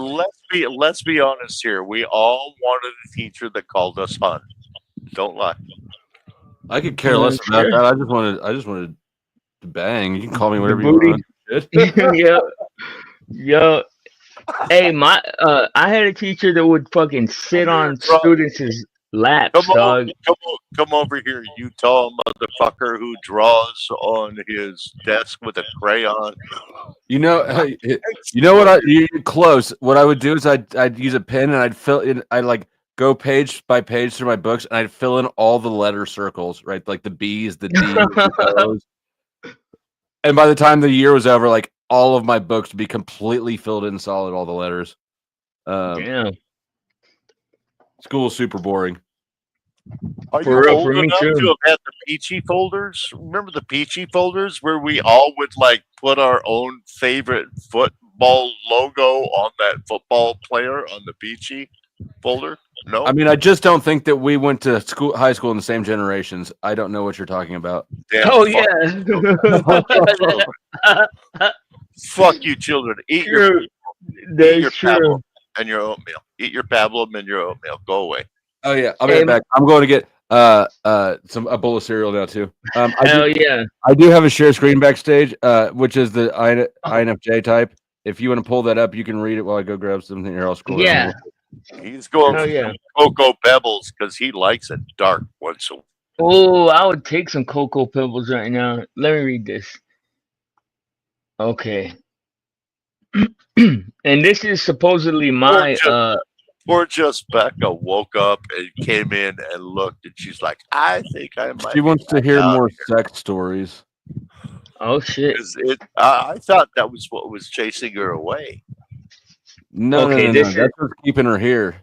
Let's be honest here. We all wanted a teacher that called us hun. Don't lie. I could care less about sure, that. I just wanted to bang. You can call me the whatever you booty. want. Shit. Yeah, yeah. Hey, I had a teacher that would fucking sit Come here, on bro. students' Come laps, on, dog. come over here, you tall motherfucker who draws on his desk with a crayon. You know, you know what? You're close. What I would do is I'd use a pen and I'd fill in. I'd like go page by page through my books and I'd fill in all the letter circles, right? Like the B's, the D's, the O's. And by the time the year was over, like all of my books would be completely filled in solid, all the letters. Damn, School was super boring. Are for you real, old for me enough too. to have had the peachy folders? Remember the peachy folders where we all would like put our own favorite football logo on that football player on the peachy folder? No? I mean, I just don't think that we went to high school in the same generations. I don't know what you're talking about. Damn, Oh fuck yeah, you children. Fuck you children. true. Eat your That's pablum true. and your oatmeal. Eat your pablum and your oatmeal. Go away. Oh yeah, I'll be Hey, right back. I'm going to get a bowl of cereal now too. hell yeah. I do have a share screen backstage, which is the Oh, INFJ type. If you want to pull that up, you can read it while I go grab something here. I'll scroll down. yeah, He's going hell for yeah. some Cocoa Pebbles because he likes it dark once a week. Oh, I would take some Cocoa Pebbles right now. Let me read this. Okay. And this is supposedly Or my just Poor just Becca woke up and came in and looked, and she's like, "I think I might." She wants to be hear out more here." sex stories. oh shit. 'Cause I thought that was what was chasing her away. No, no, Okay, no, no. this is That's what's keeping her here.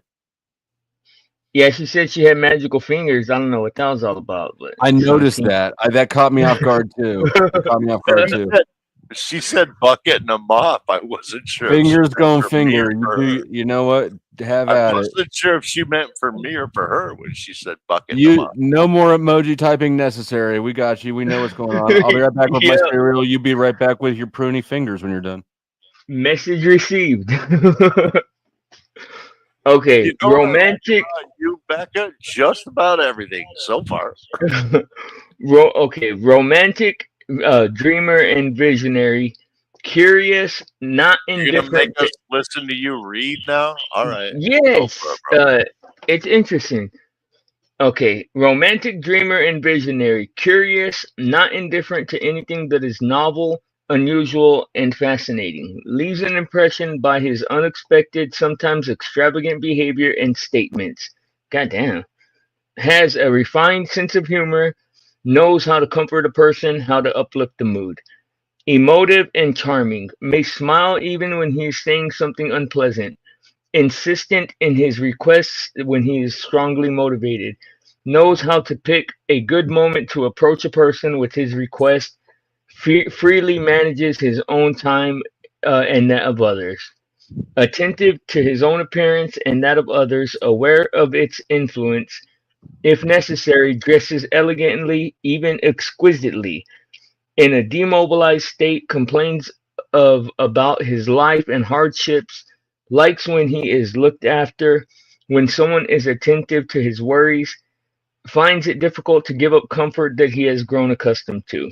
Yeah, she said she had magical fingers. I don't know what that was all about, but I it sounds noticed kinky. that. That caught me off guard too. It caught me off guard She too. said, she said bucket and a mop. I wasn't sure if she Fingers meant going for me or finger. You for do. her. You know what? Have I at it. wasn't sure if she meant for me or for her when she said bucket and a You mop. no more emoji typing necessary. We got you. We know what's going on. I'll be right back with my Yeah, cereal. You be right back with your pruny fingers when you're done. message received. You Okay, know what I like romantic. about you, Becca? Just about everything so far. Okay, romantic, dreamer and visionary, curious, not You're gonna make indifferent to. us listen to you read now? All right, go for it, Yes, bro. it's interesting. Okay, romantic, dreamer and visionary, curious, not indifferent to anything that is novel, unusual, and fascinating. Leaves an impression by his unexpected, sometimes extravagant behavior and statements. Goddamn. Has a refined sense of humor, knows how to comfort a person, how to uplift the mood. Emotive and charming, may smile even when he is saying something unpleasant. Insistent in his requests when he is strongly motivated. Knows how to pick a good moment to approach a person with his request. Freely manages his own time and that of others. Attentive to his own appearance and that of others, aware of its influence. If necessary, dresses elegantly, even exquisitely. In a demobilized state, complains of about his life and hardships, likes when he is looked after, when someone is attentive to his worries, finds it difficult to give up comfort that he has grown accustomed to.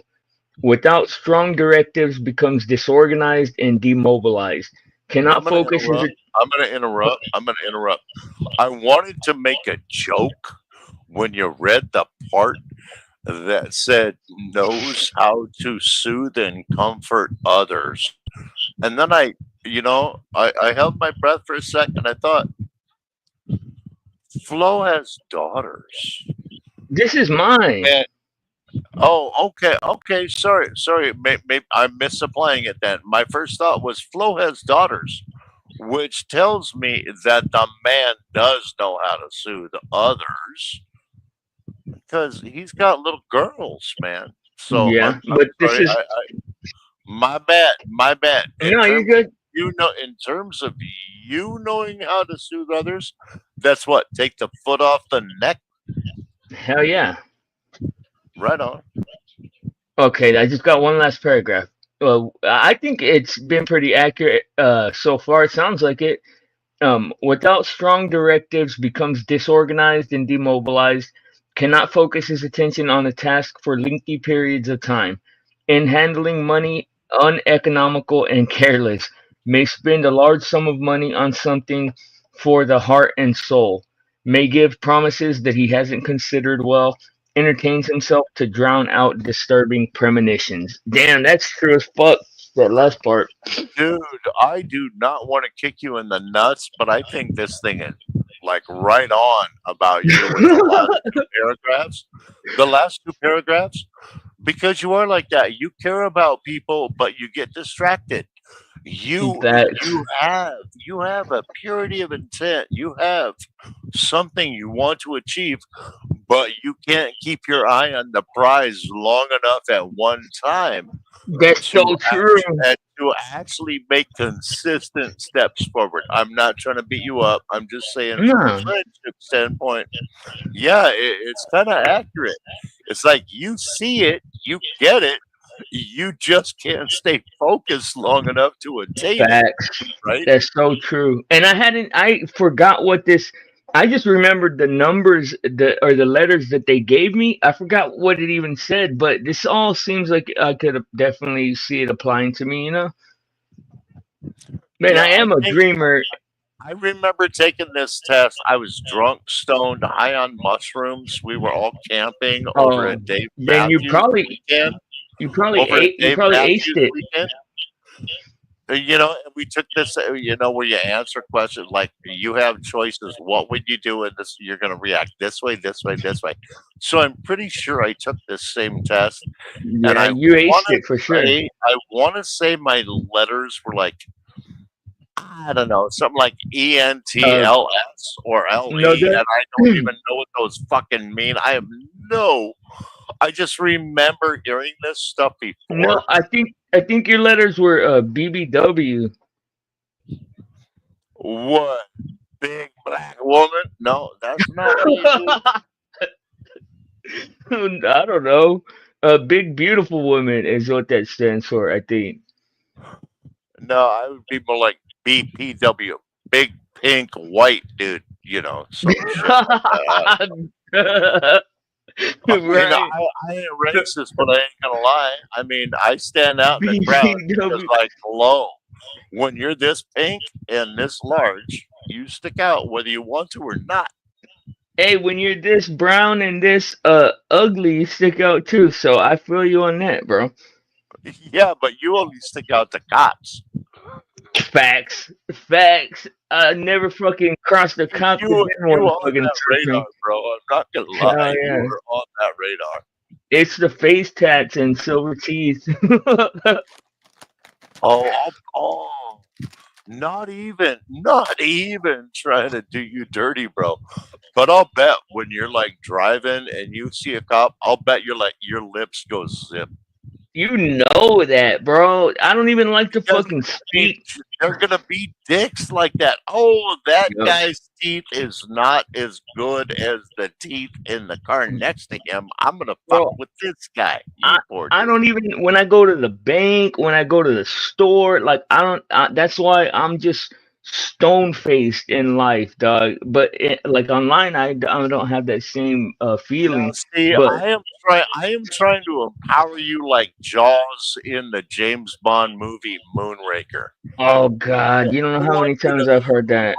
Without strong directives, becomes disorganized and demobilized. Cannot I'm gonna focus his. interrupt. I'm gonna interrupt. I'm gonna interrupt. I wanted to make a joke when you read the part that said knows how to soothe and comfort others. And then I held my breath for a second. I thought, Flo has daughters. This is mine. And oh, okay. Sorry. Maybe I'm misapplying it then. My first thought was Flo has daughters, which tells me that the man does know how to soothe others because he's got little girls, man. So Yeah, I'm but this sorry. is My bad. My bad. no. You're good. In terms of you knowing how to soothe others, that's what take the foot off the neck. Hell yeah. Right on. Okay, I just got one last paragraph. Well, I think it's been pretty accurate so far. It sounds like it. Without strong directives, becomes disorganized and demobilized, cannot focus his attention on a task for lengthy periods of time. In handling money, uneconomical and careless, may spend a large sum of money on something for the heart and soul, may give promises that he hasn't considered well, entertains himself to drown out disturbing premonitions. Damn, that's true as fuck, that last part. Dude, I do not want to kick you in the nuts, but I think this thing is like right on about you with the last two paragraphs. The last two paragraphs, because you are like that. You care about people, but you get distracted. That's You have a purity of intent. You have something you want to achieve, but you can't keep your eye on the prize long enough at one time that's so true. to actually make consistent steps forward. I'm not trying to beat you up. I'm just saying from a No, friendship standpoint, yeah, it's kind of accurate. It's like you see it, you get it, you just can't stay focused long enough to attain it, facts. right? That's so true. And I forgot what this. I just remembered the numbers, the letters that they gave me. I forgot what it even said, but this all seems like I could definitely see it applying to me. Man, Yeah, I am a dreamer. I remember taking this test. I was drunk, stoned, high on mushrooms. We were all camping over Oh, at Dave then Matthews weekend. Over at you Dave probably aced Matthews it. weekend. And we took this, where you answer questions like you have choices. What would you do in this? You're going to react this way, this way, this way. So I'm pretty sure I took this same test, and Yeah, you aced it for sure. I want to say my letters were like I don't know, something like Uh, ENTLS or no, LE, and that I don't even know what those fucking mean. I have no. I just remember hearing this stuff no. before. I think your letters were BBW. What? Big black woman? No, that's not me, dude. I don't know. Big beautiful woman is what that stands for. I think. No, I would be more like BPW, big pink white dude. You know, some shit like that. I mean, Right. I ain't racist, but I ain't gonna lie. I mean, I stand out in the crowd because BBW. like, hello, when you're this pink and this large, you stick out whether you want to or not. Hey, when you're this brown and this ugly, you stick out too. So I feel you on that, bro. Yeah, but you only stick out to cops. Facts, facts. I never fucking crossed the cop to then You one on fucking that radar, searching. bro. I'm not gonna Hell lie, you yeah. are on that radar. It's the face tats and silver teeth. Oh, not even trying to do you dirty, bro. But I'll bet when you're like driving and you see a cop, I'll bet you're like your lips go zip You know that, bro. I don't even like to because fucking I mean speak. they're gonna be dicks like that. Oh, that Yup. guy's teeth is not as good as the teeth in the car next to him. I'm gonna fuck Bro, with this guy. I You poor I dude. don't even when I go to the bank, when I go to the store, like I don't. That's why I'm just stone faced in life, dog. But like online, I don't have that same Now, feeling. see, But I am trying to empower you like Jaws in the James Bond movie Moonraker. oh god, you don't I know how want many you times to, I've heard that.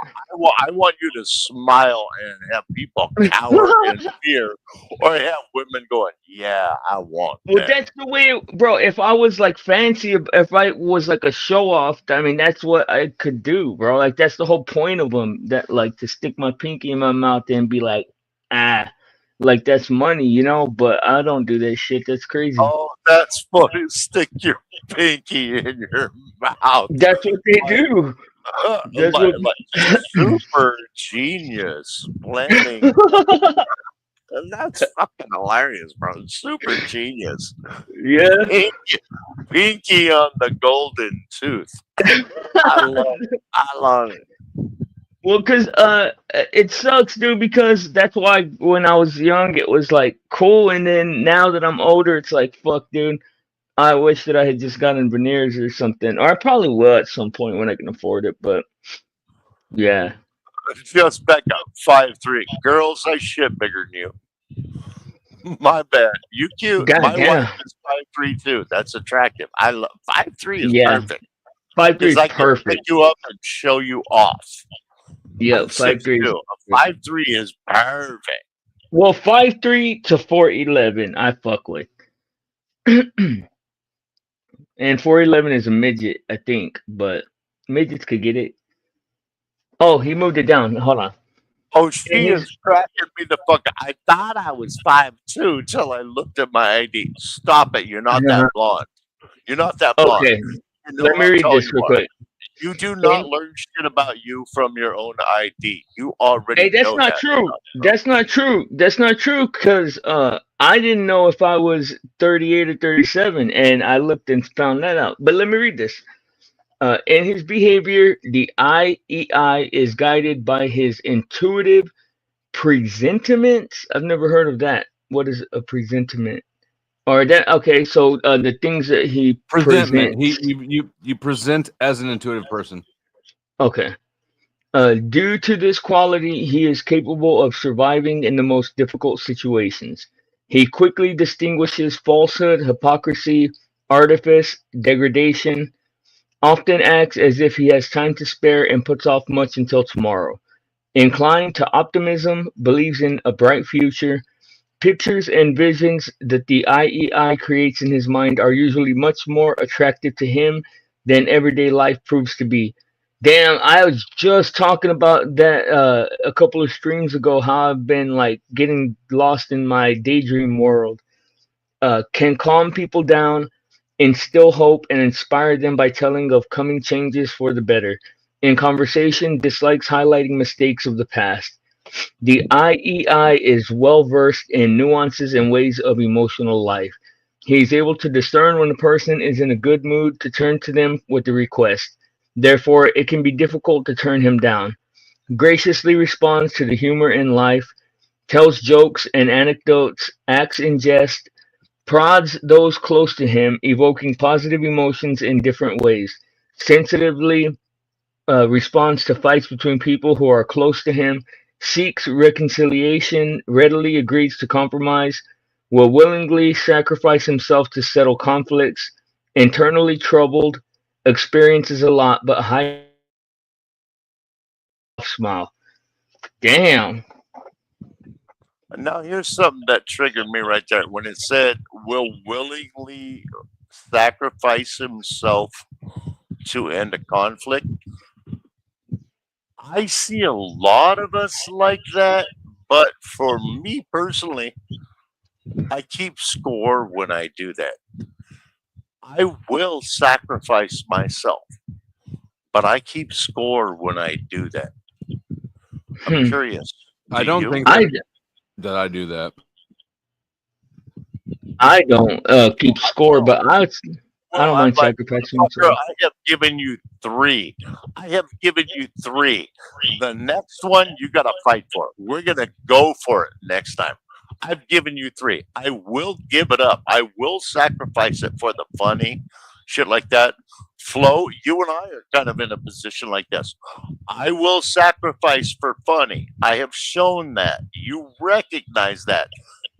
I want you to smile and have people cower in fear, or have women going, "Yeah, I want Well, that." that's the way, bro. If I was like fancy, if I was like a show off, I mean, that's what I could do, bro. Like that's the whole point of them. That like to stick my pinky in my mouth and be like, ah, like that's money, you know. But I don't do that shit. That's crazy. Oh, that's funny. Stick your pinky in your mouth, That's what they like, do. That's what. like super genius planning. And that's fucking hilarious, bro. Super genius. Yeah. Pinky, pinky on the golden tooth. I love it. I love it. Well, cause it sucks, dude. Because that's why when I was young, it was like cool, and then now that I'm older, it's like fuck, dude. I wish that I had just gotten veneers or something, or I probably will at some point when I can afford it. But yeah, Just back up. 5'3". Girls, I shit bigger than you. My bad. You cute. My wife goddamn, is 5'3" too. That's attractive. I love 5'3" is yeah, perfect 5'3" because is I can pick perfect. you up and show you off. Yeah, I'm five 6'2". three is A perfect. 5'3" is perfect. Well, 5'3" to 4'11", I fuck with, and 4'11" is a midget, I think, but midgets could get it. Oh, he moved it down. Hold on. Oh, In she his is cracking me the fuck. I thought I was 5'2" till I looked at my ID. Stop it. You're not that blonde. You're not that blonde. okay, You know let me how read tall this you real are. quick. You do not In learn shit about you from your own ID. You Hey, already that's know not that. true. That's not true. That's not true because I didn't know if I was 38 or 37, and I looked and found that out. But let me read this. In his behavior, the IEI is guided by his intuitive presentiments. I've never heard of that. What is a presentiment? Or that okay? So the things that he Presentment. presents. You present as an intuitive person. Okay. Due to this quality, he is capable of surviving in the most difficult situations. He quickly distinguishes falsehood, hypocrisy, artifice, degradation, often acts as if he has time to spare and puts off much until tomorrow. Inclined to optimism, believes in a bright future, pictures and visions that the IEI creates in his mind are usually much more attractive to him than everyday life proves to be. Damn, I was just talking about that a couple of streams ago. How I've been like getting lost in my daydream world. Can calm people down, instill hope, and inspire them by telling of coming changes for the better. In conversation, dislikes highlighting mistakes of the past. The IEI is well versed in nuances and ways of emotional life. He is able to discern when a person is in a good mood to turn to them with a request. Therefore, it can be difficult to turn him down. Graciously responds to the humor in life, tells jokes and anecdotes, acts in jest, prods those close to him, evoking positive emotions in different ways. Sensitively responds to fights between people who are close to him, seeks reconciliation, readily agrees to compromise, will willingly sacrifice himself to settle conflicts, internally troubled, experiences a lot, but hides a soft smile. Damn. Now, here's something that triggered me right there when it said, will willingly sacrifice himself to end a conflict. I see a lot of us like that, but for me personally, I keep score when I do that. I will sacrifice myself, but I keep score when I do that. I'm Hmm. curious. I Do don't you? think I, that I do that. I don't keep score, No. but I Well, don't I'm mind like, sacrificing motherfucker, myself. I have given you three. I have given you three. The next one, you got to fight for it. We're going to go for it next time. I've given you three. I will give it up. I will sacrifice it for the funny shit like that. Flo, you and I are kind of in a position like this. I will sacrifice for funny. I have shown that. You recognize that.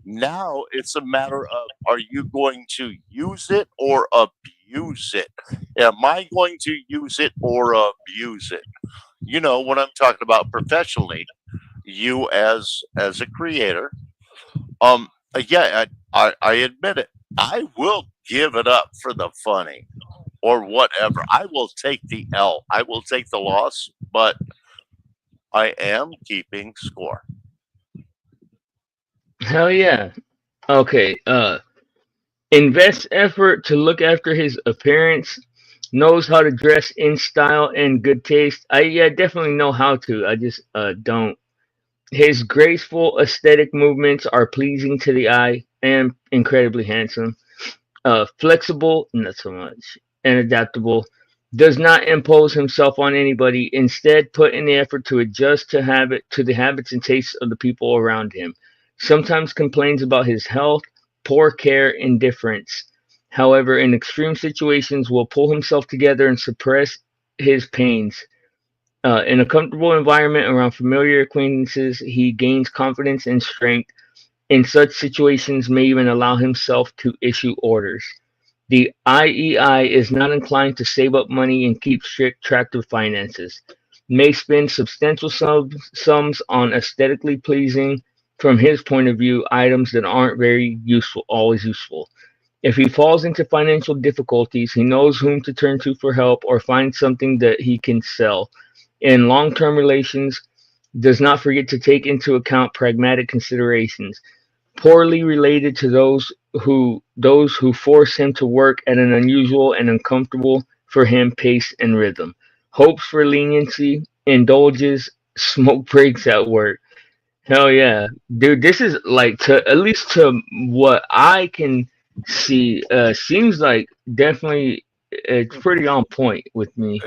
Now it's a matter of, are you going to use it or abuse it? Am I going to use it or abuse it? You know what I'm talking about professionally. You as a creator, yeah, I admit it. I will give it up for the funny or whatever. I will take the L. I will take the loss, but I am keeping score. Hell yeah. Okay. Invests effort to look after his appearance, knows how to dress in style and good taste. I yeah, definitely know how to. I just don't. His graceful aesthetic movements are pleasing to the eye and incredibly handsome. Flexible, not so much, and adaptable. Does not impose himself on anybody. Instead, put in the effort to adjust to the habits and tastes of the people around him. Sometimes complains about his health, poor care, indifference. However, in extreme situations, will pull himself together and suppress his pains. In a comfortable environment around familiar acquaintances, he gains confidence and strength. In such situations, may even allow himself to issue orders. The IEI is not inclined to save up money and keep strict track of finances. May spend substantial sums on aesthetically pleasing, from his point of view, items that aren't very useful, always useful. If he falls into financial difficulties, he knows whom to turn to for help or find something that he can sell. In long term relations, does not forget to take into account pragmatic considerations poorly related to those who force him to work at an unusual and uncomfortable for him pace and rhythm. Hopes for leniency, indulges, smoke breaks at work. Hell yeah, dude! This is like to at least to what I can see. Seems like definitely it's pretty on point with me.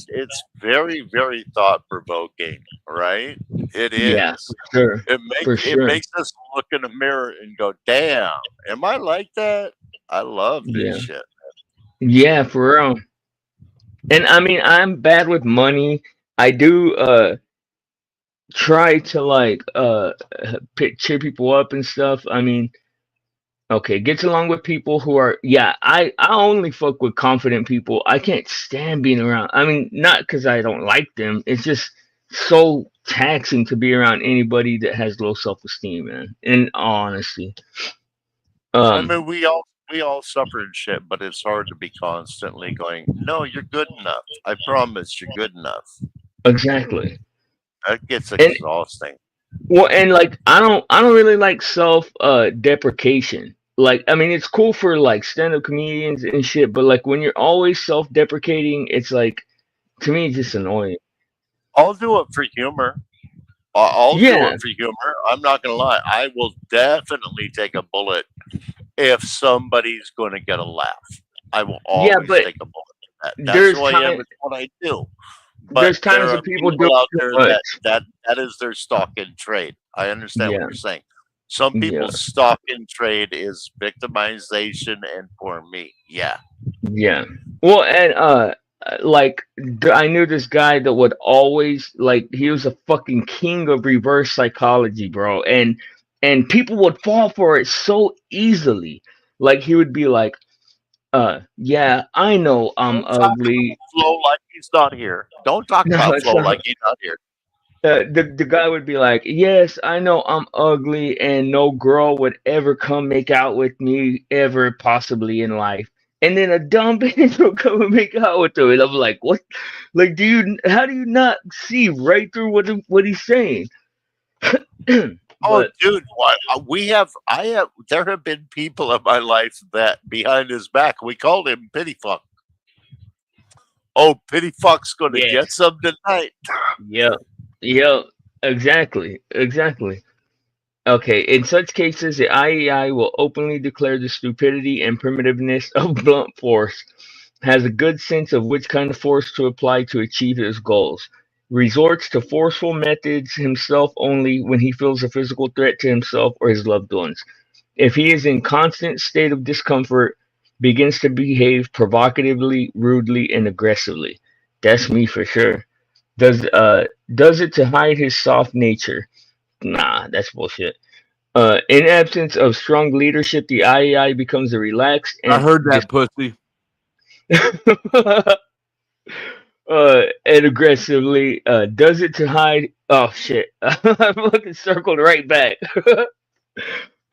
It's very very thought provoking, right? It Yeah, is. for sure, for It sure. makes us look in the mirror and go, "Damn, am I like that?" I love this Yeah, shit. yeah, for real. And I mean, I'm bad with money. I do try to like cheer people up and stuff. I mean, okay, gets along with people who are yeah. I only fuck with confident people. I can't stand being around. I mean, not because I don't like them. It's just so taxing to be around anybody that has low self esteem, man. In all honesty, I um, mean, we all suffer in shit, but it's hard to be constantly going, "No, you're good enough. I promise you're good enough." exactly. That gets And exhausting. well, and like I don't really like self deprecation. Like I mean, it's cool for like stand up comedians and shit, but like when you're always self deprecating, it's like To me, it's just annoying. I'll do it for humor. I'll do Yeah, it for humor. I'm not gonna lie. I will definitely take a bullet if somebody's going to get a laugh. I will yeah, always but take a bullet for that. That's there's who I am. time. It's what I do. But There's times there that are people do people it out too there much. that is their stock in trade. I understand what Yeah, you're saying. Some yeah, people's stock in trade is victimization, and for me, yeah. yeah. Well, and like I knew this guy that would always like he was a fucking king of reverse psychology, bro, and people would fall for it so easily. Like he would be like, yeah, I know I'm Don't talk ugly. about Flo like he's not here. Don't talk No, about it's Flo like not. he's not here. The guy would be like, "Yes, I know I'm ugly, and no girl would ever come make out with me ever, possibly in life." And then a dumb bitch will come and make out with him, and I'm like, "What? Like, do you? How do you not see right through what he's saying?" Oh, But dude, what I have. There have been people in my life that behind his back we called him Pity Fuck. Oh, Pity Fuck's going to yes, get some tonight. yeah, yeah, exactly, exactly. Okay, in such cases, the IEI will openly declare the stupidity and primitiveness of blunt force, has a good sense of which kind of force to apply to achieve his goals, resorts to forceful methods himself only when he feels a physical threat to himself or his loved ones. If he is in constant state of discomfort, begins to behave provocatively, rudely, and aggressively. That's me for sure. Does does it to hide his soft nature? Nah, that's bullshit. In absence of strong leadership, the IEI becomes a relaxed I and heard that pussy. and aggressively does it to hide. Oh shit! I fucking circled right back.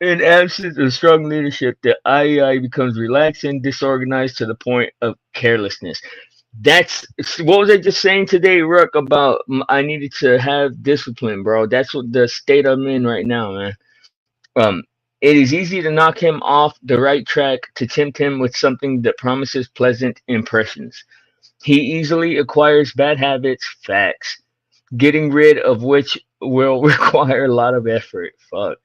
In absence of strong leadership, the IEI becomes relaxed and disorganized to the point of carelessness. That's what was I just saying today, Rook, about I needed to have discipline, bro. That's what the state I'm in right now, man. Um, it is easy to knock him off the right track to tempt him with something that promises pleasant impressions. He easily acquires bad habits, facts, getting rid of which will require a lot of effort. Fuck.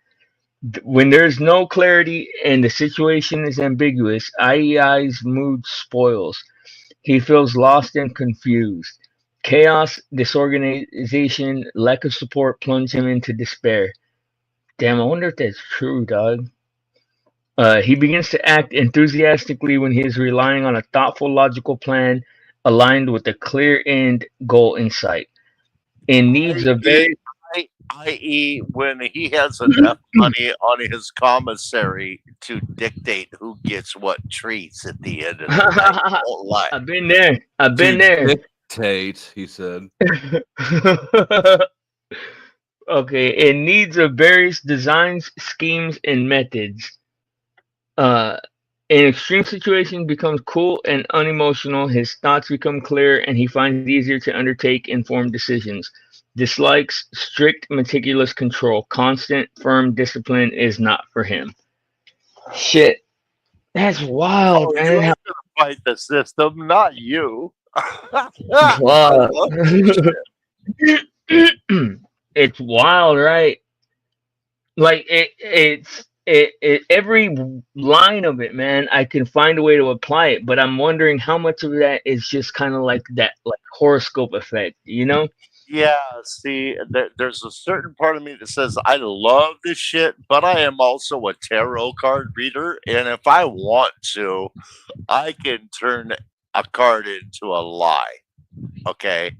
When there's no clarity and the situation is ambiguous, IEI's mood spoils. He feels lost and confused. Chaos, disorganization, lack of support plunge him into despair. Damn, I wonder if that's true, dog. He begins to act enthusiastically when he is relying on a thoughtful, logical plan aligned with a clear end goal in sight. In needs a I.e., very i.e., when he has enough money on his commissary to dictate who gets what treats at the end of the night. Won't lie. I've been there. I've been To there. dictate, he said. Okay, it needs of various designs, schemes, and methods. Uh, in extreme situations, becomes cool and unemotional. His thoughts become clear, and he finds it easier to undertake informed decisions. Dislikes strict, meticulous control. Constant, firm discipline is not for him. Shit, that's wild, Oh, you're man. going to fight the system, not you. I Fuck. love this shit. It's wild, right? Like it every line of it, man. I can find a way to apply it, but I'm wondering how much of that is just kind of like that, like horoscope effect, you know? Yeah, see, there's a certain part of me that says I love this shit, but I am also a tarot card reader, and if I want to, I can turn a card into a lie. Okay,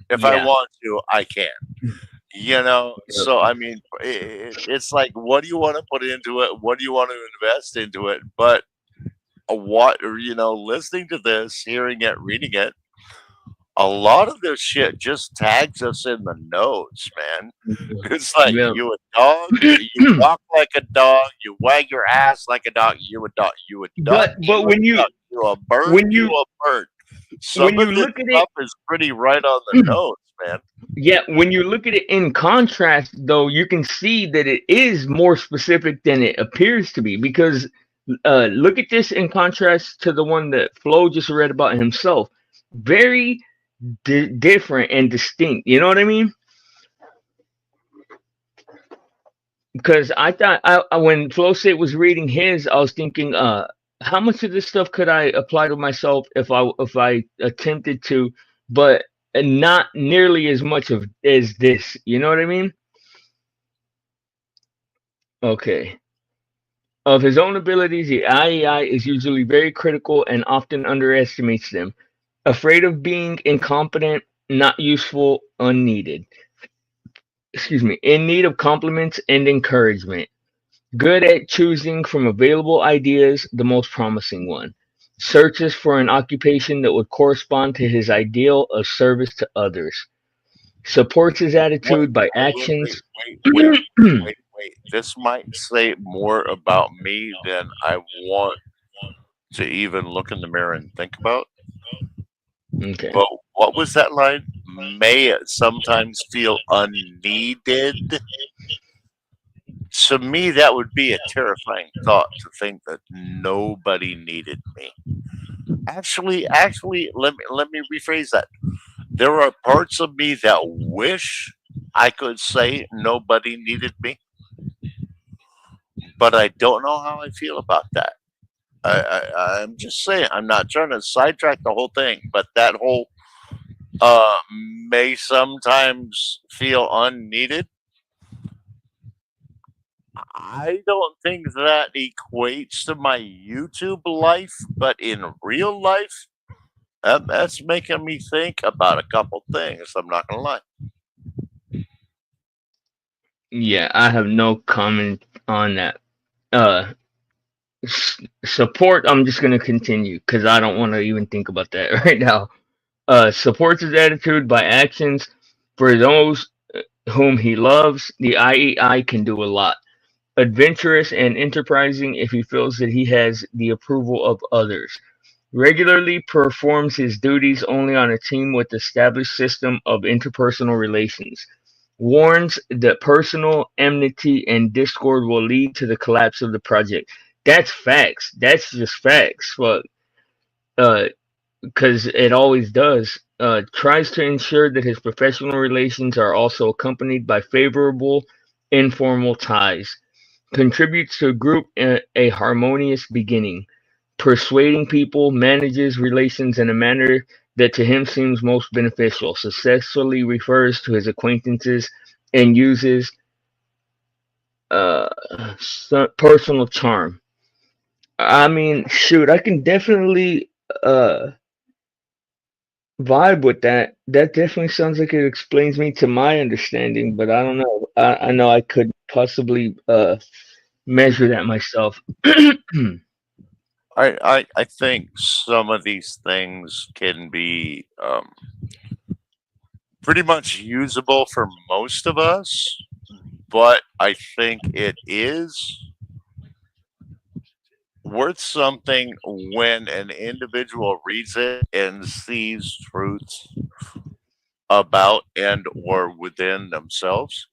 if I Yeah. want to, I can. You know, Yep. so I mean, it's like, what do you want to put into it? What do you want to invest into it? But what, listening to this, hearing it, reading it, a lot of this shit just tags us in the nose, man. It's like Yeah. you a dog, you walk like a dog, you wag your ass like a dog, you a dog, you a duck, But you a duck, you a bird, when you you a bird. Some when of you this look at stuff is pretty right on the it nose, man. yeah, when you look at it in contrast, though, you can see that it is more specific than it appears to be. Because look at this in contrast to the one that Flo just read about himself. Very different and distinct. You know what I mean? Because I thought when Flow State was reading his, I was thinking, how much of this stuff could I apply to myself if I attempted to, but not nearly as much of as this. You know what I mean? Okay. Of his own abilities, the IEI is usually very critical and often underestimates them. Afraid of being incompetent, not useful, unneeded. Excuse me. In need of compliments and encouragement. Good at choosing from available ideas the most promising one. Searches for an occupation that would correspond to his ideal of service to others. Supports his Wait, attitude by wait, wait, actions. wait, wait, wait. This might say more about me than I want to even look in the mirror and think about. Okay. But what was that line? May it sometimes feel unneeded. To me, that would be a terrifying thought to think that nobody needed me. Actually, let me rephrase that. There are parts of me that wish I could say nobody needed me, but I don't know how I feel about that. I'm just saying. I'm not trying to sidetrack the whole thing, but that whole uh, may sometimes feel unneeded. I don't think that equates to my YouTube life, but in real life, that's making me think about a couple things. I'm not gonna lie. Yeah, I have no comment on that. Uh, Support. I'm just gonna continue because I don't want to even think about that right now. Supports his attitude by actions for those whom he loves. The IEI can do a lot. Adventurous and enterprising if he feels that he has the approval of others. Regularly performs his duties only on a team with established system of interpersonal relations. Warns that personal enmity and discord will lead to the collapse of the project. That's facts. That's just facts. But because it always does. Tries to ensure that his professional relations are also accompanied by favorable informal ties. Contributes to a group a harmonious beginning. Persuading people, manages relations in a manner that to him seems most beneficial. Successfully refers to his acquaintances and uses uh, personal charm. I mean, shoot, I can definitely uh, vibe with that. That definitely sounds like it explains me to my understanding, but I don't know. I know I could possibly measure that myself. I think some of these things can be pretty much usable for most of us, but I think it is worth something when an individual reads it and sees truths about and or within themselves.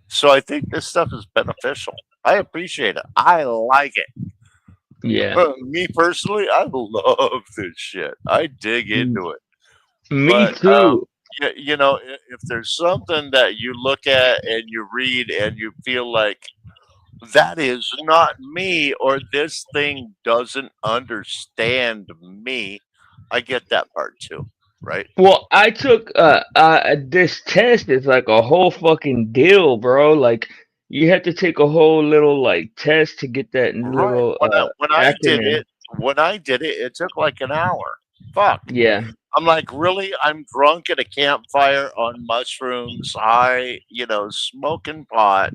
So I think this stuff is beneficial. I appreciate it. I like it. Yeah, Me personally, I love this shit. I dig into it. me But too. if there's something that you look at and you read and you feel like that is not me or this thing doesn't understand me, I get that part too, right? Well, I took this test is like a whole fucking deal, bro. Like you have to take a whole little like test to get that Right. little When I did acronym. it, it took like an hour. Fuck. Yeah. I'm like, really? I'm drunk at a campfire on mushrooms, high, smoking pot,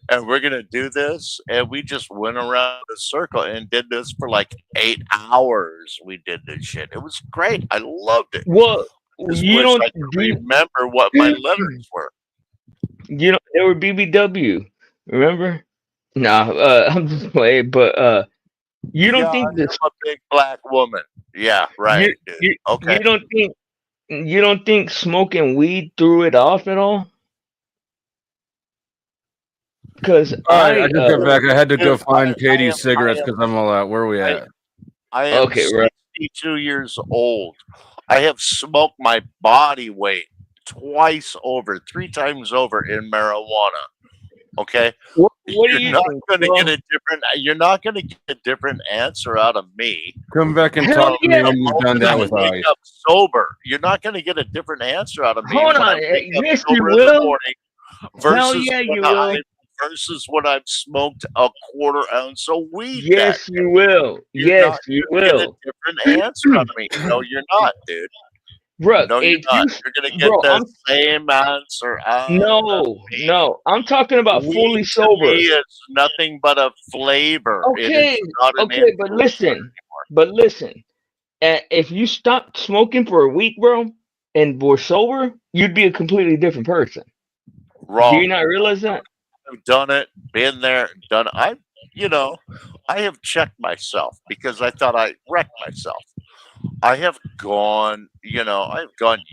and we're gonna do this. And we just went around the circle and did this for like 8 hours. We did this shit. It was great. I loved it. Well, Just you wish don't I could do remember what my letters were. you know they were BBW. Remember? Nah, I'm just playing. But you don't Yeah, I think this? am a big black woman. Yeah, You right, dude. you Okay. you don't think you don't think smoking weed threw it off at all? Because All right, I I just got back. I had to go Dude, find I Katie's am I cigarettes am because I'm all out. Where are we I at? I am okay, right. 62 years old. I have smoked my body weight twice over, 3 times over in marijuana. Okay, What do you're you not think, going to bro? get a different. You're not going to get a different answer out of me. Come back and Hell talk to me yeah! when you've done that I with wake ice. up sober. You're not going to get a different answer out of me Hold when I on. wake up Yes, you sober in the will. morning Hell versus yeah, when you will. I've smoked a quarter ounce of weed that Yes, day. you will. You're Yes, not you going to get a will. different answer out of me. No, you're not, dude. Bro, No, you're if not. you, You're going to get bro, the same answer out of me. no. I'm talking about Weed fully to me sober. is nothing but a flavor. It is Okay, not an okay, but influencer listen, but listen. If you stopped smoking for a week, bro, and were sober, you'd be a completely different person. anymore. Do you Wrong. not realize that? I've done it, been there, done it. You know, I have checked myself because I thought I wrecked myself. I've gone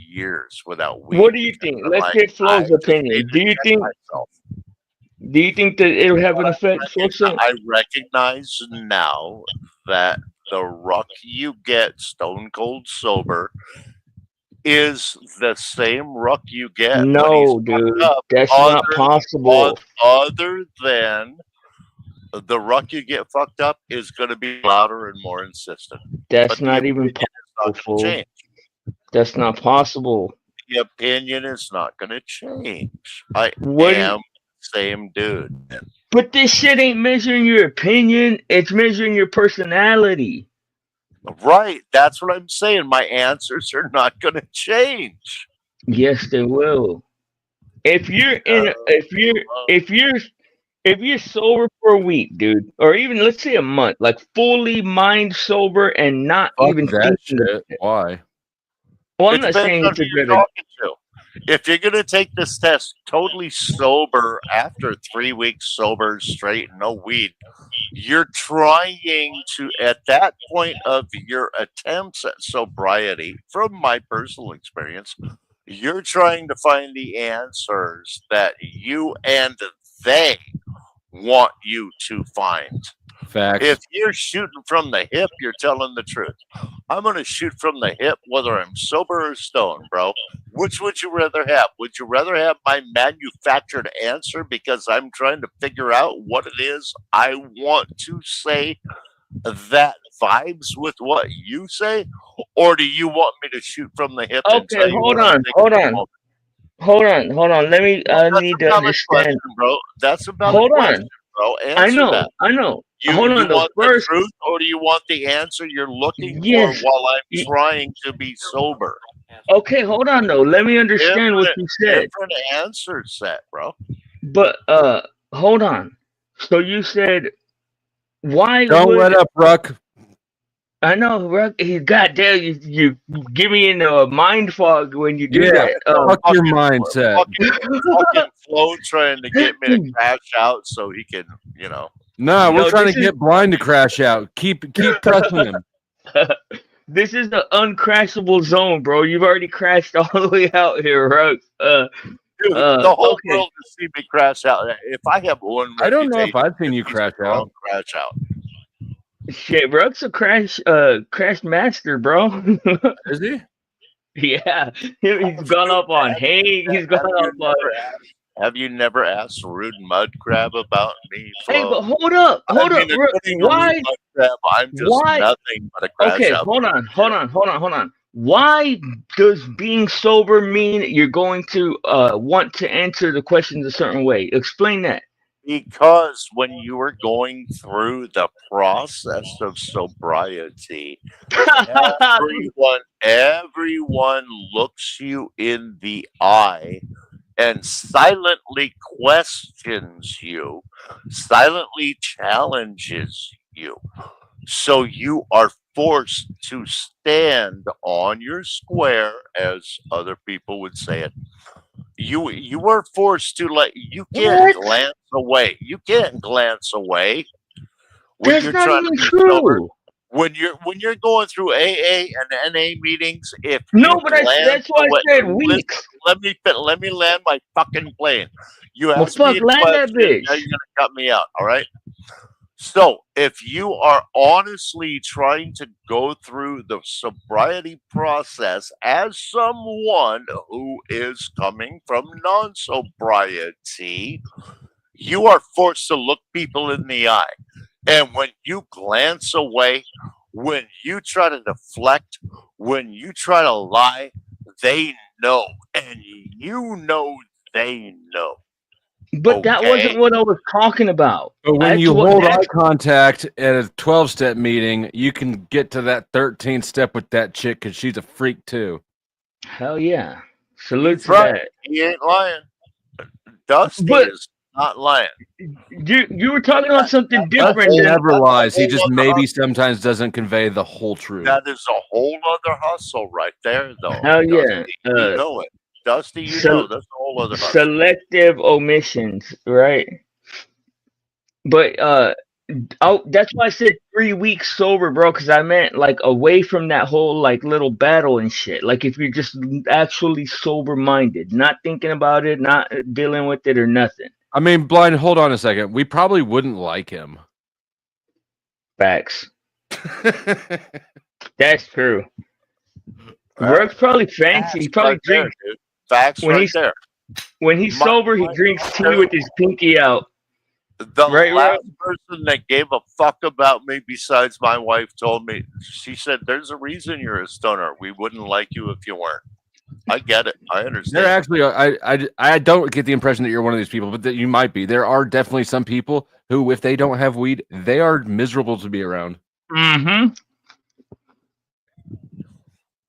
years without What weed do you because think? I'm Let's like, get I Flo's just opinion. needed to check myself. Do you think that it'll have But an effect, Flosa? I recognize now that the ruck you get stone cold sober is the same ruck you get when he's No, fucked dude, up, that's not other possible. other than the ruck you get fucked up is going to be louder and more insistent. That's But the not even opinion is not possible, going to fool. change. That's not possible. The opinion is not going to change. I What? am the same dude. But this shit ain't measuring your opinion. It's measuring your personality. Right. That's what I'm saying. My answers are not going to change. Yes, they will. If you're in, a, if you're sober for a week, dude, or even let's say a month, like fully mind sober and not Fuck even that thinking about shit. it. Why? Well, I'm It not depends saying on it's who a you're good idea. talking to. If you're going to take this test totally sober after 3 weeks sober, straight, no weed, you're trying to, at that point of your attempts at sobriety, from my personal experience, you're trying to find the answers that you and they want you to find. Facts. If you're shooting from the hip, you're telling the truth. I'm going to shoot from the hip, whether I'm sober or stoned, bro. Which would you rather have? Would you rather have my manufactured answer because I'm trying to figure out what it is I want to say that vibes with what you say? Or do you want me to shoot from the hip and Okay, tell you what I think at the moment? hold on. Let me. Well, I that's need a to valid understand. question, bro. That's a valid Hold question, on. bro. Answer that. I know. You Hold you on though. want the First, truth or do you want the answer you're looking for yes. while I'm y- trying to be sober? Okay, hold on though. Let me understand what Different you said. different answer set, bro. But hold on. So you said why Don't let would up, Ruck. I know? He goddamn you give me in a mind fog when you do Yeah. that. Fuck your Fucking mindset. fucking Flo trying to get me to crash out so he can, No, we're No, trying to this is get blind to crash out. Keep pressing him. this is the uncrashable zone, bro. You've already crashed all the way out here, Ruck. dude, the whole Okay. world to see me crash out. If I have one I don't know if reputation, I've seen it's you he's crash a out. drunk crash out. Shit, Ruck's a crash master, bro. Is he? Yeah, he's gone up on hay. He's gone up on. Have you never asked Rude Mud Crab about me, Hey, Flo? but I mean, Ruck. according to Rude Why? Mud Crab, I'm just Why? nothing but a crash Okay, out. hold on. Why does being sober mean you're going to want to answer the questions a certain way? Explain that. Because when you are going through the process of sobriety, everyone looks you in the eye and silently questions you, silently challenges you. So you are forced to stand on your square, as other people would say it. You are forced to you can't What? glance away. You can't glance away when That's you're not trying to even be sober. true. When you're going through AA and NA meetings, if No, you but glance that's why away, I said listen, weeks. let me land my fucking plane. You Well, asked me fuck, a land that question, bitch. now you're gonna cut me out, all right? So, if you are honestly trying to go through the sobriety process as someone who is coming from non sobriety, you are forced to look people in the eye. And when you glance away, when you try to deflect, when you try to lie, they know. And you know they know. But that wasn't Okay? what I was talking about. But when That's you what hold eye that's contact at a 12-step meeting, you can get to that 13th step with that chick because she's a freak too. hell yeah. Salute He's to right. that. He ain't lying. Dusty But is not lying. you were talking about something Dusty different than never That's a lies. He whole just other maybe hustle. sometimes doesn't convey the whole truth. That is a whole other hustle right there, though. hell yeah. Dusty, you know it. Dusty, you Sel- know that's a whole other hustle. selective omissions, right? But that's why I said 3 weeks sober, bro, because I meant like away from that whole like little battle and shit. Like if you're just actually sober minded, not thinking about it, not dealing with it or nothing. I mean, Blind, hold on a second. We probably wouldn't like him. Facts. That's true. Uh, Rook's probably fancy. Facts He probably right there, drinks dude. Facts when right he's there. when he's My, sober. He my, drinks my tea with his pinky out. The Right, Rook? last person that gave a fuck about me besides my wife told me, she said, "There's a reason you're a stoner. We wouldn't like you if you weren't." I get it. I There understand. actually, I don't get the impression that you're one of these people, but that you might be. There are definitely some people who, if they don't have weed, they are miserable to be around. Mm-hmm.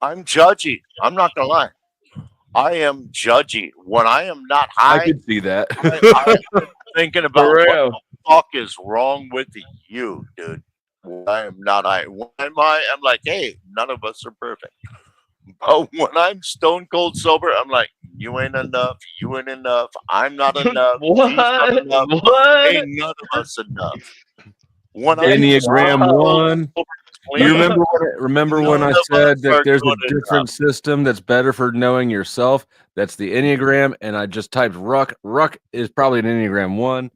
I'm judgy. I'm not gonna lie. I am judgy. When I am not I high, could see that. I'm thinking For about what real. the fuck is wrong with you, dude. When I am not high. When I'm high, I'm like, hey, none of us are perfect. But when I'm stone cold sober, I'm like, you ain't enough. You ain't enough. I'm not enough. She's not What? enough. What? Ain't none of us enough. When I That's am stone Enneagram cold wild. one. sober, You clean, remember when none I of said us that are there's a good enough. different system that's better for knowing yourself? That's the Enneagram, and I just typed Ruck. Ruck is probably an Enneagram one.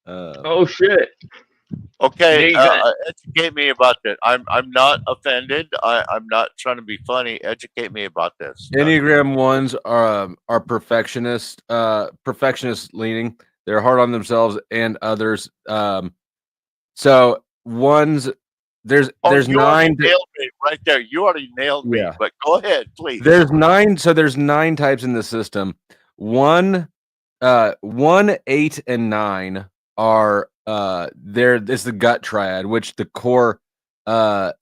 Oh shit. Okay, There you got educate me about that. I'm not offended. I'm not trying to be funny. Educate me about this. Enneagram ones are perfectionist leaning. They're hard on themselves and others. So ones there's Oh, you already 9. nailed me right there. You already nailed me. Yeah. But go ahead, please. There's 9. So there's 9 types in the system. 1, 8, and 9 are there. It's the gut triad, which the core uh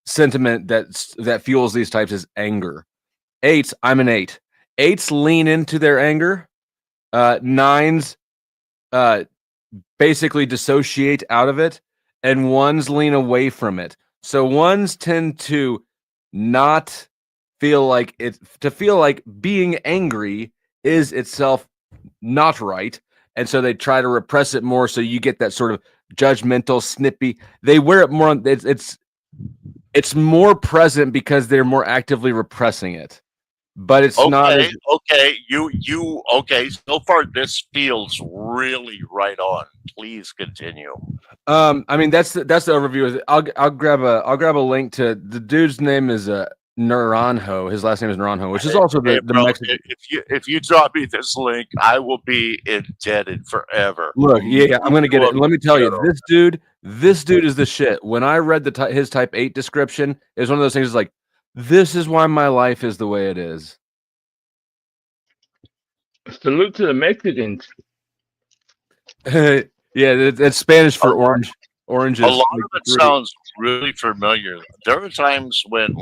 sentiment that fuels these types is anger. 8s, I'm an 8. 8s lean into their anger. 9s basically dissociate out of it, and 1s lean away from it. So 1s tend to not feel like being angry is itself not right, and so they try to repress it more. So you get that sort of judgmental, snippy. They wear it more. It's more present because they're more actively repressing it. But it's not as Okay. You okay. So far, this feels really right on. Please continue. I mean that's the overview. I'll grab a link to the dude's name is Naranjo. His last name is Naranjo, which is also Hey, the bro, Mexican. if you drop me this link, I will be indebted forever. Look, yeah, I'm gonna get it. And let me tell you, Mucho. this dude is the shit. When I read his type 8 description, it was one of those things like, this is why my life is the way it is. salute to the Mexicans. Yeah, it's Spanish for orange. Oranges. A lot like of the it fruit. sounds really familiar. There are times when,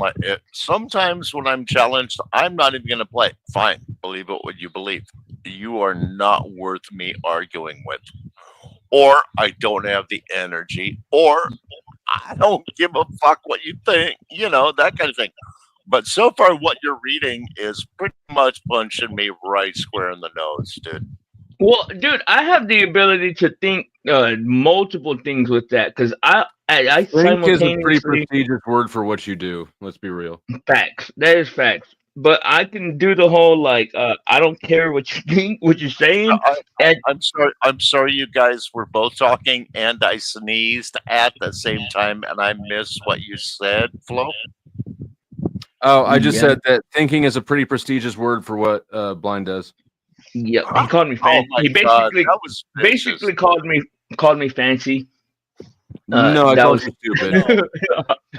sometimes when I'm challenged, I'm not even going to play. Fine, believe it what you believe. You are not worth me arguing with, or I don't have the energy, or I don't give a fuck what you think. You know, that kind of thing. But so far, what you're reading is pretty much punching me right square in the nose, dude. Well, dude, I have the ability to think multiple things with that because I Think is a pretty simultaneously prestigious word for what you do. Let's be real. facts. That is facts. but I can do the whole like I don't care what you think, what you're saying. And I'm sorry. I'm sorry. You guys were both talking, and I sneezed at the same time, and I missed what you said. Flo. Oh, I just yeah, said that thinking is a pretty prestigious word for what blind does. yep. He called me Oh fancy. my He God, that was vicious. basically called me fancy. No, I That called was you stupid.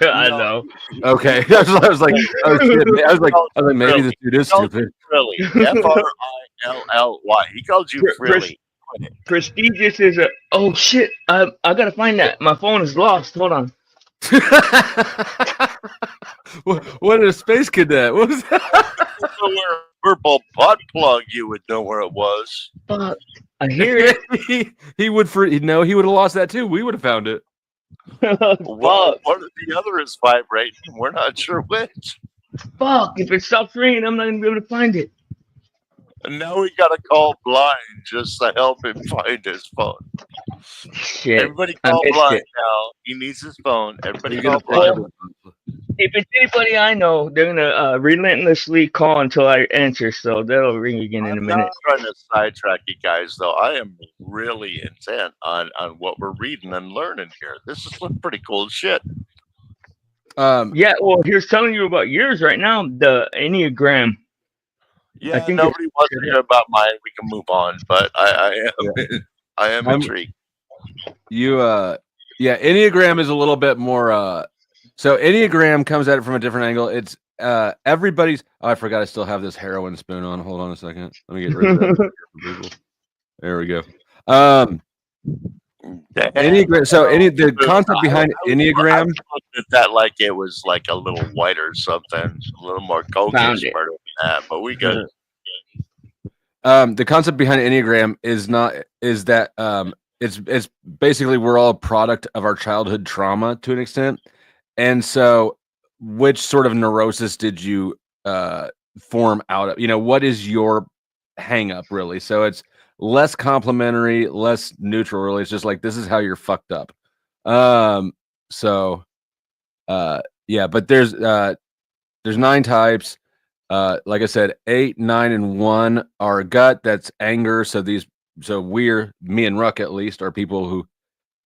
No, I no. know. Okay, I was like, oh shit, I was like, maybe this dude is He called stupid. you frilly. Frilly. He called you frilly. Prestigious is a oh shit. I gotta find that. My phone is lost. Hold on. What a space cadet? What was that? You know where a purple butt plug, you would know where it was. Fuck. I hear it. he would he would have lost that too. We would have found it. Well, Fuck. one of the other is vibrating. We're not sure which. Fuck. If it stops ringing, I'm not gonna be able to find it. And now we got to call Blind just to help him find his phone. Shit. Everybody I call missed Blind it. now. He needs his phone. Everybody You're call gonna Blind. think If it's anybody I know, they're gonna relentlessly call until I answer. So they'll ring again in a I'm minute. not trying to sidetrack you guys, though. I am really intent on what we're reading and learning here. This is some pretty cool shit. Yeah. Well, here's telling you about yours right now. The Enneagram. Yeah, I think nobody wants to hear about mine. We can move on, but I am intrigued. Yeah, Enneagram is a little bit more so Enneagram comes at it from a different angle. It's everybody's I forgot I still have this heroin spoon on. Hold on a second. Let me get rid of that. There we go. Enneagram. So the concept behind Enneagram. I was looking at that like it was like a little white or something, a little more cocaine smarter than that. But we good. The concept behind Enneagram is that it's basically we're all a product of our childhood trauma to an extent, and so which sort of neurosis did you form out of? You know, what is your hang up really? So it's less complimentary, less neutral. Really, it's just like this is how you're fucked up. Yeah, but there's 9 types. Like I said, 8, 9, and 1 are gut. That's anger. So me and Ruck at least are people who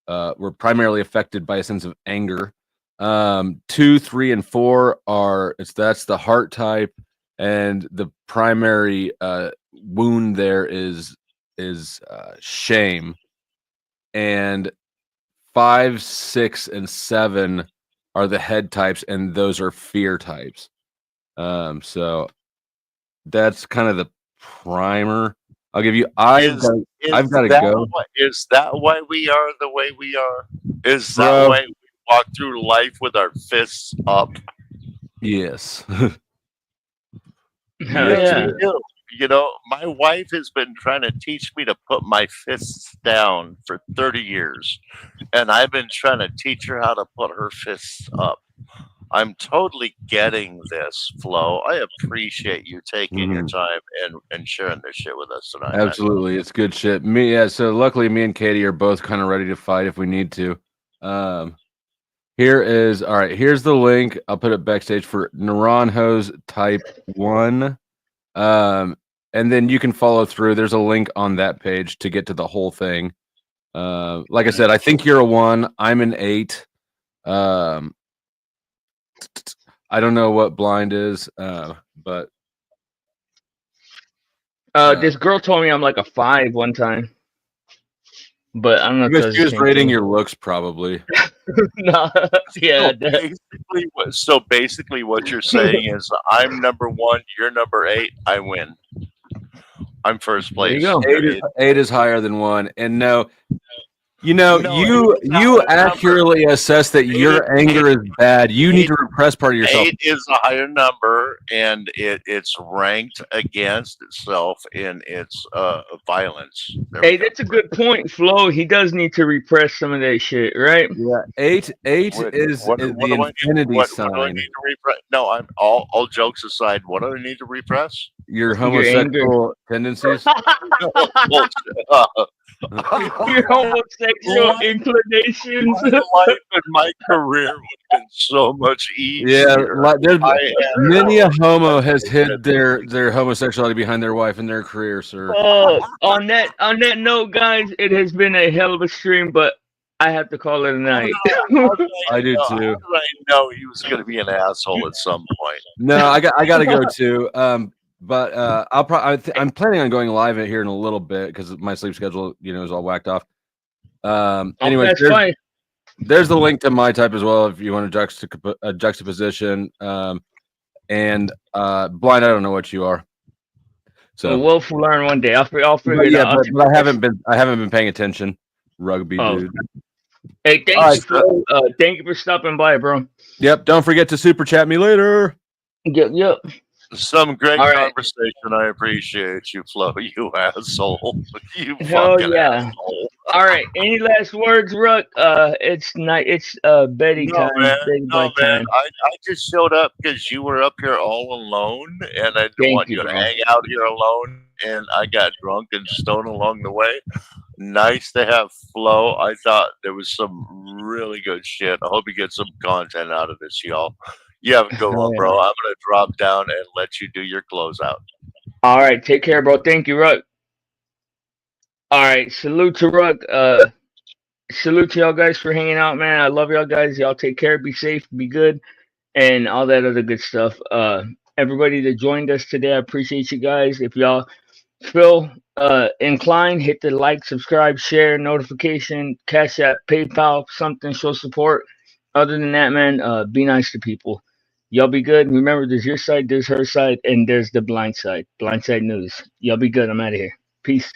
were primarily affected by a sense of anger. 2, 3, and 4 that's the heart type, and the primary wound there is shame. And 5, 6, and 7 are the head types, and those are fear types. So that's kind of the primer. I'll give you. I've got to go. Is that why we are the way we are? Is that why we walk through life with our fists up? Yes. Yeah. You know, my wife has been trying to teach me to put my fists down for 30 years, and I've been trying to teach her how to put her fists up. I'm totally getting this, Flo. I appreciate you taking your time and sharing this shit with us tonight. Absolutely, man. It's good shit. So luckily, me and Katie are both kind of ready to fight if we need to. Here's the link. I'll put it backstage for Neuron Hose Type 1. And then you can follow through. There's a link on that page to get to the whole thing. Like I said, I think you're a 1. I'm an 8. I don't know what blind is, but this girl told me I'm like a 5 one time, but I don't know. She was rating your looks, probably. No, yeah. So basically, what you're saying is, I'm number 1, you're number 8, I win. I'm first place. There you go. 8 is higher than 1, and no. You accurately assess that your anger is bad. You need to repress part of yourself. 8 is a higher number, and it's ranked against itself in its violence. Hey, that's a good point, Flo. He does need to repress some of that shit, right? Yeah, 8 is the infinity sign. What do I need to repress? No, I'm all jokes aside. What do I need to repress? your Your anger. homosexual tendencies. Your homosexual Life- inclinations. my life and my career would have been so much Yeah, easier. there's I had many a no homo has hid identity. their homosexuality behind their wife and their career, sir. On that note, guys, it has been a hell of a stream, but I have to call it a night. I do How too. did I know he was going to be an asshole at some point? No, I got to go too. But I'm planning on going live here in a little bit because my sleep schedule, is all whacked off. Anyways, that's fine. there's the link to my type as well if you want a juxtaposition. And blind, I don't know what you are. So We'll learn one day. I'll figure it out. But I haven't been paying attention. Rugby dude. Hey, thank you, thank you for stopping by, bro. Yep. Don't forget to super chat me later. Yep. Some great All right. conversation. I appreciate you, Flo. You asshole. You Hell fucking yeah. asshole. All right. Any last words, Ruck? It's night. It's Betty time. Betty No, man. time. I just showed up because you were up here all alone, and I didn't Thank want you, you to bro. hang out here alone. And I got drunk and stoned along the way. Nice to have Flo. I thought there was some really good shit. I hope you get some content out of this, y'all. You have a good one, bro. I'm gonna drop down and let you do your closeout. All right. Take care, bro. Thank you, Ruck. All right. Salute to Ruck. Salute to y'all guys for hanging out, man. I love y'all guys. Y'all take care. Be safe. Be good. And all that other good stuff. Everybody that joined us today, I appreciate you guys. If y'all feel inclined, hit the like, subscribe, share, notification, Cash App, PayPal, something, show support. Other than that, man, be nice to people. Y'all be good. Remember, there's your side, there's her side, and there's the blind side. Blind side news. Y'all be good. I'm out of here. Peace.